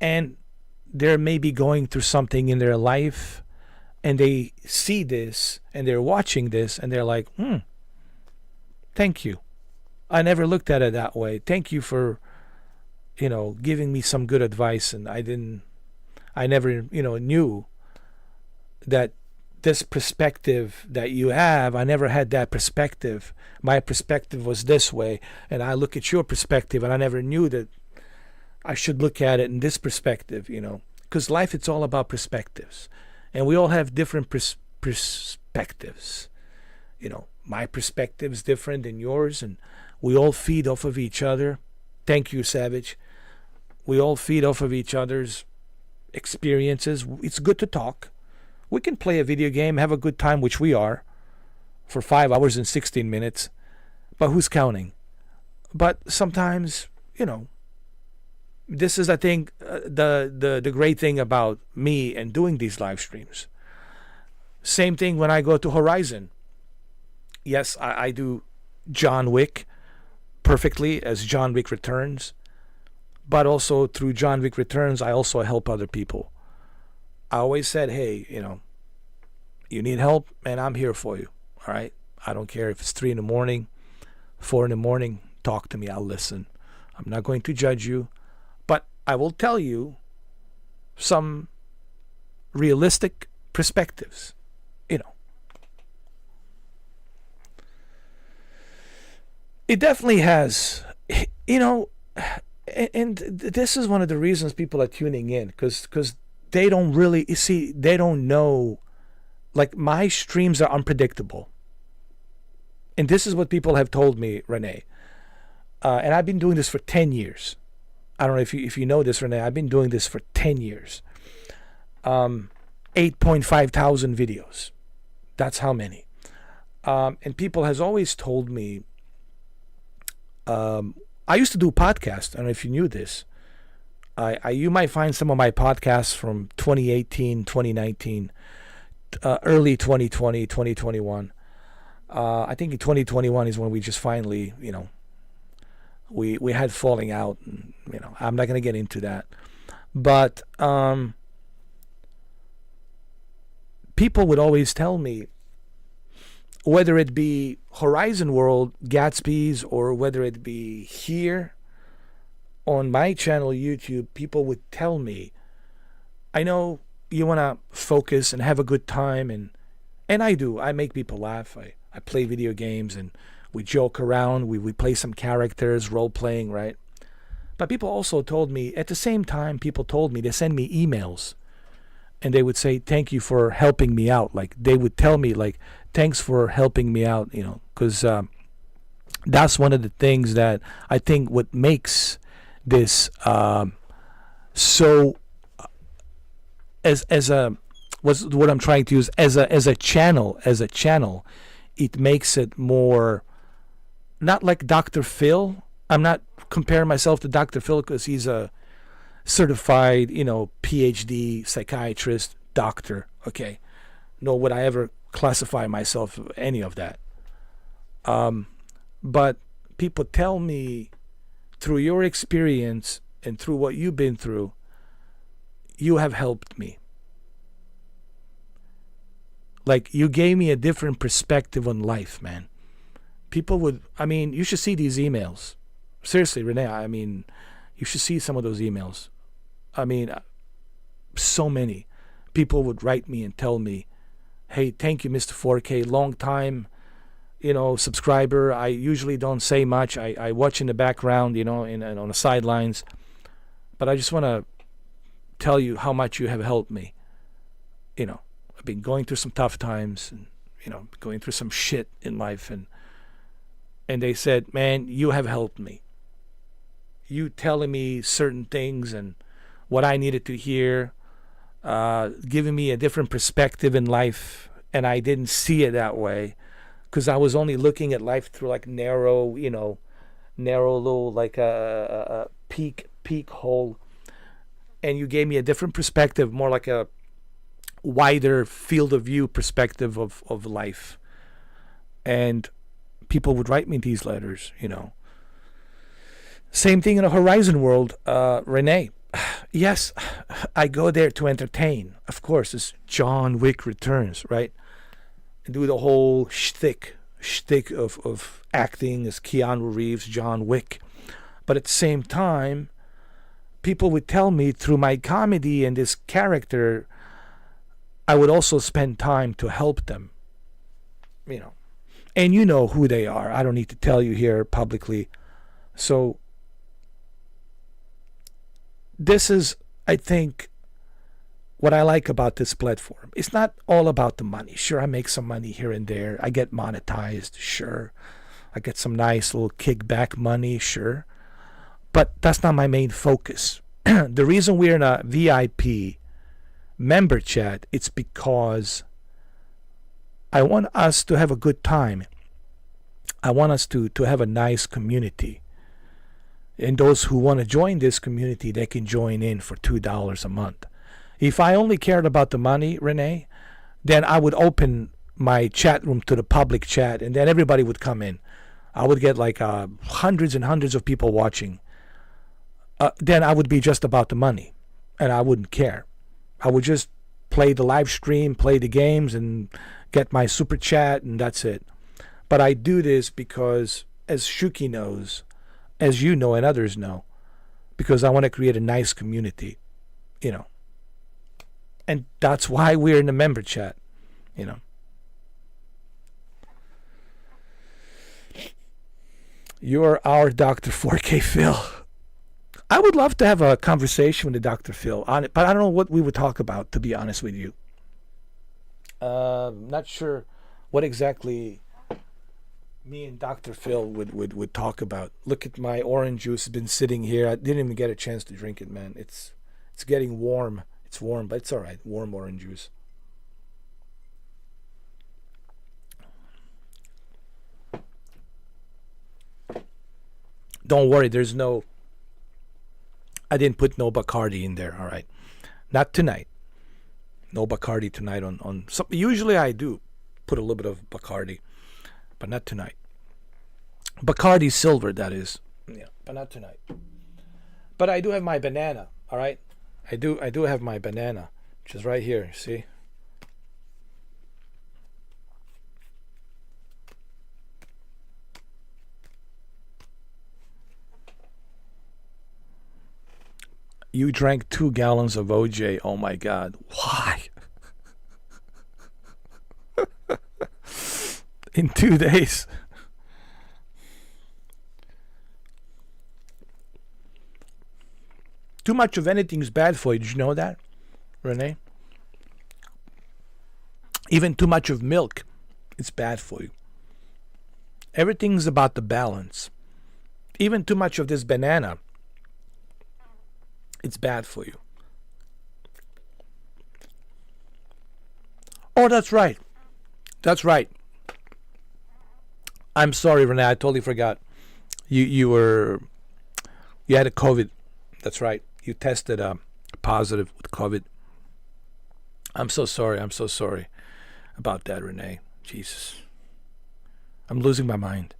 And they're maybe going through something in their life, and they see this, and they're watching this, and they're like, thank you. I never looked at it that way. Thank you for, you know, giving me some good advice. And I never, you know, knew that this perspective that you have, I never had that perspective. My perspective was this way, and I look at your perspective, and I never knew that I should look at it in this perspective, you know, because life, it's all about perspectives, and we all have different perspectives. You know, my perspective is different than yours, and we all feed off of each other. Thank you, Savage. We all feed off of each other's experiences. It's good to talk. We can play a video game, have a good time, which we are, for 5 hours and 16 minutes. But who's counting? But sometimes, you know, this is, I think, the great thing about me and doing these live streams. Same thing when I go to Horizon. Yes, I do John Wick perfectly as John Wick Returns. But also through John Wick Returns, I also help other people. I always said, hey, you know, you need help, and I'm here for you. All right? I don't care if it's 3 in the morning, 4 in the morning. Talk to me. I'll listen. I'm not going to judge you. But I will tell you some realistic perspectives. You know. It definitely has, you know, and this is one of the reasons people are tuning in, because they don't really, you see, they don't know, like, my streams are unpredictable. And this is what people have told me, Renee. And I've been doing this for 10 years. I don't know if you know this, Renee. I've been doing this for 10 years. 8.5 thousand videos. That's how many. And people has always told me, I used to do podcasts. I don't know if you knew this. You might find some of my podcasts from 2018, 2019, early 2020, 2021. I think in 2021 is when we just finally, you know, we had falling out. And, you know, I'm not going to get into that. But people would always tell me, whether it be Horizon World, Gatsby's, or whether it be here on my channel, YouTube, people would tell me, I know you want to focus and have a good time, and I do. I make people laugh. I play video games, and we joke around. We play some characters, role-playing, right? But people also told me, at the same time, people told me, they send me emails, and they would say, thank you for helping me out. Like, they would tell me, like, thanks for helping me out, you know, because that's one of the things that I think what makes this so as a what I'm trying to use as a channel, it makes it more, not like Dr. Phil. I'm not comparing myself to Dr. Phil because he's a certified, you know, PhD psychiatrist, doctor. Okay, nor would I ever classify myself any of that. But people tell me, through your experience and through what you've been through, you have helped me. Like, you gave me a different perspective on life, man. People would, I mean, you should see these emails. Seriously, Renee, I mean, you should see some of those emails. I mean, so many people would write me and tell me, hey, thank you, Mr. 4K, long time, subscriber. I usually don't say much. I watch in the background, and on the sidelines. But I just want to tell you how much you have helped me. I've been going through some tough times and, going through some shit in life. And they said, man, you have helped me. You telling me certain things and what I needed to hear, giving me a different perspective in life. And I didn't see it that way because I was only looking at life through like narrow little, like a peak hole. And you gave me a different perspective, more like a wider field of view perspective of life. And people would write me these letters, Same thing in a Horizon world, Renee. Yes, I go there to entertain. Of course, it's John Wick Returns, right? And do the whole shtick of acting as Keanu Reeves, John Wick. But at the same time, people would tell me through my comedy and this character, I would also spend time to help them, And you know who they are. I don't need to tell you here publicly. So this is, I think, what I like about this platform. It's not all about the money. Sure, I make some money here and there. I get monetized, sure. I get some nice little kickback money, sure. But that's not my main focus. The reason we're in a VIP member chat, it's because I want us to have a good time. I want us to have a nice community. And those who want to join this community, they can join in for $2 a month. If I only cared about the money, Renee, then I would open my chat room to the public chat, and then everybody would come in. I would get like hundreds and hundreds of people watching. Then I would be just about the money, and I wouldn't care. I would just play the live stream, play the games, and get my super chat, and that's it. But I do this because, as Shuki knows, as you know and others know, because I want to create a nice community, And that's why we're in the member chat, You're our Dr. 4K Phil. I would love to have a conversation with the Dr. Phil on it, but I don't know what we would talk about, to be honest with you. Not sure what exactly me and Dr. Phil would talk about. Look at my orange juice. It's been sitting here. I didn't even get a chance to drink it, man. It's getting warm. It's warm, but it's all right. Warm orange juice. Don't worry. I didn't put no Bacardi in there, all right? Not tonight. No Bacardi tonight on some. Usually I do put a little bit of Bacardi, but not tonight. Bacardi silver, that is. Yeah, but not tonight. But I do have my banana, all right? I do have my banana, which is right here, see? You drank 2 gallons of OJ. Oh my God. Why? In 2 days. Too much of anything is bad for you. Did you know that, Renee? Even too much of milk, it's bad for you. Everything's about the balance. Even too much of this banana, it's bad for you. Oh, that's right. That's right. I'm sorry, Renee. I totally forgot. You had a COVID. That's right. You tested positive with COVID. I'm so sorry. I'm so sorry about that, Renee. Jesus. I'm losing my mind.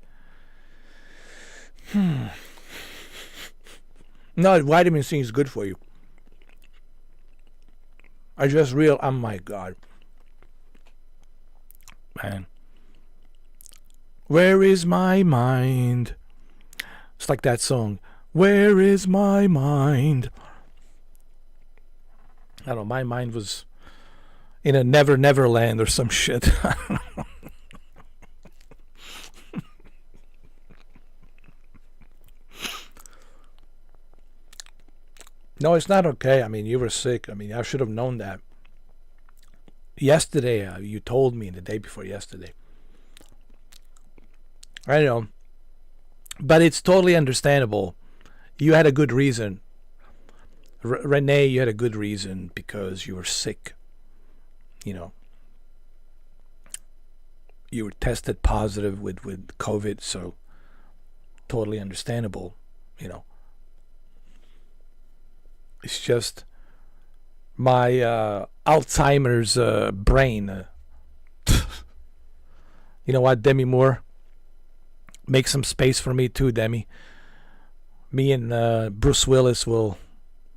No, vitamin C is good for you. I just real. Oh my God, man. Where is my mind? It's like that song. Where is my mind? I don't know. My mind was in a never land or some shit. I don't know. No, it's not okay. I mean, you were sick. I mean, I should have known that. Yesterday, you told me, the day before yesterday. I know. But it's totally understandable. You had a good reason. Renee, you had a good reason because you were sick. You know. You were tested positive with COVID, so totally understandable, you know. It's just my Alzheimer's brain. You know what, Demi Moore? Make some space for me too, Demi. Me and Bruce Willis will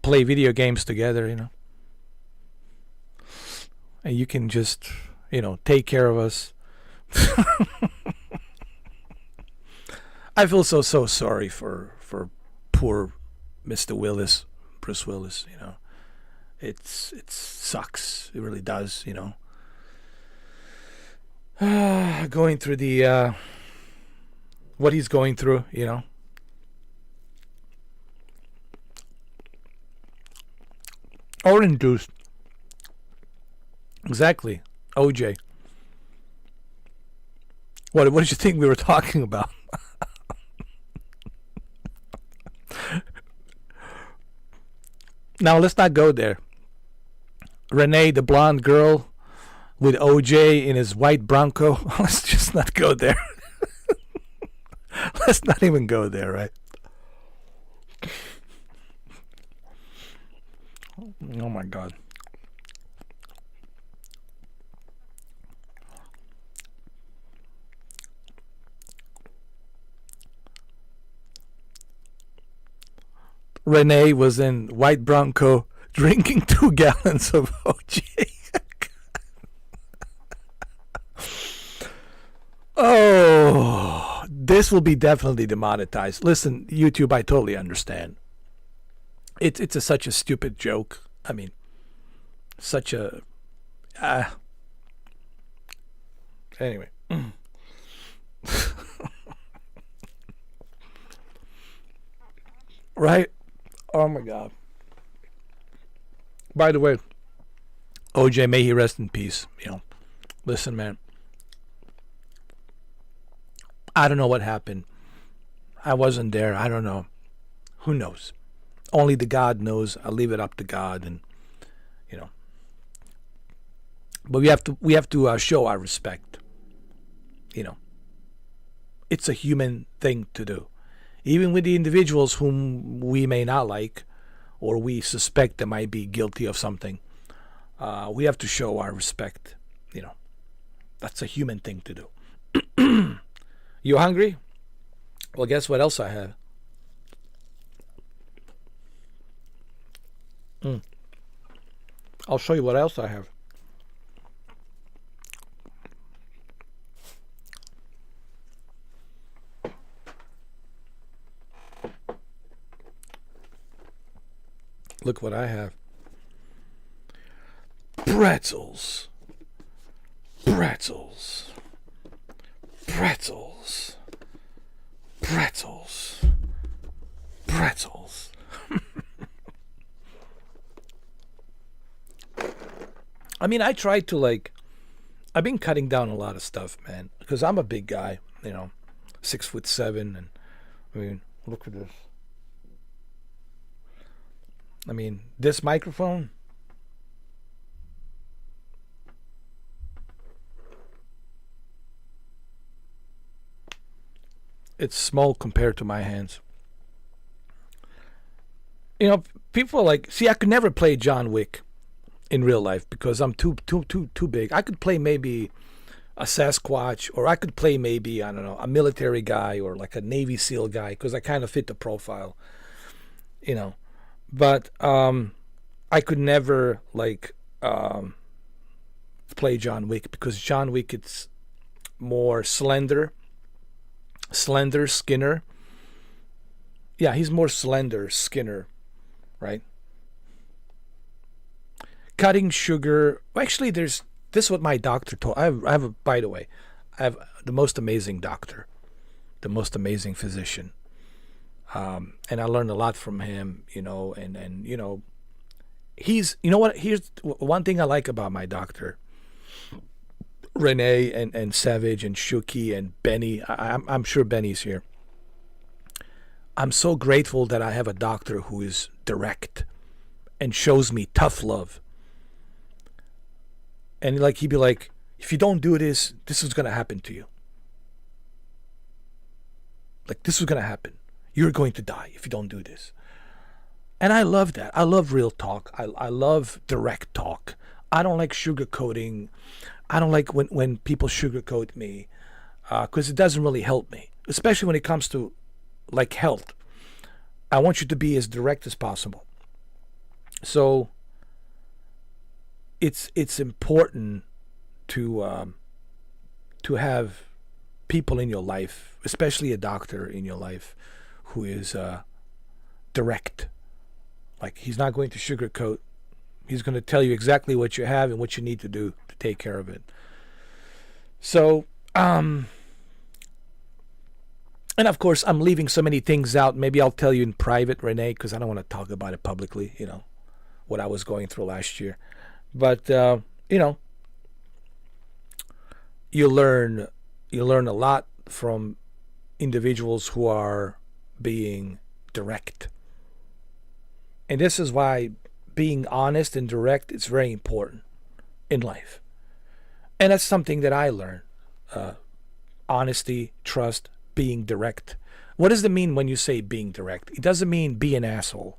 play video games together, you know. And you can just, you know, take care of us. I feel so sorry for poor Mr. Willis. Bruce Willis, you know, it sucks. It really does, you know. Going through the what he's going through, you know. Orange juice. Exactly. OJ. What did you think we were talking about? Now, let's not go there. Renee, the blonde girl with OJ in his white Bronco. Let's just not go there. Let's not even go there, right? Oh, my God. Renee was in white Bronco drinking 2 gallons of OJ. Oh, this will be definitely demonetized. Listen, YouTube, I totally understand. It's such a stupid joke. I mean, such a... Anyway. Right? Oh my God. By the way, OJ, may he rest in peace. You know, listen, man. I don't know what happened. I wasn't there. I don't know. Who knows? Only the God knows. I'll leave it up to God, and you know. But we have to show our respect. You know, it's a human thing to do. Even with the individuals whom we may not like or we suspect they might be guilty of something, we have to show our respect. You know, that's a human thing to do. You hungry? Well, guess what else I have? I'll show you what else I have. Look what I have. Pretzels. Pretzels. Pretzels. Pretzels. Pretzels. I mean, I tried to I've been cutting down a lot of stuff, man, because I'm a big guy, you know, 6'7", and I mean, look at this. I mean, this microphone, it's small compared to my hands. You know, people I could never play John Wick in real life because I'm too big. I could play maybe a Sasquatch, or I could play maybe, I don't know, a military guy or like a Navy SEAL guy, because I kind of fit the profile, you know. But I could never like play John Wick, because John Wick, it's more slender, Skinner. Yeah, he's more slender, Skinner, right? Cutting sugar. Actually, this is what my doctor told. I have a, by the way, I have the most amazing doctor, the most amazing physician, and I learned a lot from him. You know, and you know, he's, you know what? Here's one thing I like about my doctor, Renee and Savage and Shuki and Benny. I'm sure Benny's here. I'm so grateful that I have a doctor who is direct and shows me tough love. And like he'd be like, if you don't do this, this is gonna happen to you. Like, this is gonna happen. You're going to die if you don't do this. And I love that. I love real talk. I love direct talk. I don't like sugarcoating. I don't like when people sugarcoat me, because it doesn't really help me, especially when it comes to like health. I want you to be as direct as possible. So it's important to have people in your life, especially a doctor in your life, who is direct. Like, he's not going to sugarcoat. He's going to tell you exactly what you have and what you need to do to take care of it. So, and of course, I'm leaving so many things out. Maybe I'll tell you in private, Renee, because I don't want to talk about it publicly, you know, what I was going through last year. But, you know, you learn a lot from individuals who are being direct. And this is why being honest and direct is very important in life. And that's something that I learned. Honesty, trust, being direct. What does it mean when you say being direct? It doesn't mean be an asshole.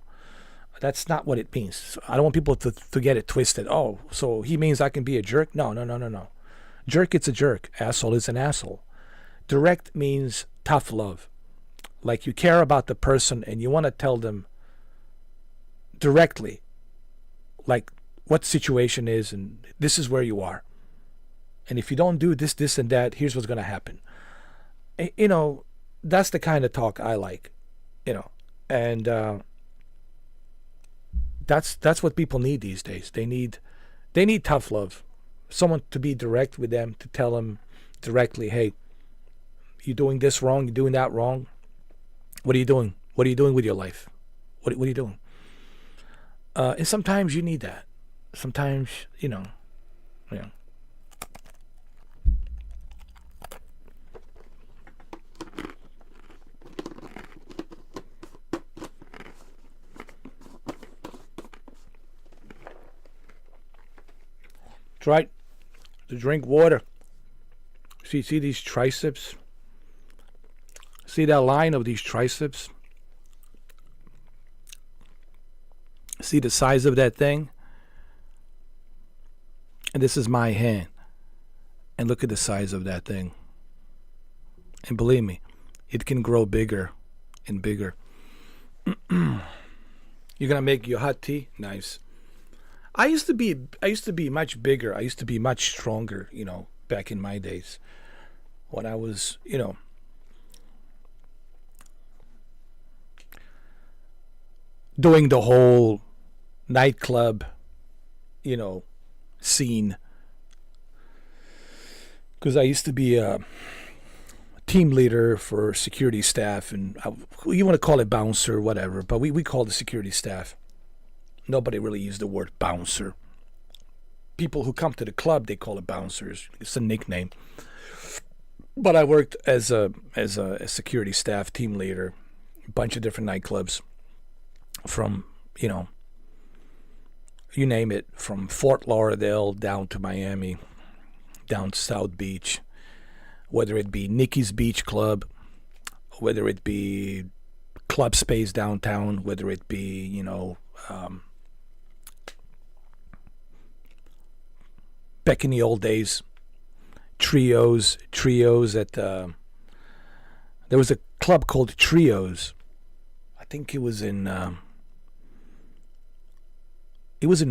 That's not what it means. I don't want people to get it twisted. Oh, so he means I can be a jerk? No. Jerk, it's a jerk. Asshole is an asshole. Direct means tough love. Like, you care about the person and you want to tell them directly, like, what the situation is, and this is where you are. And if you don't do this, this, and that, here's what's going to happen. You know, that's the kind of talk I like, you know. And that's what people need these days. They need tough love. Someone to be direct with them, to tell them directly, hey, you're doing this wrong, you're doing that wrong. What are you doing? What are you doing with your life? What are you doing? And sometimes you need that. Sometimes, you know. Try to drink water. See these triceps? See that line of these triceps? See the size of that thing? And this is my hand. And look at the size of that thing. And believe me, it can grow bigger and bigger. You're gonna make your hot tea? Nice. I used to be much bigger. I used to be much stronger, you know, back in my days. When I was, you know, doing the whole nightclub, you know, scene. Because I used to be a team leader for security staff, and you want to call it bouncer, whatever, but we call the security staff. Nobody really used the word bouncer. People who come to the club, they call it bouncers. It's a nickname. But I worked as a security staff team leader, a bunch of different nightclubs, from, you know, you name it, from Fort Lauderdale down to Miami, down to South Beach, whether it be Nikki's Beach Club, whether it be Club Space downtown, whether it be, you know, back in the old days, trios at there was a club called Trios. I think it was in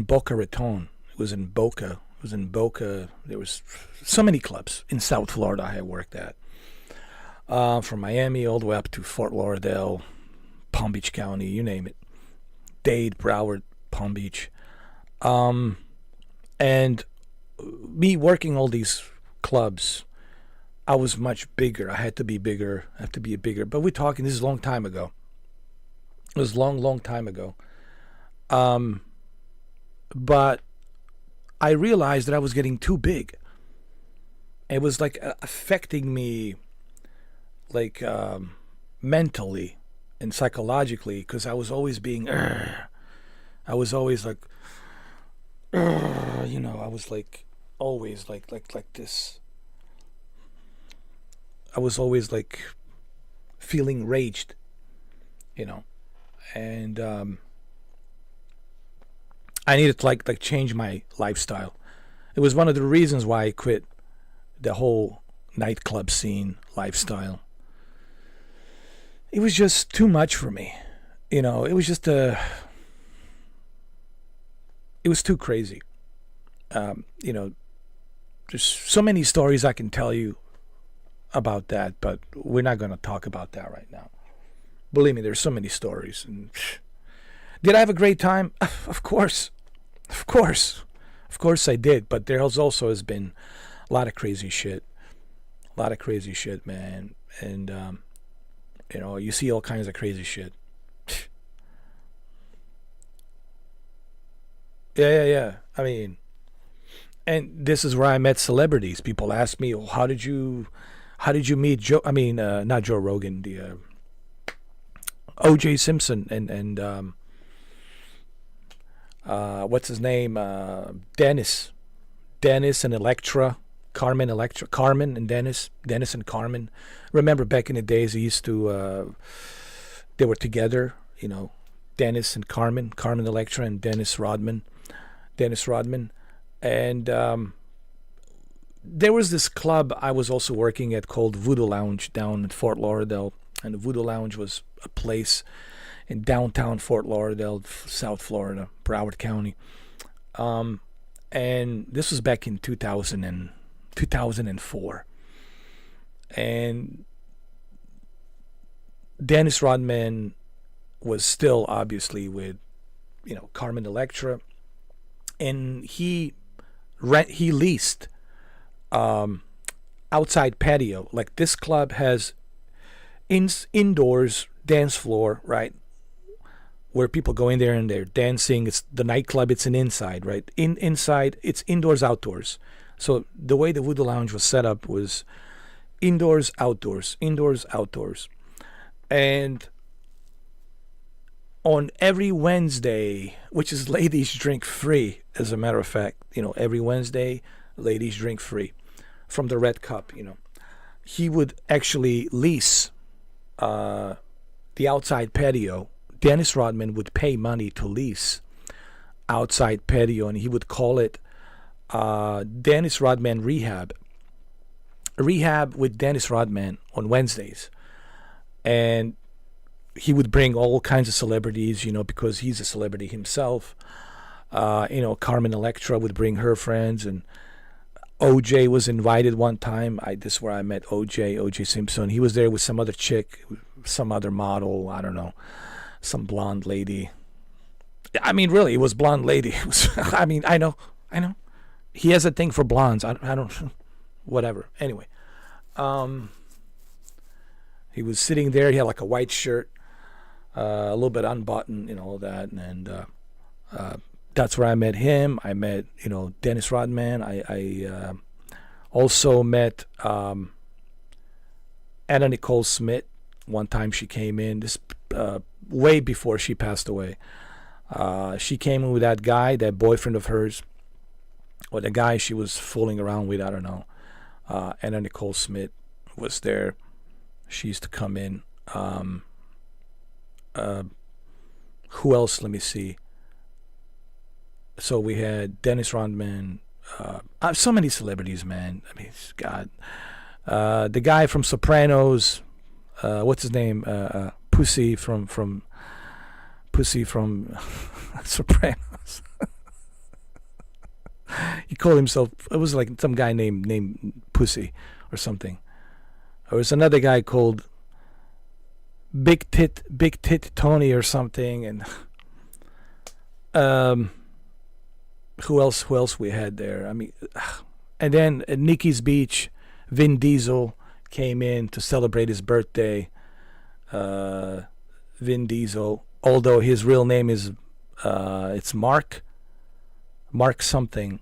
Boca Raton. It was in Boca. There was so many clubs in South Florida I had worked at. From Miami all the way up to Fort Lauderdale, Palm Beach County, you name it. Dade, Broward, Palm Beach. And me working all these clubs, I was much bigger. I had to be bigger. But we're talking, this is a long time ago. It was a long time ago. But I realized that I was getting too big. It was like affecting me, like mentally and psychologically, because I was always being, I was always like, you know, I was like always like this. I was always like feeling raged, you know, and I needed to like change my lifestyle. It was one of the reasons why I quit the whole nightclub scene lifestyle. It was just too much for me, you know. It was just it was too crazy. You know, there's so many stories I can tell you about that, but we're not going to talk about that right now. Believe me, there's so many stories. And did I have a great time? Of course I did. But there also has been a lot of crazy shit, man. And you know, you see all kinds of crazy shit. Yeah. I mean, and this is where I met celebrities. People ask me, well, how did you meet Joe? I mean, not Joe Rogan, the O.J. Simpson and what's his name? Dennis and Electra, Carmen and Dennis and Carmen. Remember back in the days, they used to, they were together, you know, Dennis and Carmen Electra and Dennis Rodman. And there was this club I was also working at called Voodoo Lounge down in Fort Lauderdale. And the Voodoo Lounge was a place in downtown Fort Lauderdale, South Florida, Broward County. And this was back in 2004. And Dennis Rodman was still obviously with, you know, Carmen Electra. And he leased outside patio. Like, this club has indoors dance floor, right, where people go in there and they're dancing. It's the nightclub. It's an inside, right? Inside, it's indoors, outdoors. So the way the Voodoo Lounge was set up was indoors, outdoors. And on every Wednesday, which is ladies drink free, as a matter of fact, you know, every Wednesday, ladies drink free from the Red Cup, you know. He would actually lease the outside patio. Dennis Rodman would pay money to lease outside patio, and he would call it Dennis Rodman Rehab with Dennis Rodman on Wednesdays. And he would bring all kinds of celebrities, you know, because he's a celebrity himself. You know, Carmen Electra would bring her friends, and OJ was invited one time. This is where I met OJ Simpson. He was there with some other chick, some other model, I don't know, some blonde lady. I mean, really, it was blonde lady. It was, I mean, I know. He has a thing for blondes. I don't, whatever. Anyway, he was sitting there. He had like a white shirt, a little bit unbuttoned, you know, all that, and that's where I met him. I met, you know, Dennis Rodman. I also met Anna Nicole Smith. One time she came in, this way before she passed away. She came in with that guy, that boyfriend of hers, or the guy she was fooling around with, I don't know. Anna Nicole Smith was there. She used to come in. Who else? Let me see. So we had Dennis Rodman, So many celebrities, man. I mean, God. The guy from Sopranos, what's his name? Pussy from Sopranos. He called himself. It was like some guy named Pussy or something. Or was another guy called Big Tit Tony or something. And who else we had there? I mean, and then at Nikki's Beach, Vin Diesel came in to celebrate his birthday. Vin Diesel, although his real name is it's Mark something.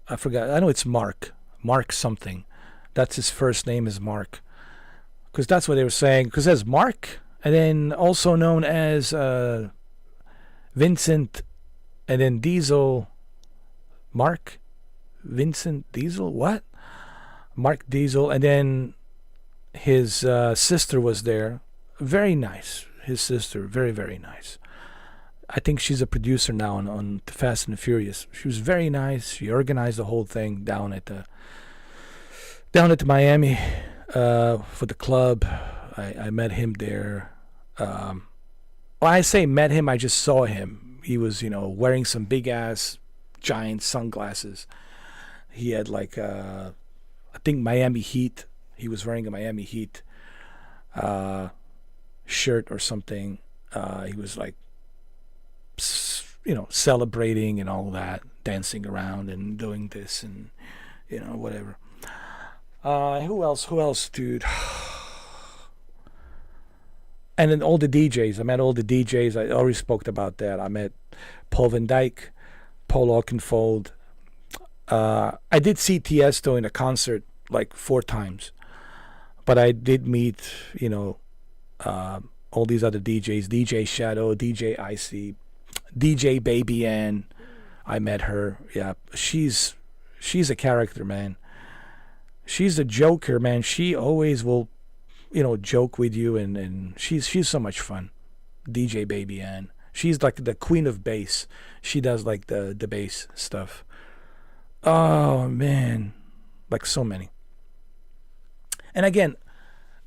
I forgot. I know it's Mark something. That's his first name is Mark, because that's what they were saying. Because there's Mark, and then also known as Vincent, and then Diesel. Mark, Vincent Diesel. What? Mark Diesel, and then his sister was there. Very nice. His sister, very, very nice. I think she's a producer now on the Fast and the Furious. She was very nice. She organized the whole thing down at Miami for the club. I met him there. Well, I say met him. I just saw him. He was, wearing some big ass giant sunglasses. He had like I think Miami Heat. He was wearing a Miami Heat shirt or something. He was like, celebrating and all that, dancing around and doing this and whatever. Who else, dude? And then all the DJs. I met all the DJs. I already spoke about that. I met Paul Van Dyke, Paul Oakenfold. I did see Tiesto in a concert like 4 times, but I did meet all these other DJs, DJ Shadow, DJ Icy, DJ Baby Ann. I met her. Yeah, she's a character, man. She's a joker, man. She always will, joke with you, and she's so much fun. DJ Baby Ann. She's like the queen of bass. She does like the bass stuff. Oh man, like so many. And again,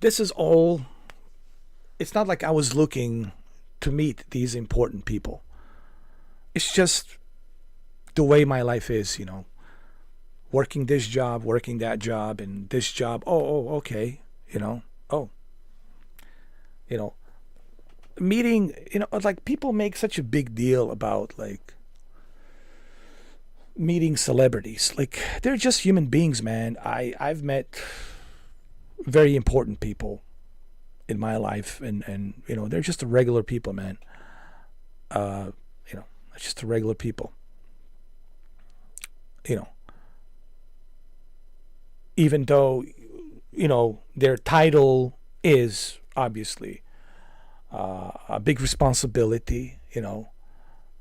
this is all. It's not like I was looking to meet these important people. It's just the way my life is, working this job, working that job, and this job. Oh, okay, meeting, like people make such a big deal about like meeting celebrities. Like they're just human beings, man. I've met very important people in my life, and they're just regular people, man. Just regular people. Even though their title is obviously a big responsibility,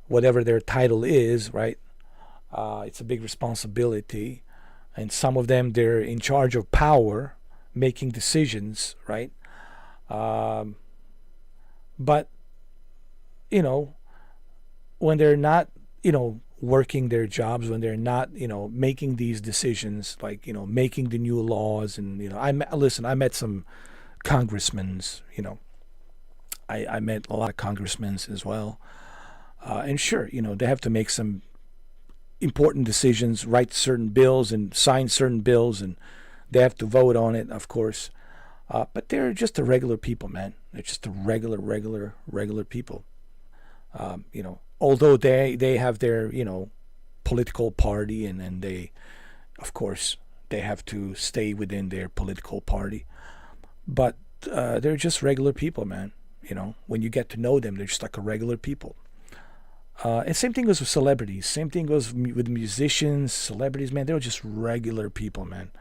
whatever their title is, right? It's a big responsibility, and some of them, they're in charge of power, making decisions, right? But when they're not working their jobs, when they're not making these decisions, like making the new laws, and I met some congressmen, I met a lot of congressmen as well, and sure, they have to make some important decisions, write certain bills and sign certain bills, and they have to vote on it, of course. But they're just a regular people, man. They're just a regular people. Although they have their, political party, and they, of course, they have to stay within their political party. But they're just regular people, man. When you get to know them, they're just like a regular people. And same thing goes with celebrities. Same thing goes with musicians, celebrities, man. They're just regular people, man.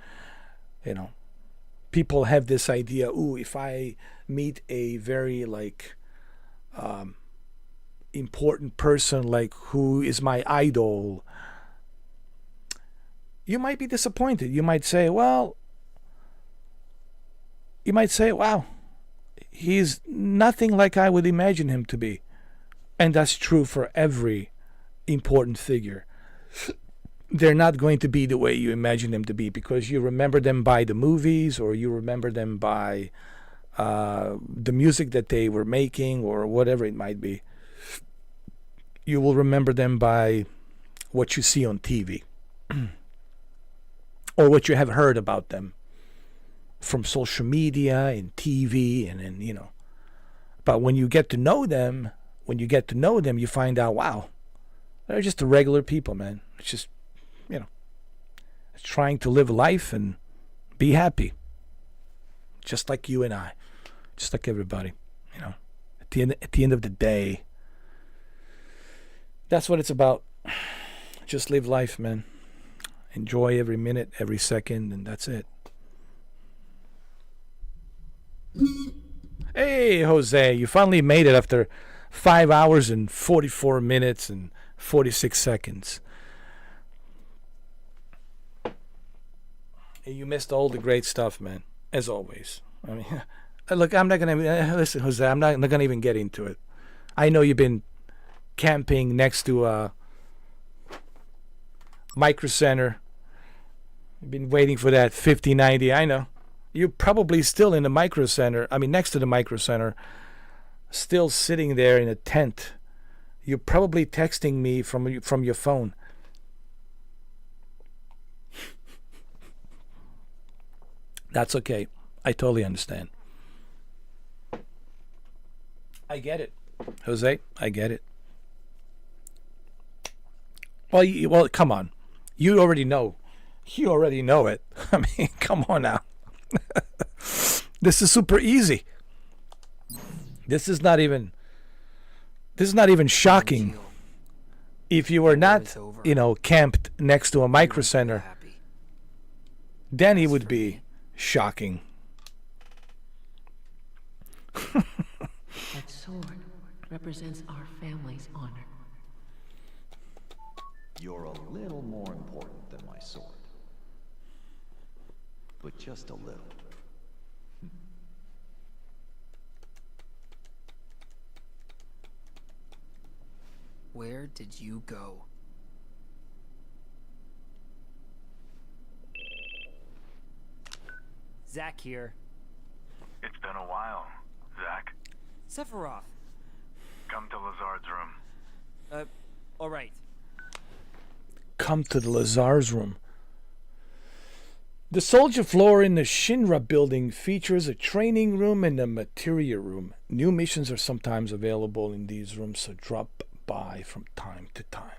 People have this idea, if I meet a very like important person, like who is my idol, you might be disappointed. You might say, wow, he's nothing like I would imagine him to be. And that's true for every important figure. They're not going to be the way you imagine them to be, because you remember them by the movies, or you remember them by the music that they were making, or whatever it might be. You will remember them by what you see on TV or what you have heard about them from social media and TV, and you know. But when you get to know them, you find out, wow, they're just the regular people, man. It's just, you know, it's trying to live life and be happy, just like you and I, just like everybody. You know, at the end of the day, that's what it's about. Just live life, man. Enjoy every minute, every second, and that's it. Hey, Jose, you finally made it after 5 hours and 44 minutes and 46 seconds. Hey, you missed all the great stuff, man, as always. I mean, look, I'm not going to... Listen, Jose, I'm not going to even get into it. I know you've been camping next to a Micro Center. You've been waiting for that 5090. I know. You're probably still in the Micro Center. I mean, next to the Micro Center, still sitting there in a tent. You're probably texting me from your phone. That's okay. I totally understand. I get it, Jose. I get it. Well, come on. You already know. You already know it. I mean, come on now. This is super easy. This is not even shocking. If you were not, you know, camped next to a Micro Center, then it would be shocking. That sword represents our family's honor. You're a little more important than my sword. But just a little. Where did you go? Zach here. It's been a while, Zach. Sephiroth. Come to Lazard's room. All right. Come to the Lazar's room. The soldier floor in the Shinra building features a training room and a materia room. New missions are sometimes available in these rooms, so drop by from time to time.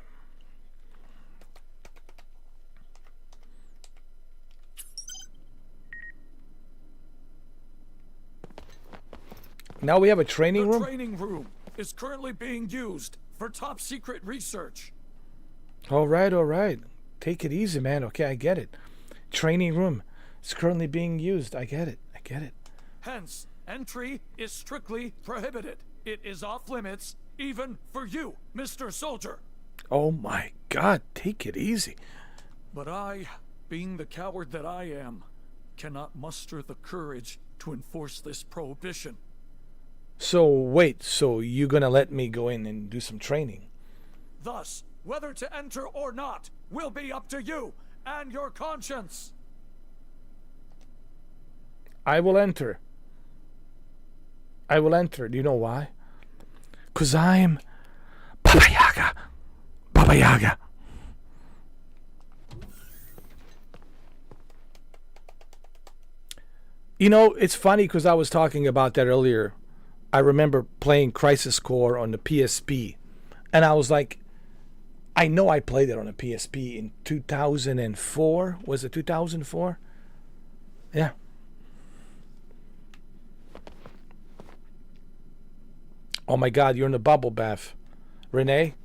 Now we have a training room? The training room is currently being used for top secret research. All right. Take it easy, man. Okay, I get it. Training room. It's currently being used. I get it. Hence, entry is strictly prohibited. It is off limits, even for you, Mr. Soldier. Oh my God, take it easy. But I, being the coward that I am, cannot muster the courage to enforce this prohibition. So wait, so you're gonna let me go in and do some training? Thus, whether to enter or not will be up to you and your conscience. I will enter. Do you know why? 'Cause I'm Baba Yaga. Baba Yaga. You know, it's funny because I was talking about that earlier. I remember playing Crisis Core on the PSP, and I was like, I know I played it on a PSP in 2004. Was it 2004? Yeah. Oh my God, you're in a bubble bath. Renee,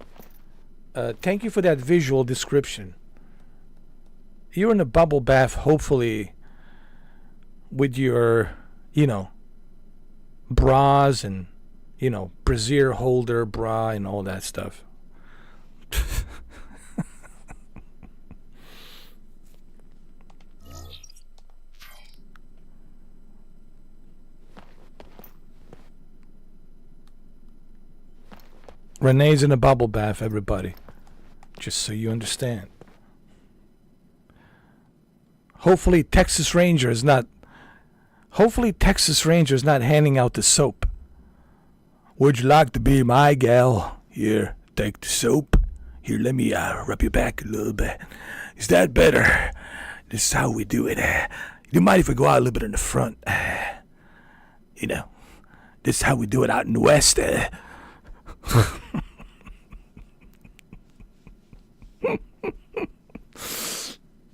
thank you for that visual description. You're in a bubble bath, hopefully, with your, bras and, brassiere holder bra and all that stuff. Renee's in a bubble bath, everybody. Just so you understand. Hopefully Texas Ranger is not handing out the soap. Would you like to be my gal? Here, take the soap. Here, let me rub your back a little bit. Is that better? This is how we do it. You mind if I go out a little bit in the front? You know, this is how we do it out in the West.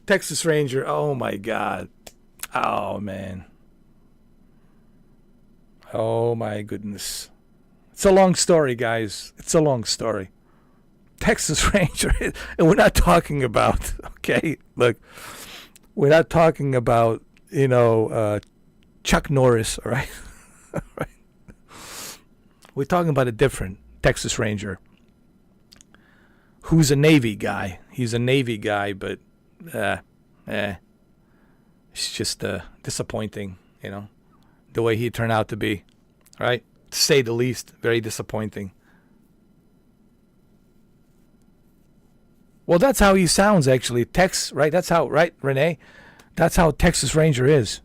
Texas Ranger, oh my God. Oh, man. Oh, my goodness. It's a long story, guys. It's a long story. Texas Ranger, and we're not talking about, okay, look, we're not talking about, Chuck Norris, all right? All right. We're talking about a different Texas Ranger who's a Navy guy. He's a Navy guy, but it's just disappointing, the way he turned out to be, right? To say the least, very disappointing. Well, that's how he sounds, actually. Tex, right? That's how, right, Renee? That's how Texas Ranger is.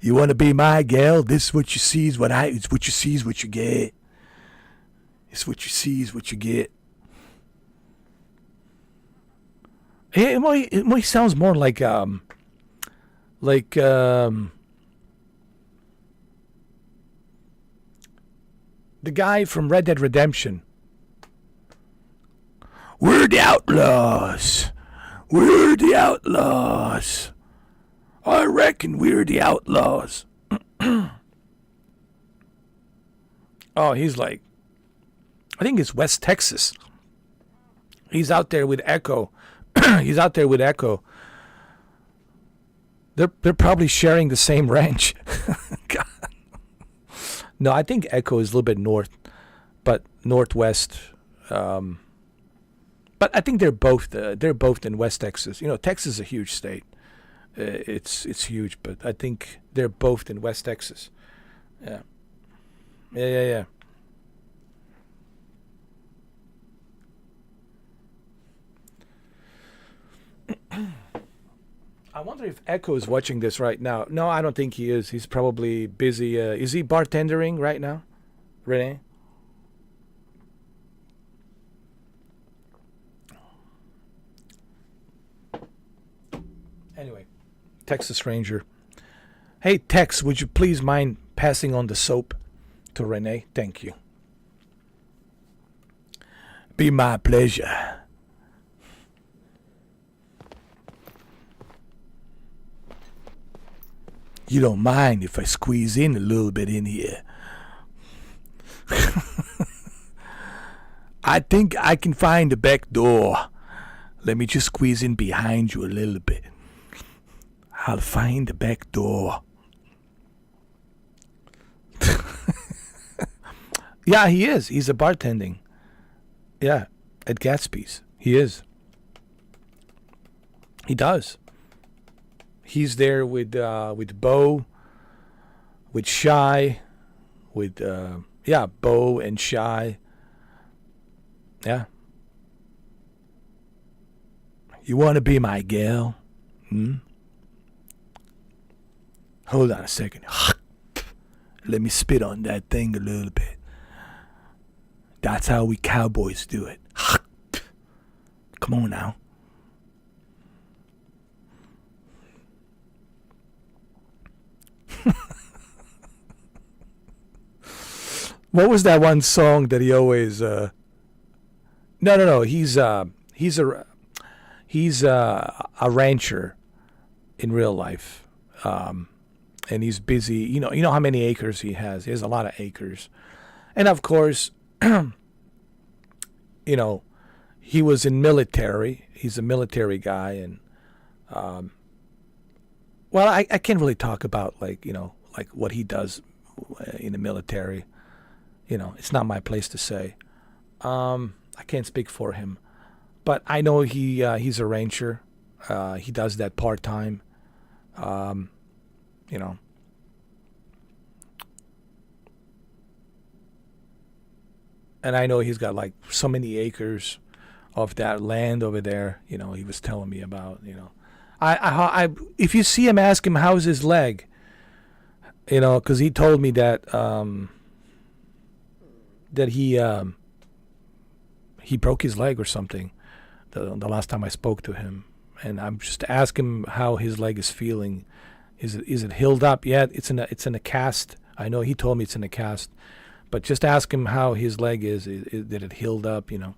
You want to be my gal? This is what you see is it's what you see is what you get. It's what you see is what you get. It sounds more like the guy from Red Dead Redemption. We're the outlaws. We're the outlaws. I reckon we're the outlaws. Oh, he's like, I think it's West Texas. He's out there with Echo. He's out there with Echo. They're probably sharing the same ranch. God. No, I think Echo is a little bit north, but northwest. But I think they're both in West Texas. Texas is a huge state. It's huge, but I think they're both in West Texas. Yeah. Yeah. I wonder if Echo is watching this right now. No, I don't think he is. He's probably busy. Is he bartendering right now, Renee? Anyway, Texas Ranger. Hey, Tex, would you please mind passing on the soap to Renee? Thank you. Be my pleasure. You don't mind if I squeeze in a little bit in here? I think I can find the back door. Let me just squeeze in behind you a little bit. I'll find the back door. Yeah, he is. He's a bartending. Yeah, at Gatsby's. He is. He does. He's there with Bo, with Shy, with Bo and Shy. Yeah. You want to be my gal? Hold on a second. Let me spit on that thing a little bit. That's how we cowboys do it. Come on now. What was that one song that he always No. He's a rancher in real life. And he's busy. You know how many acres he has. He has a lot of acres. And of course, he was in military. He's a military guy, and I can't really talk about like what he does in the military. It's not my place to say. I can't speak for him, but I know he's a rancher. He does that part-time. And I know he's got like so many acres of that land over there. You know, he was telling me about. You know, I if you see him, ask him how's his leg. You know, because he told me that that he broke his leg or something the last time I spoke to him, and I'm just asking him how his leg is feeling. Is it healed up yet? It's in a cast. I know he told me it's in a cast, but just ask him how his leg is. Did it healed up? You know.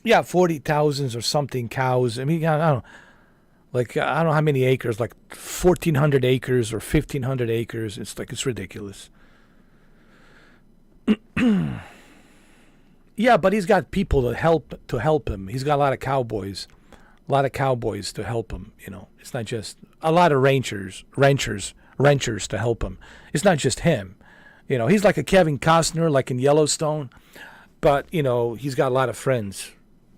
Yeah, 40,000 or something cows. I mean, I don't know. Like, I don't know how many acres, like 1,400 acres or 1,500 acres. It's like, it's ridiculous. Yeah, but he's got people to help him. He's got a lot of cowboys to help him. You know, it's not just a lot of ranchers to help him. It's not just him. You know, he's like a Kevin Costner, like in Yellowstone, but you know, he's got a lot of friends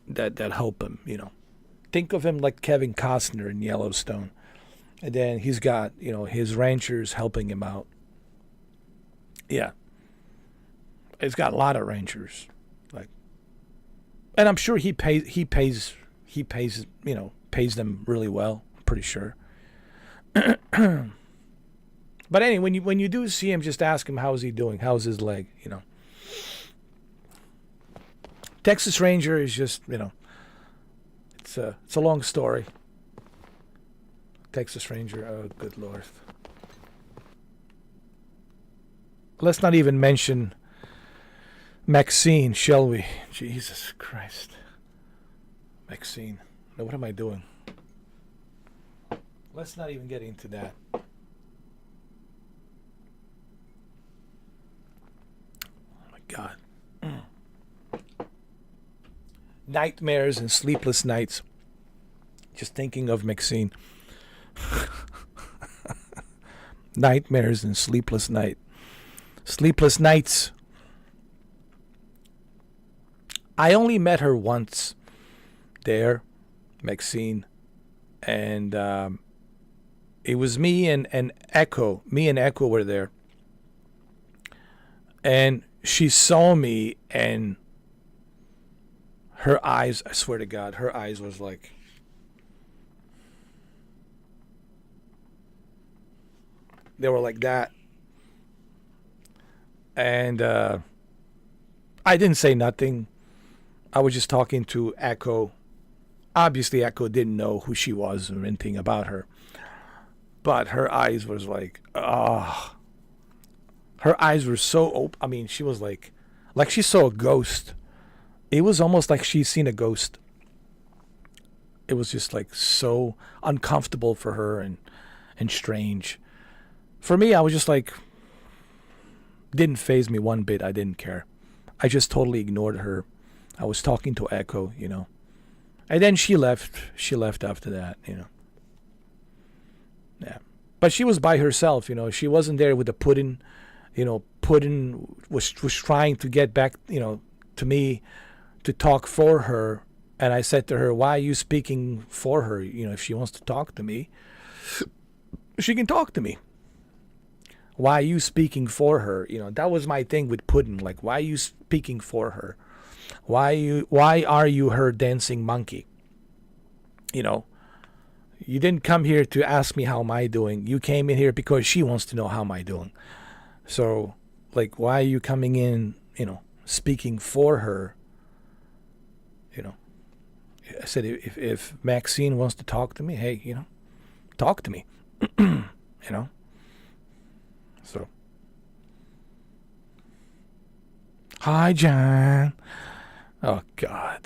that help him. You know, think of him like Kevin Costner in Yellowstone, and then he's got, you know, his ranchers helping him out. Yeah, he's got a lot of ranchers, like, and I'm sure he pays, you know, pays them really well. I'm pretty sure. But anyway, when you do see him, just ask him how's he doing, how's his leg, you know. Texas Ranger is just, you know, it's a long story. Texas Ranger, oh good Lord. Let's not even mention Maxine, shall we? Jesus Christ. Maxine. Now, what am I doing? Let's not even get into that. Oh my God. Nightmares and sleepless nights. Just thinking of Maxine. Nightmares and sleepless nights. I only met her once there, Maxine, and it was me and Echo. Me and Echo were there, and she saw me, and her eyes, I swear to God, her eyes was like, they were like that. And I didn't say nothing. I was just talking to Echo. Obviously, Echo didn't know who she was or anything about her. But her eyes was like, ah. Her eyes were so open. I mean, she was like she saw a ghost. It was almost like she's seen a ghost. It was just like so uncomfortable for her and strange. For me, I was just like, didn't faze me one bit. I didn't care. I just totally ignored her. I was talking to Echo, you know. And then she left. She left after that, you know. Yeah. But she was by herself, you know. She wasn't there with the Puddin. You know, Puddin was trying to get back, you know, to me to talk for her. And I said to her, why are you speaking for her? You know, if she wants to talk to me, she can talk to me. Why are you speaking for her? You know, that was my thing with Puddin. Like, why are you speaking for her? Why are you her dancing monkey? You know, you didn't come here to ask me how am I doing. You came in here because she wants to know how am I doing. So, like, why are you coming in, you know, speaking for her? You know, I said, if Maxine wants to talk to me, hey, you know, talk to me. You know? So. Hi, John. Oh, God.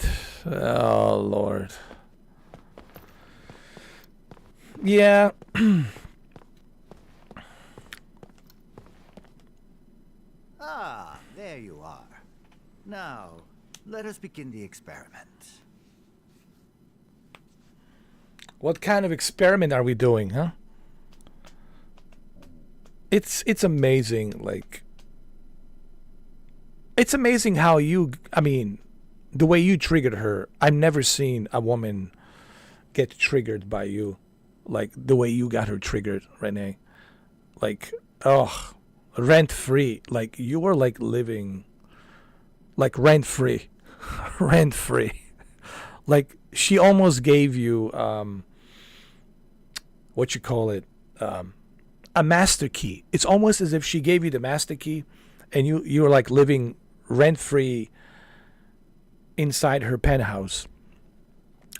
Oh, Lord. Yeah. Ah, there you are. Now, let us begin the experiment. What kind of experiment are we doing, huh? It's amazing, like, it's amazing how you, I mean, the way you triggered her. I've never seen a woman get triggered by you, like the way you got her triggered, Renee. Like, oh, rent free. Like, you were like living like rent-free. Rent-free. Like, she almost gave you, what you call it, a master key. It's almost as if she gave you the master key, and you were like living rent-free inside her penthouse.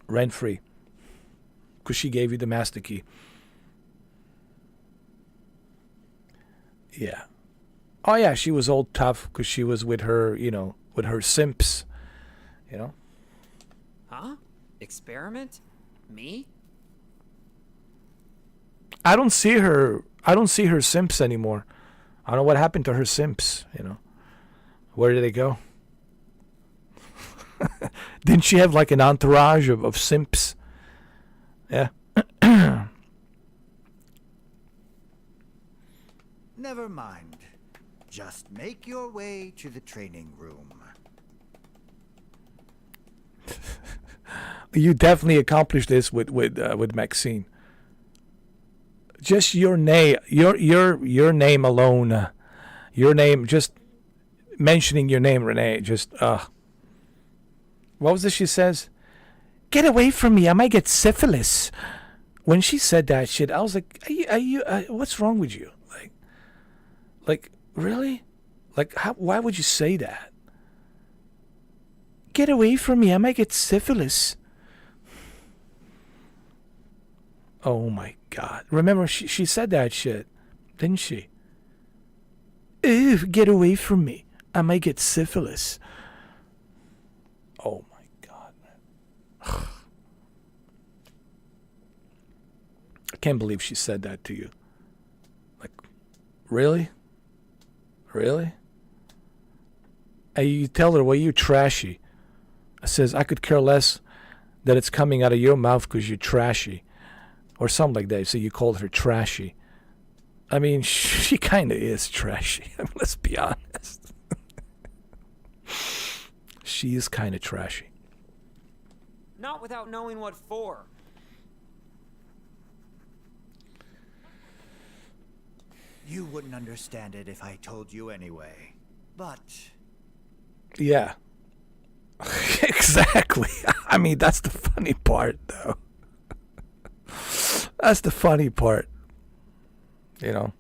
Rent-free. Because she gave you the master key. Yeah. Oh, yeah, she was all tough because she was with her, you know, with her simps, you know? Huh? Experiment? Me? I don't see her simps anymore. I don't know what happened to her simps, you know? Where did they go? Didn't she have like an entourage of simps? Yeah. Never mind. Just make your way to the training room. You definitely accomplished this with Maxine. Just your name, your name alone, your name, just mentioning your name, Renee. Just what was this she says? Get away from me! I might get syphilis. When she said that shit, I was like, "Are you? What's wrong with you? Like, really? Like, why would you say that? Get away from me! I might get syphilis." Oh my God! Remember, she said that shit, didn't she? Ew, get away from me! I might get syphilis. Oh my God, man! I can't believe she said that to you. Like, really? Really? And you tell her, well, you trashy. I says, I could care less that it's coming out of your mouth because you're trashy. Or something like that. So you called her trashy. I mean, she kind of is trashy. I mean, let's be honest. She is kind of trashy. Not without knowing what for. You wouldn't understand it if I told you anyway. But... Yeah. Exactly. I mean, that's the funny part, though. That's the funny part. You know.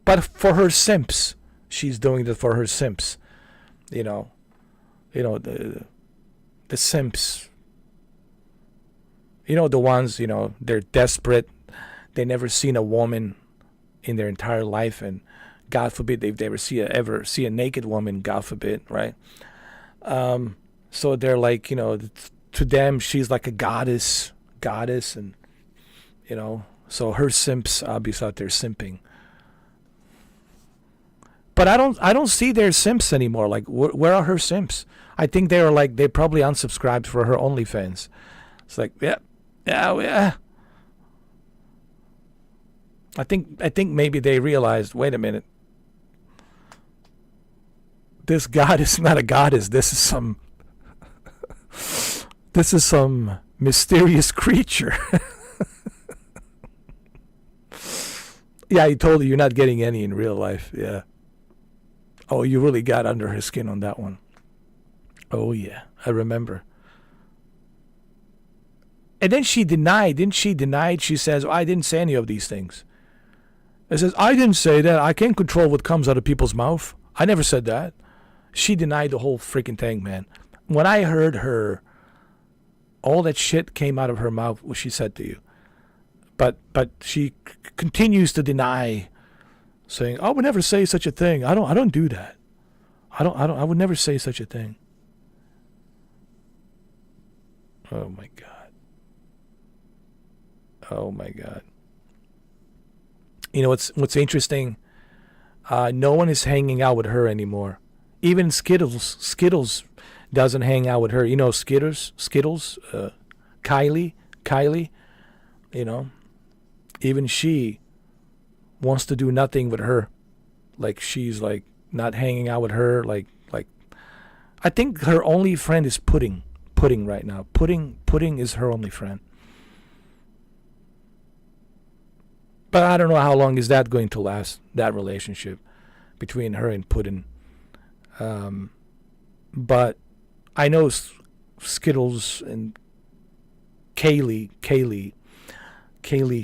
But for her simps. She's doing it for her simps. You know. You know, the simps. You know, the ones, you know, they're desperate. They never seen a woman in their entire life, and God forbid they've ever see a naked woman, God forbid, right? So they're like, you know, to them she's like a goddess, and you know, so her simps obviously out there simping. But I don't see their simps anymore. Like, where are her simps? I think they probably unsubscribed for her OnlyFans. It's like, yeah. I think maybe they realized, wait a minute. This god is not a goddess. This is some mysterious creature. Yeah, he told you you're not getting any in real life. Yeah. Oh, you really got under her skin on that one. Oh, yeah. I remember. And then she denied. Didn't she denied? She says, I didn't say any of these things. It says, I didn't say that. I can't control what comes out of people's mouth. I never said that. She denied the whole freaking thing, man. When I heard her, all that shit came out of her mouth, what she said to you. But she continues to deny, saying, I would never say such a thing. I don't do that. I would never say such a thing. Oh my God. Oh my God. You know what's interesting? No one is hanging out with her anymore. Even Skittles doesn't hang out with her. You know Skittles, Kylie, you know, even she wants to do nothing with her. Like, she's like not hanging out with her. Like I think her only friend is Pudding right now. Pudding is her only friend. But I don't know how long is that going to last, that relationship between her and Pudding. but I know Skittles and Kaylee,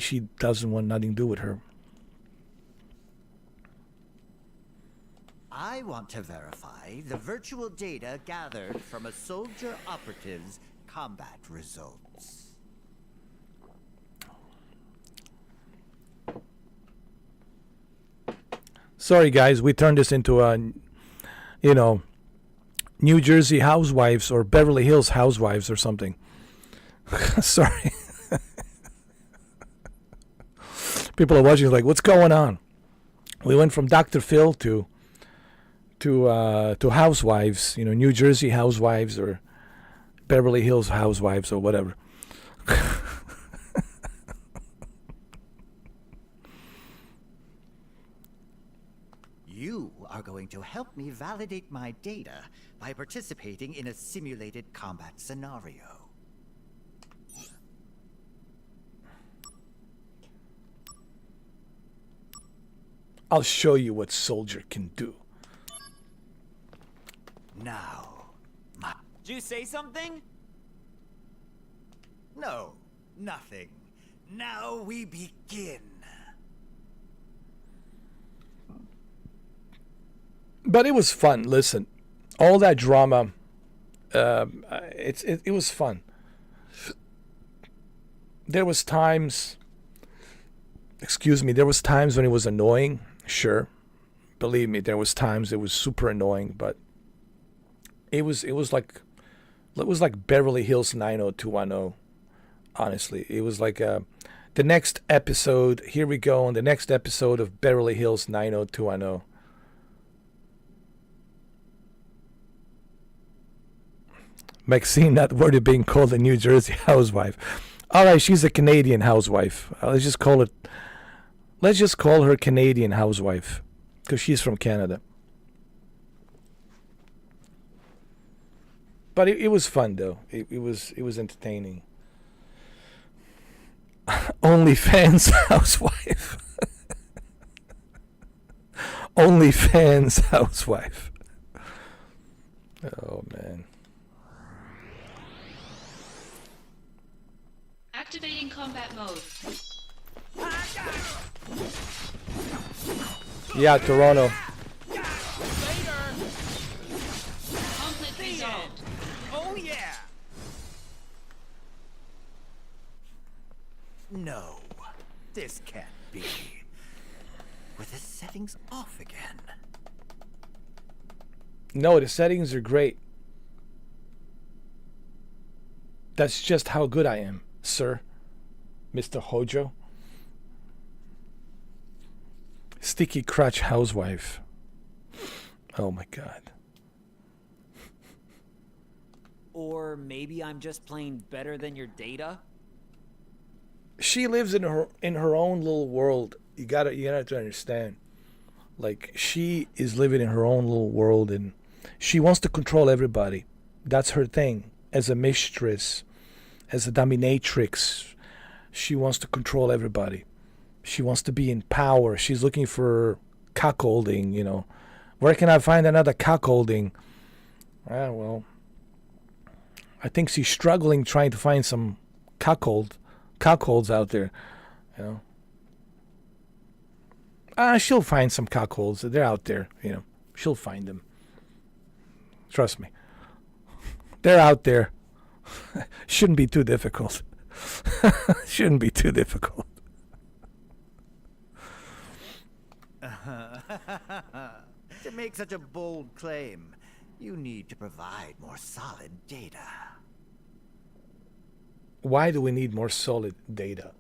she doesn't want nothing to do with her. I want to verify the virtual data gathered from a soldier operative's combat results. Sorry, guys, we turned this into a, New Jersey Housewives or Beverly Hills Housewives or something. Sorry. People are watching like, what's going on? We went from Dr. Phil to Housewives, New Jersey Housewives or Beverly Hills Housewives or whatever. You are going to help me validate my data by participating in a simulated combat scenario. I'll show you what soldier can do. Now, Did you say something? No, nothing. Now we begin. But it was fun. Listen, all that drama, it was fun. There was times when it was annoying. Sure, believe me, there was times it was super annoying, but it was like Beverly Hills 90210. Honestly, it was like the next episode. Here we go on the next episode of Beverly Hills 90210. Maxine not worthy of being called a New Jersey housewife. All right, she's a Canadian housewife. Let's just call her Canadian housewife, because she's from Canada. But it was fun though. It was entertaining. OnlyFans housewife. OnlyFans housewife. Oh man. Activating combat mode. Yeah, Toronto. Conflict resolved. Oh yeah! No, this can't be. With the settings off again. No, the settings are great. That's just how good I am, sir. Mr. Hojo. Sticky crotch housewife. Oh my god. Or maybe I'm just playing better than your data? She lives in her own little world. You gotta to understand. Like, she is living in her own little world, and she wants to control everybody. That's her thing. As a mistress, as a dominatrix, she wants to control everybody. She wants to be in power. She's looking for cuckolding, Where can I find another cuckolding? Well, I think she's struggling trying to find some cuckolds out there, She'll find some cuckolds. They're out there, She'll find them. Trust me. They're out there. Shouldn't be too difficult. Shouldn't be too difficult. To make such a bold claim, you need to provide more solid data. Why do we need more solid data?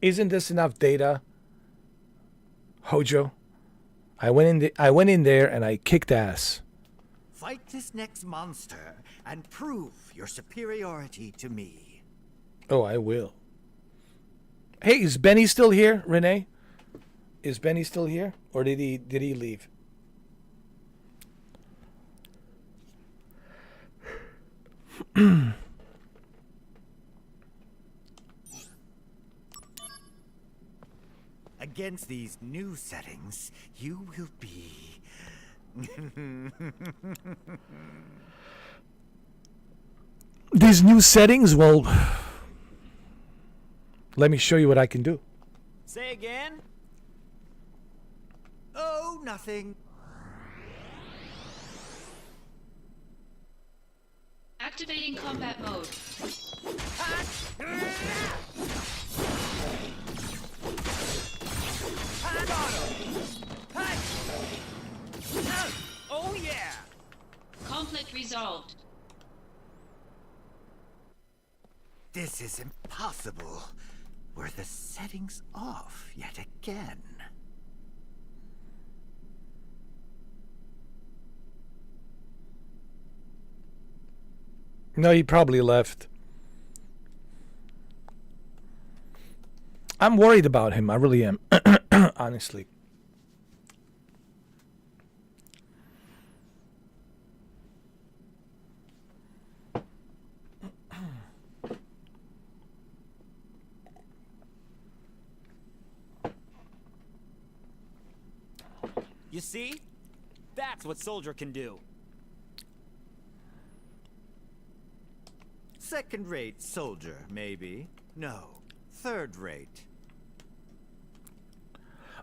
Isn't this enough data, Hojo? I went in there and I kicked ass. Fight this next monster and prove your superiority to me. Oh, I will. Hey, is Benny still here, Renee? Is Benny still here, or did he leave? Against these new settings, you will be these new settings, well, let me show you what I can do. Say again? Oh, nothing. Activating combat mode. Oh yeah! Conflict resolved. This is impossible. Were the settings off yet again? No, he probably left. I'm worried about him. I really am. Honestly. You see? That's what Soldier can do. Second-rate soldier, maybe. No, third-rate.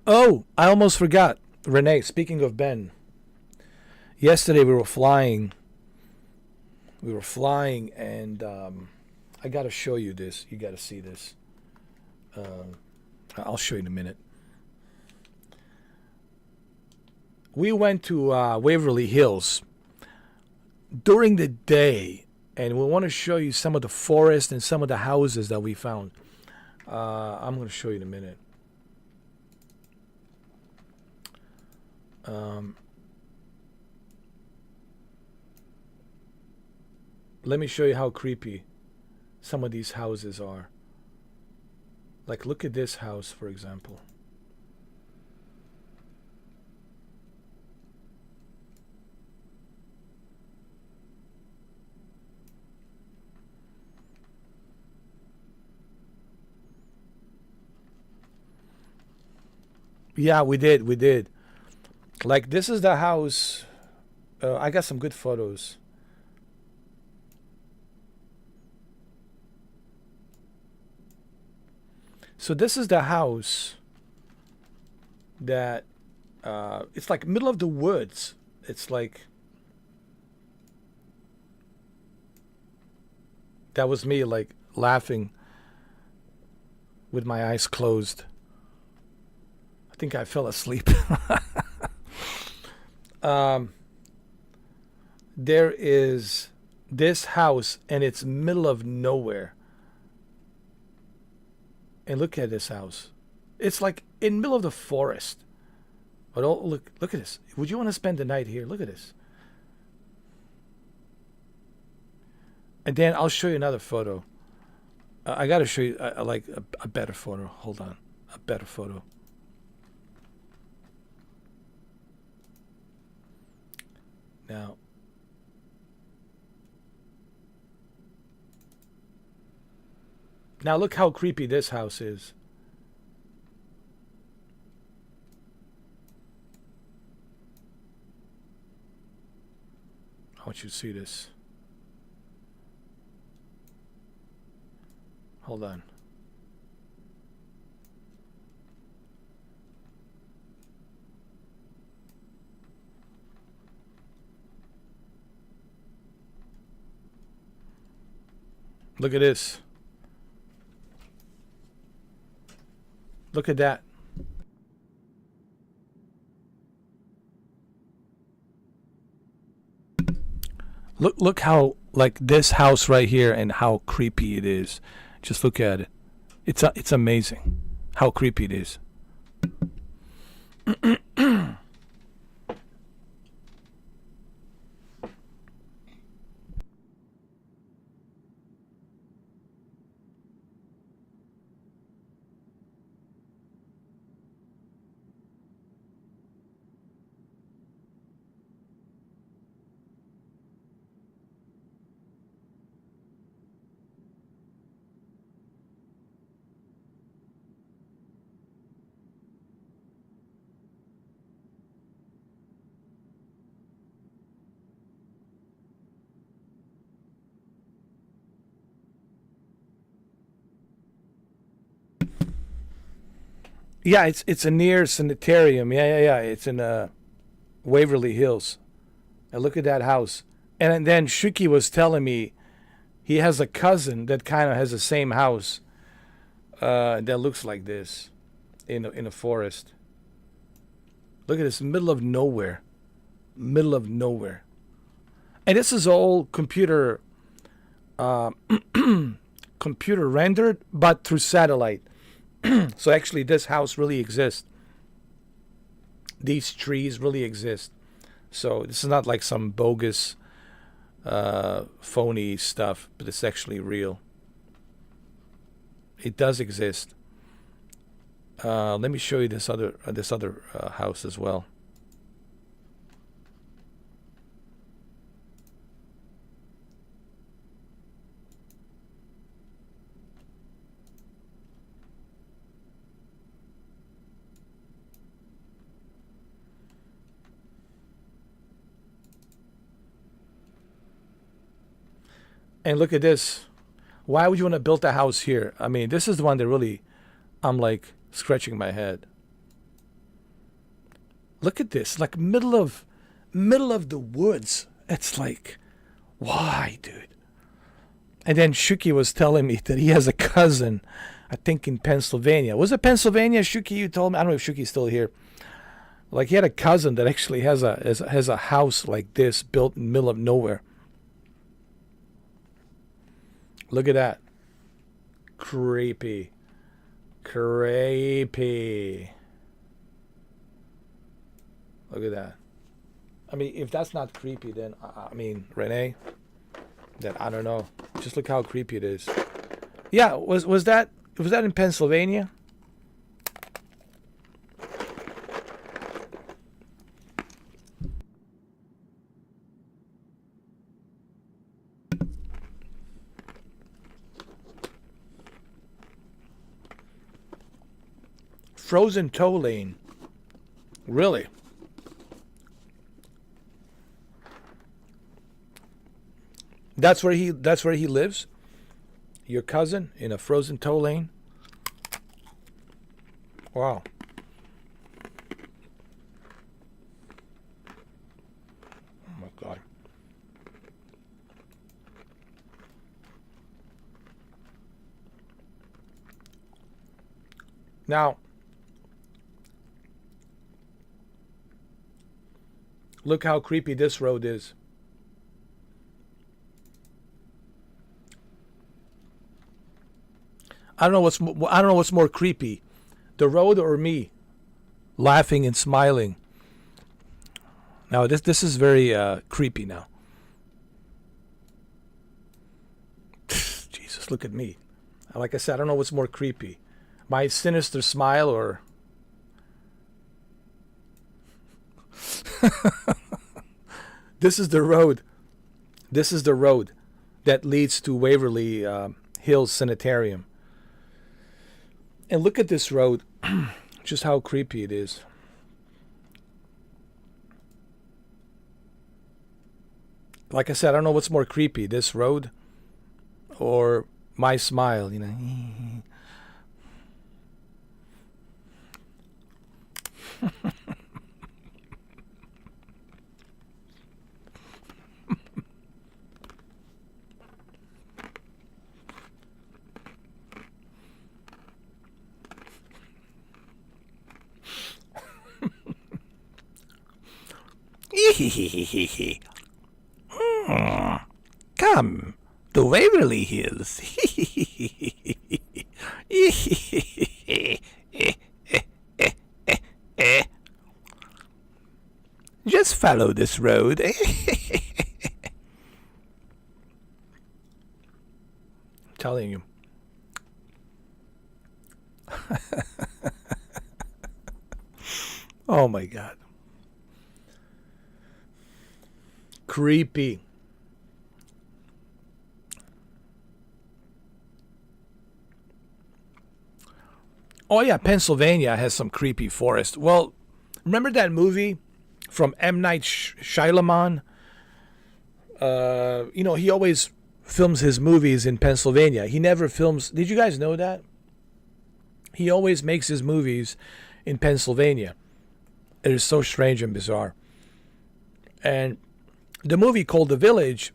Oh, I almost forgot. Renee, speaking of Ben. Yesterday we were flying. And I got to show you this. You got to see this. I'll show you in a minute. We went to Waverly Hills during the day, and we want to show you some of the forest and some of the houses that we found. I'm going to show you in a minute. Let me show you how creepy some of these houses are. Like, look at this house, for example. Yeah, we did. Like, this is the house. I got some good photos. So this is the house that it's like middle of the woods. It's like, that was me like laughing with my eyes closed. I think I fell asleep. There is this house and it's middle of nowhere. And look at this house. It's like in middle of the forest. But oh, look at this. Would you want to spend the night here? Look at this. And then I'll show you another photo. I got to show you like a better photo. Hold on. A better photo. Now, look how creepy this house is. I want you to see this. Hold on. Look at this. Look at that. Look how like this house right here and how creepy it is. Just look at it. It's amazing how creepy it is. Yeah, it's a near sanitarium. Yeah. It's in Waverly Hills. And look at that house. And then Shuki was telling me he has a cousin that kind of has the same house that looks like this in a forest. Look at this, middle of nowhere. Middle of nowhere. And this is all computer computer rendered, but through satellite. So actually this house really exists. These trees really exist. So this is not like some bogus phony stuff, but it's actually real. It does exist. Let me show you this other house as well. And look at this. Why would you want to build a house here? I mean, this is the one that really, I'm like scratching my head. Look at this, like middle of the woods. It's like, why, dude? And then Shuki was telling me that he has a cousin, I think in Pennsylvania. Was it Pennsylvania, Shuki? You told me. I don't know if Shuki's still here. Like he had a cousin that actually has a house like this built in the middle of nowhere. Look at that. Creepy. Creepy. Look at that. I mean, if that's not creepy, then, I mean, Renee, then I don't know. Just look how creepy it is. Yeah, was that in Pennsylvania? Frozen tow lane. Really? That's where he lives? Your cousin in a frozen tow lane? Wow. Oh my God. Now, look how creepy this road is. I don't know what's more creepy, the road or me, laughing and smiling. Now this is very creepy now. Jesus, look at me. Like I said, I don't know what's more creepy, my sinister smile or. This is the road. This is the road that leads to Waverly Hills Sanitarium. And look at this road, just how creepy it is. Like I said, I don't know what's more creepy, this road or my smile, you know. Come to Waverly Hills. Just follow this road. I'm telling you. Oh my God. Creepy. Oh yeah, Pennsylvania has some creepy forest. Well, remember that movie from M. Night Shyamalan? You know, he always films his movies in Pennsylvania. He never films. Did you guys know that? He always makes his movies in Pennsylvania. It is so strange and bizarre. And the movie called The Village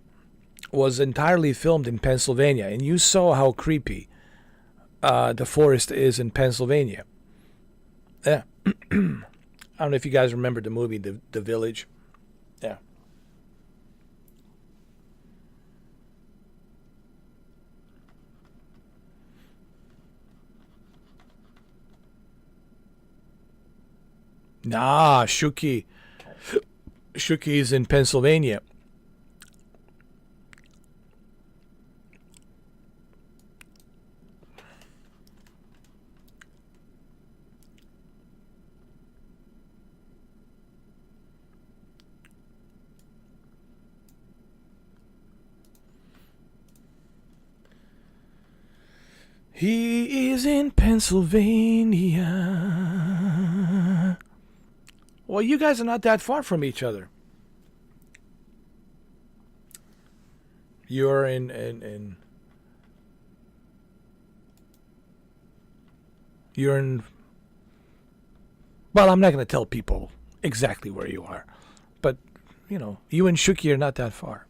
was entirely filmed in Pennsylvania, and you saw how creepy the forest is in Pennsylvania. Yeah. I don't know if you guys remember the movie The Village. Yeah. Nah, Shuki. Shuki is in Pennsylvania. He is in Pennsylvania. Well, you guys are not that far from each other. You're in you're in, well, I'm not going to tell people exactly where you are, but you know, you and Shuki are not that far.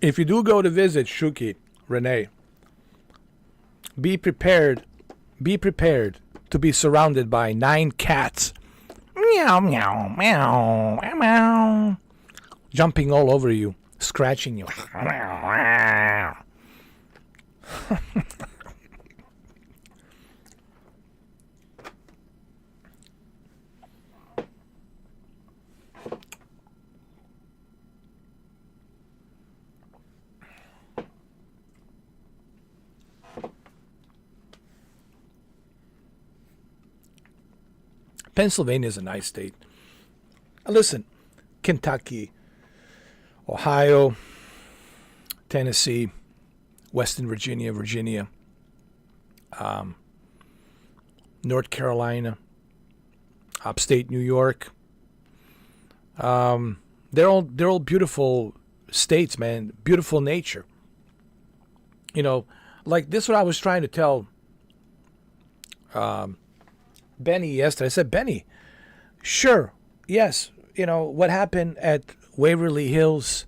If you do go to visit Shuki, Renee, be prepared to be surrounded by 9 cats. Meow, meow, meow, meow, meow. Jumping all over you, scratching you. Pennsylvania is a nice state. Listen, Kentucky, Ohio, Tennessee, Western Virginia, North Carolina, upstate New York. They're all beautiful states, man. Beautiful nature. You know, like this is what I was trying to tell Benny yesterday. I said, Benny, sure, yes, you know, what happened at Waverly Hills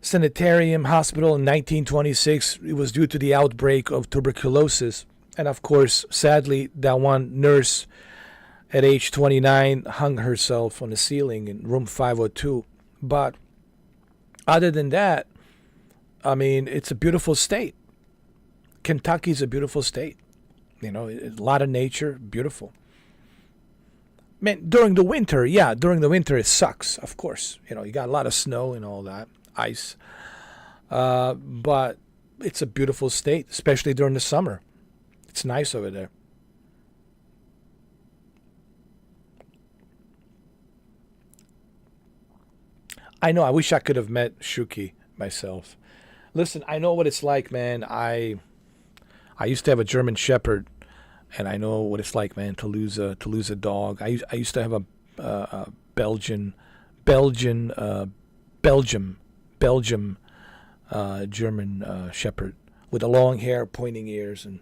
Sanitarium Hospital in 1926, it was due to the outbreak of tuberculosis. And of course, sadly, that one nurse at age 29 hung herself on the ceiling in room 502. But other than that, I mean, it's a beautiful state. Kentucky's a beautiful state. You know, a lot of nature, beautiful. Man, during the winter, it sucks, of course. You know, you got a lot of snow and all that, ice. But it's a beautiful state, especially during the summer. It's nice over there. I know, I wish I could have met Shuki myself. Listen, I know what it's like, man. I used to have a German Shepherd, and I know what it's like, man, to lose a dog. I used to have a Belgium German Shepherd with the long hair, pointing ears, and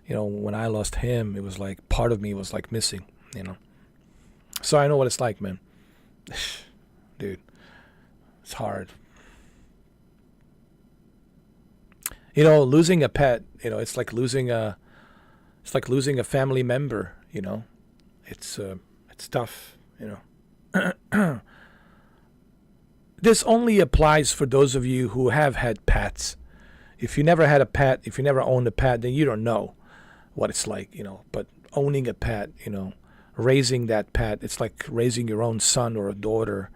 you know, when I lost him, it was like part of me was like missing, you know. So I know what it's like, man. Dude, it's hard. You know, losing a pet, you know, it's like losing a family member, you know. It's tough, you know. This only applies for those of you who have had pets. If you never had a pet, if you never owned a pet, then you don't know what it's like, you know. But owning a pet, you know, raising that pet, it's like raising your own son or a daughter.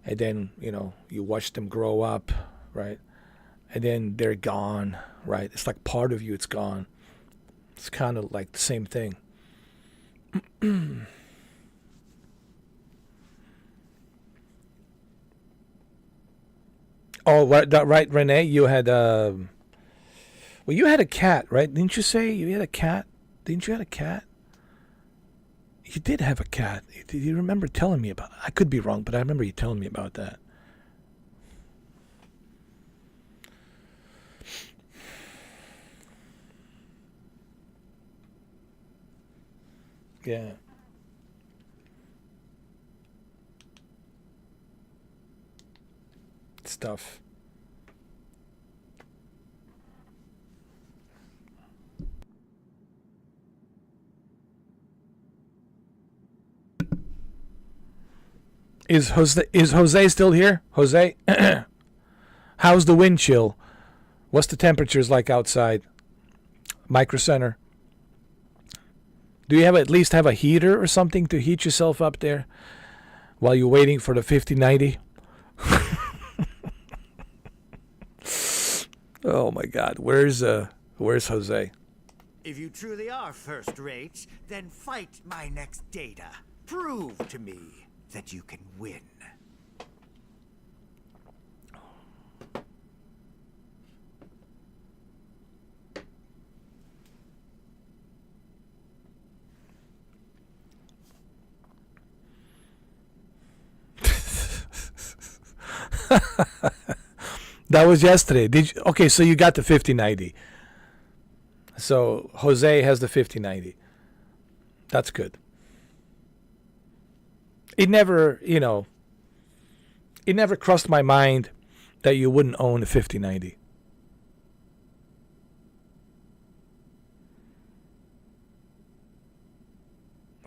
And then, you know, you watch them grow up, right? And then they're gone, right? It's like part of you, it's gone. It's kind of like the same thing. Oh, right, Renee. You had well, you had a cat, right? Didn't you say you had a cat? Didn't you have a cat? You did have a cat. Do you remember telling me about it? I could be wrong, but I remember you telling me about that. Yeah. Stuff. Is Jose still here? Jose? How's the wind chill? What's the temperatures like outside? Micro Center. Do you at least have a heater or something to heat yourself up there while you're waiting for the 5090? Oh my God, where's Jose? If you truly are first rate, then fight my next data. Prove to me that you can win. That was yesterday. Okay, so you got the 5090. So Jose has the 5090. That's good. It never crossed my mind that you wouldn't own a 5090.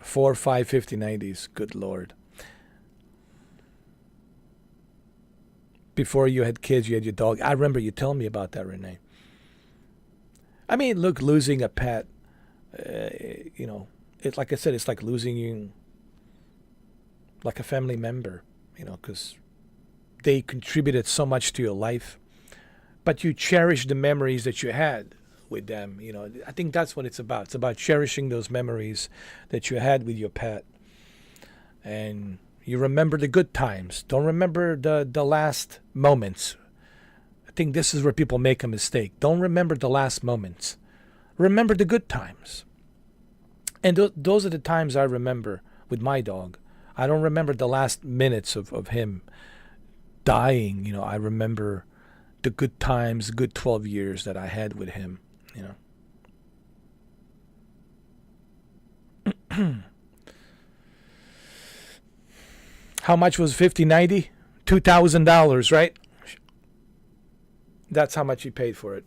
Four or five 5090s. Good Lord. Before you had kids, you had your dog. I remember you telling me about that, Renee. I mean, look, losing a pet, it's like I said, it's like losing like a family member, because they contributed so much to your life, but you cherish the memories that you had with them. I think that's what it's about. It's about cherishing those memories that you had with your pet, and you remember the good times. Don't remember the last moments. I think this is where people make a mistake. Don't remember the last moments. Remember the good times. And those are the times I remember with my dog. I don't remember the last minutes of him dying. I remember the good times, good 12 years that I had with him. How much was 5090? $2,000, right? That's how much he paid for it.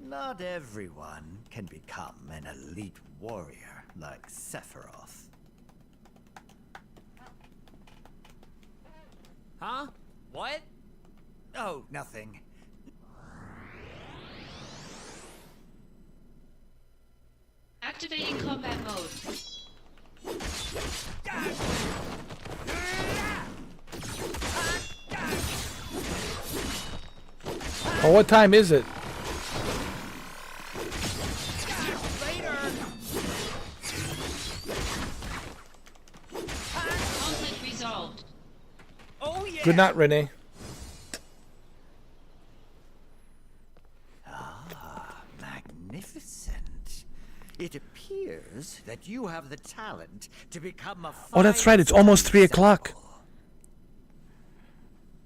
Not everyone can become an elite warrior like Sephiroth. Huh? What? Oh, nothing. Activating combat mode. Oh, what time is it? Conflict resolved. Oh yeah. Good night, Renee. Magnificent. It appears that you have the talent to become a Oh, that's right. It's almost 3 o'clock.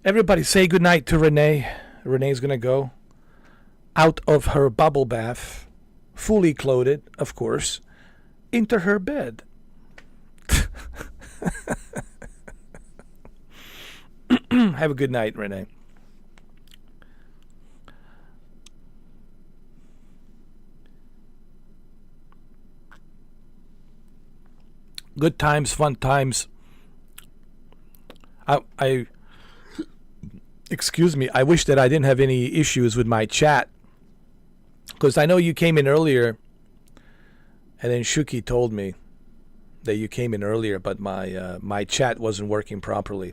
Everybody say goodnight to Renee. Renee's going to go out of her bubble bath, fully clothed, of course, into her bed. Have a good night, Renee. Good times, fun times. I excuse me, I wish that I didn't have any issues with my chat, because I know you came in earlier, and then Shuki told me that you came in earlier, but my chat wasn't working properly.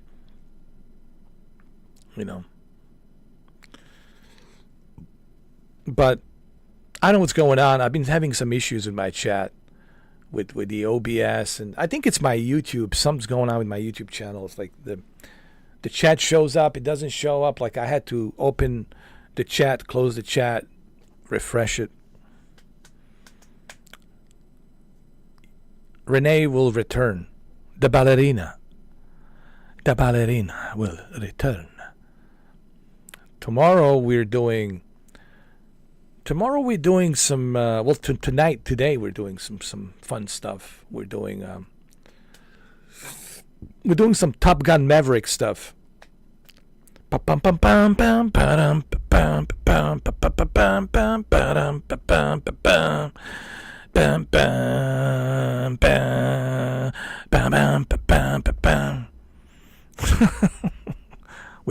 But I don't know what's going on. I've been having some issues with my chat with the OBS, and I think it's my YouTube. Something's going on with my YouTube channel. It's like the chat shows up, it doesn't show up. Like I had to open the chat, close the chat, refresh it. Renee will return. The ballerina will return. Tomorrow we're doing some today we're doing some fun stuff. We're doing some Top Gun Maverick stuff. We're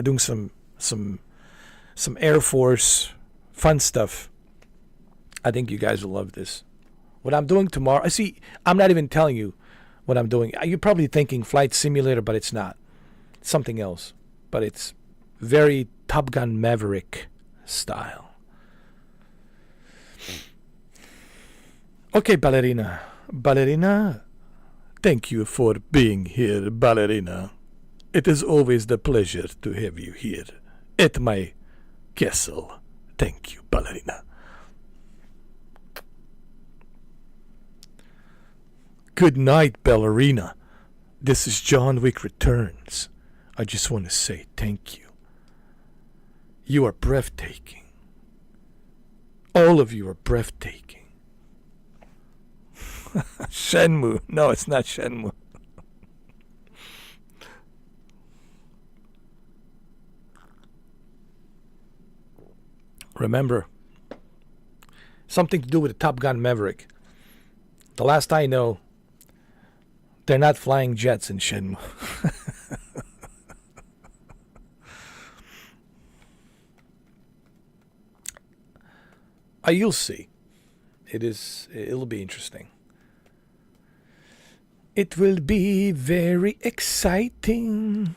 doing some Air Force fun stuff. I think you guys will love this. What I'm doing tomorrow, see, I'm not even telling you what I'm doing. You're probably thinking Flight Simulator, but it's not. It's something else. But it's very Top Gun Maverick style. Okay, ballerina. Ballerina, thank you for being here, ballerina. It is always the pleasure to have you here at my castle. Thank you, ballerina. Good night, ballerina. This is John Wick Returns. I just want to say thank you. You are breathtaking. All of you are breathtaking. Shenmue. No, it's not Shenmue. Remember, something to do with the Top Gun Maverick. The last I know, they're not flying jets in Shenmue. You'll see. It'll be interesting. It will be very exciting.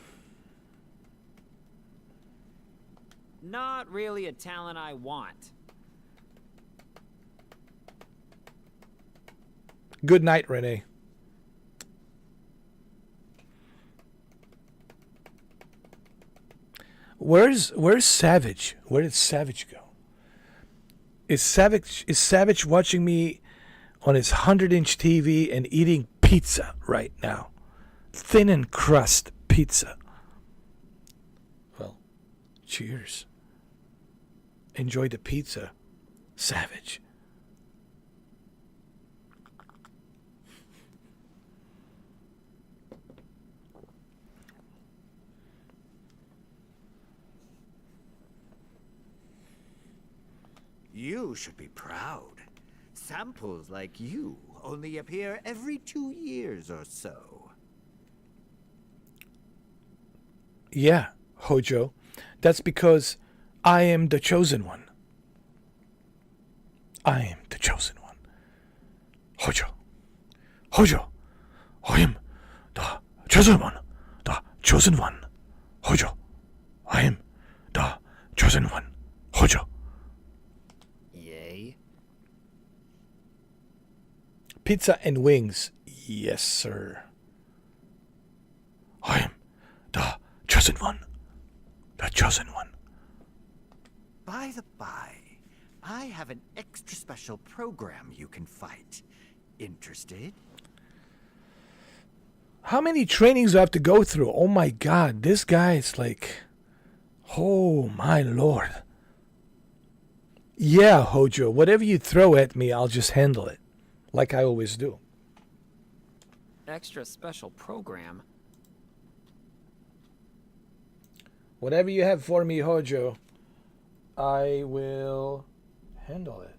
Not really a talent I want. Good night, Renee. Where's Savage? Where did Savage go? Is Savage watching me on his 100-inch TV and eating pizza right now? Thin and crust pizza. Well, cheers. Enjoy the pizza, Savage. You should be proud. Samples like you only appear every 2 years or so. Yeah, Hojo. That's because I am the chosen one. I am the chosen one. Hojo. Hojo. I am the chosen one. The chosen one. Hojo. I am the chosen one. Hojo. Yay. Pizza and wings. Yes, sir. I am the chosen one. The chosen one. By the by, I have an extra special program you can fight. Interested? How many trainings do I have to go through? Oh my god, this guy is like... Oh my lord. Yeah, Hojo, whatever you throw at me, I'll just handle it. Like I always do. Extra special program? Whatever you have for me, Hojo, I will handle it.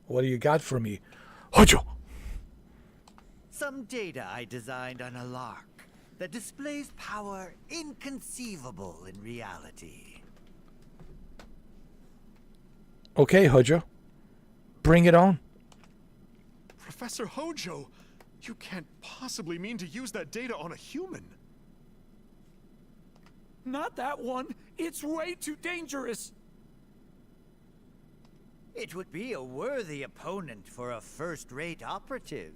What do you got for me, Hojo? Some data I designed on a lark that displays power inconceivable in reality. Okay, Hojo. Bring it on. Professor Hojo, you can't possibly mean to use that data on a human. Not that one. It's way too dangerous. It would be a worthy opponent for a first-rate operative.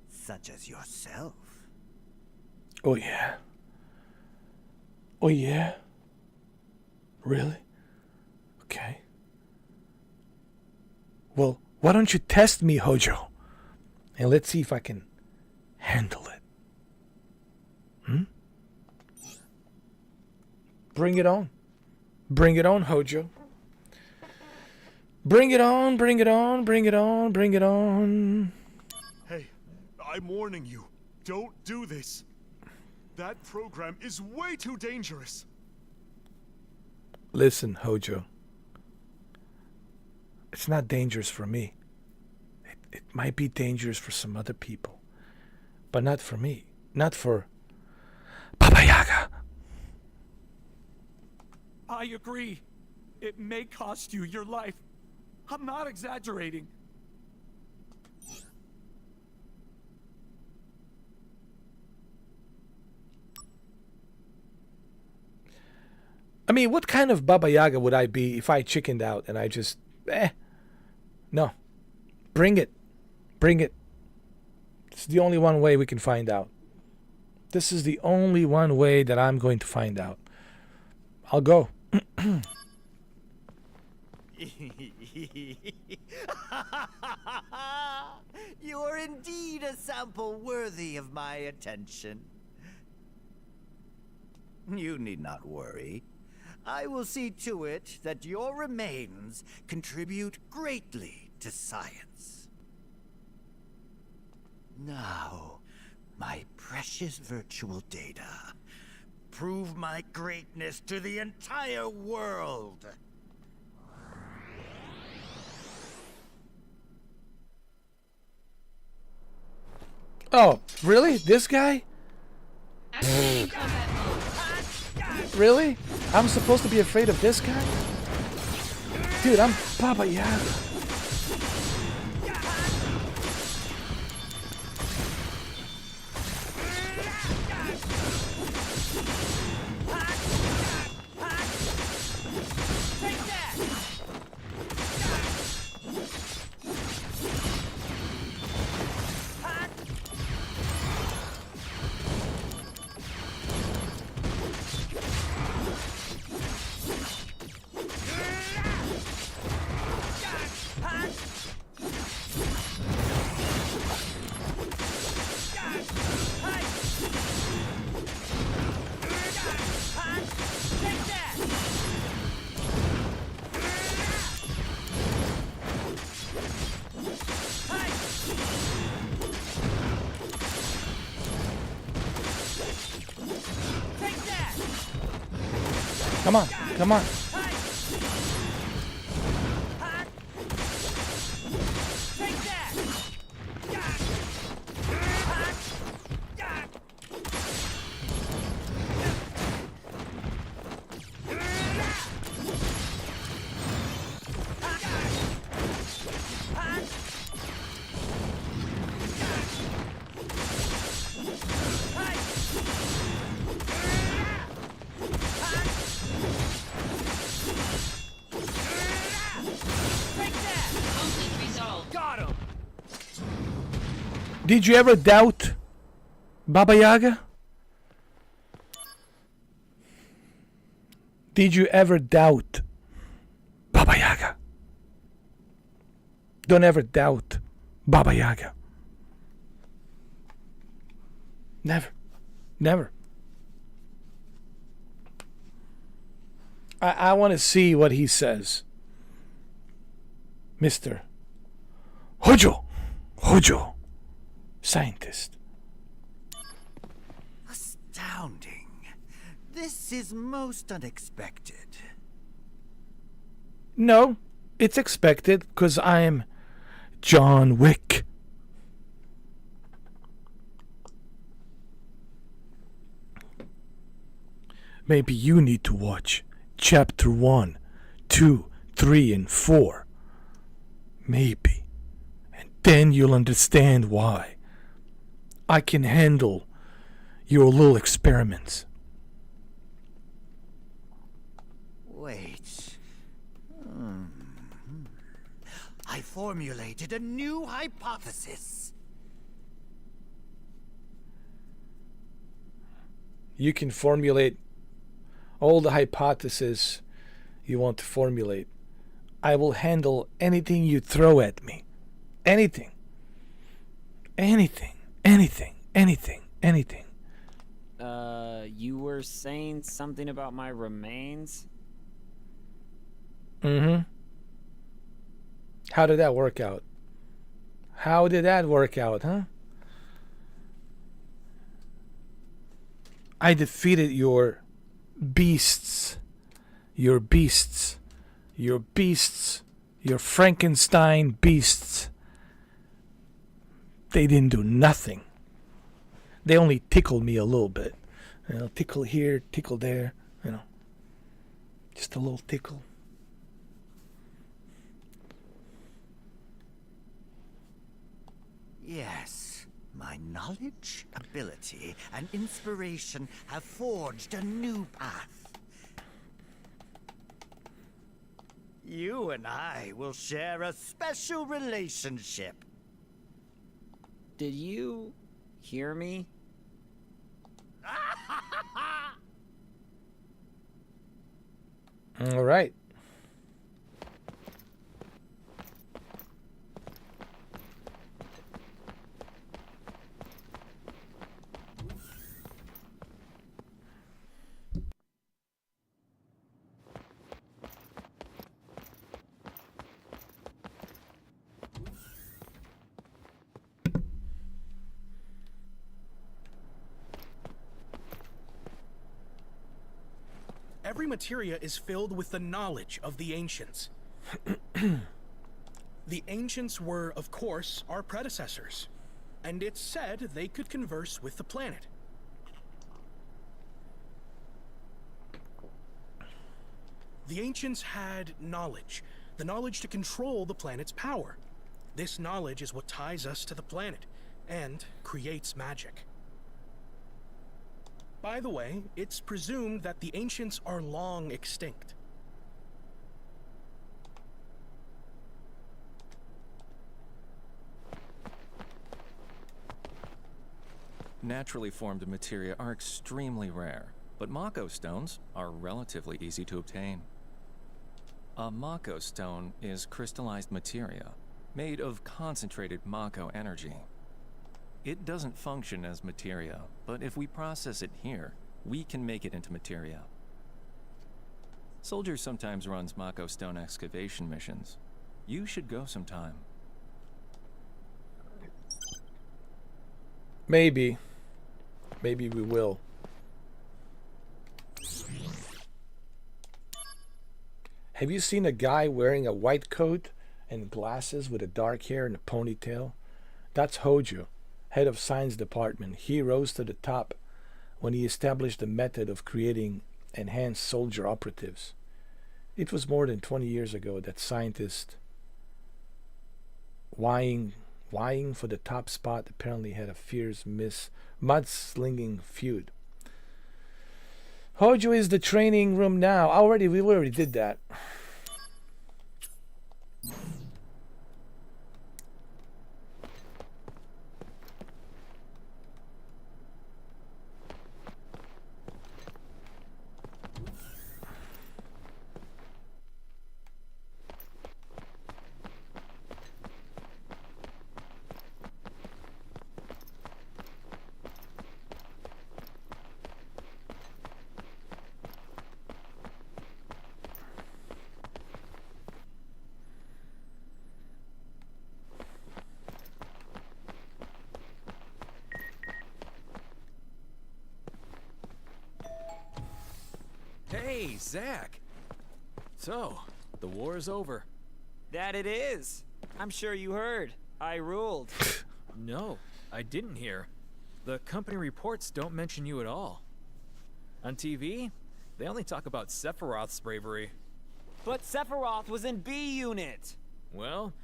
Such as yourself. Oh yeah. Oh yeah? Really? Okay. Well, why don't you test me, Hojo? And let's see if I can handle it. Hmm? Bring it on. Bring it on, Hojo. Bring it on, bring it on, bring it on, bring it on. Hey, I'm warning you. Don't do this. That program is way too dangerous. Listen, Hojo. It's not dangerous for me. It might be dangerous for some other people. But not for me. Not for Baba Yaga. I agree. It may cost you your life. I'm not exaggerating. I mean, what kind of Baba Yaga would I be if I chickened out and I just, no. Bring it. Bring it. It's the only one way we can find out. This is the only one way that I'm going to find out. I'll go. You are indeed a sample worthy of my attention. You need not worry. I will see to it that your remains contribute greatly to science. Now, my precious virtual data, prove my greatness to the entire world. Oh, really? This guy? Activating combat mode. Really? I'm supposed to be afraid of this guy? Dude, I'm Baba Yaga. Come on, come on. Did you ever doubt Baba Yaga? Did you ever doubt Baba Yaga? Don't ever doubt Baba Yaga. Never. Never. I want to see what he says. Mr. Hojo. Hojo. Scientist. Astounding. This is most unexpected. No, it's expected because I'm John Wick. Maybe you need to watch Chapter 1, 2, 3, and 4. Maybe. And then you'll understand why I can handle your little experiments. I formulated a new hypothesis. You can formulate all the hypotheses you want to formulate. I will handle anything you throw at me. Anything. Anything. Anything. Anything. Anything. You were saying something about my remains? Mm-hmm. How did that work out? How did that work out, huh? I defeated your beasts. Your beasts. Your beasts. Your Frankenstein beasts. They didn't do nothing. They only tickled me a little bit. You know, tickle here, tickle there, you know. Just a little tickle. Yes, my knowledge, ability, and inspiration have forged a new path. You and I will share a special relationship. Did you hear me? All right. Every materia is filled with the knowledge of the ancients. The ancients were, of course, our predecessors, and it's said they could converse with the planet. The ancients had knowledge, the knowledge to control the planet's power. This knowledge is what ties us to the planet, and creates magic. By the way, it's presumed that the ancients are long extinct. Naturally formed materia are extremely rare, but Mako stones are relatively easy to obtain. A Mako stone is crystallized materia, made of concentrated Mako energy. It doesn't function as materia, but if we process it here, we can make it into materia. Soldier sometimes runs Mako stone excavation missions. You should go sometime. Maybe. Maybe we will. Have you seen a guy wearing a white coat and glasses with a dark hair and a ponytail? That's Hojo, head of science department. He rose to the top when he established a method of creating enhanced soldier operatives. It was more than 20 years ago that scientists vying for the top spot apparently had a fierce mudslinging feud. Hojo is the training room now. We already did that. Hey, Zach! So, the war is over. That it is. I'm sure you heard. I ruled. No, I didn't hear. The company reports don't mention you at all. On TV, they only talk about Sephiroth's bravery. But Sephiroth was in B Unit! Well,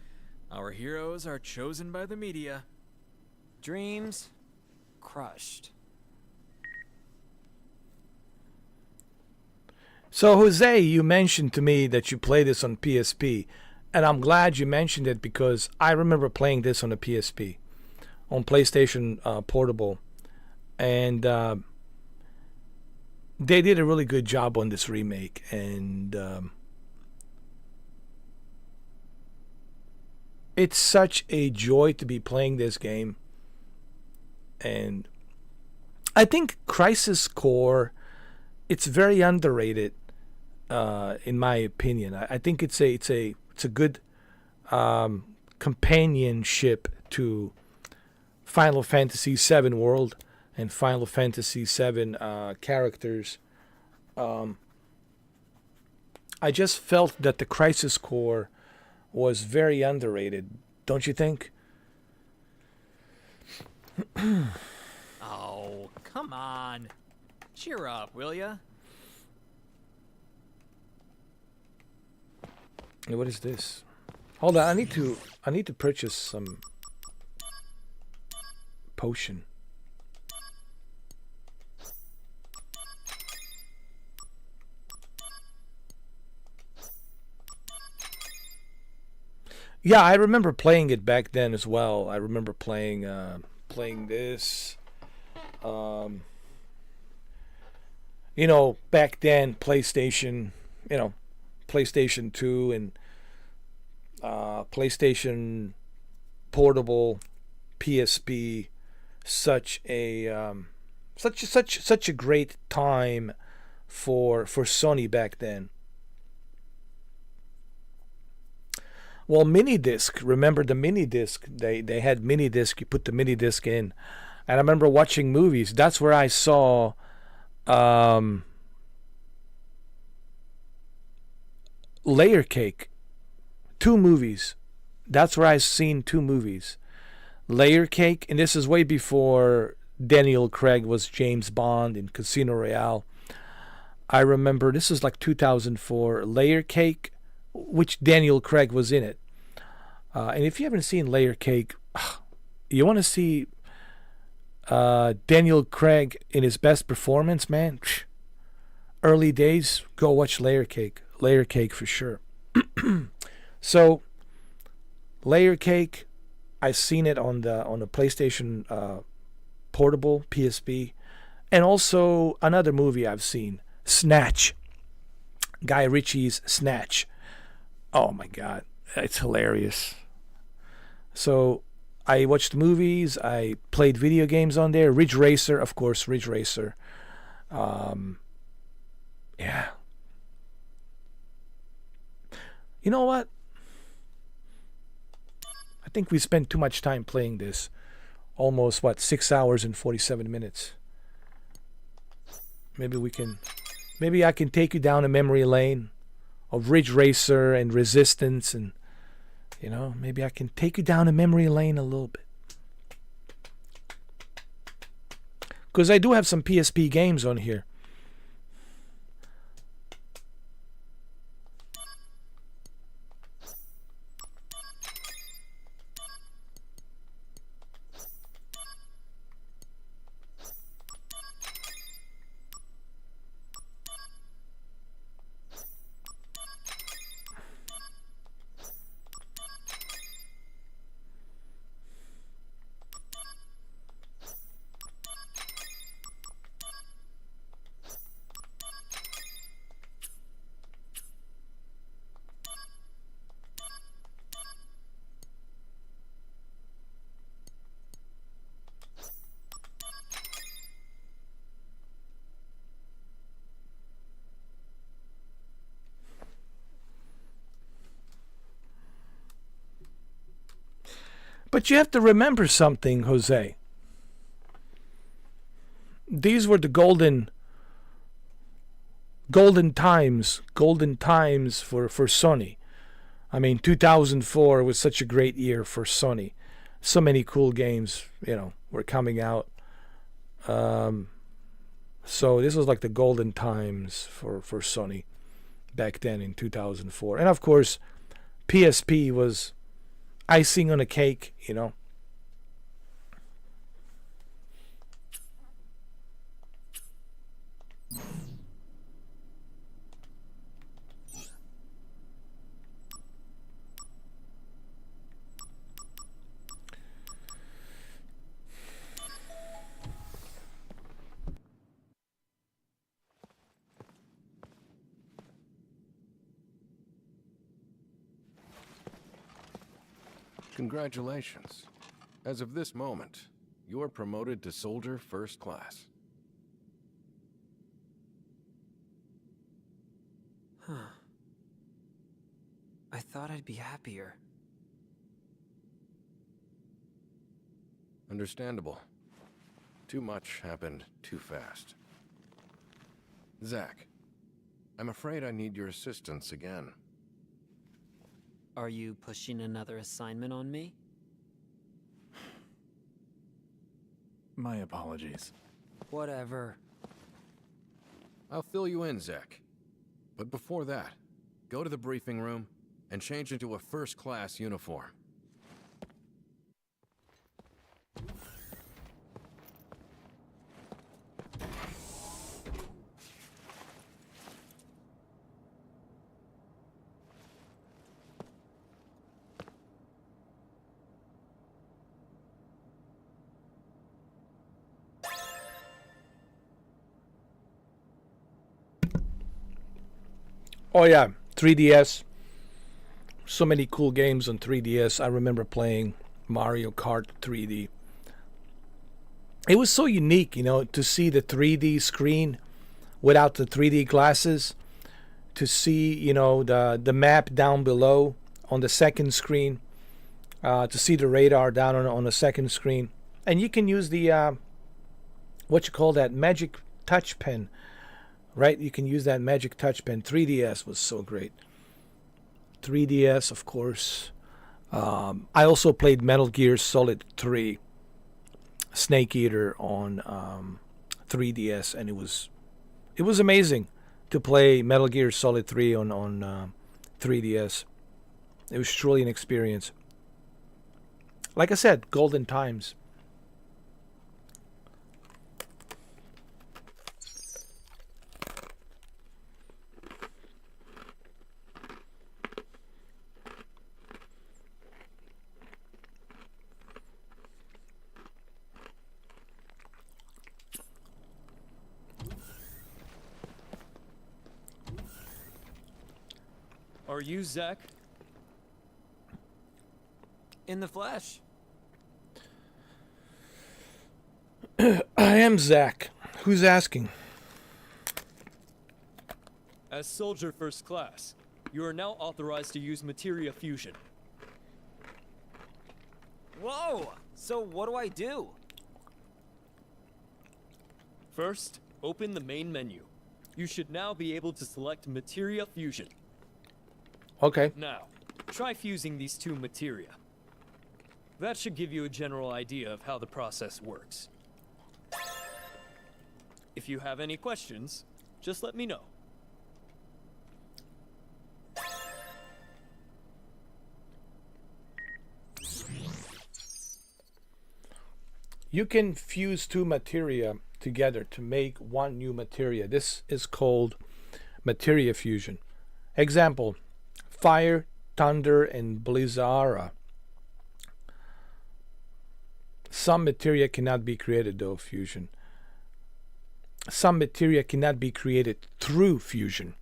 our heroes are chosen by the media. Dreams crushed. So Jose, you mentioned to me that you play this on PSP. And I'm glad you mentioned it because I remember playing this on the PSP, on PlayStation Portable, and they did a really good job on this remake. And it's such a joy to be playing this game. And I think Crisis Core, it's very underrated, in my opinion. I think it's a good companionship to Final Fantasy VII World and Final Fantasy VII characters. I just felt that the Crisis Core was very underrated, don't you think? Oh, come on. Cheer up, will ya? Hey, what is this? Hold on, I need to purchase some potion. Yeah, I remember playing it back then as well. I remember playing this. Back then, PlayStation, PlayStation 2 and PlayStation Portable, PSP, such a great time for Sony back then. Well, mini disc. Remember the mini disc? They had mini disc. You put the mini disc in, and I remember watching movies. That's where I saw Layer Cake. 2 movies. That's where I seen 2 movies. Layer Cake, and this is way before Daniel Craig was James Bond in Casino Royale. I remember this is like 2004. Layer Cake, which Daniel Craig was in it. And if you haven't seen Layer Cake, you want to see Daniel Craig in his best performance, man. Early days, go watch Layer Cake. Layer Cake for sure. So, Layer Cake, I've seen it on the PlayStation Portable, PSP, and also another movie I've seen, Snatch. Guy Ritchie's Snatch. Oh my God, it's hilarious. So I watched movies, I played video games on there. Ridge Racer, of course, Ridge Racer. Yeah. You know what? I think we spent too much time playing this. Almost, 6 hours and 47 minutes. Maybe I can take you down a memory lane of Ridge Racer and Resistance, and maybe I can take you down a memory lane a little bit. Because I do have some PSP games on here. But you have to remember something, Jose. These were the golden times for Sony. I mean, 2004 was such a great year for Sony. So many cool games, were coming out. So this was like the golden times for Sony back then in 2004. And of course, PSP was icing on a cake, Congratulations. As of this moment, you're promoted to Soldier First Class. Huh. I thought I'd be happier. Understandable. Too much happened too fast. Zach, I'm afraid I need your assistance again. Are you pushing another assignment on me? My apologies. Whatever. I'll fill you in, Zach. But before that, go to the briefing room and change into a first-class uniform. Oh yeah, 3DS. So many cool games on 3DS. I remember playing Mario Kart 3D. It was so unique, you know, to see the 3D screen without the 3D glasses, to see, you know, the map down below on the second screen, to see the radar down on the second screen. And you can use the, what you call that, magic touch pen, right? You can use that magic touch pen. 3DS was so great. 3DS, of course. I also played Metal Gear Solid 3 Snake Eater on 3DS, and it was amazing to play Metal Gear Solid 3 on 3DS. It was truly an experience. Like I said, golden times. Are you Zach? In the flesh. I am Zach. Who's asking? As Soldier First Class, you are now authorized to use materia fusion. Whoa! So what do I do? First, open the main menu. You should now be able to select materia fusion. Okay. Now, try fusing these two materia. That should give you a general idea of how the process works. If you have any questions, just let me know. You can fuse two materia together to make one new materia. This is called materia fusion. Example: fire, thunder, and blizzara. Some materia cannot be created though fusion. Some materia cannot be created through fusion.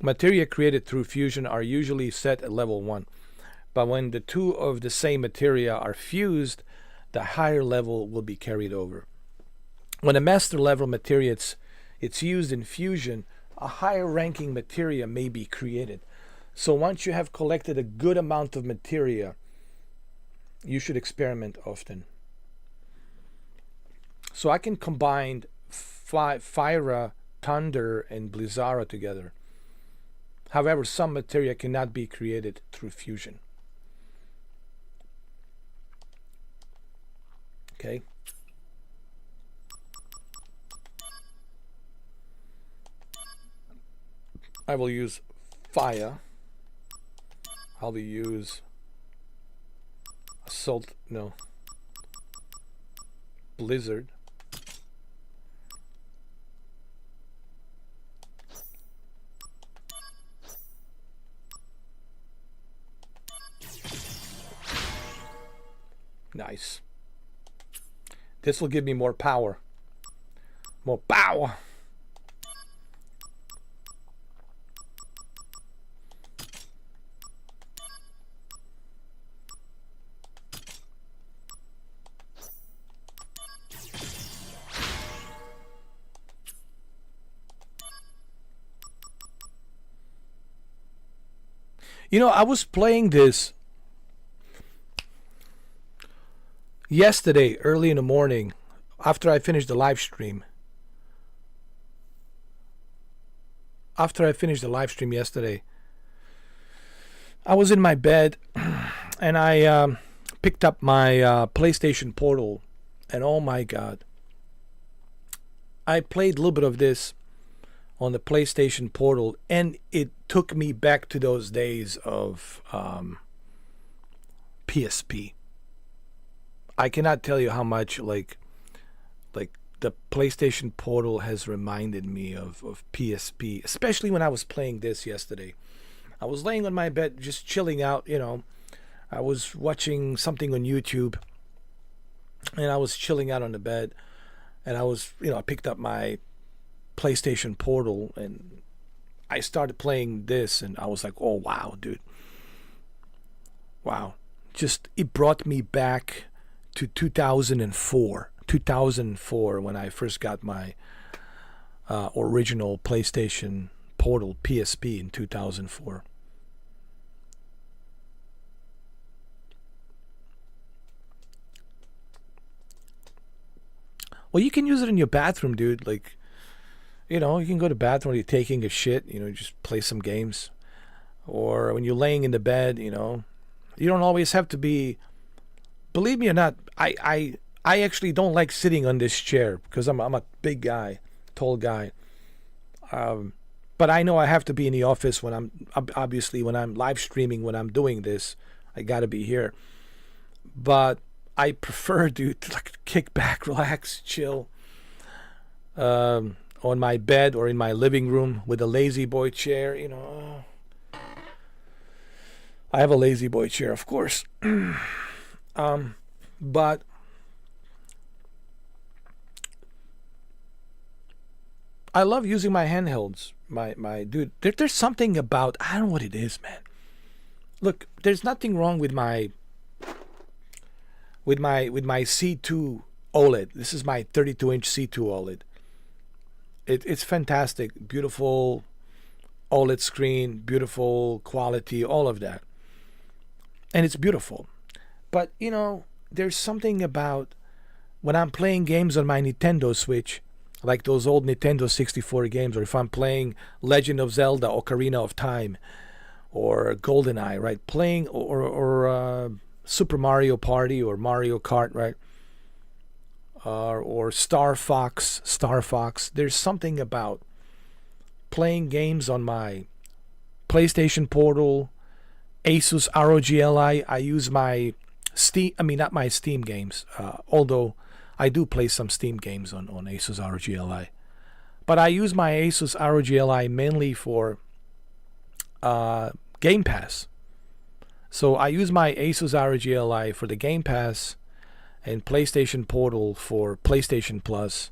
Materia created through fusion are usually set at level 1. But when the two of the same materia are fused, the higher level will be carried over. When a master level materia it's used in fusion, a higher ranking materia may be created. So once you have collected a good amount of materia, you should experiment often. So I can combine fire, thunder, and blizzara together. However, some materia cannot be created through fusion. Okay. I will use fire. I will use assault, no, blizzard. Nice. This will give me more power. More power. You know, I was playing this yesterday early in the morning after I finished the live stream. After I finished the live stream yesterday, I was in my bed and I picked up my PlayStation Portal, and oh my god, I played a little bit of this on the PlayStation Portal, and it took me back to those days of PSP. I cannot tell you how much like the PlayStation Portal has reminded me of PSP, especially when I was playing this yesterday. I was laying on my bed just chilling out, you know. I was watching something on YouTube, and I was chilling out on the bed, and I was, you know, I picked up my PlayStation Portal and I started playing this, and I was like, oh wow, dude. Wow. Just, it brought me back to 2004 when I first got my original PlayStation Portal PSP in 2004. Well, you can use it in your bathroom, dude. Like, you know, you can go to the bathroom when you're taking a shit, you know, just play some games. Or when you're laying in the bed, you know. You don't always have to be... Believe me or not, I actually don't like sitting on this chair because I'm a big guy, tall guy. But I know I have to be in the office when I'm... Obviously, when I'm live streaming, when I'm doing this, I gotta be here. But I prefer, dude, to like kick back, relax, chill. On my bed or in my living room with a lazy boy chair, you know. I have a lazy boy chair, of course. But I love using my handhelds. My dude, there's something about, I don't know what it is, man. Look, there's nothing wrong with my C2 OLED. This is my 32-inch C2 OLED. It's fantastic, beautiful OLED screen, beautiful quality, all of that. And it's beautiful. But, you know, there's something about when I'm playing games on my Nintendo Switch, like those old Nintendo 64 games, or if I'm playing Legend of Zelda, Ocarina of Time, or GoldenEye, right? Playing, or Super Mario Party, or Mario Kart, right? Or Star Fox. There's something about playing games on my PlayStation Portal, Asus ROG Ally. I use my Steam, not my Steam games, although I do play some Steam games on Asus ROG Ally. But I use my Asus ROG Ally mainly for Game Pass. So I use my Asus ROG Ally for the Game Pass and PlayStation Portal for PlayStation Plus.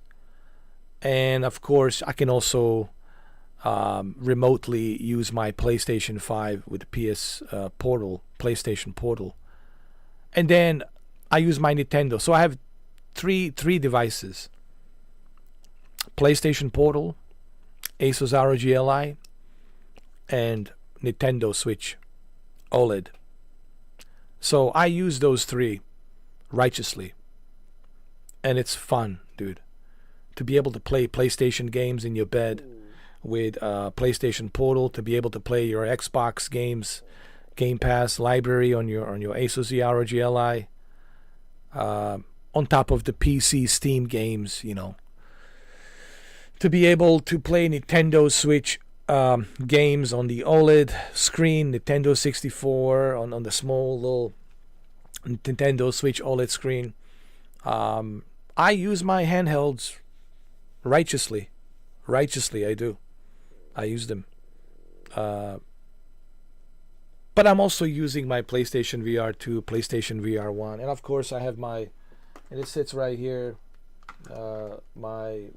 And of course, I can also remotely use my PlayStation 5 with the PS Portal, PlayStation Portal. And then I use my Nintendo. So I have three devices. PlayStation Portal, Asus ROG Ally, and Nintendo Switch OLED. So I use those three righteously. And it's fun, dude. To be able to play PlayStation games in your bed with PlayStation Portal, to be able to play your Xbox games, Game Pass library on your Asus ROG Ally, on top of the PC Steam games, you know. To be able to play Nintendo Switch games on the OLED screen, Nintendo 64 on the small little Nintendo Switch OLED screen. I use my handhelds righteously. I do. I use them. But I'm also using my PlayStation VR 2, PlayStation VR 1, and of course I have my, and it sits right here, my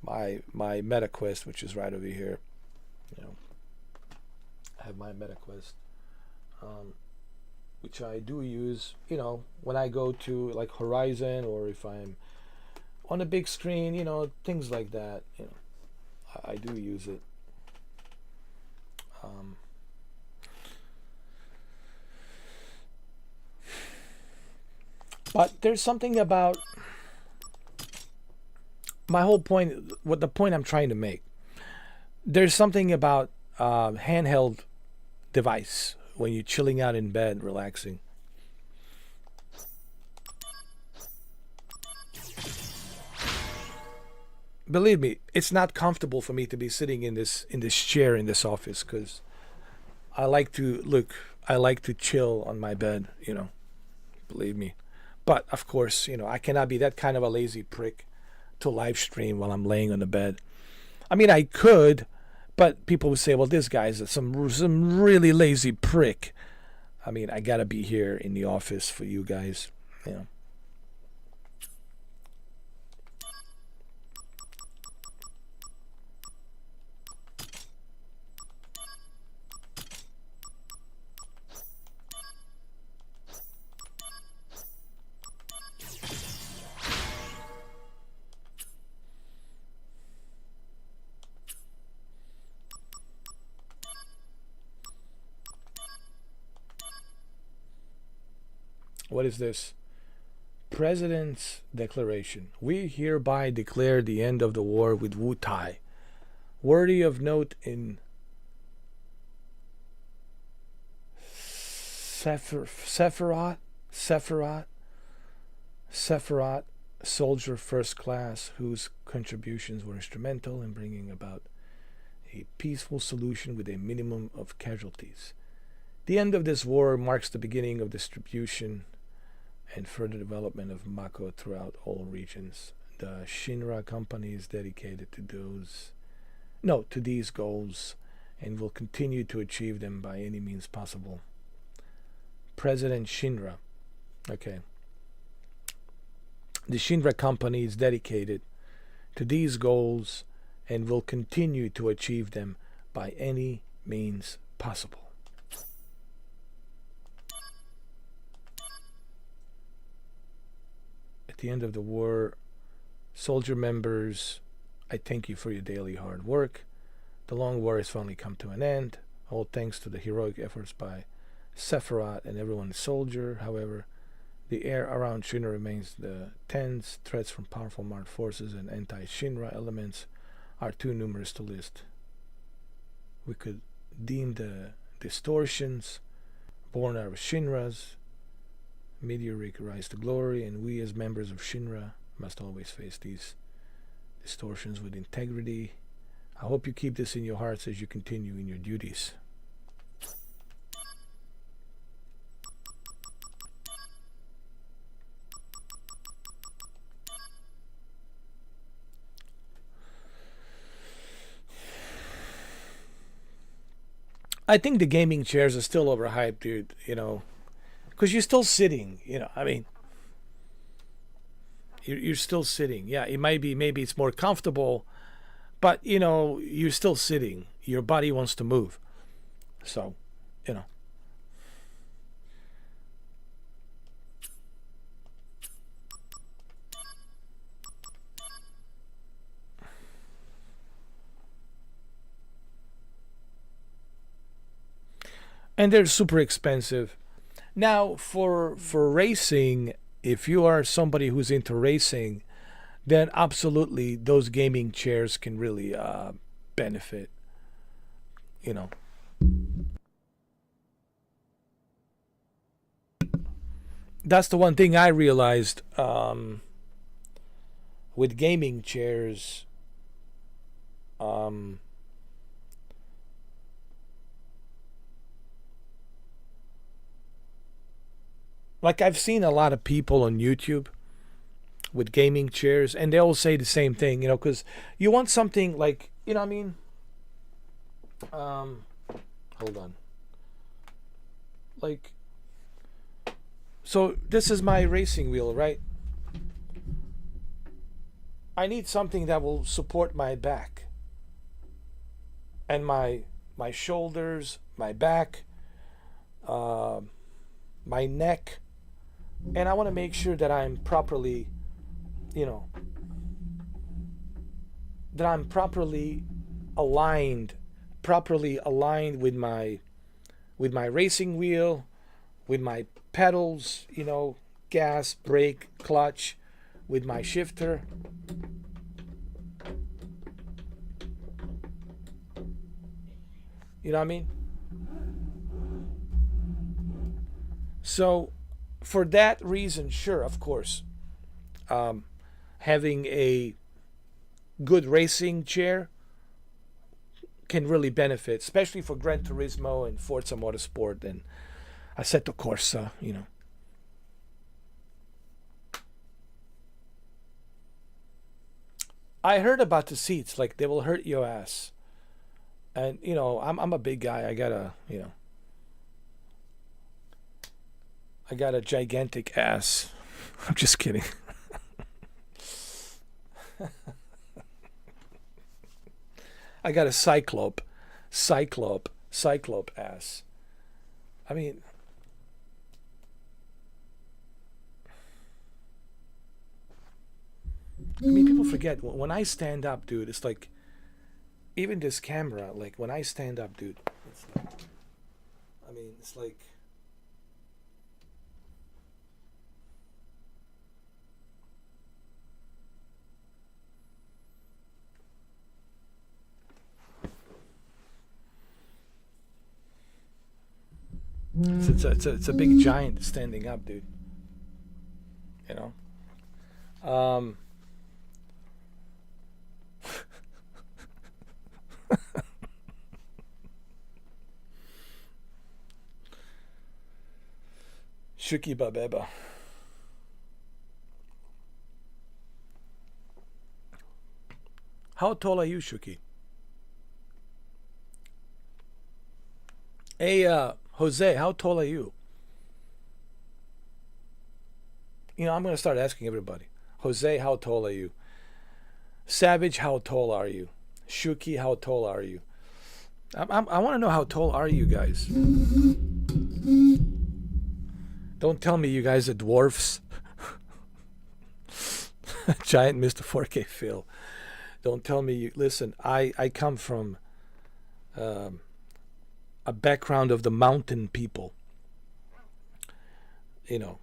MetaQuest, which is right over here. You know, I have my MetaQuest, which I do use, you know, when I go to like Horizon, or if I'm on a big screen, you know, things like that. You know, I do use it. But there's something about my whole point, what the point I'm trying to make. There's something about handheld device when you're chilling out in bed, relaxing. Believe me, it's not comfortable for me to be sitting in this chair in this office, because I like to chill on my bed, believe me. But of course, I cannot be that kind of a lazy prick to live stream while I'm laying on the bed. I mean, I could, but people would say, well, this guy's some really lazy prick. I mean, I gotta be here in the office for you guys, What is this? President's Declaration. We hereby declare the end of the war with Wutai. Worthy of note in Sephiroth, soldier first class, whose contributions were instrumental in bringing about a peaceful solution with a minimum of casualties. The end of this war marks the beginning of distribution and further development of Mako throughout all regions. The Shinra company is dedicated to these goals and will continue to achieve them by any means possible. President Shinra. Okay. The Shinra company is dedicated to these goals and will continue to achieve them by any means possible. At the end of the war, soldier members, I thank you for your daily hard work. The long war has finally come to an end, all thanks to the heroic efforts by Sephiroth and everyone soldier. However, the air around Shinra remains tense. Threats from powerful marked forces and anti-Shinra elements are too numerous to list. We could deem the distortions born out of Shinra's meteoric rise to glory, and we as members of Shinra must always face these distortions with integrity. I hope you keep this in your hearts as you continue in your duties. I think the gaming chairs are still overhyped, dude, because you're still sitting, I mean, you're still sitting. Yeah, it might be, maybe it's more comfortable, but, you're still sitting. Your body wants to move. So, And they're super expensive. Now, for racing, if you are somebody who's into racing, then absolutely those gaming chairs can really benefit. That's the one thing I realized with gaming chairs. Like, I've seen a lot of people on YouTube with gaming chairs, and they all say the same thing, because you want something like, what I mean? Hold on. Like, so this is my racing wheel, right? I need something that will support my back and my shoulders, my back, my neck. And I want to make sure that I'm properly, aligned properly aligned with my racing wheel, with my pedals, you know, gas, brake, clutch, with my shifter. You know what I mean? So, for that reason, sure, of course, having a good racing chair can really benefit, especially for Gran Turismo and Forza Motorsport and Assetto Corsa, you know. I heard about the seats, like they will hurt your ass. And, you know, I'm a big guy. I got a gigantic ass. I'm just kidding. I got a cyclope ass. I mean, people forget when I stand up, dude. It's like, even this camera, like when I stand up, dude. It's like, I mean, it's like. It's a big giant standing up, dude. You know? Shuki Babeba. How tall are you, Shuki? Hey, Jose, how tall are you? You know, I'm going to start asking everybody. Jose, how tall are you? Savage, how tall are you? Shuki, how tall are you? I want to know how tall are you guys? Don't tell me you guys are dwarfs. Giant Mr. 4K Phil. Don't tell me you... Listen, I come from a background of the mountain people. You know,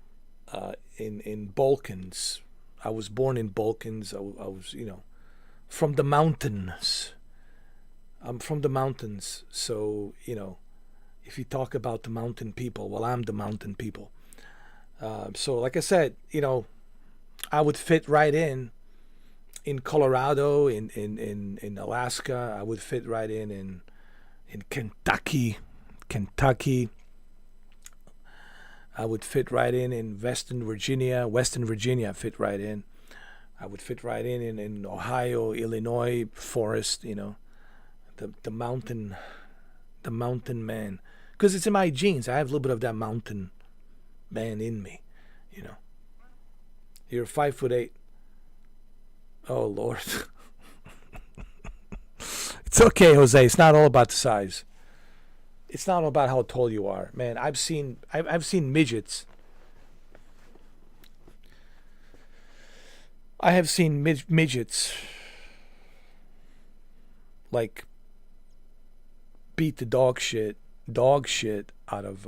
in Balkans. I was born in Balkans. I was, you know, from the mountains. I'm from the mountains. So, you know, if you talk about the mountain people, well, I'm the mountain people. So, like I said, you know, I would fit right in Colorado, in Alaska. I would fit right in Kentucky. I would fit right in Western Virginia. I fit right in. I would fit right in Ohio, Illinois, forest, you know, the mountain man. Because it's in my genes. I have a little bit of that mountain man in me, you know. You're 5'8". Oh, Lord. It's okay, Jose. It's not all about the size. It's not all about how tall you are, man. I've seen midgets. I have seen midgets like beat the dog shit out of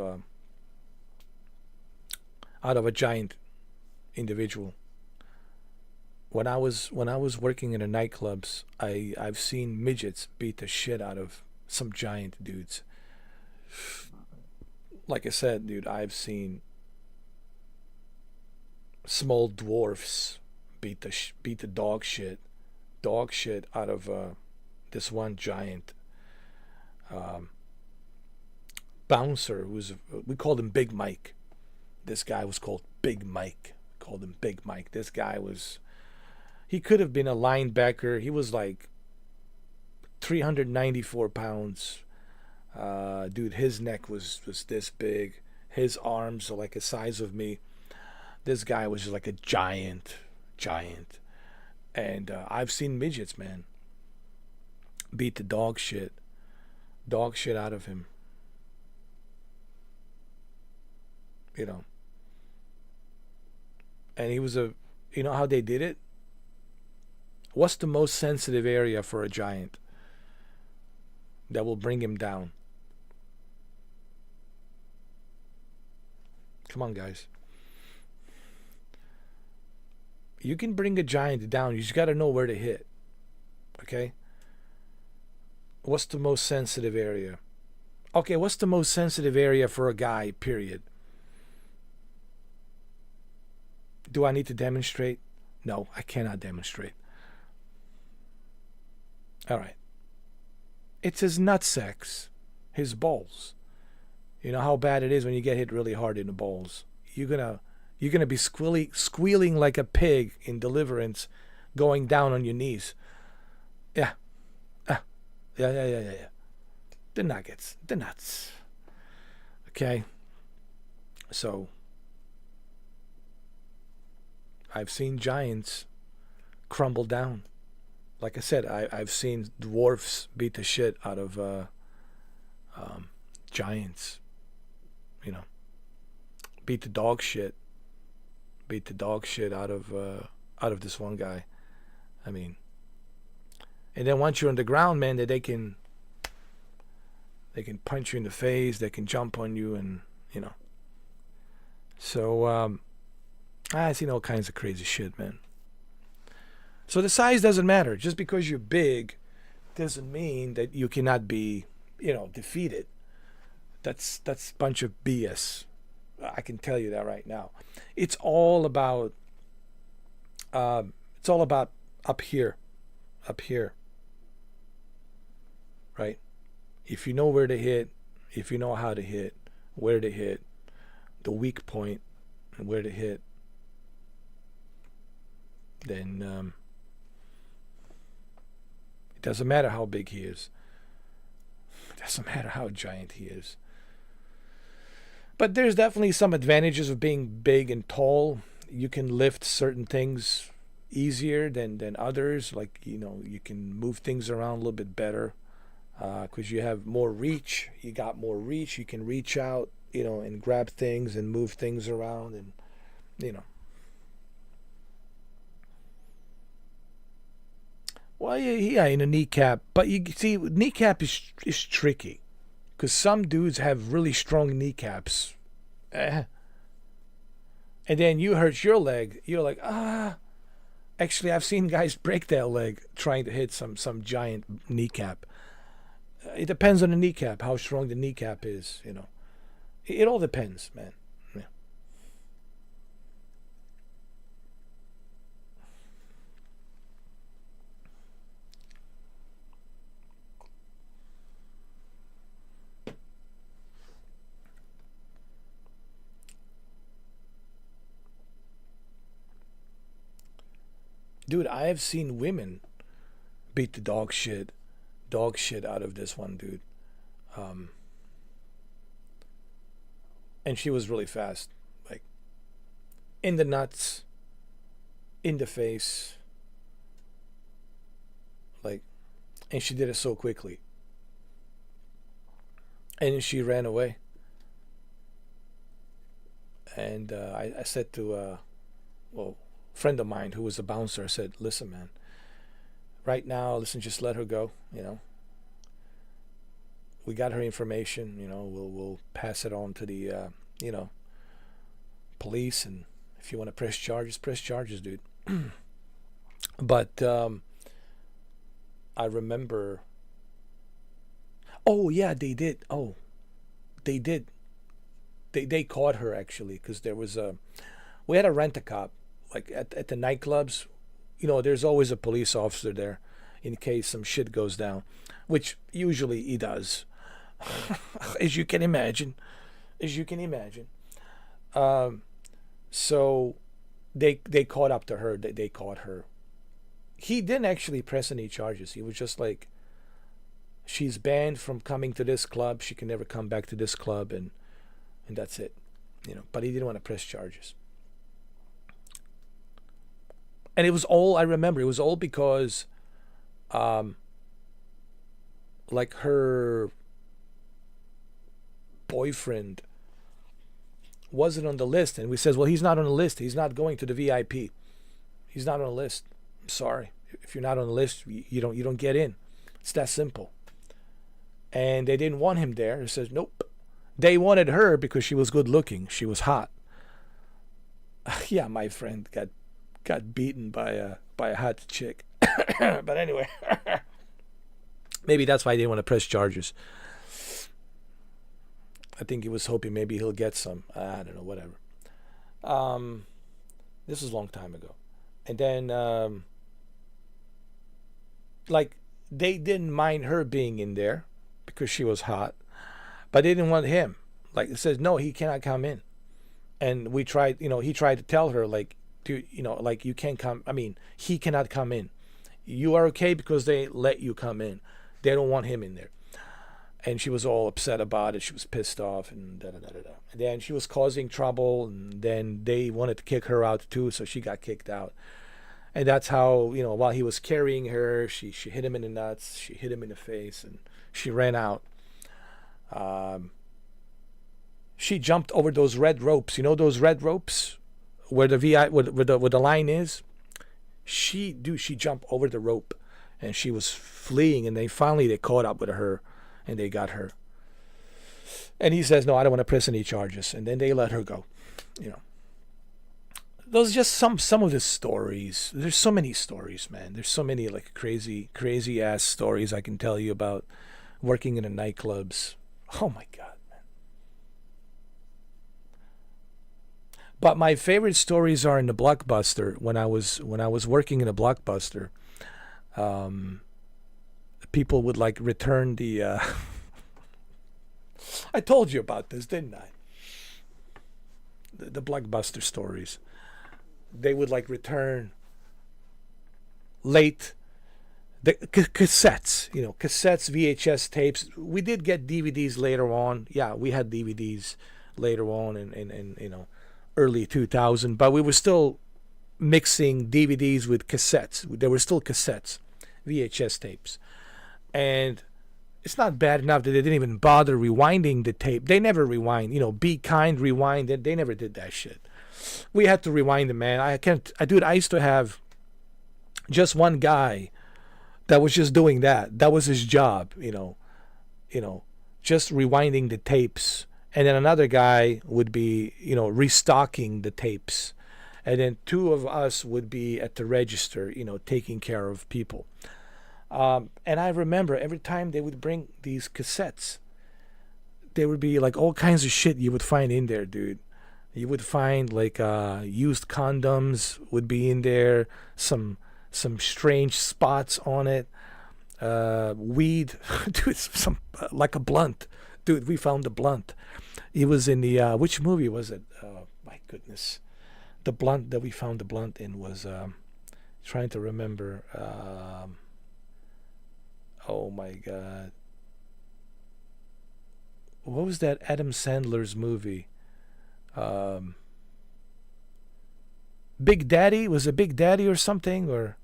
a giant individual. When I was working in the nightclubs, I've seen midgets beat the shit out of some giant dudes. Like I said, dude, I've seen small dwarfs beat the dog shit out of this one giant bouncer we called him Big Mike. This guy was called Big Mike. Called him Big Mike. This guy he could have been a linebacker. He was like 394 pounds. Dude, his neck was this big. His arms are like the size of me. This guy was just like a giant. And I've seen midgets, man, beat the dog shit out of him. You know. And he was you know how they did it? What's the most sensitive area for a giant? that will bring him down. Come on, guys. You can bring a giant down. You just got to know where to hit. Okay? What's the most sensitive area? Okay, what's the most sensitive area for a guy, period? Do I need to demonstrate? No, I cannot demonstrate. All right. It's his nutsack, his balls. You know how bad it is when you get hit really hard in the balls. You're gonna be squealing like a pig in Deliverance, going down on your knees. Yeah. Yeah. The nuggets, the nuts. Okay. So I've seen giants crumble down. Like I said, I've seen dwarfs beat the shit out of giants. You know, beat the dog shit out of this one guy. I mean, and then once you're on the ground, man, that they can punch you in the face, they can jump on you, and you know. So I've seen all kinds of crazy shit, man. So the size doesn't matter. Just because you're big doesn't mean that you cannot be, defeated. That's a bunch of BS. I can tell you that right now. It's all about up here. Right? If you know where to hit, if you know how to hit, where to hit, the weak point and where to hit, then it doesn't matter how big he is. It doesn't matter how giant he is. But there's definitely some advantages of being big and tall. You can lift certain things easier than others. Like, you can move things around a little bit better because you have more reach. You got more reach. You can reach out, and grab things and move things around and, Well, yeah, in a kneecap. But you see, kneecap is tricky. Because some dudes have really strong kneecaps. And then you hurt your leg. You're like, Actually, I've seen guys break their leg trying to hit some giant kneecap. It depends on the kneecap, how strong the kneecap is, It all depends, man. Yeah. Dude, I have seen women beat the dog shit out of this one dude. And she was really fast. Like, in the nuts, in the face. Like, and she did it so quickly. And she ran away. And I said to, friend of mine who was a bouncer, I said, listen, man, right now, just let her go, We got her information, we'll pass it on to the, police, and if you want to press charges, dude. But I remember, yeah, they did. They did. They caught her, actually, because we had a rent-a-cop. Like at the nightclubs, there's always a police officer there in case some shit goes down, which usually he does, as you can imagine. So they caught up to her. They caught her. He didn't actually press any charges. He was just like, she's banned from coming to this club. She can never come back to this club, and that's it. But he didn't want to press charges. And it was all, I remember, it was all because, like, her boyfriend wasn't on the list. And we says, well, he's not on the list. He's not going to the VIP. He's not on the list. I'm sorry. If you're not on the list, you don't get in. It's that simple. and they didn't want him there. He says, nope. They wanted her because she was good looking. She was hot. Yeah, my friend got beaten by a hot chick. But anyway, maybe that's why they didn't want to press charges. I think he was hoping maybe he'll get some. I don't know, whatever. This was a long time ago. And then, like, they didn't mind her being in there because she was hot, but they didn't want him. Like, it says, no, he cannot come in. And we tried, he tried to tell her, like, dude, like, you can't come. I mean, he cannot come in. You are okay because they let you come in. They don't want him in there. And she was all upset about it. She was pissed off and da-da-da-da-da. And then she was causing trouble, and then they wanted to kick her out too, so she got kicked out. And that's how, while he was carrying her, she hit him in the nuts, she hit him in the face, and she ran out. She jumped over those red ropes. You know those red ropes where where the line is? She jumped over the rope, and she was fleeing, and they caught up with her, and they got her. And he says, no, I don't want to press any charges. And then they let her go. Those are just some of the stories. There's so many stories, man. There's so many like crazy ass stories I can tell you about working in the nightclubs. Oh my God, man. But my favorite stories are in the Blockbuster. When I was working in a Blockbuster, people would like return the I told you about this, didn't I? The Blockbuster stories. They would like return late the cassettes, cassettes, VHS tapes. We did get DVDs later on. Yeah, we had DVDs later on in early 2000, but we were still mixing DVDs with cassettes. There were still cassettes, VHS tapes. And it's not bad enough that they didn't even bother rewinding the tape. They never rewind, Be Kind, rewind. They never did that shit. We had to rewind them, man. I used to have just one guy that was just doing that. That was his job, just rewinding the tapes. And then another guy would be, restocking the tapes. And then two of us would be at the register, taking care of people. And I remember every time they would bring these cassettes, there would be like all kinds of shit you would find in there, dude. You would find like used condoms would be in there, some strange spots on it, weed, dude, like a blunt, dude. We found a blunt. It was in the which movie was it? My goodness, the blunt that we found the blunt in was trying to remember. Oh my God, what was that Adam Sandler's movie? Big Daddy? Was it Big Daddy or something? Or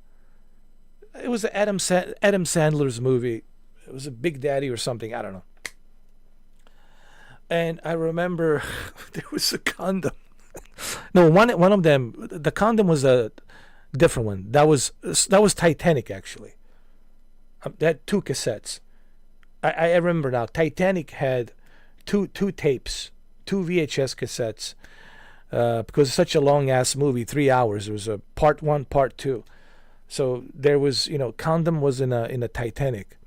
it was Adam Sandler's movie. It was a Big Daddy or something. I don't know. And I remember there was a condom. No, one of them. The condom was a different one. That was Titanic actually. They had two cassettes. I remember now. Titanic had two tapes. 2 VHS cassettes, because it's such a long ass movie, 3 hours. There was a part 1, part 2. So there was, condom was in a Titanic.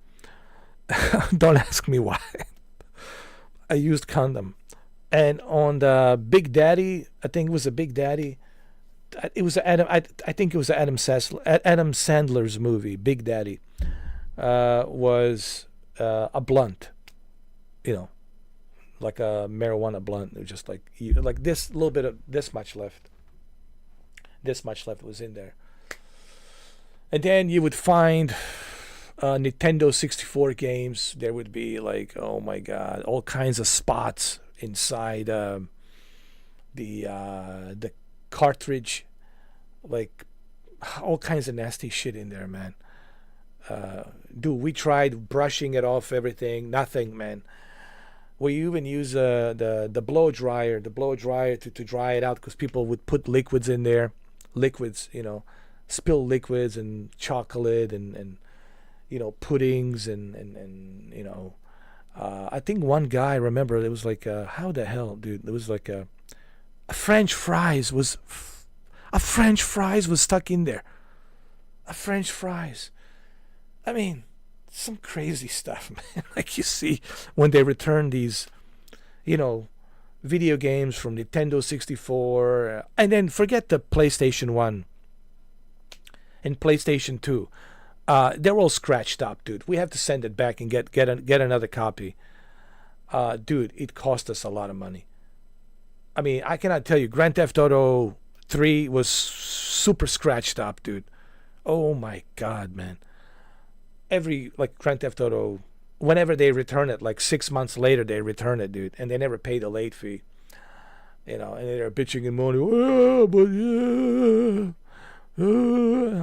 Don't ask me why. I used condom. And on the Big Daddy, I think it was a Big Daddy. It was I think it was Adam Sandler's movie. Big Daddy was a blunt, like a marijuana blunt. It was just like this little bit of this much left. This much left was in there. And then you would find Nintendo 64 games. There would be like, oh my God, all kinds of spots inside the cartridge, like all kinds of nasty shit in there, man. Dude, we tried brushing it off everything. Nothing, man. We even use the blow dryer to dry it out, because people would put liquids in there, spill liquids and chocolate and puddings and I think one guy, I remember, it was like, how the hell, dude? It was like a French fries was stuck in there. A French fries. I mean, some crazy stuff, man. Like you see when they return these, video games from Nintendo 64, and then forget the PlayStation 1 and PlayStation 2. They're all scratched up, dude. We have to send it back and get another copy. Dude, it cost us a lot of money. I mean, I cannot tell you. Grand Theft Auto 3 was super scratched up, dude. Oh my God, man. Every, like, Grand Theft Auto, whenever they return it, like 6 months later, they return it, dude. And they never pay the late fee. And they're bitching and moaning,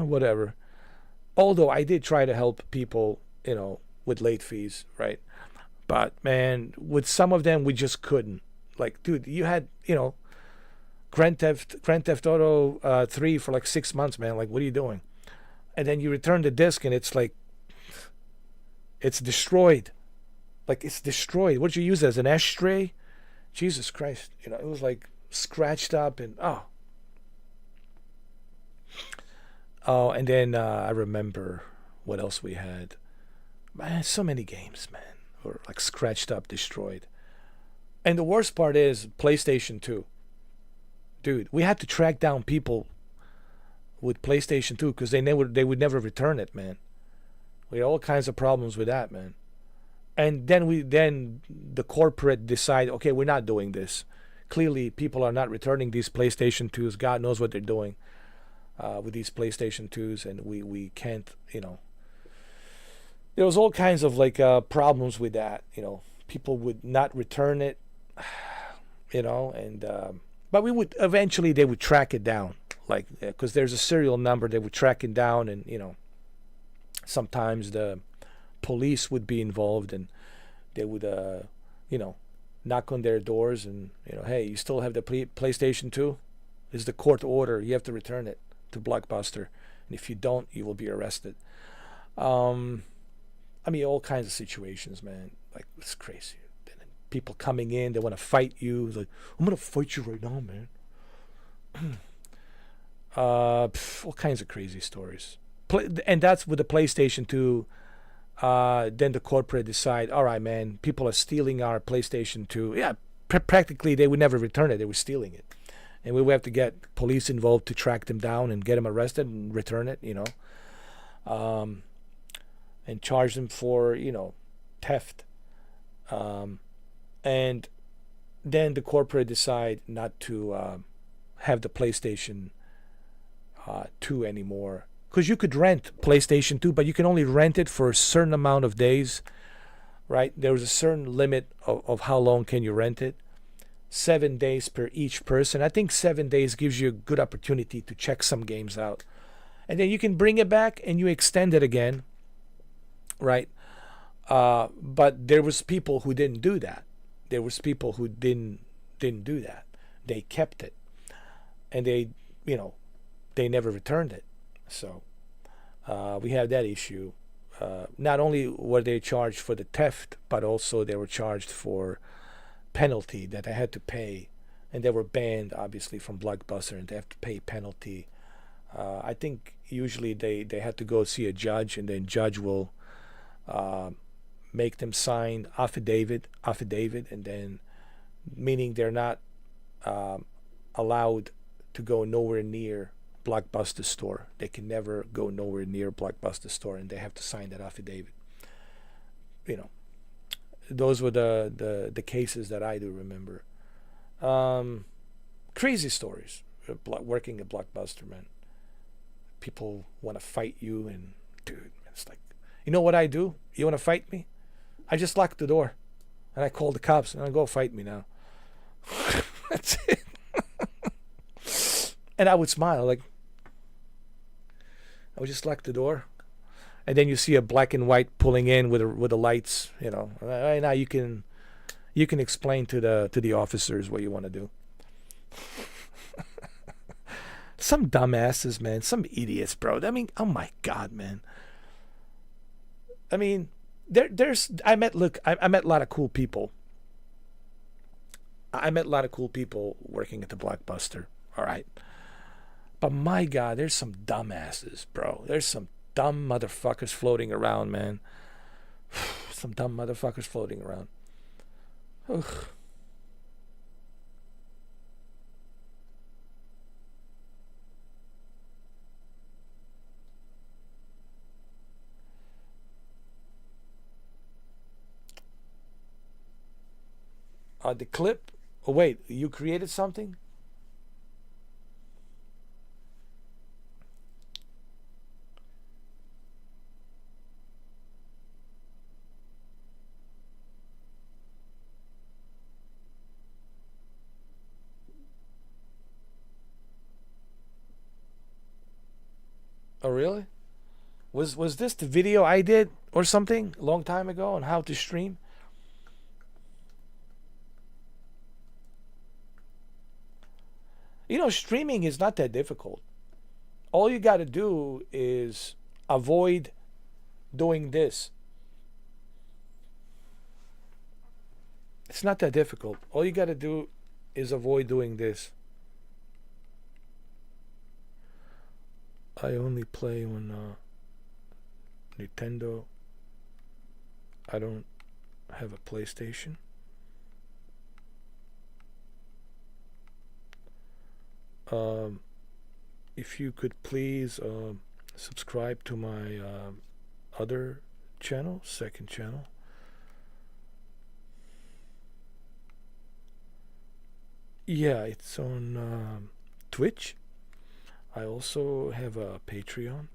whatever. Although I did try to help people, with late fees, right? But, man, with some of them, we just couldn't. Like, dude, you had, Grand Theft Auto 3 for like 6 months, man. Like, what are you doing? And then you return the disc and it's like, it's destroyed. Like, it's destroyed. What did you use it as, an ashtray? Jesus Christ. It was like scratched up and, Oh, and then I remember what else we had. Man, so many games, man, were like scratched up, destroyed. And the worst part is PlayStation 2. Dude, we had to track down people with PlayStation 2 because they would never return it, man. We had all kinds of problems with that, man. And then the corporate decide, okay, we're not doing this. Clearly, people are not returning these PlayStation 2s. God knows what they're doing with these PlayStation 2s, and we can't, There was all kinds of like problems with that, People would not return it, and but they would track it down, like, because there's a serial number. They would track it down, and sometimes the police would be involved, and they would knock on their doors and hey, you still have the PlayStation 2? This is the court order. You have to return it to Blockbuster, and if you don't, you will be arrested. I mean, all kinds of situations, man. Like, it's crazy. People coming in, they want to fight you. It's like, I'm gonna fight you right now, man. All kinds of crazy stories. And that's with the PlayStation 2. Then the corporate decide, all right, man, people are stealing our PlayStation 2. Yeah, practically they would never return it. They were stealing it. And we would have to get police involved to track them down and get them arrested and return it, and charge them for, theft. And then the corporate decide not to have the PlayStation 2 anymore. Because you could rent PlayStation 2, but you can only rent it for a certain amount of days, right? There was a certain limit of how long can you rent it. 7 days per each person. I think 7 days gives you a good opportunity to check some games out. And then you can bring it back and you extend it again, right? But there was people who didn't do that. There was people who didn't do that. They kept it. And they never returned it. So we have that issue. Not only were they charged for the theft, but also they were charged for penalty that they had to pay, and they were banned obviously from Blockbuster, and they have to pay penalty. I think usually they had to go see a judge, and then judge will make them sign affidavit, and then meaning they're not allowed to go nowhere near Blockbuster store. They can never go nowhere near Blockbuster store, and they have to sign that affidavit. Those were the cases that I do remember. Crazy stories. Working at Blockbuster, man. People want to fight you, and dude, it's like, you know what I do? You want to fight me? I just lock the door, and I call the cops, and I go fight me now. That's it. And I would smile, like, I would just lock the door, and then you see a black and white pulling in with the lights. Right now you can explain to the officers what you want to do. Some dumbasses, man. Some idiots, bro. I mean, oh my God, man. I mean, I met a lot of cool people. I met a lot of cool people working at the Blockbuster. All right. But my God, there's some dumbasses, bro. There's some dumb motherfuckers floating around, man. Some dumb motherfuckers floating around. Ugh. The clip. Oh wait, you created something? Oh really? Was this the video I did or something a long time ago on how to stream? You know, streaming is not that difficult. All you got to do is avoid doing this. It's not that difficult. All you got to do is avoid doing this. I only play on Nintendo. I don't have a PlayStation. If you could please subscribe to my other channel, second channel. Yeah, it's on Twitch. I also have a Patreon.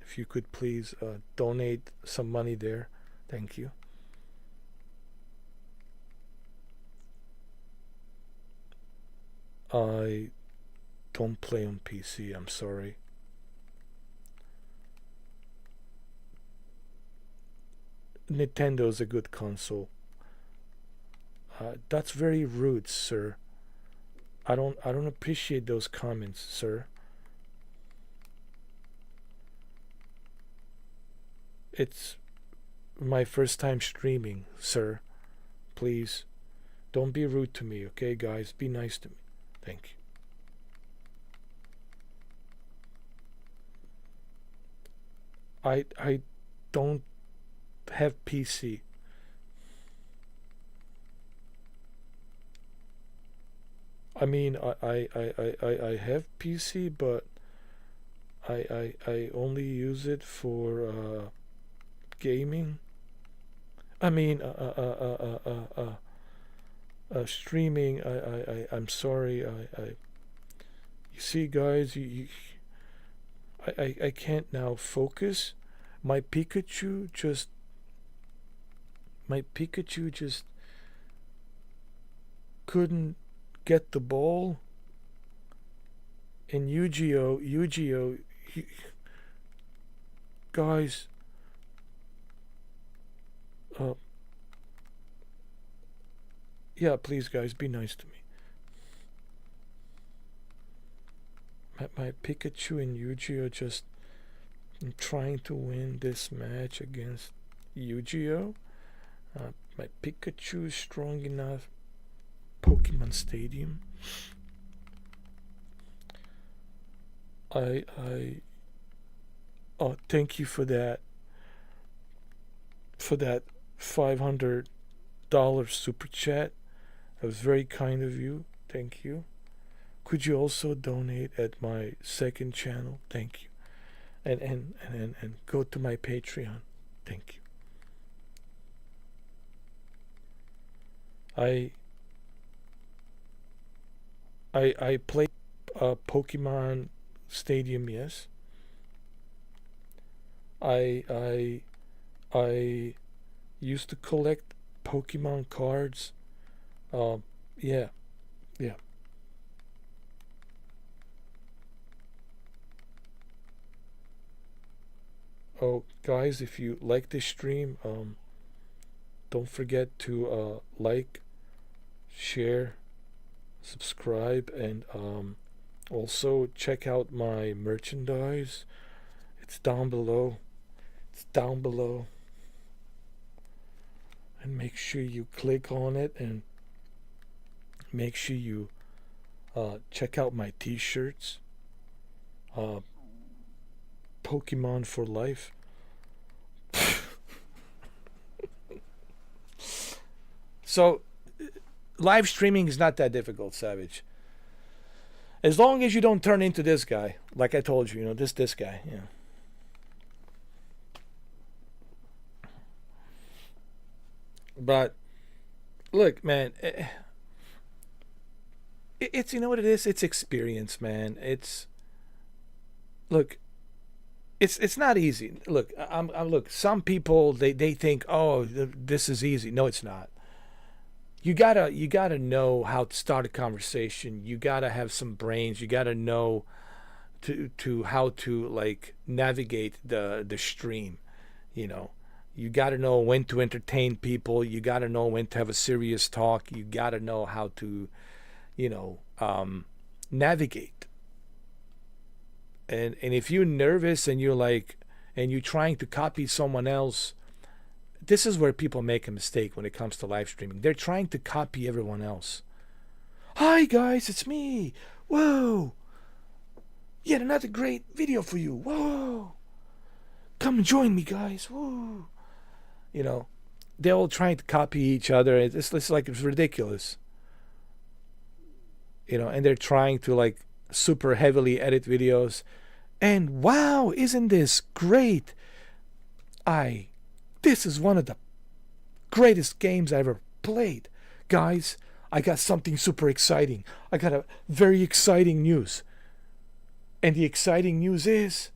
If you could please donate some money there, thank you. I don't play on PC, I'm sorry. Nintendo's a good console. That's very rude, sir. I don't appreciate those comments, sir. It's my first time streaming, sir. Please don't be rude to me, okay, guys? Be nice to me. Thank you. I don't have PC. I mean, I have PC, but I only use it for gaming. I mean, streaming. I'm sorry. You see, guys, I can't now focus. My Pikachu just couldn't get the ball. And Yu-Gi-Oh, guys, yeah, please, guys, be nice to me. My Pikachu and Yu-Gi-Oh just trying to win this match against Yu-Gi-Oh. My Pikachu is strong enough. Pokemon Stadium. Oh, thank you for that. For that $500 super chat. That was very kind of you. Thank you. Could you also donate at my second channel? Thank you. And go to my Patreon. Thank you. I play Pokemon Stadium, yes. I used to collect Pokemon cards. Yeah. Oh, guys, if you like this stream, don't forget to like, share, subscribe, and also check out my merchandise. It's down below. It's down below. And make sure you click on it, and make sure you check out my t-shirts. Pokemon for life. So live streaming is not that difficult, Savage. As long as you don't turn into this guy, like I told you, this guy, yeah. But look, man, it's you know what it is? It's experience, man. It's not easy. Look, look. Some people they think, oh, this is easy. No, it's not. You gotta know how to start a conversation. You gotta have some brains. You gotta know to how to like navigate the stream. You gotta know when to entertain people. You gotta know when to have a serious talk. You gotta know how to, navigate. And if you're nervous and you're trying to copy someone else, this is where people make a mistake when it comes to live streaming. They're trying to copy everyone else. Hi guys, it's me. Whoa. Yet another great video for you. Whoa. Come join me, guys. Whoa. They're all trying to copy each other. It's like it's ridiculous. And they're trying to like super heavily edit videos. And wow, isn't this great? This is one of the greatest games I ever played. Guys, I got something super exciting. I got a very exciting news. And the exciting news is,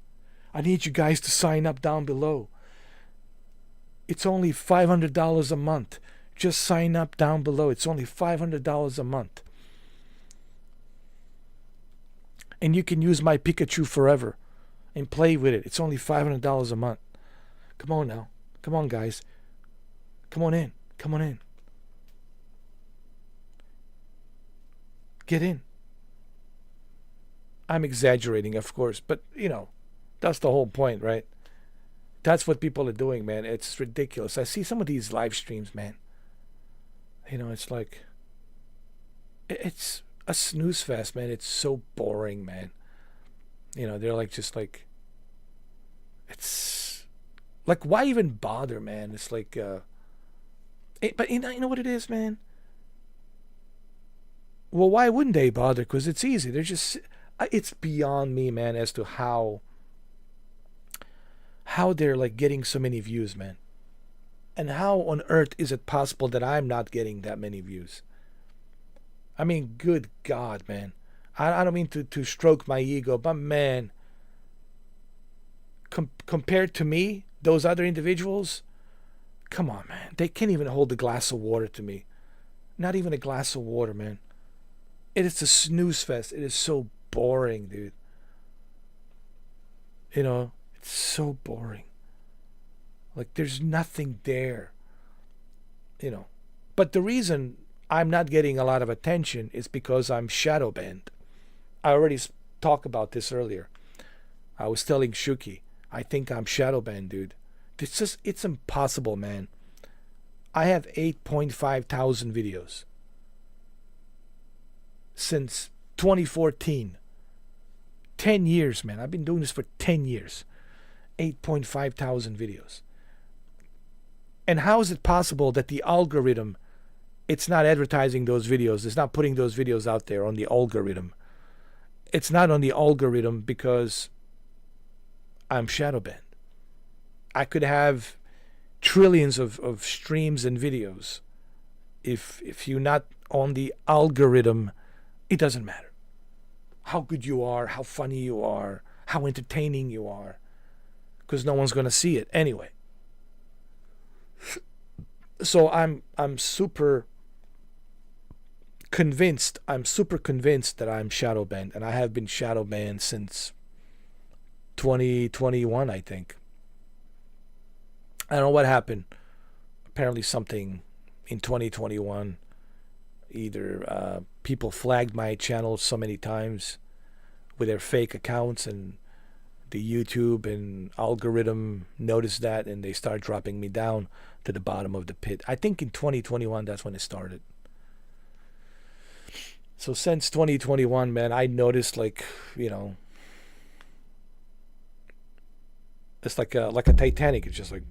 I need you guys to sign up down below. It's only $500 a month. Just sign up down below. It's only $500 a month. And you can use my Pikachu forever and play with it. It's only $500 a month. Come on now. Come on, guys. Come on in. Come on in. Get in. I'm exaggerating, of course, but, that's the whole point, right? That's what people are doing, man. It's ridiculous. I see some of these live streams, man. It's like, it's a snooze fest, man. It's so boring, man. They're like, just like, it's like, why even bother, man? It's like, but you know what it is, man? Well, why wouldn't they bother? Because it's easy. They're just, it's beyond me, man, as to how they're like getting so many views, man. And how on earth is it possible that I'm not getting that many views? I mean, good God, man. I don't mean to stroke my ego, but man, compared to me, those other individuals, come on, man. They can't even hold a glass of water to me. Not even a glass of water, man. It is a snooze fest. It is so boring, dude. It's so boring. Like, there's nothing there. But the reason I'm not getting a lot of attention is because I'm shadow banned. I already talked about this earlier. I was telling Shuki, I think I'm shadow banned, dude. It's impossible, man. I have 8.5 thousand videos since 2014. 10 years, man. I've been doing this for 10 years. 8.5 thousand videos. And how is it possible that the algorithm, it's not advertising those videos, it's not putting those videos out there on the algorithm? It's not on the algorithm because I'm shadow banned. I could have trillions of streams and videos. If you're not on the algorithm, it doesn't matter how good you are, how funny you are, how entertaining you are, because no one's going to see it anyway. So I'm super convinced that I'm shadow banned, and I have been shadow banned since 2021, I think. I don't know what happened. Apparently something in 2021. Either people flagged my channel so many times with their fake accounts, and YouTube and algorithm notice that, and they start dropping me down to the bottom of the pit. I think in 2021, that's when it started. So since 2021, man, I noticed, like, you know, it's like a Titanic. It's just like,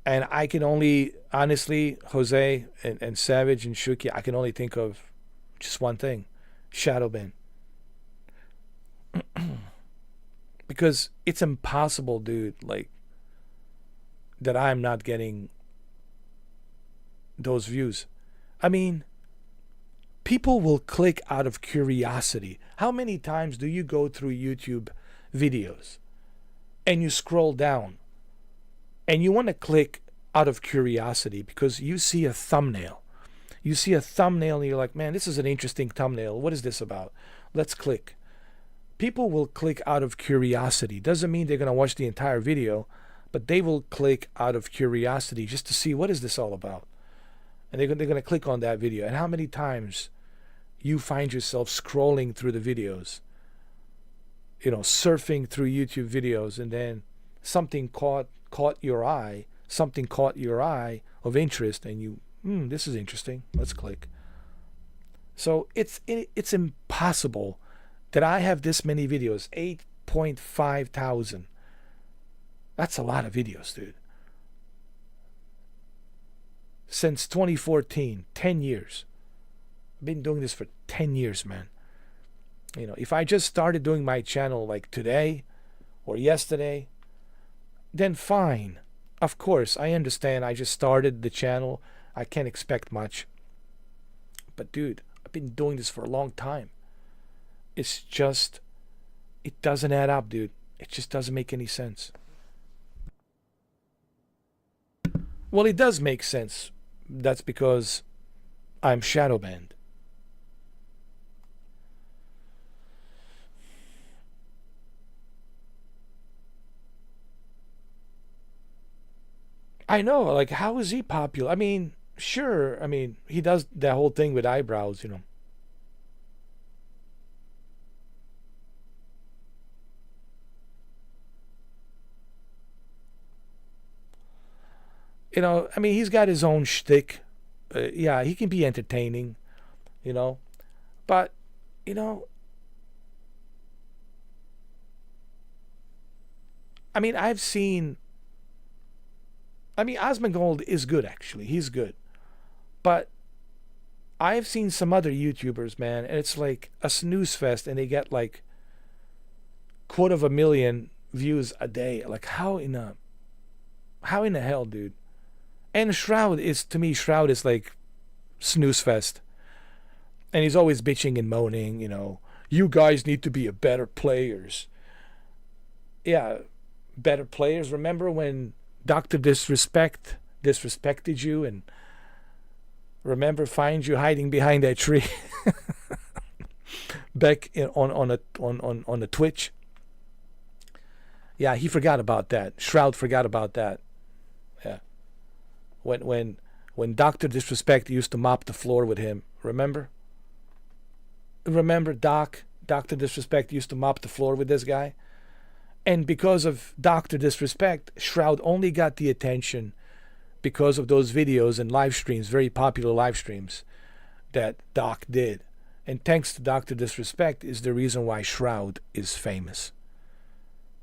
and I can only, honestly, Jose and Savage and Shuki, I can only think of just one thing: Shadowban. Because it's impossible, dude, like, that I'm not getting those views. I mean, people will click out of curiosity. How many times do you go through YouTube videos and you scroll down and you want to click out of curiosity because you see a thumbnail? You see a thumbnail and you're like, man, this is an interesting thumbnail. What is this about? Let's click. People will click out of curiosity. Doesn't mean they're going to watch the entire video, but they will click out of curiosity just to see what is this all about. And they're going to click on that video. And how many times you find yourself scrolling through the videos, you know, surfing through YouTube videos, and then something caught your eye, something caught your eye of interest, and you, this is interesting, let's click. So it's impossible that I have this many videos, 8.5 thousand. That's a lot of videos, dude. Since 2014, 10 years. I've been doing this for 10 years, man. You know, if I just started doing my channel like today or yesterday, then fine. Of course, I understand. I just started the channel. I can't expect much. But dude, I've been doing this for a long time. It's just, it doesn't add up, dude. It just doesn't make any sense. Well, it does make sense. That's because I'm shadow banned. I know, like, how is he popular? I mean, sure, I mean, he does that whole thing with eyebrows, you know. You know, I mean, he's got his own shtick. Yeah, he can be entertaining, you know. But, you know, I mean, I've seen... I mean, Osmongold is good, actually. He's good. But I've seen some other YouTubers, man, and it's like a snooze fest, and they get like 250,000 views a day. Like, how in the hell, dude? And Shroud is, to me, Shroud is like snooze fest. And he's always bitching and moaning, you know, you guys need to be a better players. Yeah, better players. Remember when Dr. Disrespect disrespected you, and remember find you hiding behind that tree back on a Twitch? Yeah, he forgot about that. Shroud forgot about that. Yeah. When Dr. Disrespect used to mop the floor with him, remember? Remember Dr. Disrespect used to mop the floor with this guy? And because of Dr. Disrespect, Shroud only got the attention because of those videos and live streams, very popular live streams that Doc did. And thanks to Dr. Disrespect is the reason why Shroud is famous.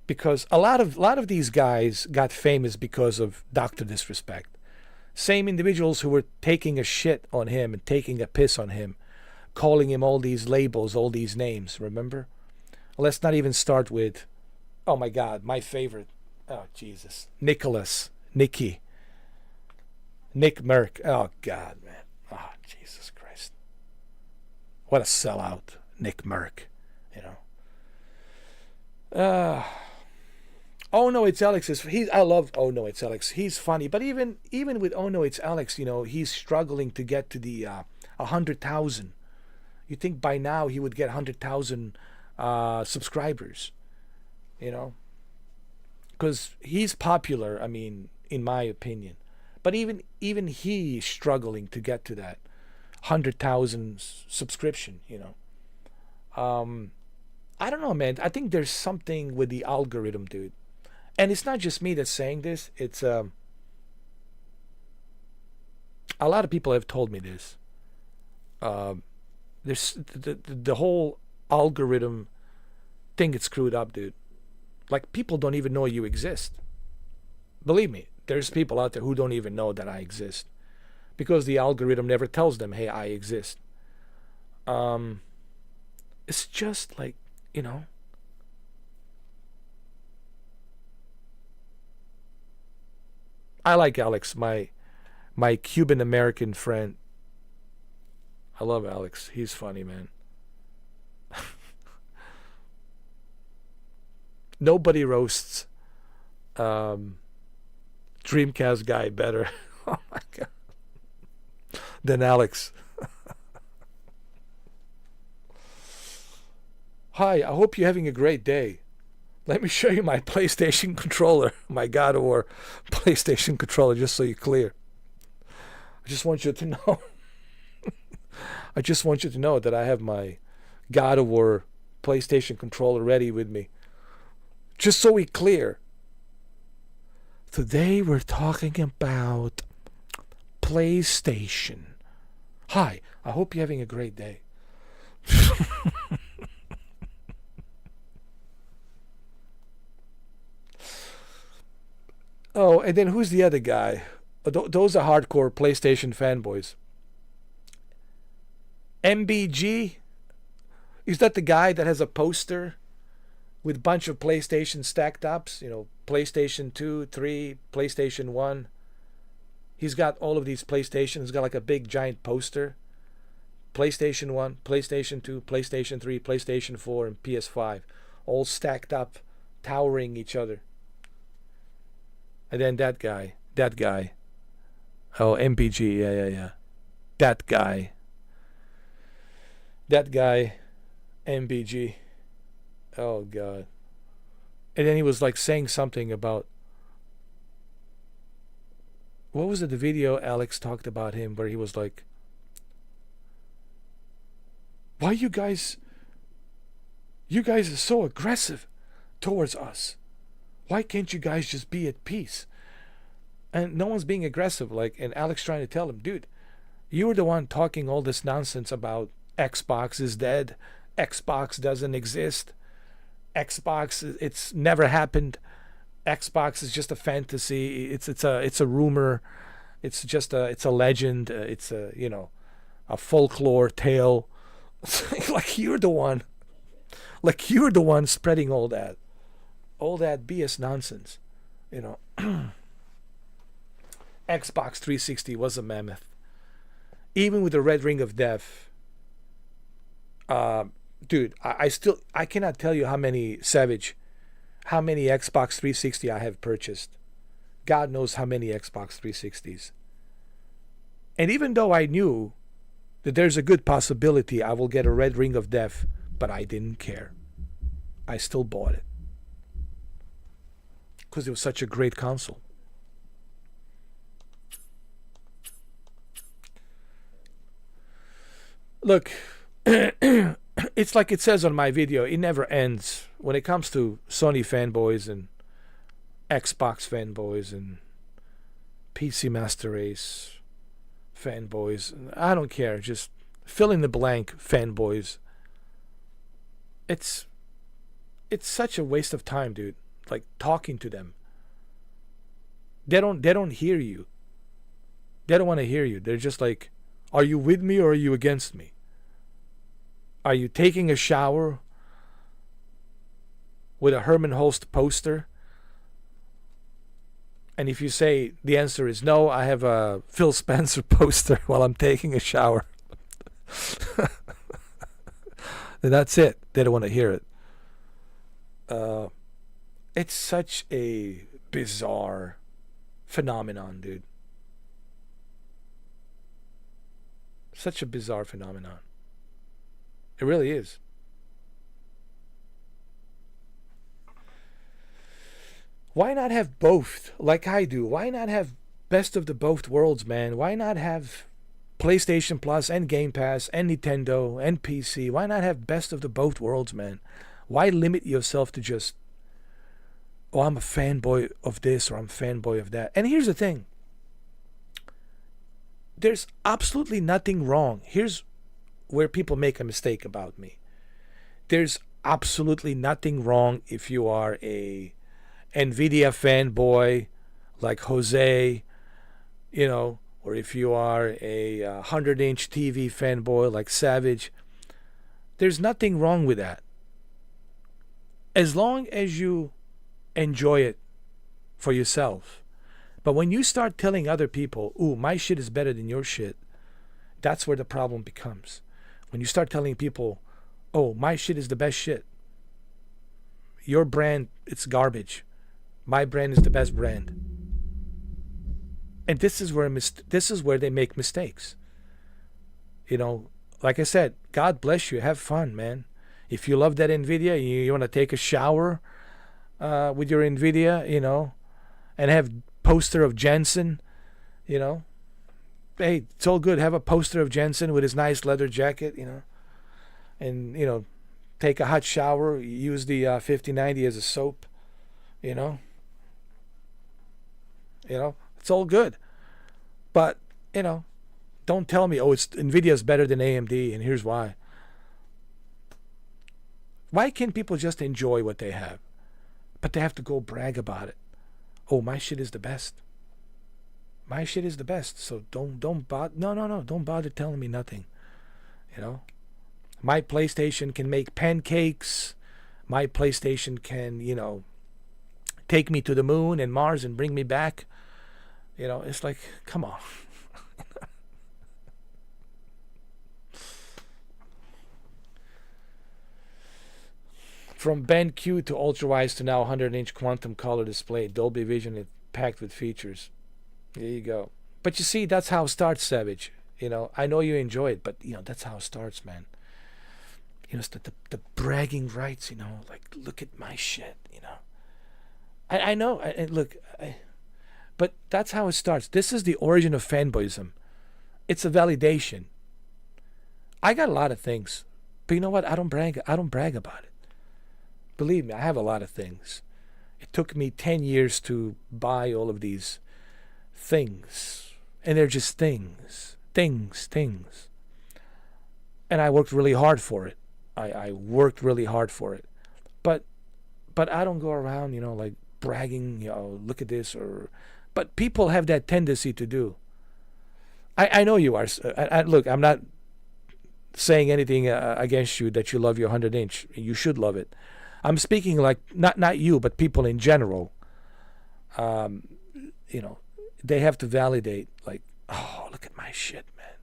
Because a lot of these guys got famous because of Dr. Disrespect. Same individuals who were taking a shit on him and taking a piss on him, calling him all these labels, all these names, remember? Let's not even start with, oh my God, my favorite, oh Jesus, Nick Merck, oh God, man, oh Jesus Christ. What a sellout, Nick Merck, you know. Oh no, it's Alex. I love Oh no, it's Alex. He's funny, but even with Oh no, it's Alex, you know, he's struggling to get to the 100,000. You think by now he would get 100,000 subscribers, you know, because he's popular. I mean, in my opinion, but even he is struggling to get to that. 100,000 subscription, you know. I don't know, man. I think there's something with the algorithm, dude. And it's not just me that's saying this. It's a lot of people have told me this. There's the whole algorithm thing gets screwed up, dude. Like, people don't even know you exist. Believe me, there's people out there who don't even know that I exist because the algorithm never tells them, hey, I exist. It's just like, you know, I like Alex, my Cuban American friend. I love Alex. He's funny, man. Nobody roasts Dreamcast guy better. Oh my god. Than Alex. Hi, I hope you're having a great day. Let me show you my PlayStation controller, my God of War PlayStation controller, just so you're clear. I just want you to know. I just want you to know that I have my God of War PlayStation controller ready with me. Just so we're clear. Today we're talking about PlayStation. Hi, I hope you're having a great day. Oh, and then who's the other guy? Those are hardcore PlayStation fanboys. MBG? Is that the guy that has a poster with a bunch of PlayStation stacked up? You know, PlayStation 2, 3, PlayStation 1. He's got all of these PlayStations. He's got like a big giant poster. PlayStation 1, PlayStation 2, PlayStation 3, PlayStation 4, and PS5. All stacked up, towering each other. And then that guy. Oh, MPG, yeah. That guy, MPG. Oh, God. And then he was like saying something about, what was it, the video Alex talked about him where he was like, why you guys are so aggressive towards us? Why can't you guys just be at peace? And no one's being aggressive. Like, and Alex trying to tell him, dude, you were the one talking all this nonsense about Xbox is dead. Xbox doesn't exist. Xbox, it's never happened. Xbox is just a fantasy. It's a rumor. It's a legend. It's a, you know, a folklore tale. Like you're the one spreading all that BS nonsense, you know. Xbox 360 was a mammoth. Even with the Red Ring of Death, dude, I cannot tell you how many Xbox 360 I have purchased. God knows how many Xbox 360s. And even though I knew that there's a good possibility I will get a Red Ring of Death, but I didn't care. I still bought it. Because it was such a great console. Look, it's like it says on my video, it never ends when it comes to Sony fanboys and Xbox fanboys and PC Master Race fanboys. I don't care, just fill in the blank fanboys. It's such a waste of time, dude. Like talking to them. They don't hear you. They don't want to hear you. They're just like, are you with me or are you against me? Are you taking a shower with a Herman Holst poster? And if you say the answer is no, I have a Phil Spencer poster while I'm taking a shower. Then that's it. They don't want to hear it. It's such a bizarre phenomenon, dude. Such a bizarre phenomenon. It really is. Why not have both like I do? Why not have best of the both worlds, man? Why not have PlayStation Plus and Game Pass and Nintendo and PC. Why not have best of the both worlds, man? Why limit yourself to just, oh, I'm a fanboy of this or I'm a fanboy of that? And here's the thing. There's absolutely nothing wrong. Here's where people make a mistake about me. There's absolutely nothing wrong if you are a Nvidia fanboy like Jose, you know, or if you are a 100-inch TV fanboy like Savage. There's nothing wrong with that. As long as you enjoy it for yourself. But when you start telling other people, ooh, my shit is better than your shit, that's where the problem becomes. When you start telling people, oh, my shit is the best shit. Your brand, it's garbage. My brand is the best brand. And this is where they make mistakes. You know, like I said, God bless you. Have fun, man. If you love that NVIDIA, you want to take a shower with your NVIDIA, you know, and have poster of Jensen, you know. Hey, it's all good. Have a poster of Jensen with his nice leather jacket, you know. And, you know, take a hot shower. Use the 5090 as a soap, you know. You know, it's all good. But, you know, don't tell me, oh, it's NVIDIA's better than AMD, and here's why. Why can't people just enjoy what they have? But they have to go brag about it. Oh, my shit is the best. My shit is the best. So don't bother. No. Don't bother telling me nothing. You know, my PlayStation can make pancakes. My PlayStation can, you know, take me to the moon and Mars and bring me back. You know, it's like, come on. From BenQ to ultra-wise to now 100-inch quantum color display, Dolby Vision is packed with features. There you go. But you see, that's how it starts, Savage. You know, I know you enjoy it, but, you know, that's how it starts, man. You know, it's the bragging rights, you know, like, look at my shit, you know. I know, but that's how it starts. This is the origin of fanboyism. It's a validation. I got a lot of things, but you know what? I don't brag about it. Believe me, I have a lot of things. It took me 10 years to buy all of these things. And they're just things. Things. And I worked really hard for it. I worked really hard for it. But I don't go around, you know, like bragging, you know, look at this. But people have that tendency to do. I know you are. Look, I'm not saying anything against you that you love your 100-inch. You should love it. I'm speaking like, not you, but people in general. You know, they have to validate, like, oh, look at my shit, man.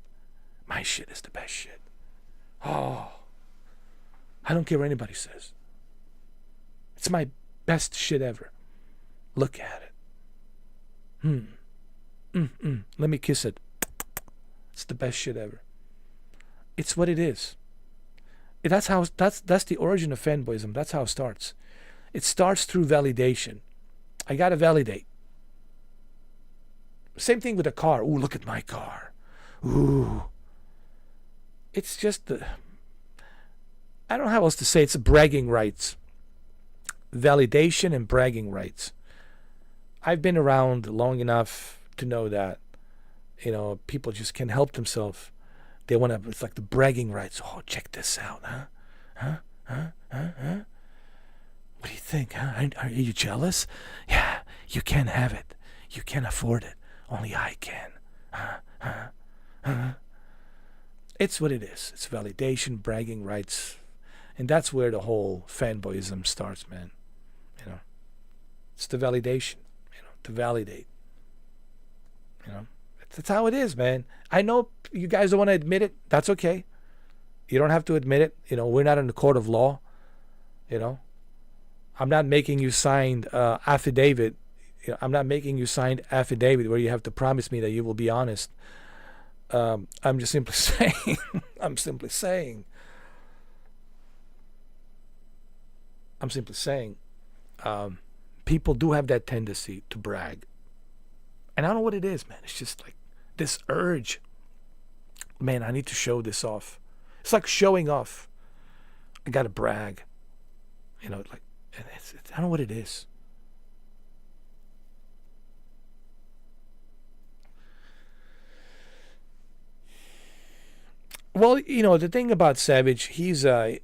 My shit is the best shit. Oh, I don't care what anybody says. It's my best shit ever. Look at it. Let me kiss it. It's the best shit ever. It's what it is. That's the origin of fanboyism. That's how it starts. It starts through validation. I gotta validate. Same thing with a car. Ooh, look at my car. Ooh. It's just I don't know how else to say. It's bragging rights. Validation and bragging rights. I've been around long enough to know that, you know, people just can't help themselves. They want to, it's like the bragging rights. Oh, check this out, huh? What do you think, huh? Are you jealous? Yeah, you can't have it. You can't afford it. Only I can. It's what it is. It's validation, bragging rights. And that's where the whole fanboyism starts, man. You know, it's the validation, you know, to validate. You know, that's how it is, man. I know you guys don't want to admit it. That's okay. You don't have to admit it. You know, we're not in the court of law. You know, I'm not making you sign affidavit. You know, I'm not making you sign affidavit where you have to promise me that you will be honest. I'm just simply saying. I'm simply saying. People do have that tendency to brag. And I don't know what it is, man. It's just like this urge. Man, I need to show this off. It's like showing off. I gotta brag. You know, like, I don't know what it is. Well, you know, the thing about Savage, he's a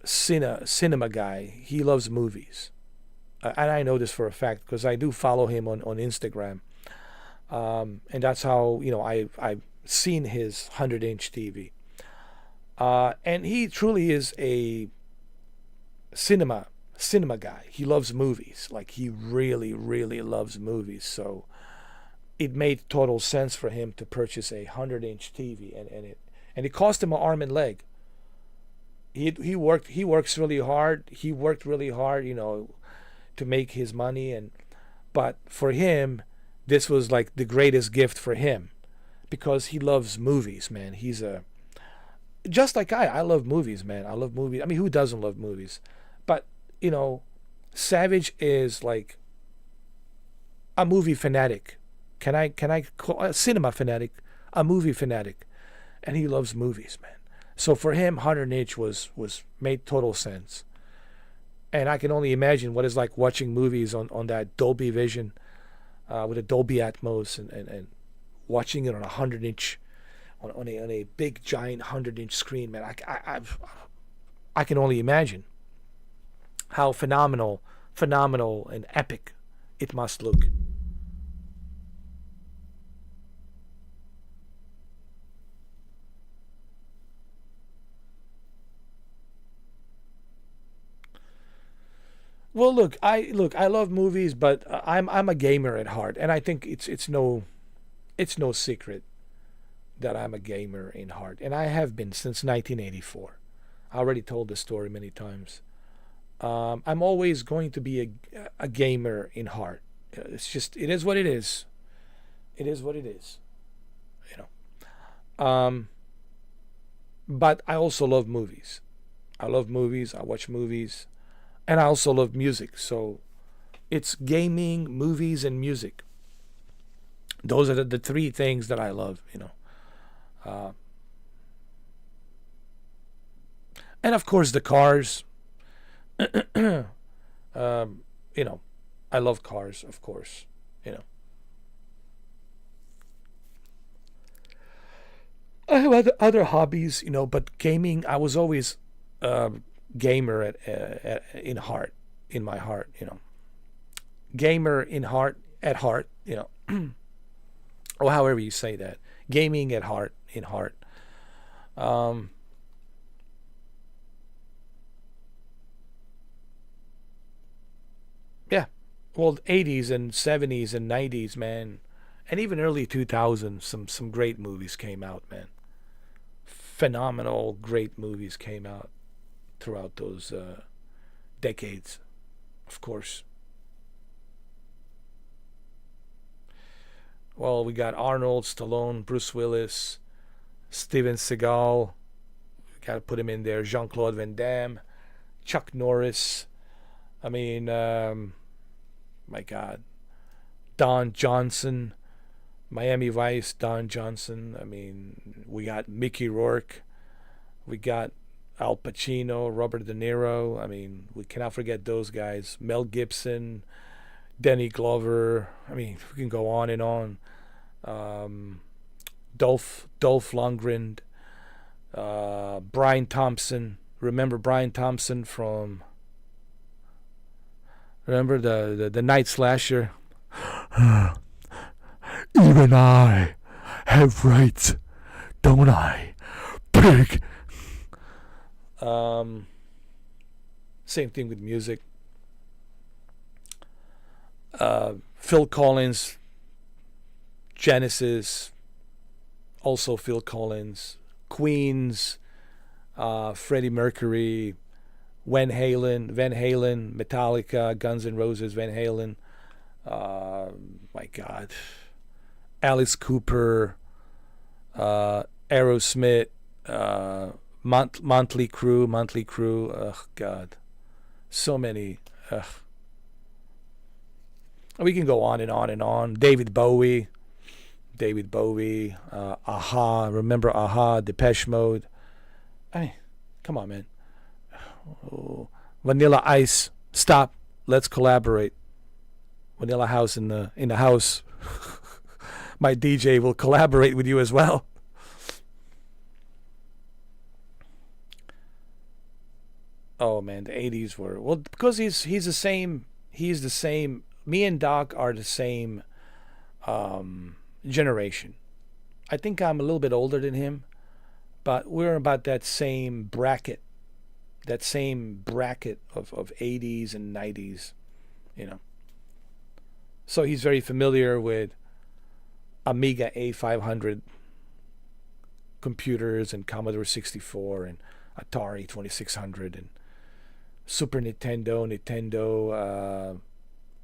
cinema guy. He loves movies. And I know this for a fact because I do follow him on Instagram. And that's how, you know, I've seen his 100-inch TV. And he truly is a cinema guy. He loves movies. Like, he really, really loves movies. So it made total sense for him to purchase a 100-inch TV, and it cost him an arm and leg. He works really hard. He worked really hard, you know, to make his money, but for him, this was like the greatest gift for him, because he loves movies, man. He's just like I love movies, man. I love movies. I mean, who doesn't love movies? But, you know, Savage is like a movie fanatic. Can I call a cinema fanatic, a movie fanatic, and he loves movies, man. So for him, 100-inch was made total sense. And I can only imagine what it's like watching movies on that Dolby Vision, with a Dolby Atmos, and watching it on a 100-inch, on a big giant 100-inch screen, man. I can only imagine how phenomenal and epic it must look. Well, look, I love movies, but I'm a gamer at heart, and I think it's no secret that I'm a gamer in heart, and I have been since 1984. I already told this story many times. I'm always going to be a gamer in heart. It's just, it is what it is. It is what it is. You know. But I also love movies. I love movies. I watch movies. And I also love music. So it's gaming, movies, and music. Those are the three things that I love, you know. And of course the cars. You know, I love cars, of course, you know. I have other hobbies, you know, but gaming, I was always gamer in heart, in my heart, you know. Gamer in heart, at heart, you know. Or however you say that. Gaming at heart, in heart. Yeah. Well, 80s and 70s and 90s, man. And even early 2000s, some great movies came out, man. Phenomenal, great movies came out throughout those decades, of course. Well, we got Arnold, Stallone, Bruce Willis, Steven Seagal. We got to put him in there. Jean-Claude Van Damme, Chuck Norris. I mean, my God. Don Johnson, Miami Vice, Don Johnson. I mean, we got Mickey Rourke. We got Al Pacino, Robert De Niro. I mean, we cannot forget those guys. Mel Gibson, Danny Glover. I mean, we can go on and on. Dolph Lundgren, Brian Thompson. Remember Brian Thompson from... Remember the Night Slasher? Even I have rights, don't I, pig? Same thing with music. Phil Collins, Genesis, also Phil Collins, Queens, Freddie Mercury, Van Halen, Metallica, Guns N' Roses, Van Halen. My God, Alice Cooper, Aerosmith, Motley Crue. Oh God, so many. We can go on and on and on. David Bowie, David Bowie, Aha. Remember Aha, Depeche Mode. I mean, come on, man. Oh, Vanilla Ice. Stop. Let's collaborate. Vanilla House in the house. My DJ will collaborate with you as well. Oh man, the 80s were, well, because he's the same. He's the same. Me and Doc are the same generation. I think I'm a little bit older than him, but we're about that same bracket. That same bracket of 80s and 90s, you know. So he's very familiar with Amiga A500 computers and Commodore 64 and Atari 2600 and Super Nintendo,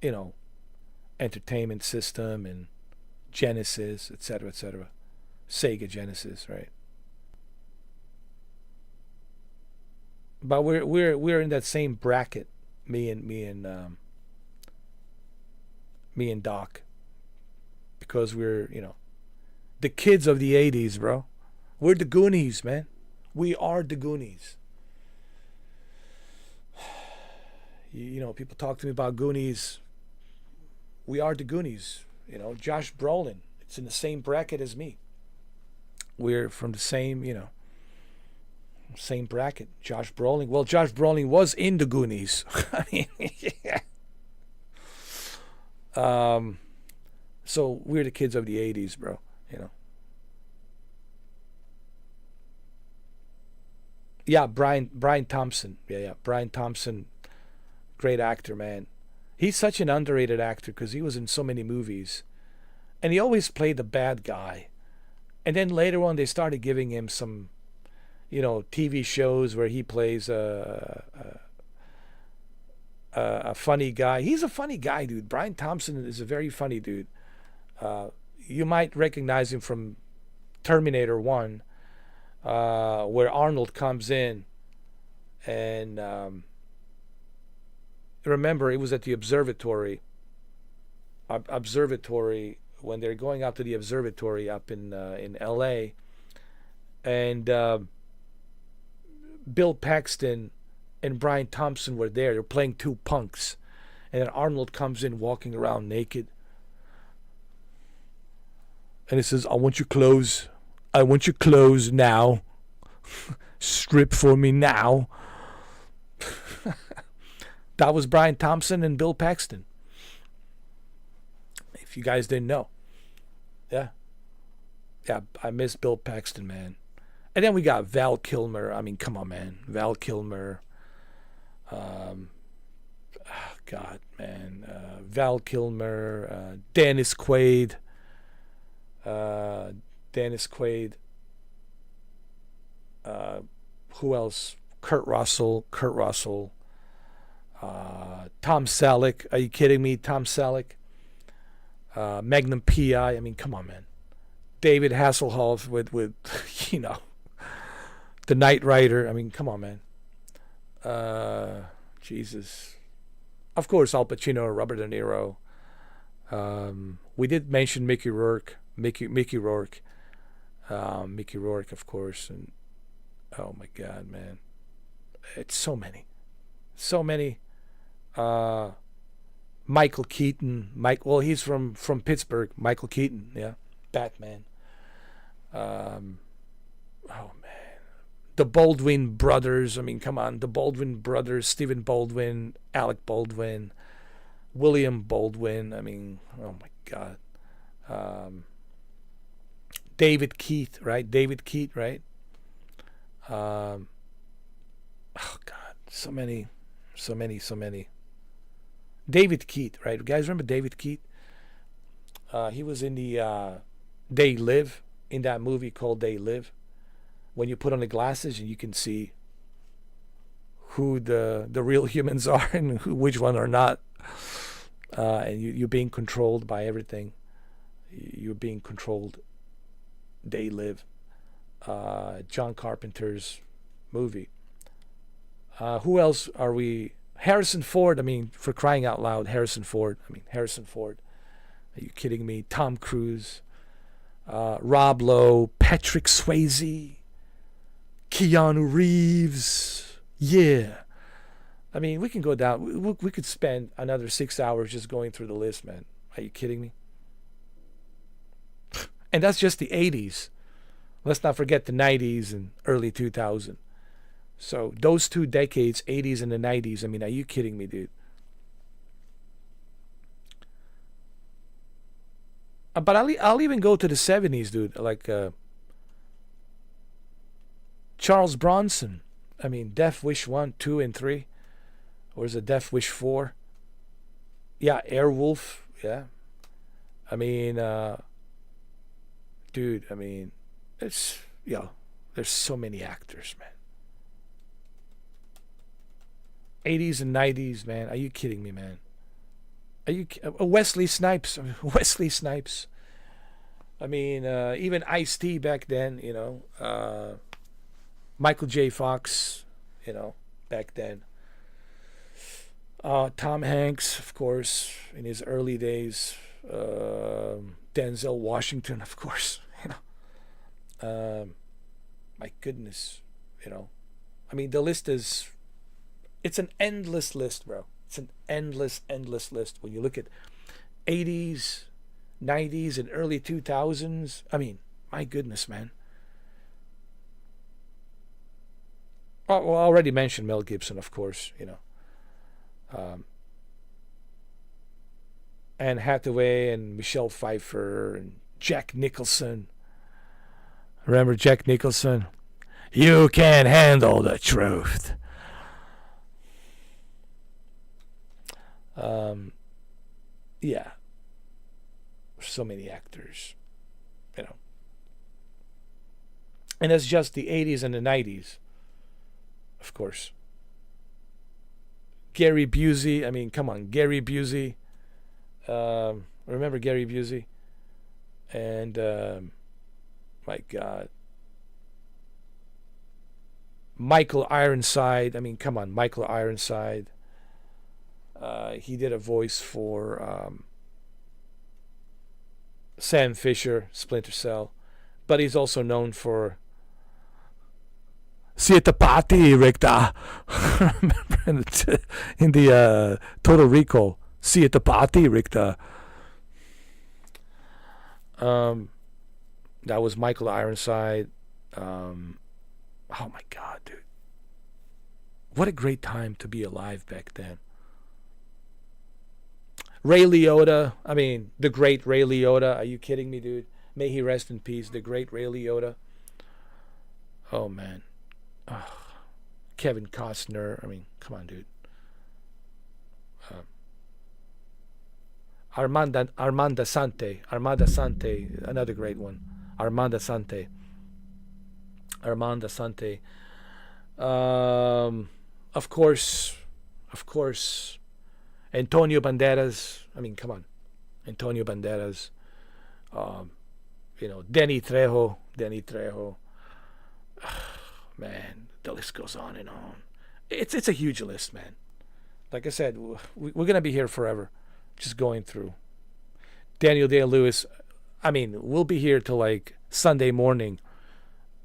you know, Entertainment System and Genesis, etc., etc. Sega Genesis, right? But we're in that same bracket, me and Doc, because we're, you know, the kids of the 80s, bro. We're the Goonies, man. We are the Goonies. You know, people talk to me about Goonies. We are the Goonies. You know, Josh Brolin, it's in the same bracket as me. We're from the same, you know, same bracket. Josh Brolin. Well, Josh Brolin was in the Goonies. I mean, yeah. So we're the kids of the 80s, bro. You know. Yeah, Brian Thompson. Yeah. Brian Thompson, great actor, man. He's such an underrated actor because he was in so many movies. And he always played the bad guy. And then later on they started giving him some, you know, TV shows where he plays a funny guy. He's a funny guy, dude. Brian Thompson is a very funny dude. You might recognize him from Terminator 1, where Arnold comes in. And remember, it was at the observatory. When they're going out to the observatory up in L.A. And Bill Paxton and Brian Thompson were there. They're playing two punks. And then Arnold comes in walking around naked. And he says, I want your clothes. I want your clothes now. Strip for me now. That was Brian Thompson and Bill Paxton. If you guys didn't know. Yeah. Yeah, I miss Bill Paxton, man. And then we got Val Kilmer. I mean, come on, man. Val Kilmer. God, man. Val Kilmer. Dennis Quaid. Who else? Kurt Russell. Tom Selleck. Are you kidding me? Tom Selleck. Magnum P.I. I mean, come on, man. David Hasselhoff with you know, the Knight Rider. I mean, come on, man. Jesus. Of course, Al Pacino, Robert De Niro. We did mention Mickey Rourke. Mickey Rourke, of course. And oh my God, man. It's so many. Michael Keaton. Well, he's from Pittsburgh. Michael Keaton, yeah. Batman. Oh man, the Baldwin brothers. I mean, come on, the Baldwin brothers: Stephen Baldwin, Alec Baldwin, William Baldwin. I mean, oh my God. David Keith, right? Oh God, so many. David Keith, right? You guys remember David Keith? He was in the They Live, in that movie called They Live. When you put on the glasses and you can see who the real humans are and which one are not. And you're being controlled by everything. You're being controlled. They Live. John Carpenter's movie. Who else are we? Harrison Ford. I mean, for crying out loud, Harrison Ford. Are you kidding me? Tom Cruise. Rob Lowe, Patrick Swayze, Keanu Reeves. Yeah. I mean, we can go down. We could spend another 6 hours just going through the list, man. Are you kidding me? And that's just the 80s. Let's not forget the 90s and early 2000. So those 2 decades, 80s and the 90s, I mean, are you kidding me, dude? But I'll even go to the 70s, dude. Like Charles Bronson. I mean, Death Wish 1, 2, and 3. Or is it Death Wish 4? Yeah, Airwolf. Yeah. I mean, dude, I mean, it's, there's so many actors, man. 80s and 90s, man. Are you kidding me, man? Are you Wesley Snipes? Wesley Snipes. I mean, even Ice-T back then, Michael J. Fox, back then. Tom Hanks, of course, in his early days. Denzel Washington, of course. My goodness, I mean, the list is, it's an endless list, bro. It's an endless list. When you look at 80s, 90s, and early 2000s, I mean, my goodness, man. Oh, well, I already mentioned Mel Gibson, of course, Anne Hathaway and Michelle Pfeiffer and Jack Nicholson. Remember Jack Nicholson? You can't handle the truth. Yeah. So many actors, And it's just the 80s and the 90s, of course. Gary Busey. I mean, come on, Gary Busey. Remember Gary Busey? And, my God. Michael Ironside. I mean, come on, Michael Ironside. He did a voice for Sam Fisher, Splinter Cell. But he's also known for Siete Pati, Ricta. Remember in the Total Recall, Siete Pati, Ricta. That was Michael Ironside. Oh my God, dude. What a great time to be alive back then. Ray Liotta. I mean, the great Ray Liotta. Are you kidding me, dude? May he rest in peace. The great Ray Liotta. Oh, man. Oh. Kevin Costner. I mean, come on, dude. Armanda Sante. Armanda Sante. Another great one. Armanda Sante. Armanda Sante. Of course, Antonio Banderas. I mean, come on, Antonio Banderas. Denny Trejo. Man, the list goes on and on. It's a huge list, man. Like I said, we're gonna be here forever, just going through. Daniel Day-Lewis. I mean, we'll be here till like Sunday morning,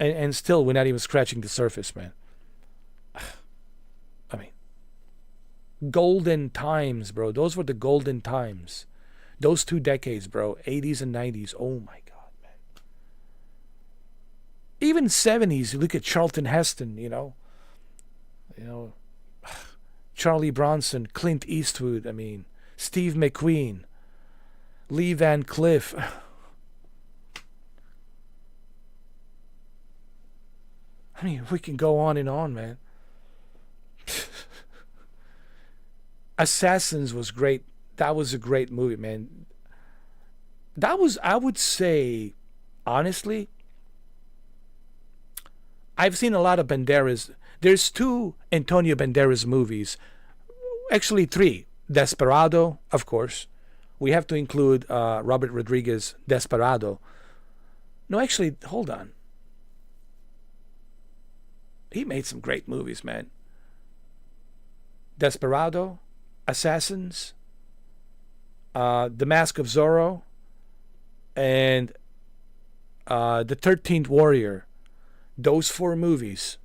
and still we're not even scratching the surface, man. I mean, golden times, bro. Those were the golden times. Those 2 decades, bro. 80s and 90s. Oh my God, man. Even 70s. You look at Charlton Heston, Charlie Bronson, Clint Eastwood. I mean, Steve McQueen, Lee Van Cleef. I mean, we can go on and on, man. Assassins was great. That was a great movie, man. That was, I would say, honestly, I've seen a lot of Banderas. There's 2 Antonio Banderas movies. Actually, 3. Desperado, of course. We have to include Robert Rodriguez' Desperado. No, actually, hold on. He made some great movies, man. Desperado, Assassins, The Mask of Zorro, and The 13th Warrior, those 4 movies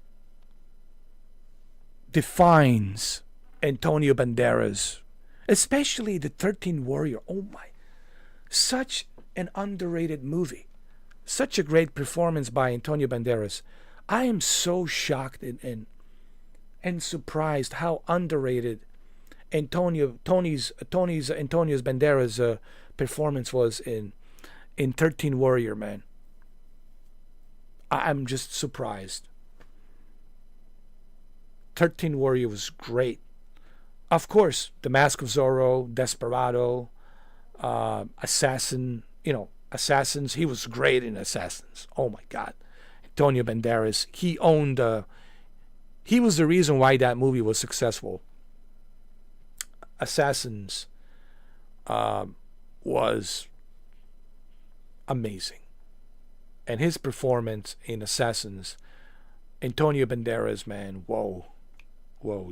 defines Antonio Banderas, especially the 13th Warrior. Oh my, such an underrated movie. Such a great performance by Antonio Banderas. I am so shocked and surprised how underrated Antonio Banderas' performance was in 13 Warrior, man. I'm just surprised. 13 Warrior was great. Of course, The Mask of Zorro, Desperado, Assassin, Assassins. He was great in Assassins. Oh my God. Antonio Banderas, he was the reason why that movie was successful. Assassins was amazing. And his performance in Assassins, Antonio Banderas, man, whoa,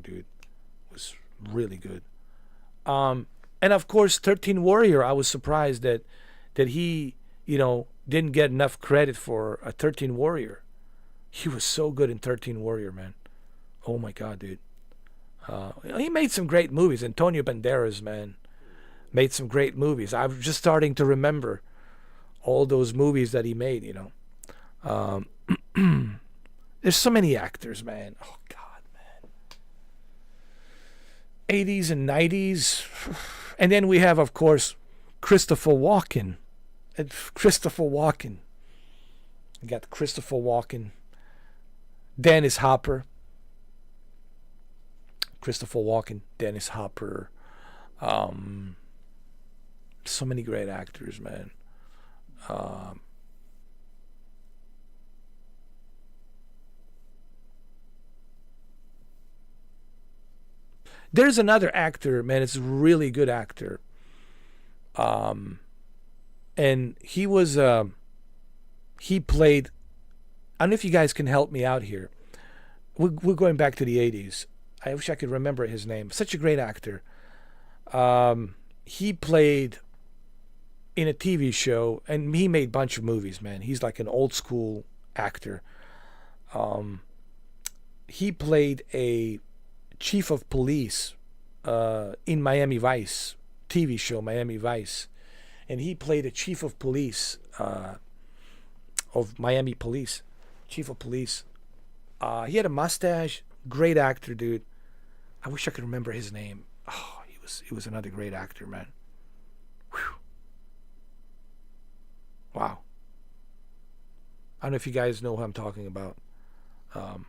dude, was really good. And of course, 13 Warrior, I was surprised that he, didn't get enough credit for a 13 Warrior. He was so good in 13 Warrior, man. Oh my God, dude. He made some great movies. Antonio Banderas, man, made some great movies. I'm just starting to remember all those movies that he made, There's so many actors, man. Oh God, man. 80s and 90s. And then we have, of course, Christopher Walken. We got Christopher Walken. Dennis Hopper. Christopher Walken, Dennis Hopper. So many great actors, man. There's another actor, man. It's a really good actor. And he was, he played, I don't know if you guys can help me out here. We're going back to the 80s. I wish I could remember his name. Such a great actor. He played in a TV show, and he made a bunch of movies, man. He's like an old school actor. He played a chief of police in Miami Vice, TV show Miami Vice. And he played a chief of police of Miami Police. Chief of police. He had a mustache. Great actor, dude. I wish I could remember his name. Oh, he was another great actor, man. Whew. Wow. I don't know if you guys know who I'm talking about. And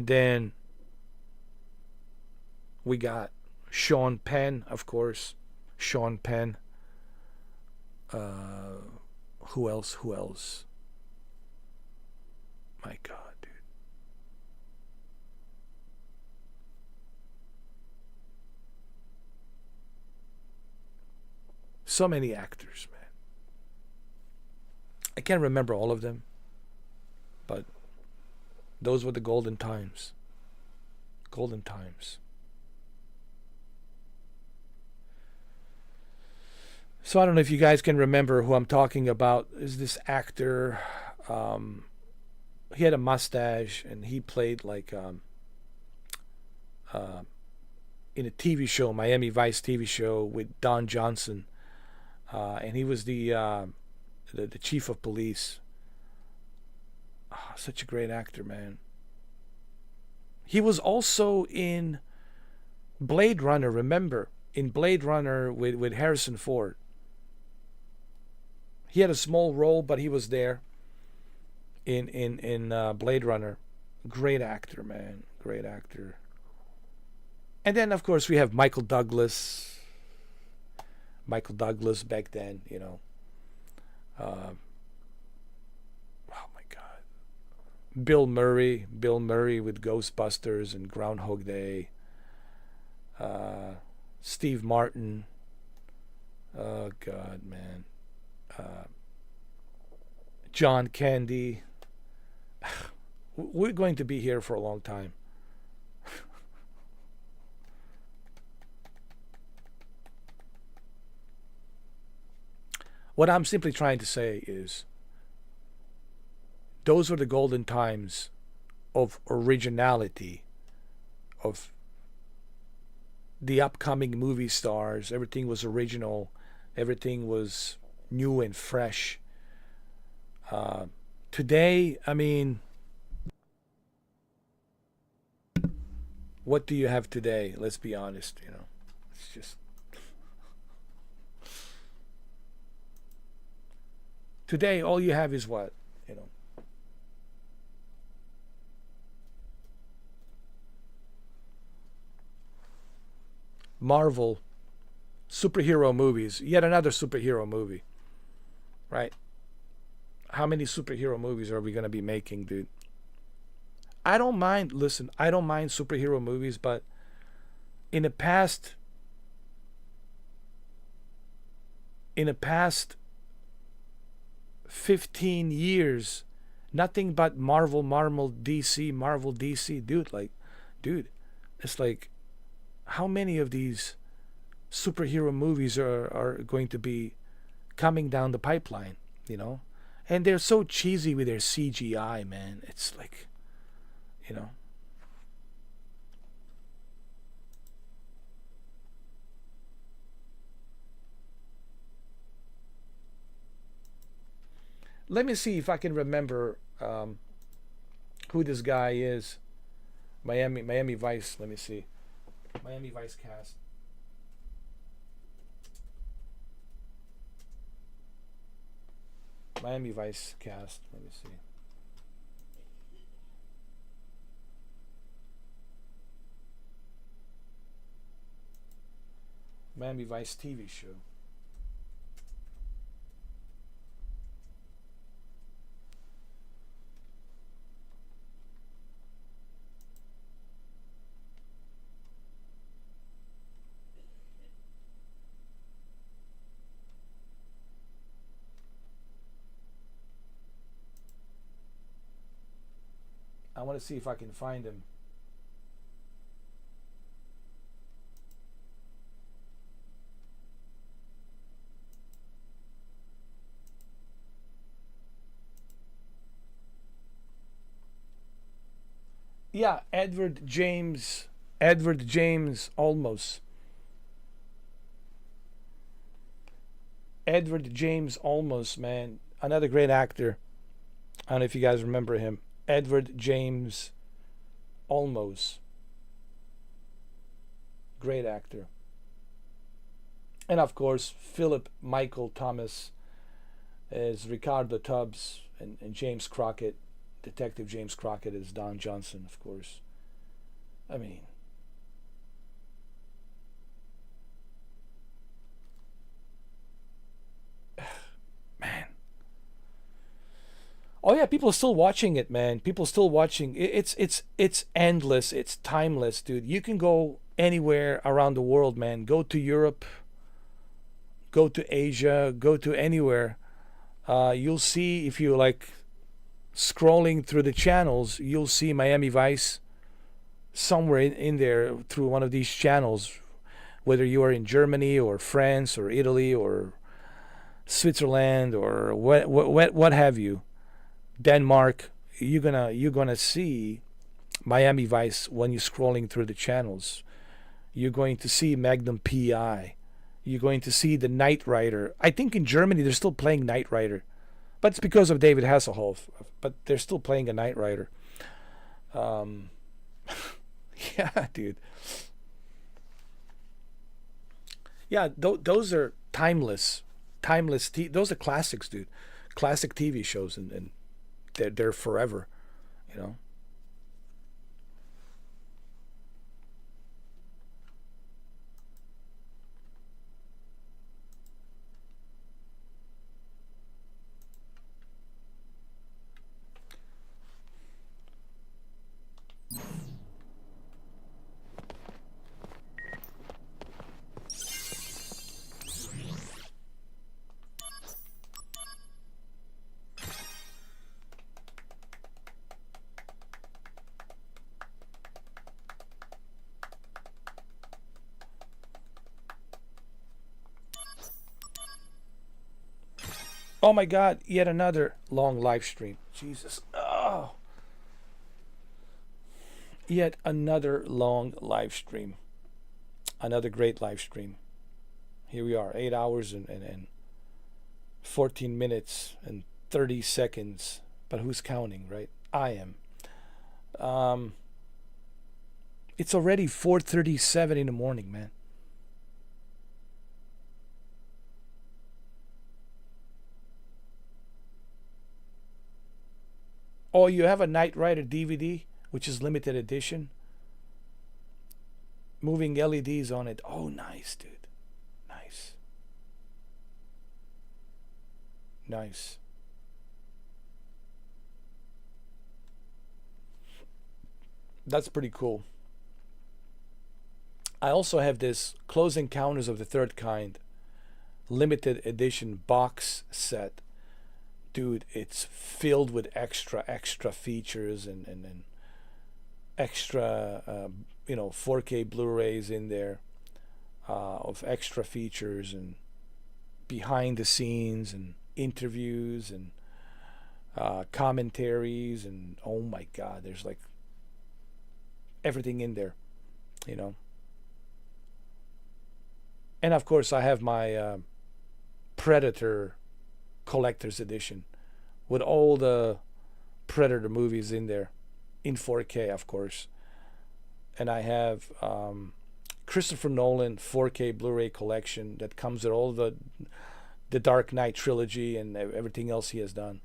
then we got Sean Penn, of course. Sean Penn. Who else? My God, dude. So many actors, man. I can't remember all of them, but those were the golden times. Golden times. So I don't know if you guys can remember who I'm talking about. Is this actor? He had a mustache, and he played like in a TV show, Miami Vice TV show with Don Johnson, and he was the chief of police. Oh, such a great actor, man. He was also in Blade Runner. Remember, in Blade Runner with Harrison Ford. He had a small role, but he was there in Blade Runner. Great actor, man. Great actor. And then, of course, we have Michael Douglas. Michael Douglas back then, oh my God. Bill Murray with Ghostbusters and Groundhog Day. Steve Martin. Oh God, man. John Candy. We're going to be here for a long time. What I'm simply trying to say is those were the golden times of originality, of the upcoming movie stars. Everything was original. Everything was new and fresh. Today, I mean, what do you have today? Let's be honest, you know. It's just... Today, all you have is what? You know. Marvel superhero movies. Yet another superhero movie. Right? How many superhero movies are we going to be making, dude? I don't mind, listen, I don't mind superhero movies, but in the past 15 years, nothing but Marvel, DC, dude, it's like, how many of these superhero movies are going to be coming down the pipeline, you know? And they're so cheesy with their CGI, man. It's like, you know. Let me see if I can remember who this guy is. Miami Vice. Let me see. Miami Vice cast. Miami Vice cast. Let me see. Miami Vice TV show. I want to see if I can find him. Yeah, Edward James Olmos. Edward James Olmos, man. Another great actor. I don't know if you guys remember him. Edward James Olmos. Great actor. And of course, Philip Michael Thomas as Ricardo Tubbs, and James Crockett, Detective James Crockett as Don Johnson, of course. I mean, man. Oh yeah, people are still watching it, man. People are still watching. It's endless. It's timeless, dude. You can go anywhere around the world, man. Go to Europe. Go to Asia. Go to anywhere. You'll see, if you like scrolling through the channels, you'll see Miami Vice somewhere in there through one of these channels. Whether you are in Germany or France or Italy or Switzerland or what have you. Denmark, you're gonna see Miami Vice when you're scrolling through the channels. You're going to see Magnum PI. You're going to see the Knight Rider. I think in Germany they're still playing Knight Rider, but it's because of David Hasselhoff. But they're still playing a Knight Rider. Yeah, dude. Yeah, those are timeless. Those are classics, dude. Classic TV shows, and they're forever, you know. Oh my God, yet another long live stream. Jesus. Oh. Yet another long live stream. Another great live stream. Here we are, 8 hours and 14 minutes and 30 seconds. But who's counting, right? I am. It's already 4:37 in the morning, man. Oh, you have a Knight Rider DVD, which is limited edition. Moving LEDs on it. Oh, nice, dude. Nice. Nice. That's pretty cool. I also have this Close Encounters of the Third Kind limited edition box set. Dude, it's filled with extra features and extra 4K Blu-rays in there of extra features and behind the scenes and interviews and commentaries, and oh my God, there's like everything in there, you know. And of course I have my Predator collector's edition with all the Predator movies in there in 4K, of course. And I have Christopher Nolan 4K Blu-ray collection that comes with all the Dark Knight trilogy and everything else he has done.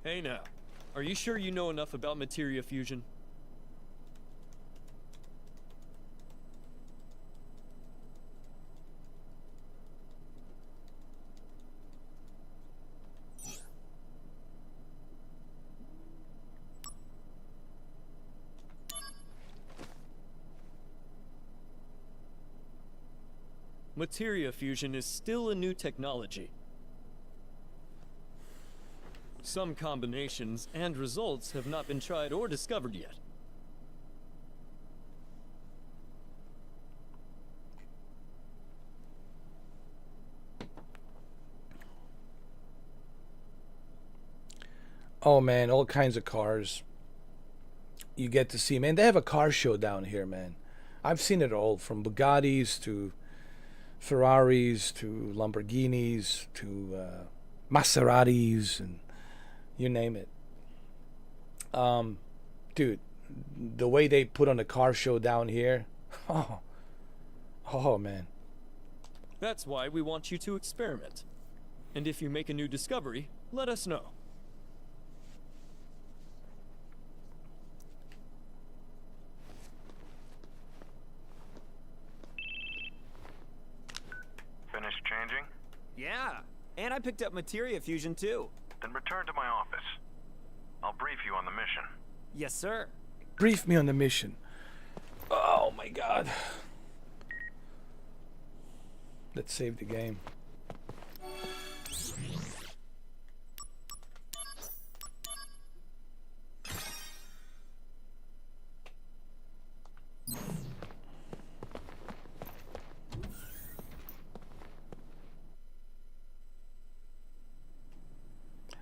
Hey now, are you sure you know enough about materia fusion? Materia fusion is still a new technology. Some combinations and results have not been tried or discovered yet. Oh man, all kinds of cars you get to see, man. They have a car show down here, man. I've seen it all, from Bugattis to Ferraris to Lamborghinis to Maseratis and you name it. Dude, the way they put on a car show down here, oh man. That's why we want you to experiment. And if you make a new discovery, let us know. Finished changing? Yeah, and I picked up materia fusion too. Then return to my office. I'll brief you on the mission. Yes, sir. Brief me on the mission. Oh my God. Let's save the game.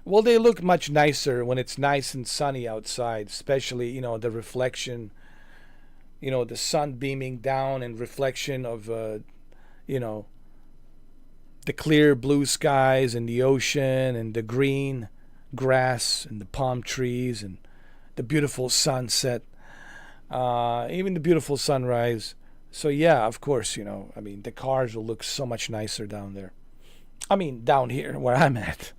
Well, they look much nicer when it's nice and sunny outside, especially, you know, the reflection you know, the sun beaming down and reflection of, you know, the clear blue skies and the ocean and the green grass and the palm trees and the beautiful sunset, even the beautiful sunrise. So yeah, of course, you know, I mean, the cars will look so much nicer down there. I mean, down here where I'm at.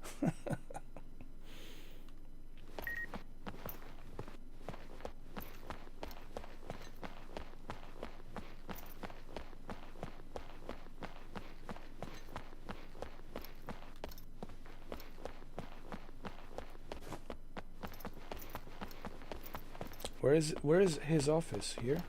Where is his office? Here?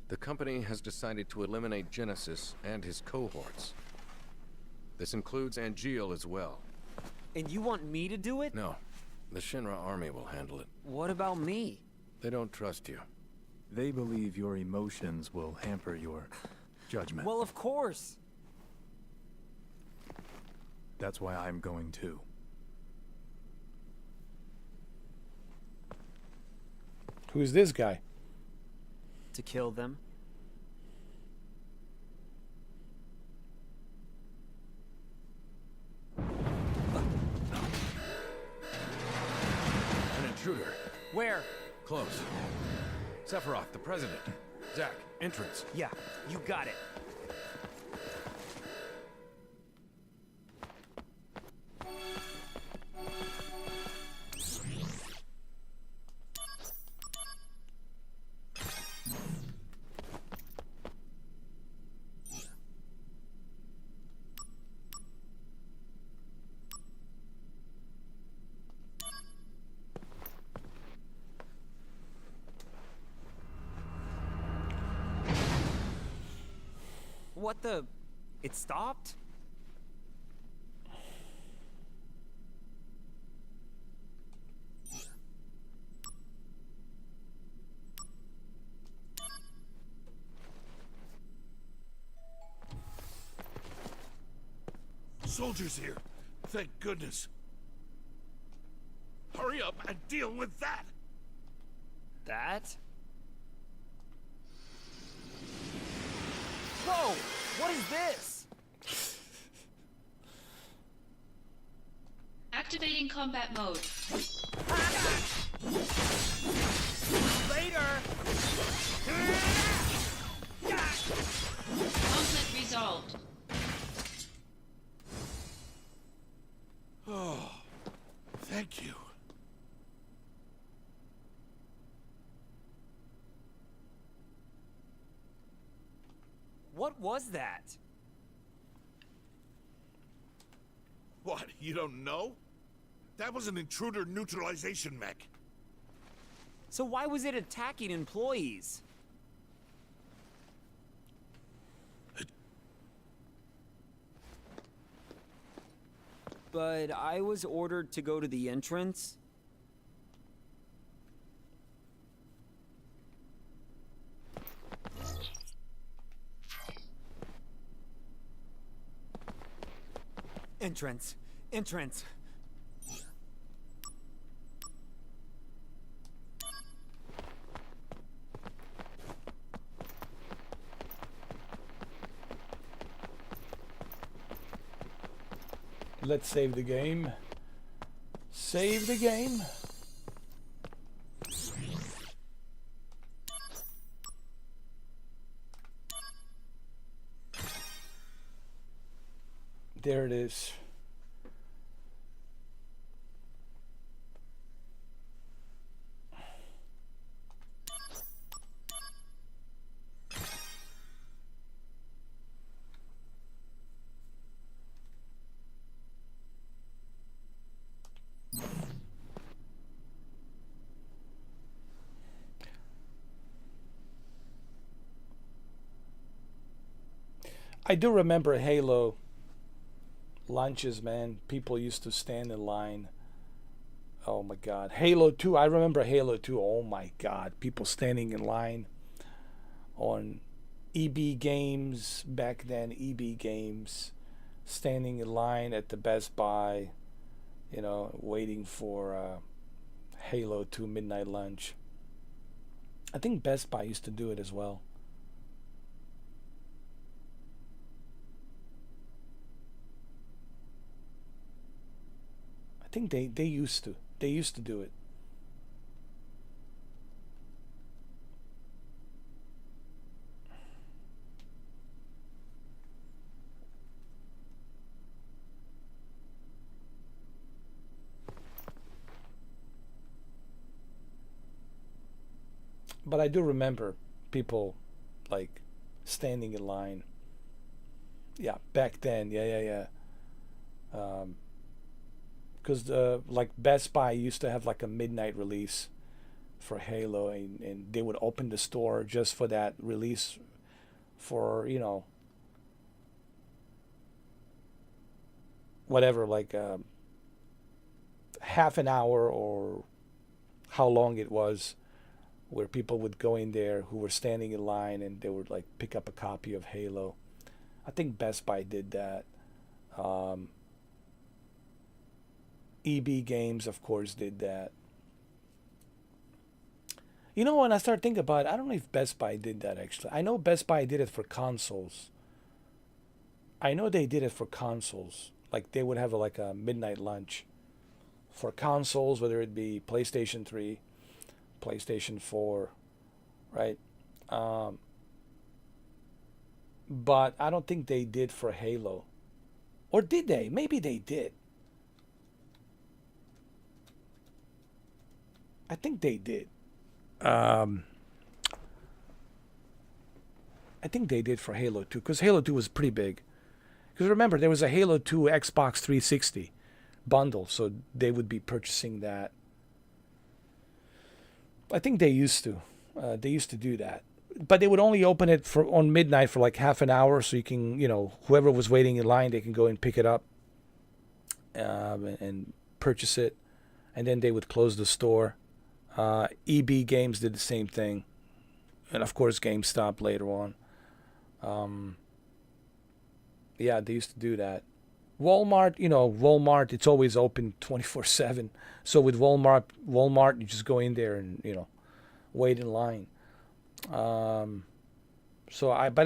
The company has decided to eliminate Genesis and his cohorts. This includes Angeal as well. And you want me to do it? No, the Shinra army will handle it. What about me? They don't trust you. They believe your emotions will hamper your judgment. Well, of course. That's why I'm going too. Who's this guy? To kill them. An intruder. Where? Close. Sephiroth, the president. Zack, entrance. Yeah, you got it. What the? It stopped? Soldiers here. Thank goodness. Hurry up and deal with that. That? Whoa! What is this? Activating combat mode. Later! Conflict resolved. Oh, thank you. What was that? What, you don't know? That was an intruder neutralization mech. So why was it attacking employees? But I was ordered to go to the entrance. Entrance. Entrance. Let's save the game. Save the game. There it is. I do remember Halo lunches, man. People used to stand in line. Oh my god. Halo 2, I remember Halo 2. Oh my god. People standing in line on EB Games back then. EB Games, standing in line at the Best Buy, you know, waiting for Halo 2 midnight lunch. I think Best Buy used to do it as well. I think they used to. They used to do it. But I do remember people like standing in line. Yeah, back then. Yeah. Because like Best Buy used to have like a midnight release for Halo, and they would open the store just for that release for, you know, whatever, like half an hour or how long it was, where people would go in there who were standing in line and they would like pick up a copy of Halo. I think Best Buy did that. EB Games, of course, did that. You know, when I start thinking about it, I don't know if Best Buy did that actually. I know Best Buy did it for consoles. I know they did it for consoles. Like they would have like a midnight lunch for consoles, whether it be PlayStation 3, PlayStation 4, right? But I don't think they did for Halo. Or did they? Maybe they did. I think they did. I think they did for Halo 2, because Halo 2 was pretty big. Because remember, there was a Halo 2 Xbox 360 bundle, so they would be purchasing that. I think they used to. They used to do that. But they would only open it for on midnight for like half an hour, so you can, you know, whoever was waiting in line, they can go and pick it up and purchase it. And then they would close the store. EB Games did the same thing. And of course, GameStop later on. Yeah, they used to do that. Walmart, you know, Walmart, it's always open 24/7. So with Walmart, you just go in there and, you know, wait in line. But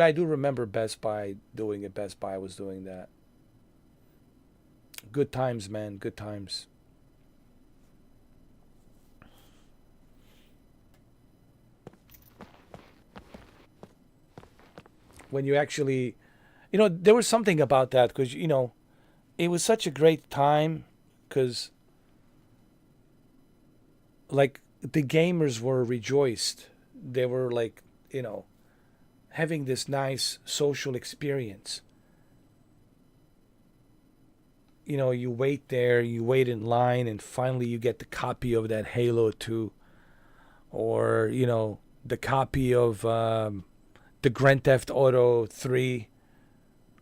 I do remember Best Buy doing it. Best Buy was doing that. Good times, man. Good times. When you actually, you know, there was something about that, because, you know, it was such a great time, because like the gamers were rejoiced. They were like, you know, having this nice social experience. You know, you wait there, you wait in line, and finally you get the copy of that Halo 2, or, you know, the copy of the Grand Theft Auto 3,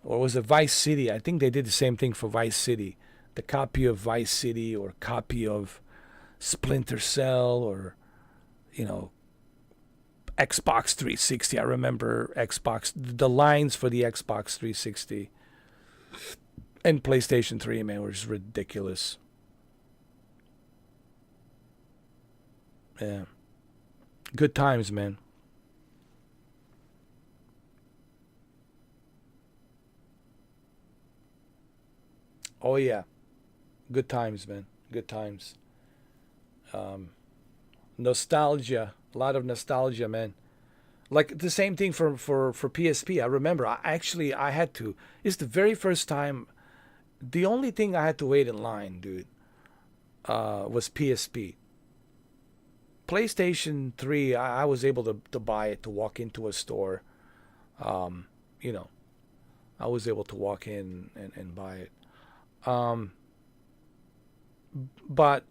or was it Vice City? I think they did the same thing for Vice City. The copy of Vice City, or copy of Splinter Cell, or, you know, Xbox 360. I remember the lines for the Xbox 360 and PlayStation 3, man, were just ridiculous. Yeah. Good times, man. Oh yeah, good times, man. Good times. Nostalgia, a lot of nostalgia, man. Like the same thing for PSP. I remember I had to. It's the very first time. The only thing I had to wait in line, dude, was PSP. PlayStation 3, I was able to buy it, to walk into a store. You know, I was able to walk in and buy it. But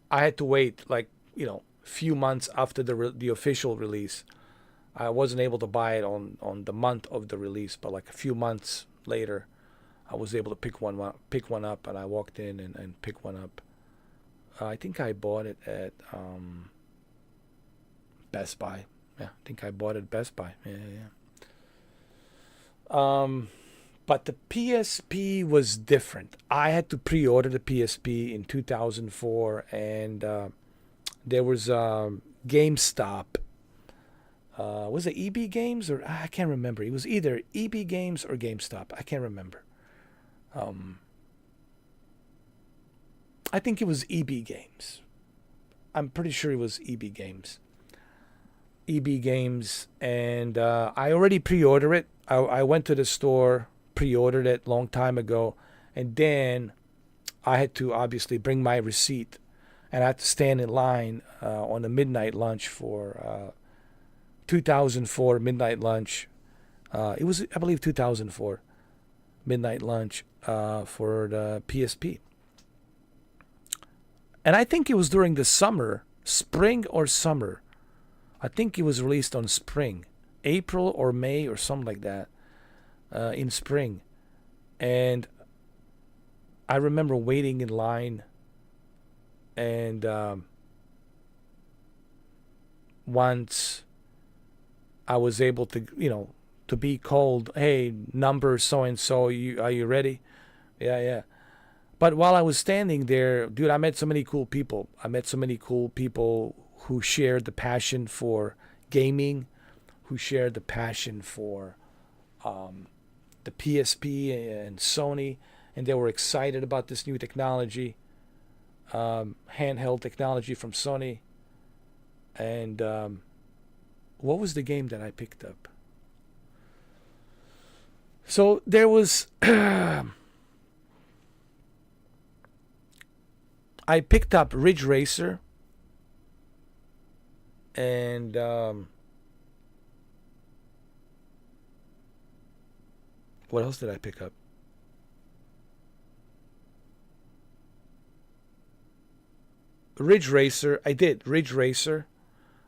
I had to wait, like, you know, few months after the official release. I wasn't able to buy it on the month of the release, but like a few months later, I was able to pick one up, and I walked in and picked one up. I think I bought it at Best Buy. Yeah, I think I bought it at Best Buy. Yeah. But the PSP was different. I had to pre-order the PSP in 2004, and there was GameStop. Was it EB Games or I can't remember. It was either EB Games or GameStop. I can't remember. I think it was EB Games. I'm pretty sure it was EB Games. EB Games, and I already pre-ordered it. I went to the store, pre-ordered it long time ago, and then I had to obviously bring my receipt, and I had to stand in line on the midnight lunch for 2004 midnight lunch. It was, I believe, 2004 midnight lunch for the PSP. And I think it was during the summer, spring or summer. I think it was released on spring, April or May or something like that, in spring. And I remember waiting in line, and once I was able to, to be called, hey, number so-and-so, are you ready? Yeah. But while I was standing there, dude, I met so many cool people. I met so many cool people who shared the passion for gaming, who shared the passion for the PSP and Sony, and they were excited about this new technology, handheld technology from Sony. And what was the game that I picked up? So there was... I picked up Ridge Racer, and what else did I pick up? Ridge Racer. I did Ridge Racer.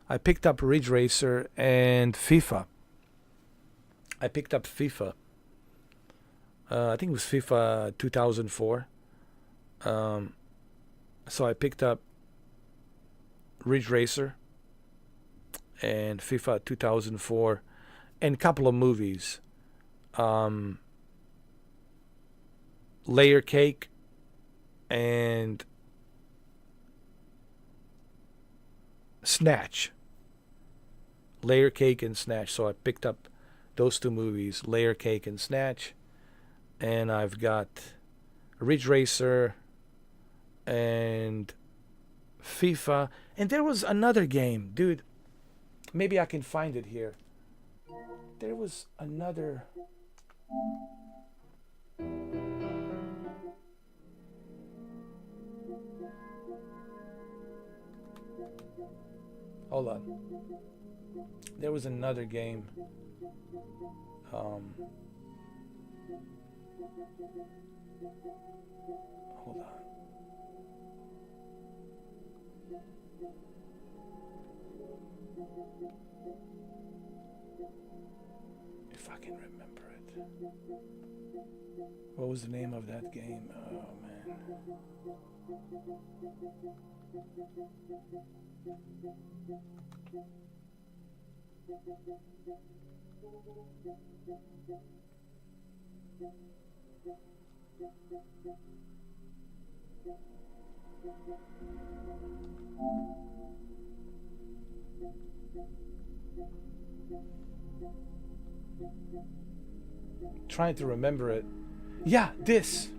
I picked up Ridge Racer and FIFA. I picked up FIFA. I think it was FIFA 2004. So I picked up Ridge Racer and FIFA 2004 and a couple of movies. Layer Cake and Snatch. Layer Cake and Snatch. So I picked up those two movies, Layer Cake and Snatch. And I've got Ridge Racer and FIFA. And there was another game, dude. Maybe I can find it here. There was another... Hold on. There was another game. Hold on. If I can remember it. What was the name of that game? Oh, man. Trying to remember it. Yeah, this.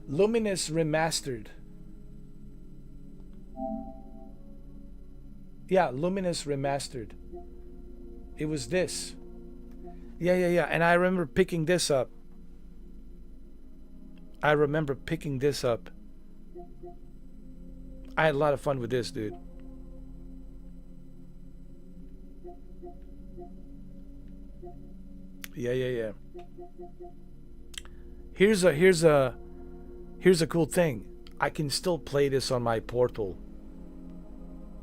Luminous Remastered. Yeah, Luminous Remastered. It was this. Yeah. And I remember picking this up. I had a lot of fun with this, dude. Yeah. Here's a cool thing. I can still play this on my Portal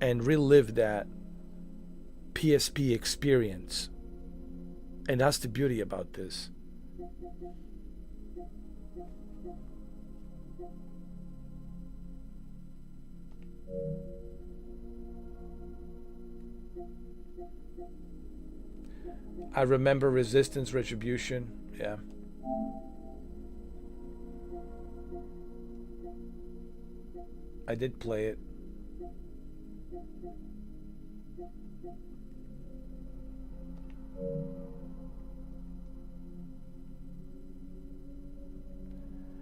and relive that PSP experience. And that's the beauty about this. I remember Resistance, Retribution. Yeah. I did play it.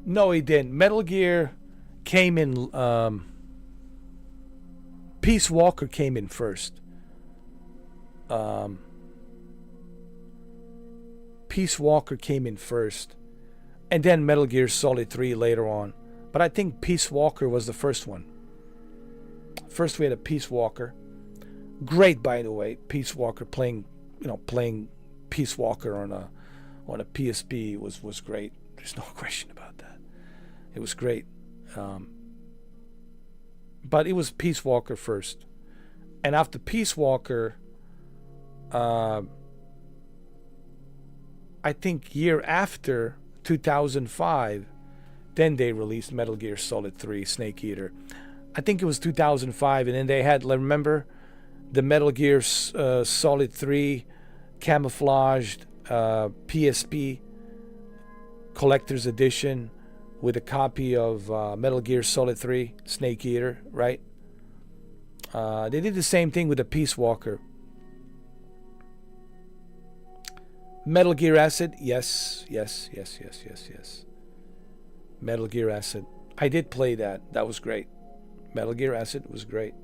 No, he didn't. Metal Gear came in. Peace Walker came in first. Peace Walker came in first, and then Metal Gear Solid 3 later on. But I think Peace Walker was the first one. First we had a Peace Walker. Great, by the way. Peace Walker playing Peace Walker on a PSP was great. There's no question about that. It was great. But it was Peace Walker first. And after Peace Walker, I think year after 2005, then they released Metal Gear Solid 3 Snake Eater. I think it was 2005, and then they had, remember, the Metal Gear Solid 3 camouflaged PSP collector's edition with a copy of Metal Gear Solid 3 Snake Eater, right? They did the same thing with the Peace Walker. Metal Gear Acid, yes. Metal Gear Acid. I did play that. That was great. Metal Gear Acid was great.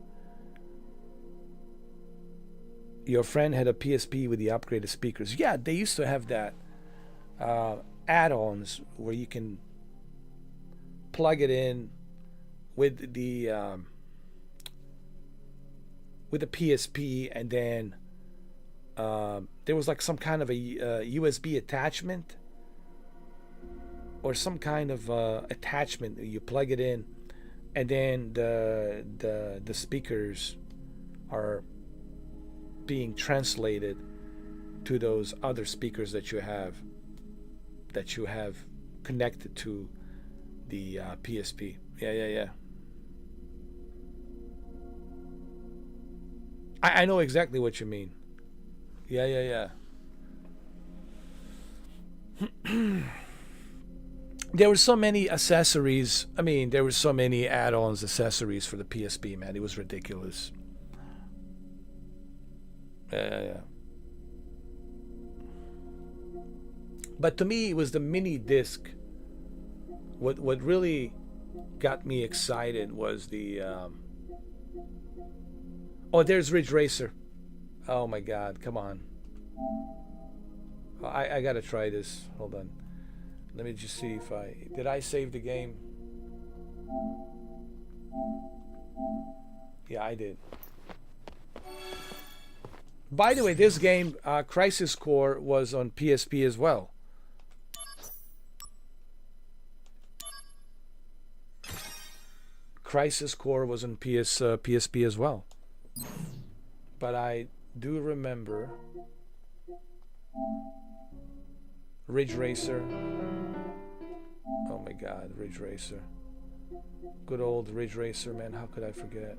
Your friend had a PSP with the upgraded speakers. Yeah, they used to have that. Add-ons where you can plug it in with the PSP, and then there was like some kind of a USB attachment or some kind of attachment. You plug it in, and then the speakers are being translated to those other speakers that you have connected to the PSP. Yeah. I know exactly what you mean. Yeah. There were so many accessories. I mean, there were so many add-ons, accessories for the PSP, man. It was ridiculous. Yeah. But to me, it was the mini disc. What really got me excited was the oh, there's Ridge Racer. Oh my God, come on. I gotta try this. Hold on. Let me just see if did I save the game? Yeah, I did. By the way, this game, Crisis Core, was on PSP as well. Crisis Core was on PSP as well. But I do remember Ridge Racer. Oh my God, Ridge Racer. Good old Ridge Racer, man. How could I forget?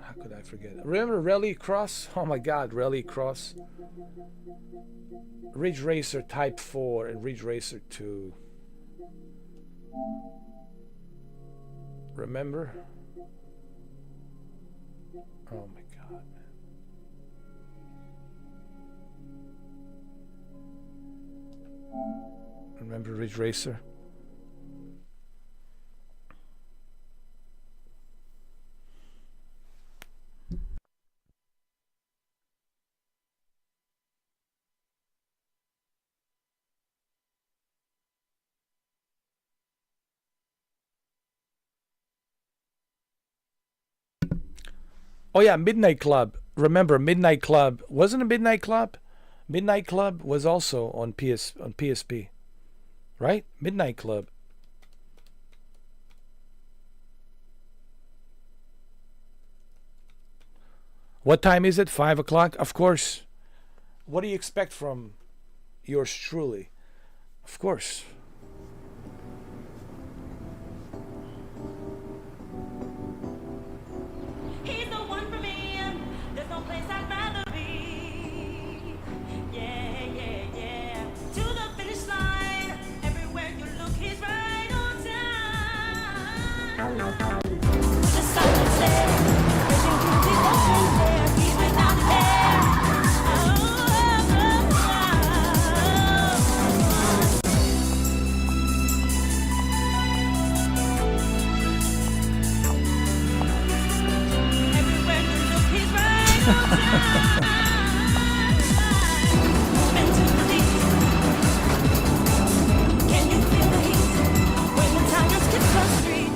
How could I forget? Remember Rally Cross? Oh my God, Rally Cross. Ridge Racer Type 4 and Ridge Racer 2. Remember? Oh my God, man. Remember Ridge Racer? Oh yeah, Midnight Club. Remember Midnight Club? Wasn't it Midnight Club? Midnight Club was also on PSP. Right? Midnight Club. What time is it? 5 o'clock? Of course. What do you expect from yours truly? Of course. He's the one for me. There's no place I'd rather be. Yeah, yeah, yeah. To the finish line. Everywhere you look, he's right on time. The silence there. Pushing through the ocean there. He's without care. Everywhere you look, he's right on time. Moving to the beat. Can you feel the heat when the tigers kiss the street?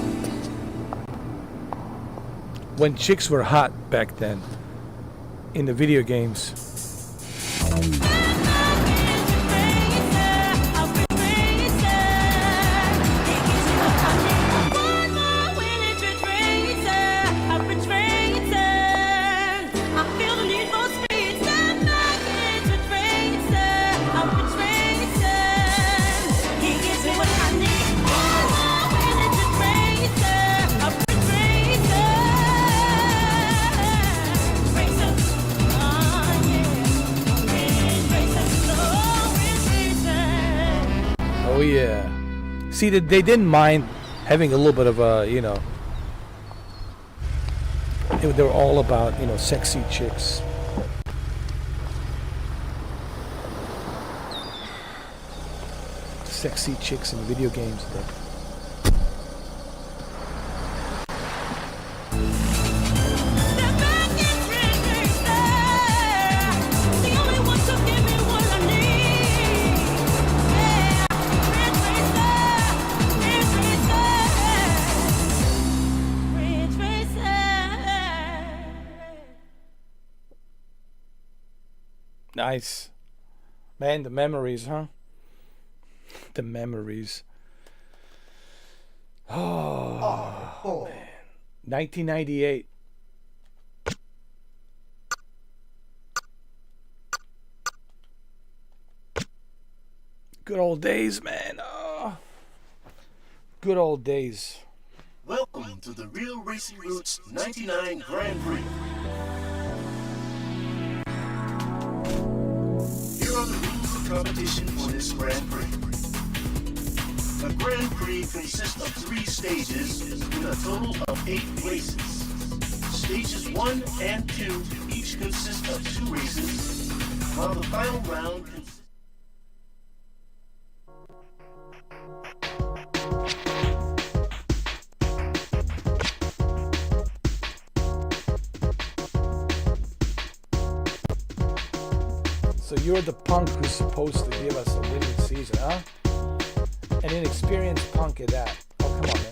When chicks were hot back then in the video games. Oh yeah. See, they didn't mind having a little bit of a, you know, they were all about, you know, sexy chicks. Sexy chicks in video games. Nice. Man, the memories, huh? The memories. Oh, man. 1998. Good old days, man. Oh. Good old days. Welcome to the Real Racing Roots 99 Grand Prix. Here are the rules of competition for this Grand Prix. The Grand Prix consists of 3 stages with a total of 8 races. Stages 1 and 2 each consist of 2 races, while the final round consists. So you're the punk who's supposed to give us a winning season, huh? An inexperienced punk at that. Oh, come on, man.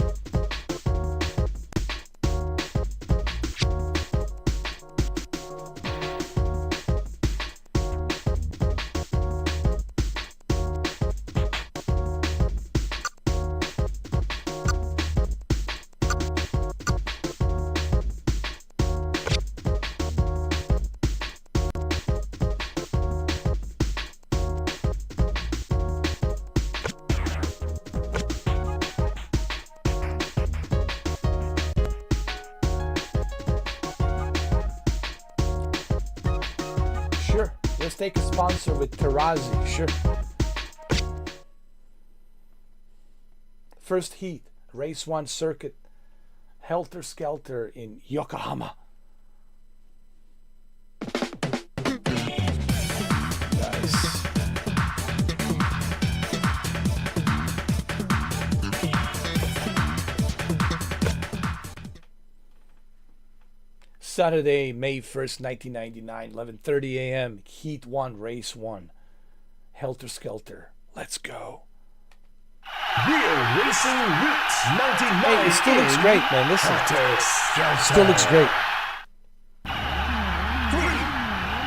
Let's take a sponsor with Tarazi, sure. First heat, race 1 circuit, Helter Skelter in Yokohama. Nice. Saturday, May 1st, 1999, 11:30 a.m., Heat 1, Race 1. Helter Skelter. Let's go. Real Racing Roots 99. Hey, it still looks great, man. Listen. Still looks great. 3,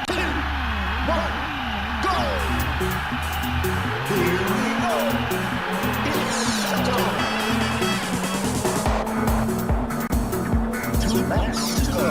2, 1, go! Here we go. It's showtime. 2 laps to go.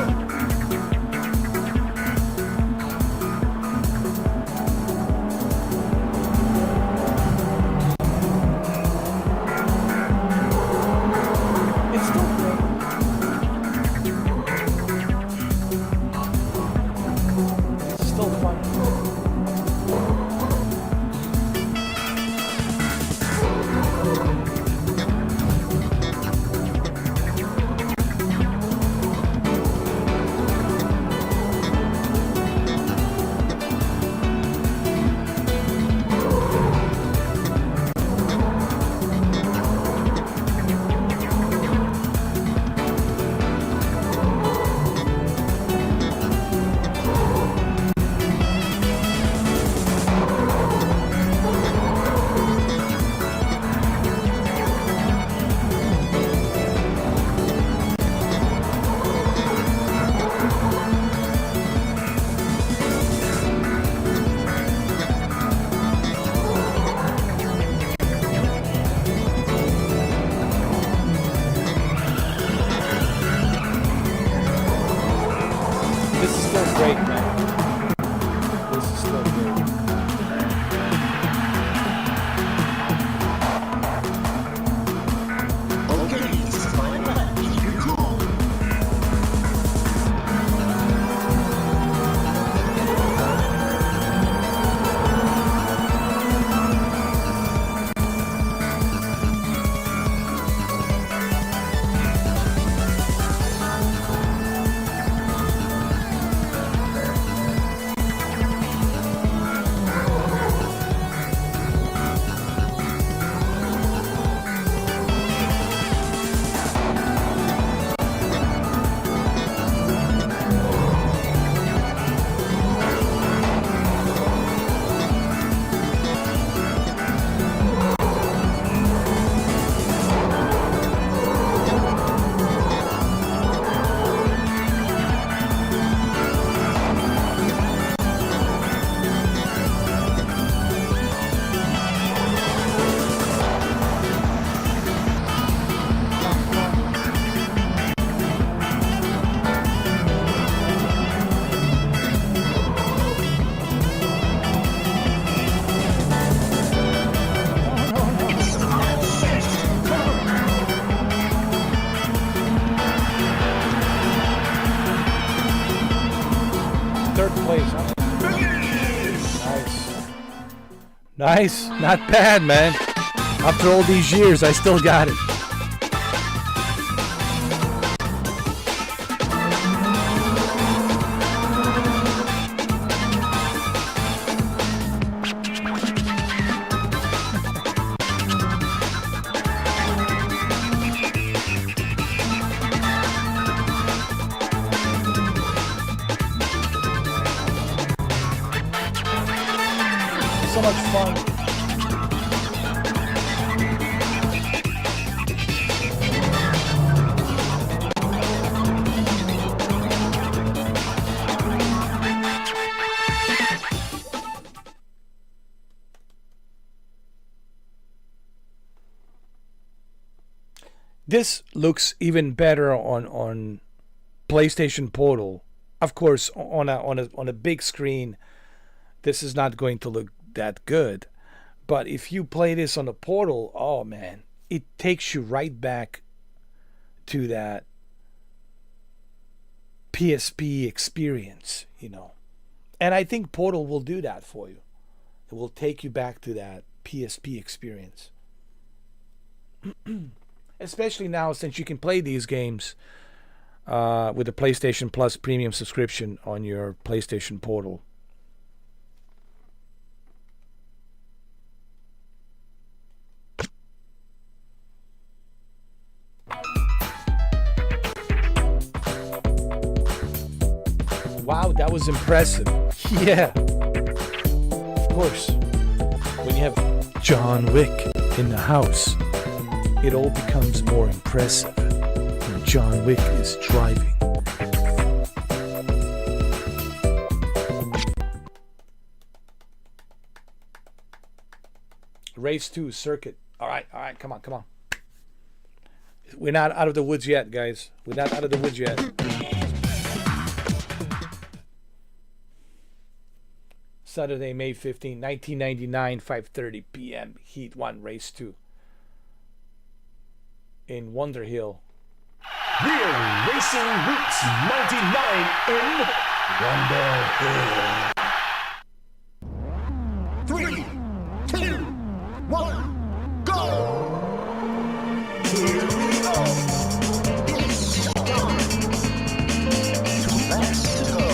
Nice. Not bad, man. After all these years, I still got it. So much fun. This looks even better on PlayStation Portal. Of course, on a big screen, this is not going to look that good. But if you play this on the Portal, oh man, it takes you right back to that PSP experience, you know. And I think Portal will do that for you. It will take you back to that PSP experience. Especially now, since you can play these games with the PlayStation Plus premium subscription on your PlayStation Portal. Wow, that was impressive. Yeah. Of course. When you have John Wick in the house, it all becomes more impressive when John Wick is driving. Race 2 circuit. All right, come on. We're not out of the woods yet, guys. We're not out of the woods yet. Saturday, May 15, 1999, 5:30 p.m. Heat 1, Race 2. In Wonder Hill. Real Racing Roots 99 in Wonder Hill. 3, 2, 1, go! Here we go. It's time. Too fast to go.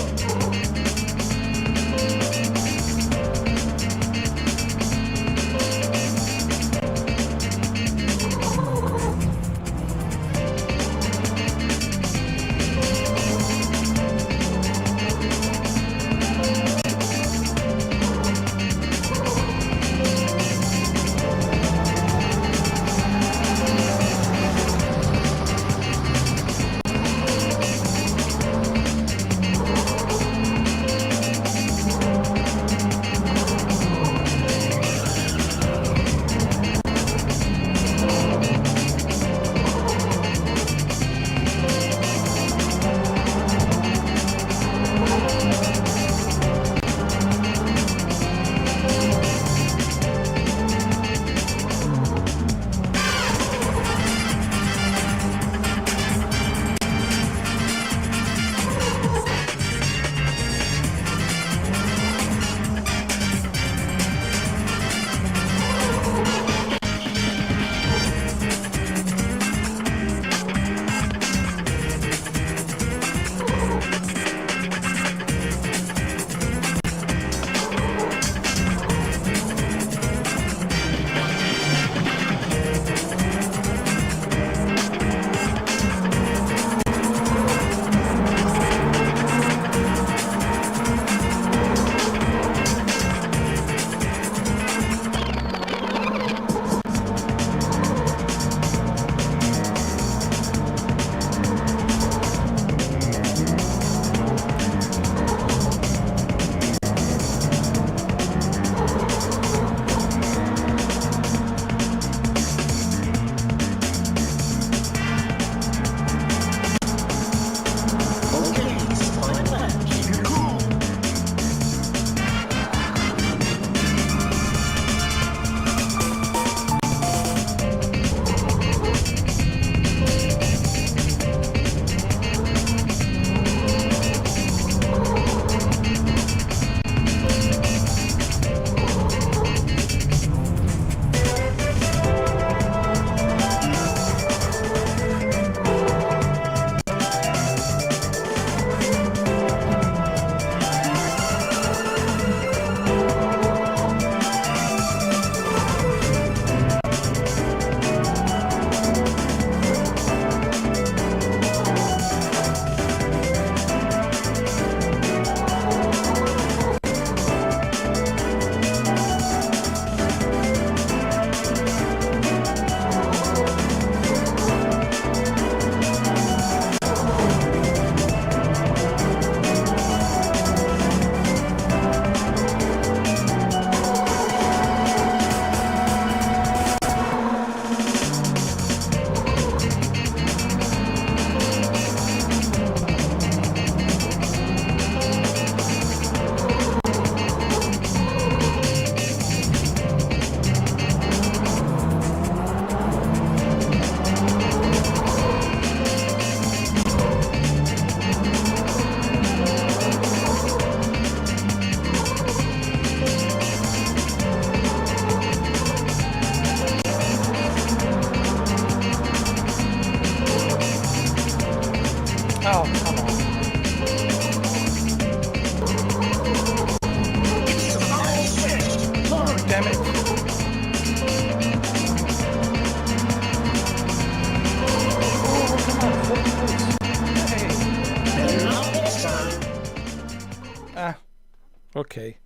Okay.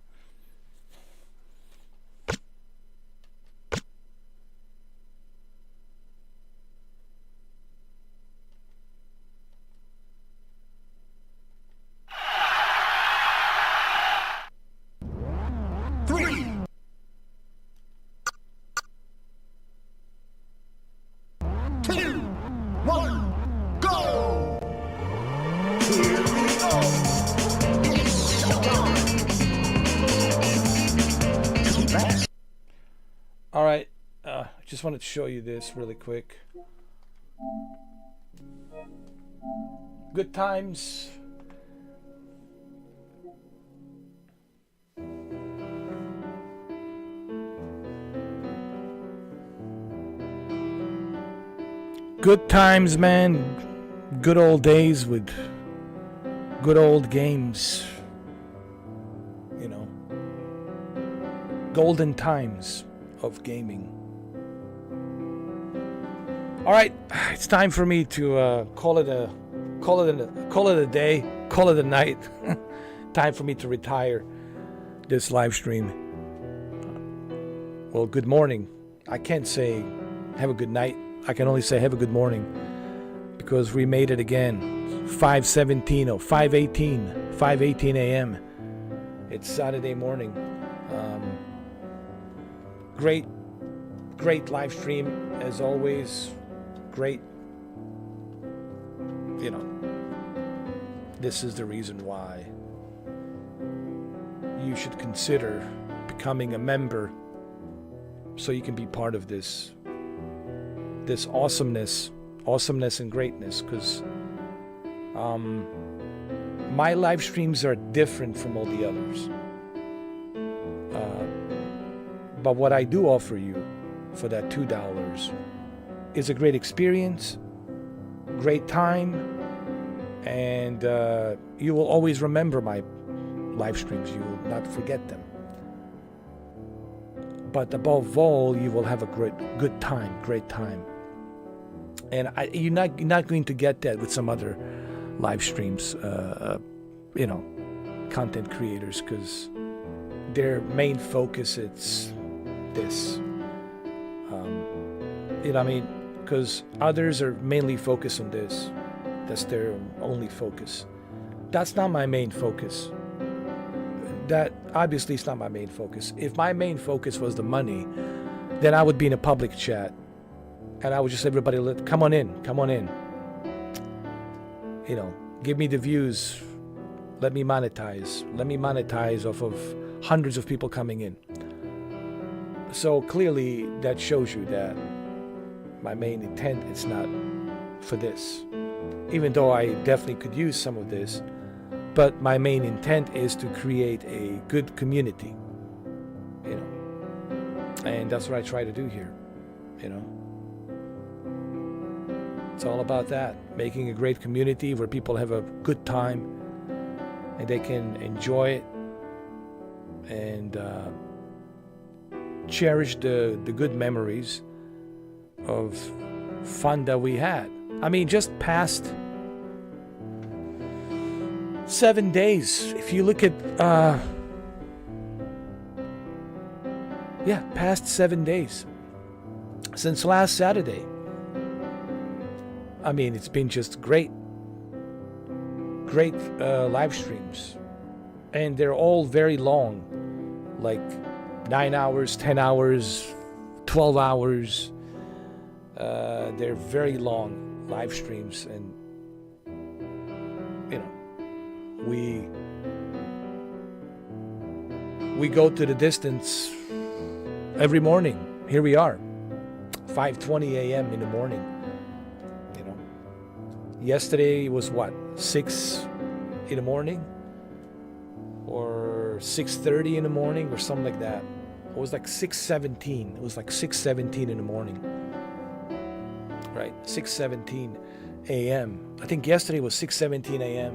Three, two, one, go! Here we go! It's showtime! Too bad. All right. I just wanted to show you this really quick. Good times. Good times, man. Good old days with good old games. You know, golden times of gaming. All right, it's time for me to call it a day, call it a night. Time for me to retire this live stream. Well, good morning. I can't say have a good night. I can only say have a good morning, because we made it again. 5:17 or 5:18 a.m. It's Saturday morning. Great live stream as always. Great. You know, this is the reason why you should consider becoming a member, so you can be part of this awesomeness and greatness, because my live streams are different from all the others. But what I do offer you for that $2 is a great experience, great time, and you will always remember my live streams. You will not forget them. But above all, you will have a great time. And you're not going to get that with some other live streams, you know, content creators, because their main focus it's this. You know what I mean? Because others are mainly focused on this. That's their only focus. That's not my main focus. That obviously is not my main focus. If my main focus was the money, then I would be in a public chat. And I would just say, everybody, come on in. You know, give me the views. Let me monetize off of hundreds of people coming in. So clearly that shows you that my main intent is not for this. Even though I definitely could use some of this, but my main intent is to create a good community. You know, and that's what I try to do here. You know. It's all about that, making a great community where people have a good time and they can enjoy it and cherish the good memories of fun that we had. I mean, just past 7 days. If you look at, past 7 days since last Saturday. I mean, it's been just great live streams, and they're all very long, like 9 hours, 10 hours, 12 hours. They're very long live streams, and you know, we go to the distance every morning. Here we are, 5:20 a.m. in the morning. Yesterday was what, 6 in the morning? Or 6:30 in the morning or something like that. It was like 6:17. It was like 6:17 in the morning. Right, 6:17 a.m. I think yesterday was 6:17 a.m.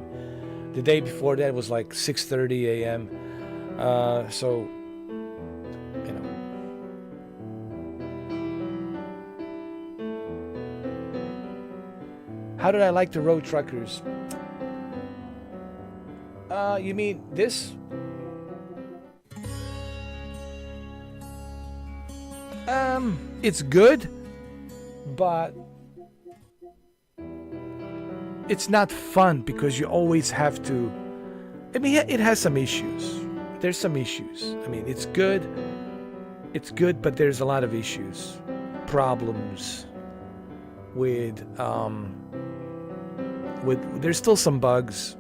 The day before that was like 6:30 a.m. So, you know. How did I like the Road Truckers? You mean this? it's good, but it's not fun because you always have to. I mean, it has some issues. There's some issues. I mean, it's good, but there's a lot of issues, problems with there's still some bugs.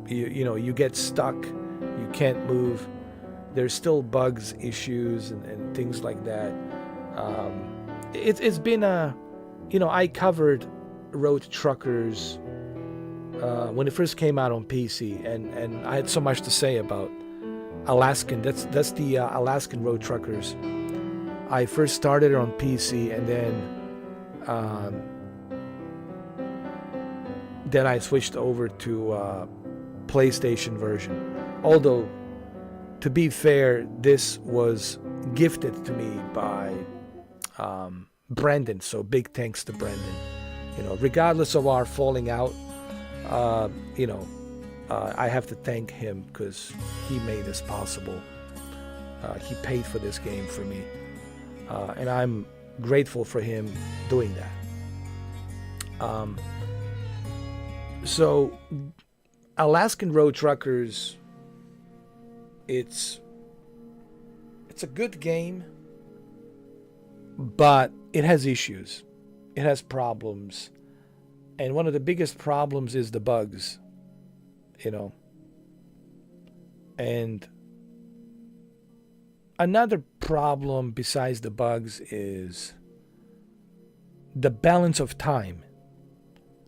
You know, you get stuck, you can't move. There's still bugs, issues, and things like that. It's been I covered Road Truckers when it first came out on PC, and I had so much to say about Alaskan. That's the Alaskan Road Truckers. I first started it on PC, and then I switched over to PlayStation version. Although, to be fair, this was gifted to me by Brendan, so big thanks to Brendan. You know, regardless of our falling out, I have to thank him because he made this possible. He paid for this game for me, and I'm grateful for him doing that. So, Alaskan Road Truckers, it's a good game, but it has issues. It has problems. And one of the biggest problems is the bugs, you know. And another problem besides the bugs is the balance of time.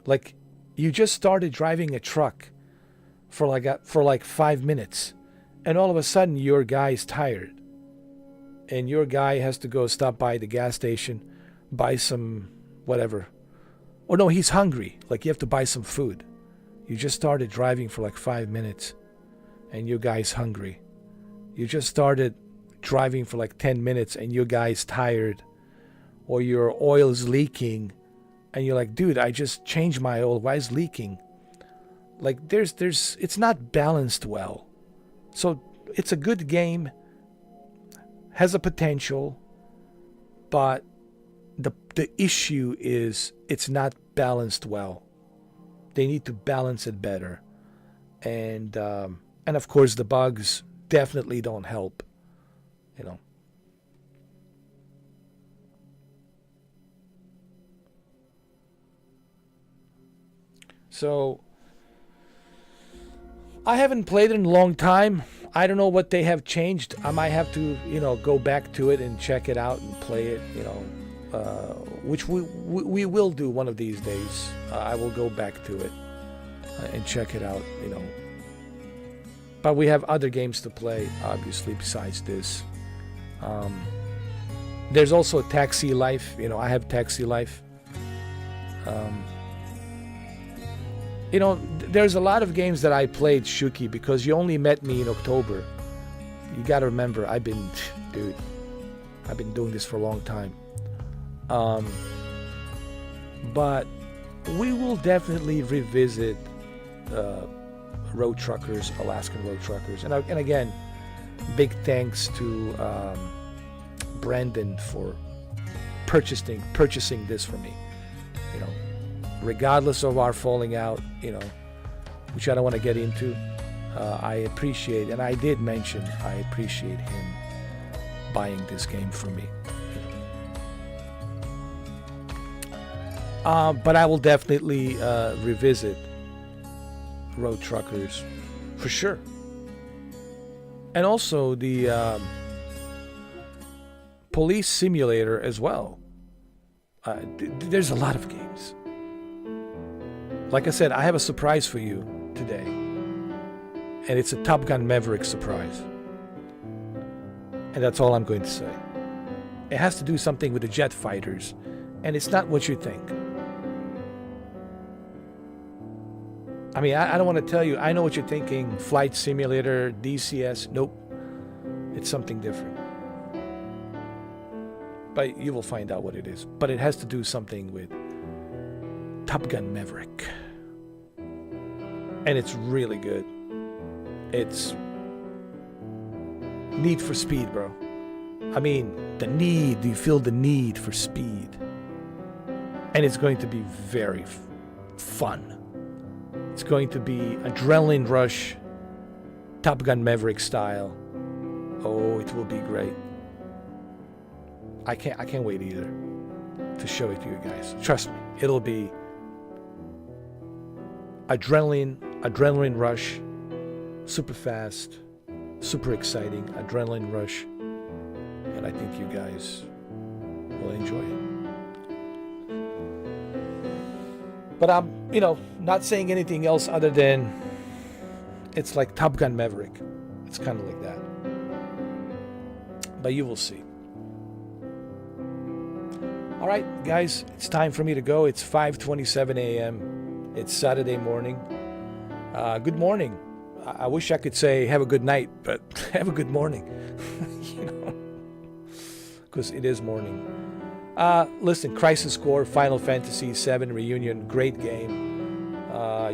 Like, you just started driving a truck for like 5 minutes, and all of a sudden your guy is tired, and your guy has to go stop by the gas station, buy some whatever. Or no, he's hungry, like you have to buy some food. You just started driving for like 5 minutes, and your guy's hungry. You just started driving for like 10 minutes, and your guy's tired. Or your oil's leaking, and you're like, dude, I just changed my oil, why is it leaking? Like, it's not balanced well. So it's a good game, has a potential, but the issue is it's not balanced well. They need to balance it better, and of course the bugs definitely don't help, you know. So I haven't played it in a long time. I don't know what they have changed. I might have to, go back to it and check it out and play it, which we will do one of these days. I will go back to it and check it out, But we have other games to play, obviously, besides this. There's also Taxi Life. I have Taxi Life. There's a lot of games that I played, Shuki, because you only met me in October. You gotta remember, I've been doing this for a long time. But we will definitely revisit Road Truckers, Alaskan Road Truckers. And again, big thanks to Brandon for purchasing this for me. Regardless of our falling out, which I don't want to get into, I appreciate, and I did mention, I appreciate him buying this game for me. But I will definitely revisit Road Truckers for sure. And also the Police Simulator as well. There's a lot of games. Like I said, I have a surprise for you today. And it's a Top Gun Maverick surprise. And that's all I'm going to say. It has to do something with the jet fighters. And it's not what you think. I mean, I don't want to tell you. I know what you're thinking. Flight Simulator, DCS. Nope. It's something different. But you will find out what it is. But it has to do something with Top Gun Maverick. And it's really good. It's Need for Speed, bro. I mean, you feel the need for speed. And it's going to be very fun. It's going to be adrenaline rush, Top Gun Maverick style. Oh, it will be great. I can't wait either to show it to you guys. Trust me, it'll be adrenaline rush, super fast, super exciting, adrenaline rush, and I think you guys will enjoy it. But I'm, not saying anything else other than it's like Top Gun Maverick. It's kind of like that. But you will see. All right, guys, it's time for me to go. It's 5:27 a.m. It's Saturday morning. Good morning. I wish I could say have a good night, but have a good morning. Because it is morning. Listen, Crisis Core, Final Fantasy VII Reunion, great game.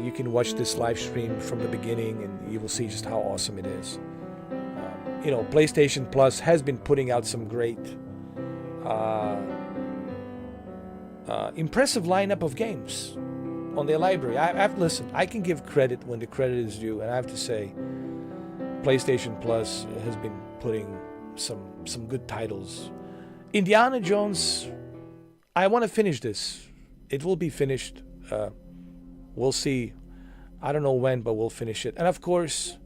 You can watch this live stream from the beginning and you will see just how awesome it is. PlayStation Plus has been putting out some great, impressive lineup of games on their library. Listen, I can give credit when the credit is due, and I have to say, PlayStation Plus has been putting some good titles. Indiana Jones, I want to finish this. It will be finished. We'll see. I don't know when, but we'll finish it. And of course,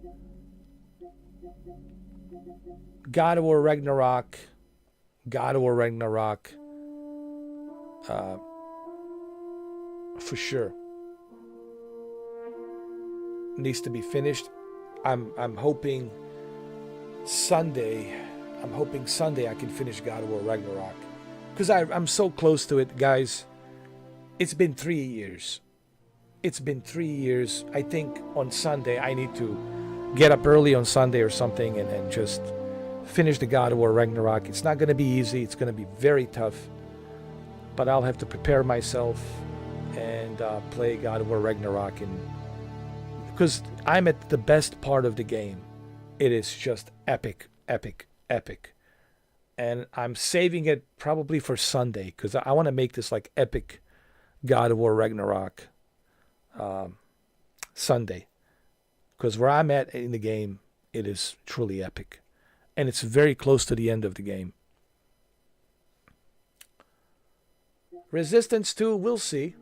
God of War Ragnarok. For sure. Needs to be finished. I'm hoping Sunday I can finish God of War Ragnarok. Because I'm so close to it, guys. It's been 3 years. I think on Sunday I need to get up early on Sunday or something and just finish the God of War Ragnarok. It's not going to be easy. It's going to be very tough. But I'll have to prepare myself and play God of War Ragnarok. Because I'm at the best part of the game. It is just epic. And I'm saving it probably for Sunday because I want to make this like epic God of War Ragnarok Sunday. Because where I'm at in the game, it is truly epic. And it's very close to the end of the game. Resistance 2, we'll see.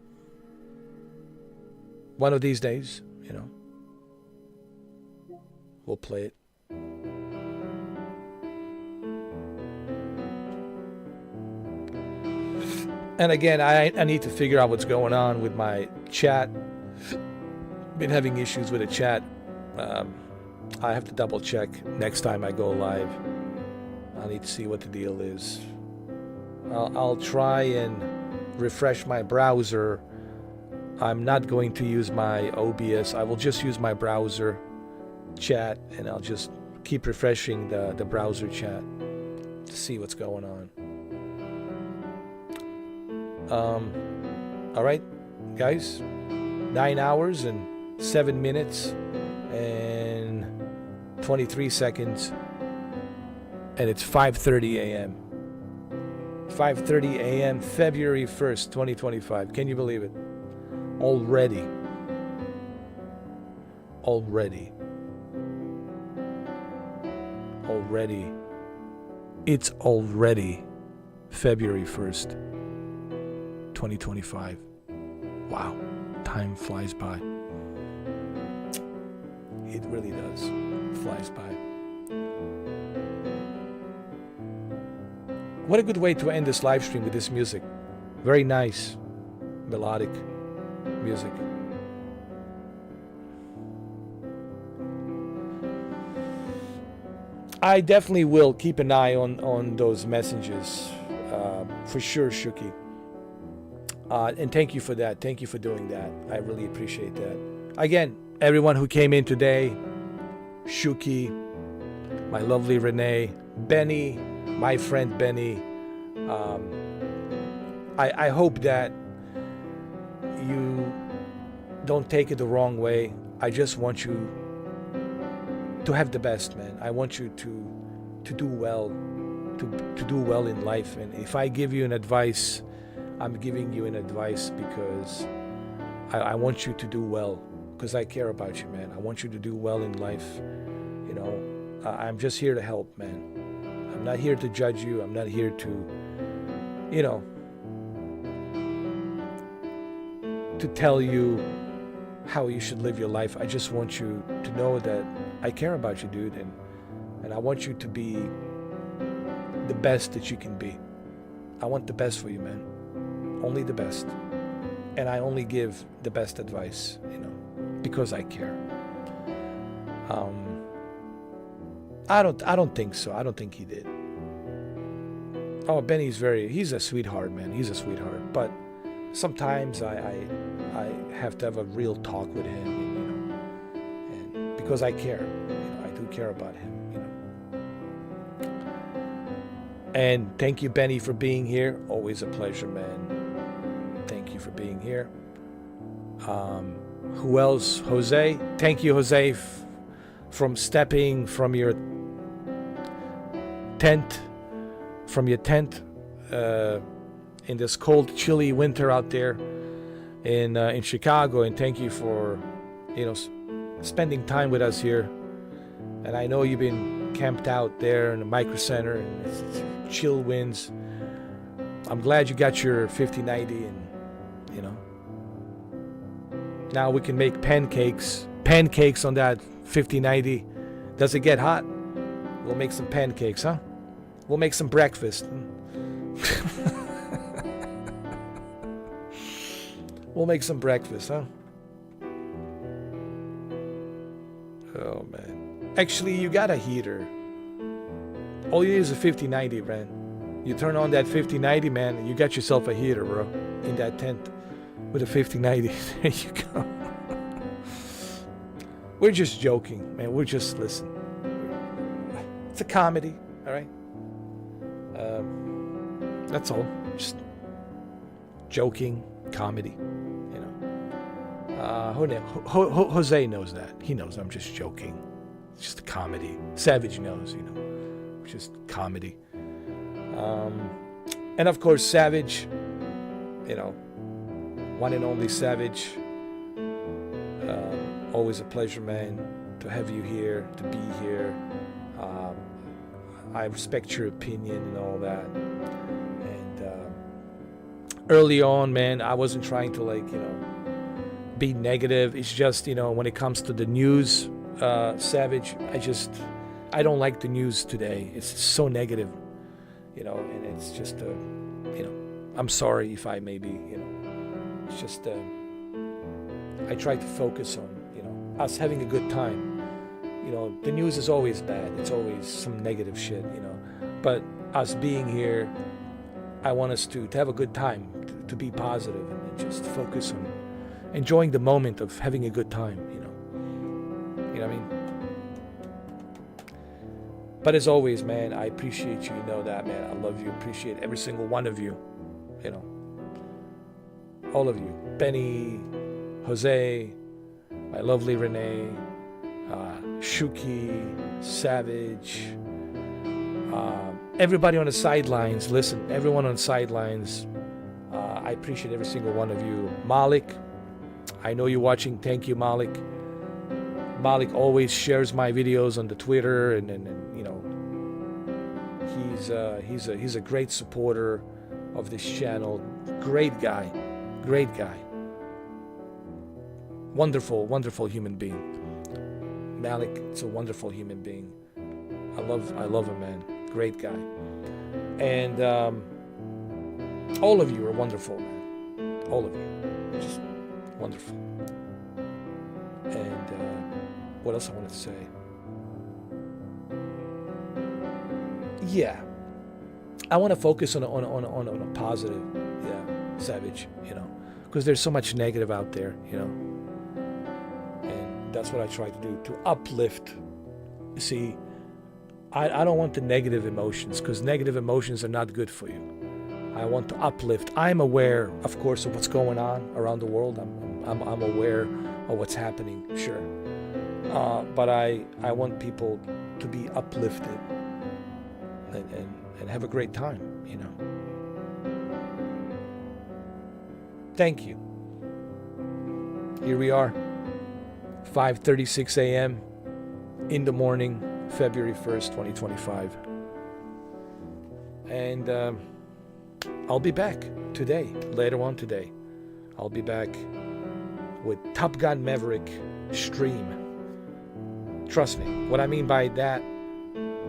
One of these days, we'll play it. And again, I need to figure out what's going on with my chat. Been having issues with the chat. I have to double check next time I go live. I need to see what the deal is. I'll try and refresh my browser. I'm not going to use my OBS. I will just use my browser chat, and I'll just keep refreshing the browser chat to see what's going on. All right, guys, 9 hours and 7 minutes and 23 seconds, and it's 5:30 a.m. 5:30 a.m. February 1st, 2025. Can you believe it? Already. It's already February 1st, 2025. Wow, time flies by. It really does. Flies by. What a good way to end this live stream with this music. Very nice, melodic music. I definitely will keep an eye on those messages. For sure, Shuki. And thank you for that. Thank you for doing that. I really appreciate that. Again, everyone who came in today, Shuki, my lovely Renee, Benny, my friend Benny. I hope that you don't take it the wrong way. I just want you to have the best, man. I want you to do well to do well in life. And if I give you an advice, I'm giving you an advice because I want you to do well, because I care about you, man. I want you to do well in life. You know, I'm just here to help, man. I'm not here to judge you. I'm not here to, you know, to tell you how you should live your life. I just want you to know that I care about you, dude, and I want you to be the best that you can be. I want the best for you, man. Only the best. And I only give the best advice, you know, because I care. I don't think so. I don't think he did. Oh, Benny's he's a sweetheart, man. He's a sweetheart. But sometimes I have to have a real talk with him, you know, and because I care, you know, I do care about him, you know. And thank you, Benny, for being here. Always a pleasure, man. Thank you for being here. Who else? Jose. Thank you, Jose, from stepping from your tent, in this cold, chilly winter out there in Chicago, and thank you for, you know, spending time with us here. And I know you've been camped out there in the Micro Center and it's chill winds. I'm glad you got your 5090, and you know, now we can make pancakes on that 5090. Does it get hot? We'll make some pancakes, huh? We'll make some breakfast. We'll make some breakfast, huh? Oh, man. Actually, you got a heater. All you need is a 5090, man. You turn on that 5090, man, and you got yourself a heater, bro. In that tent with a 5090. There you go. We're just joking, man. We're just, listen. It's a comedy, all right? That's all. Just joking, comedy, you know. Jose knows that. He knows I'm just joking. It's just a comedy. Savage knows, you know. It's just comedy. And of course, Savage, you know, one and only Savage. Always a pleasure, man, to have you here, to be here. I respect your opinion and all that. Early on, man, I wasn't trying to, like, you know, be negative. It's just, you know, when it comes to the news, Savage, I don't like the news today. It's so negative, you know, and it's just, you know, I'm sorry if I maybe, you know, it's just, I try to focus on, you know, us having a good time. You know, the news is always bad. It's always some negative shit, you know, but us being here, I want us to have a good time, to be positive, and just focus on enjoying the moment of having a good time, you know. You know what I mean? But as always, man, I appreciate you. You know that, man. I love you. Appreciate every single one of you. You know, all of you. Benny, Jose, my lovely Renee, Shuki, Savage, everybody on the sidelines. Listen, everyone on the sidelines. I appreciate every single one of you. Malik, I know you're watching. Thank you, Malik. Malik always shares my videos on the Twitter, and you know, he's a great supporter of this channel. Great guy, wonderful human being. Malik, it's a wonderful human being. I love him, man. Great guy. And all of you are wonderful, man. All of you, just wonderful. And what else I wanted to say? Yeah, I want to focus on a positive, yeah, Savage, you know, because there's so much negative out there, you know, and that's what I try to do, to uplift. You see, I don't want the negative emotions, because negative emotions are not good for you. I want to uplift. I'm aware, of course, of what's going on around the world. I'm aware of what's happening, sure. But I want people to be uplifted and have a great time, you know. Thank you. Here we are, 5:36 a.m. in the morning, February 1st, 2025. And I'll be back today, later on today. I'll be back with Top Gun Maverick stream. Trust me, what I mean by that,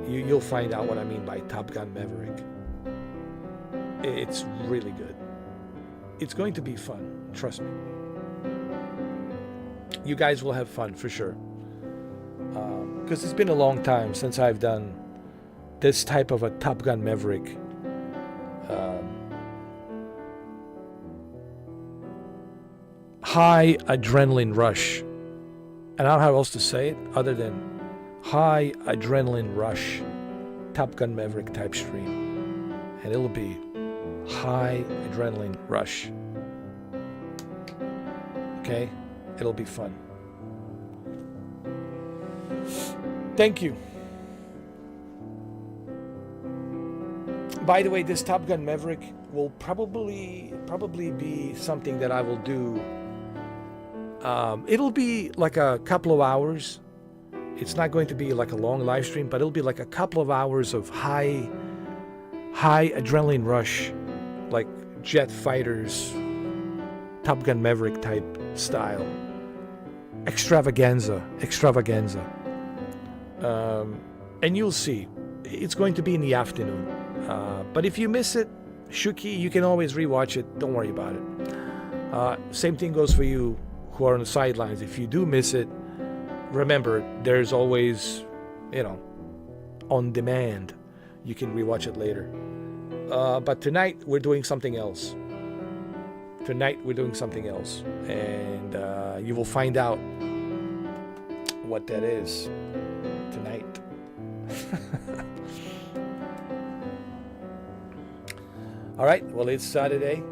you'll find out what I mean by Top Gun Maverick. It's really good. It's going to be fun, trust me. You guys will have fun for sure. Because it's been a long time since I've done this type of a Top Gun Maverick high adrenaline rush. And I don't know how else to say it other than high adrenaline rush Top Gun Maverick type stream. And it'll be high adrenaline rush. Okay? It'll be fun. Thank you. By the way, this Top Gun Maverick will probably be something that I will do. It'll be like a couple of hours. It's not going to be like a long live stream, but it'll be like a couple of hours of high adrenaline rush, like jet fighters, Top Gun Maverick type style. Extravaganza. And you'll see, it's going to be in the afternoon. But if you miss it, Shuki, you can always rewatch it. Don't worry about it. Same thing goes for you who are on the sidelines. If you do miss it, remember, there's always, on demand. You can rewatch it later. But tonight, we're doing something else. And you will find out what that is tonight. All right, well, it's Saturday.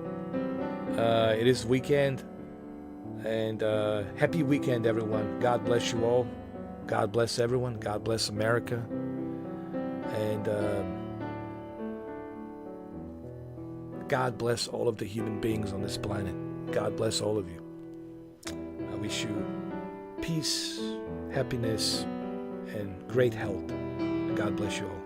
It is weekend. And happy weekend, everyone. God bless you all. God bless everyone. God bless America. And God bless all of the human beings on this planet. God bless all of you. I wish you peace, happiness, and great health. God bless you all.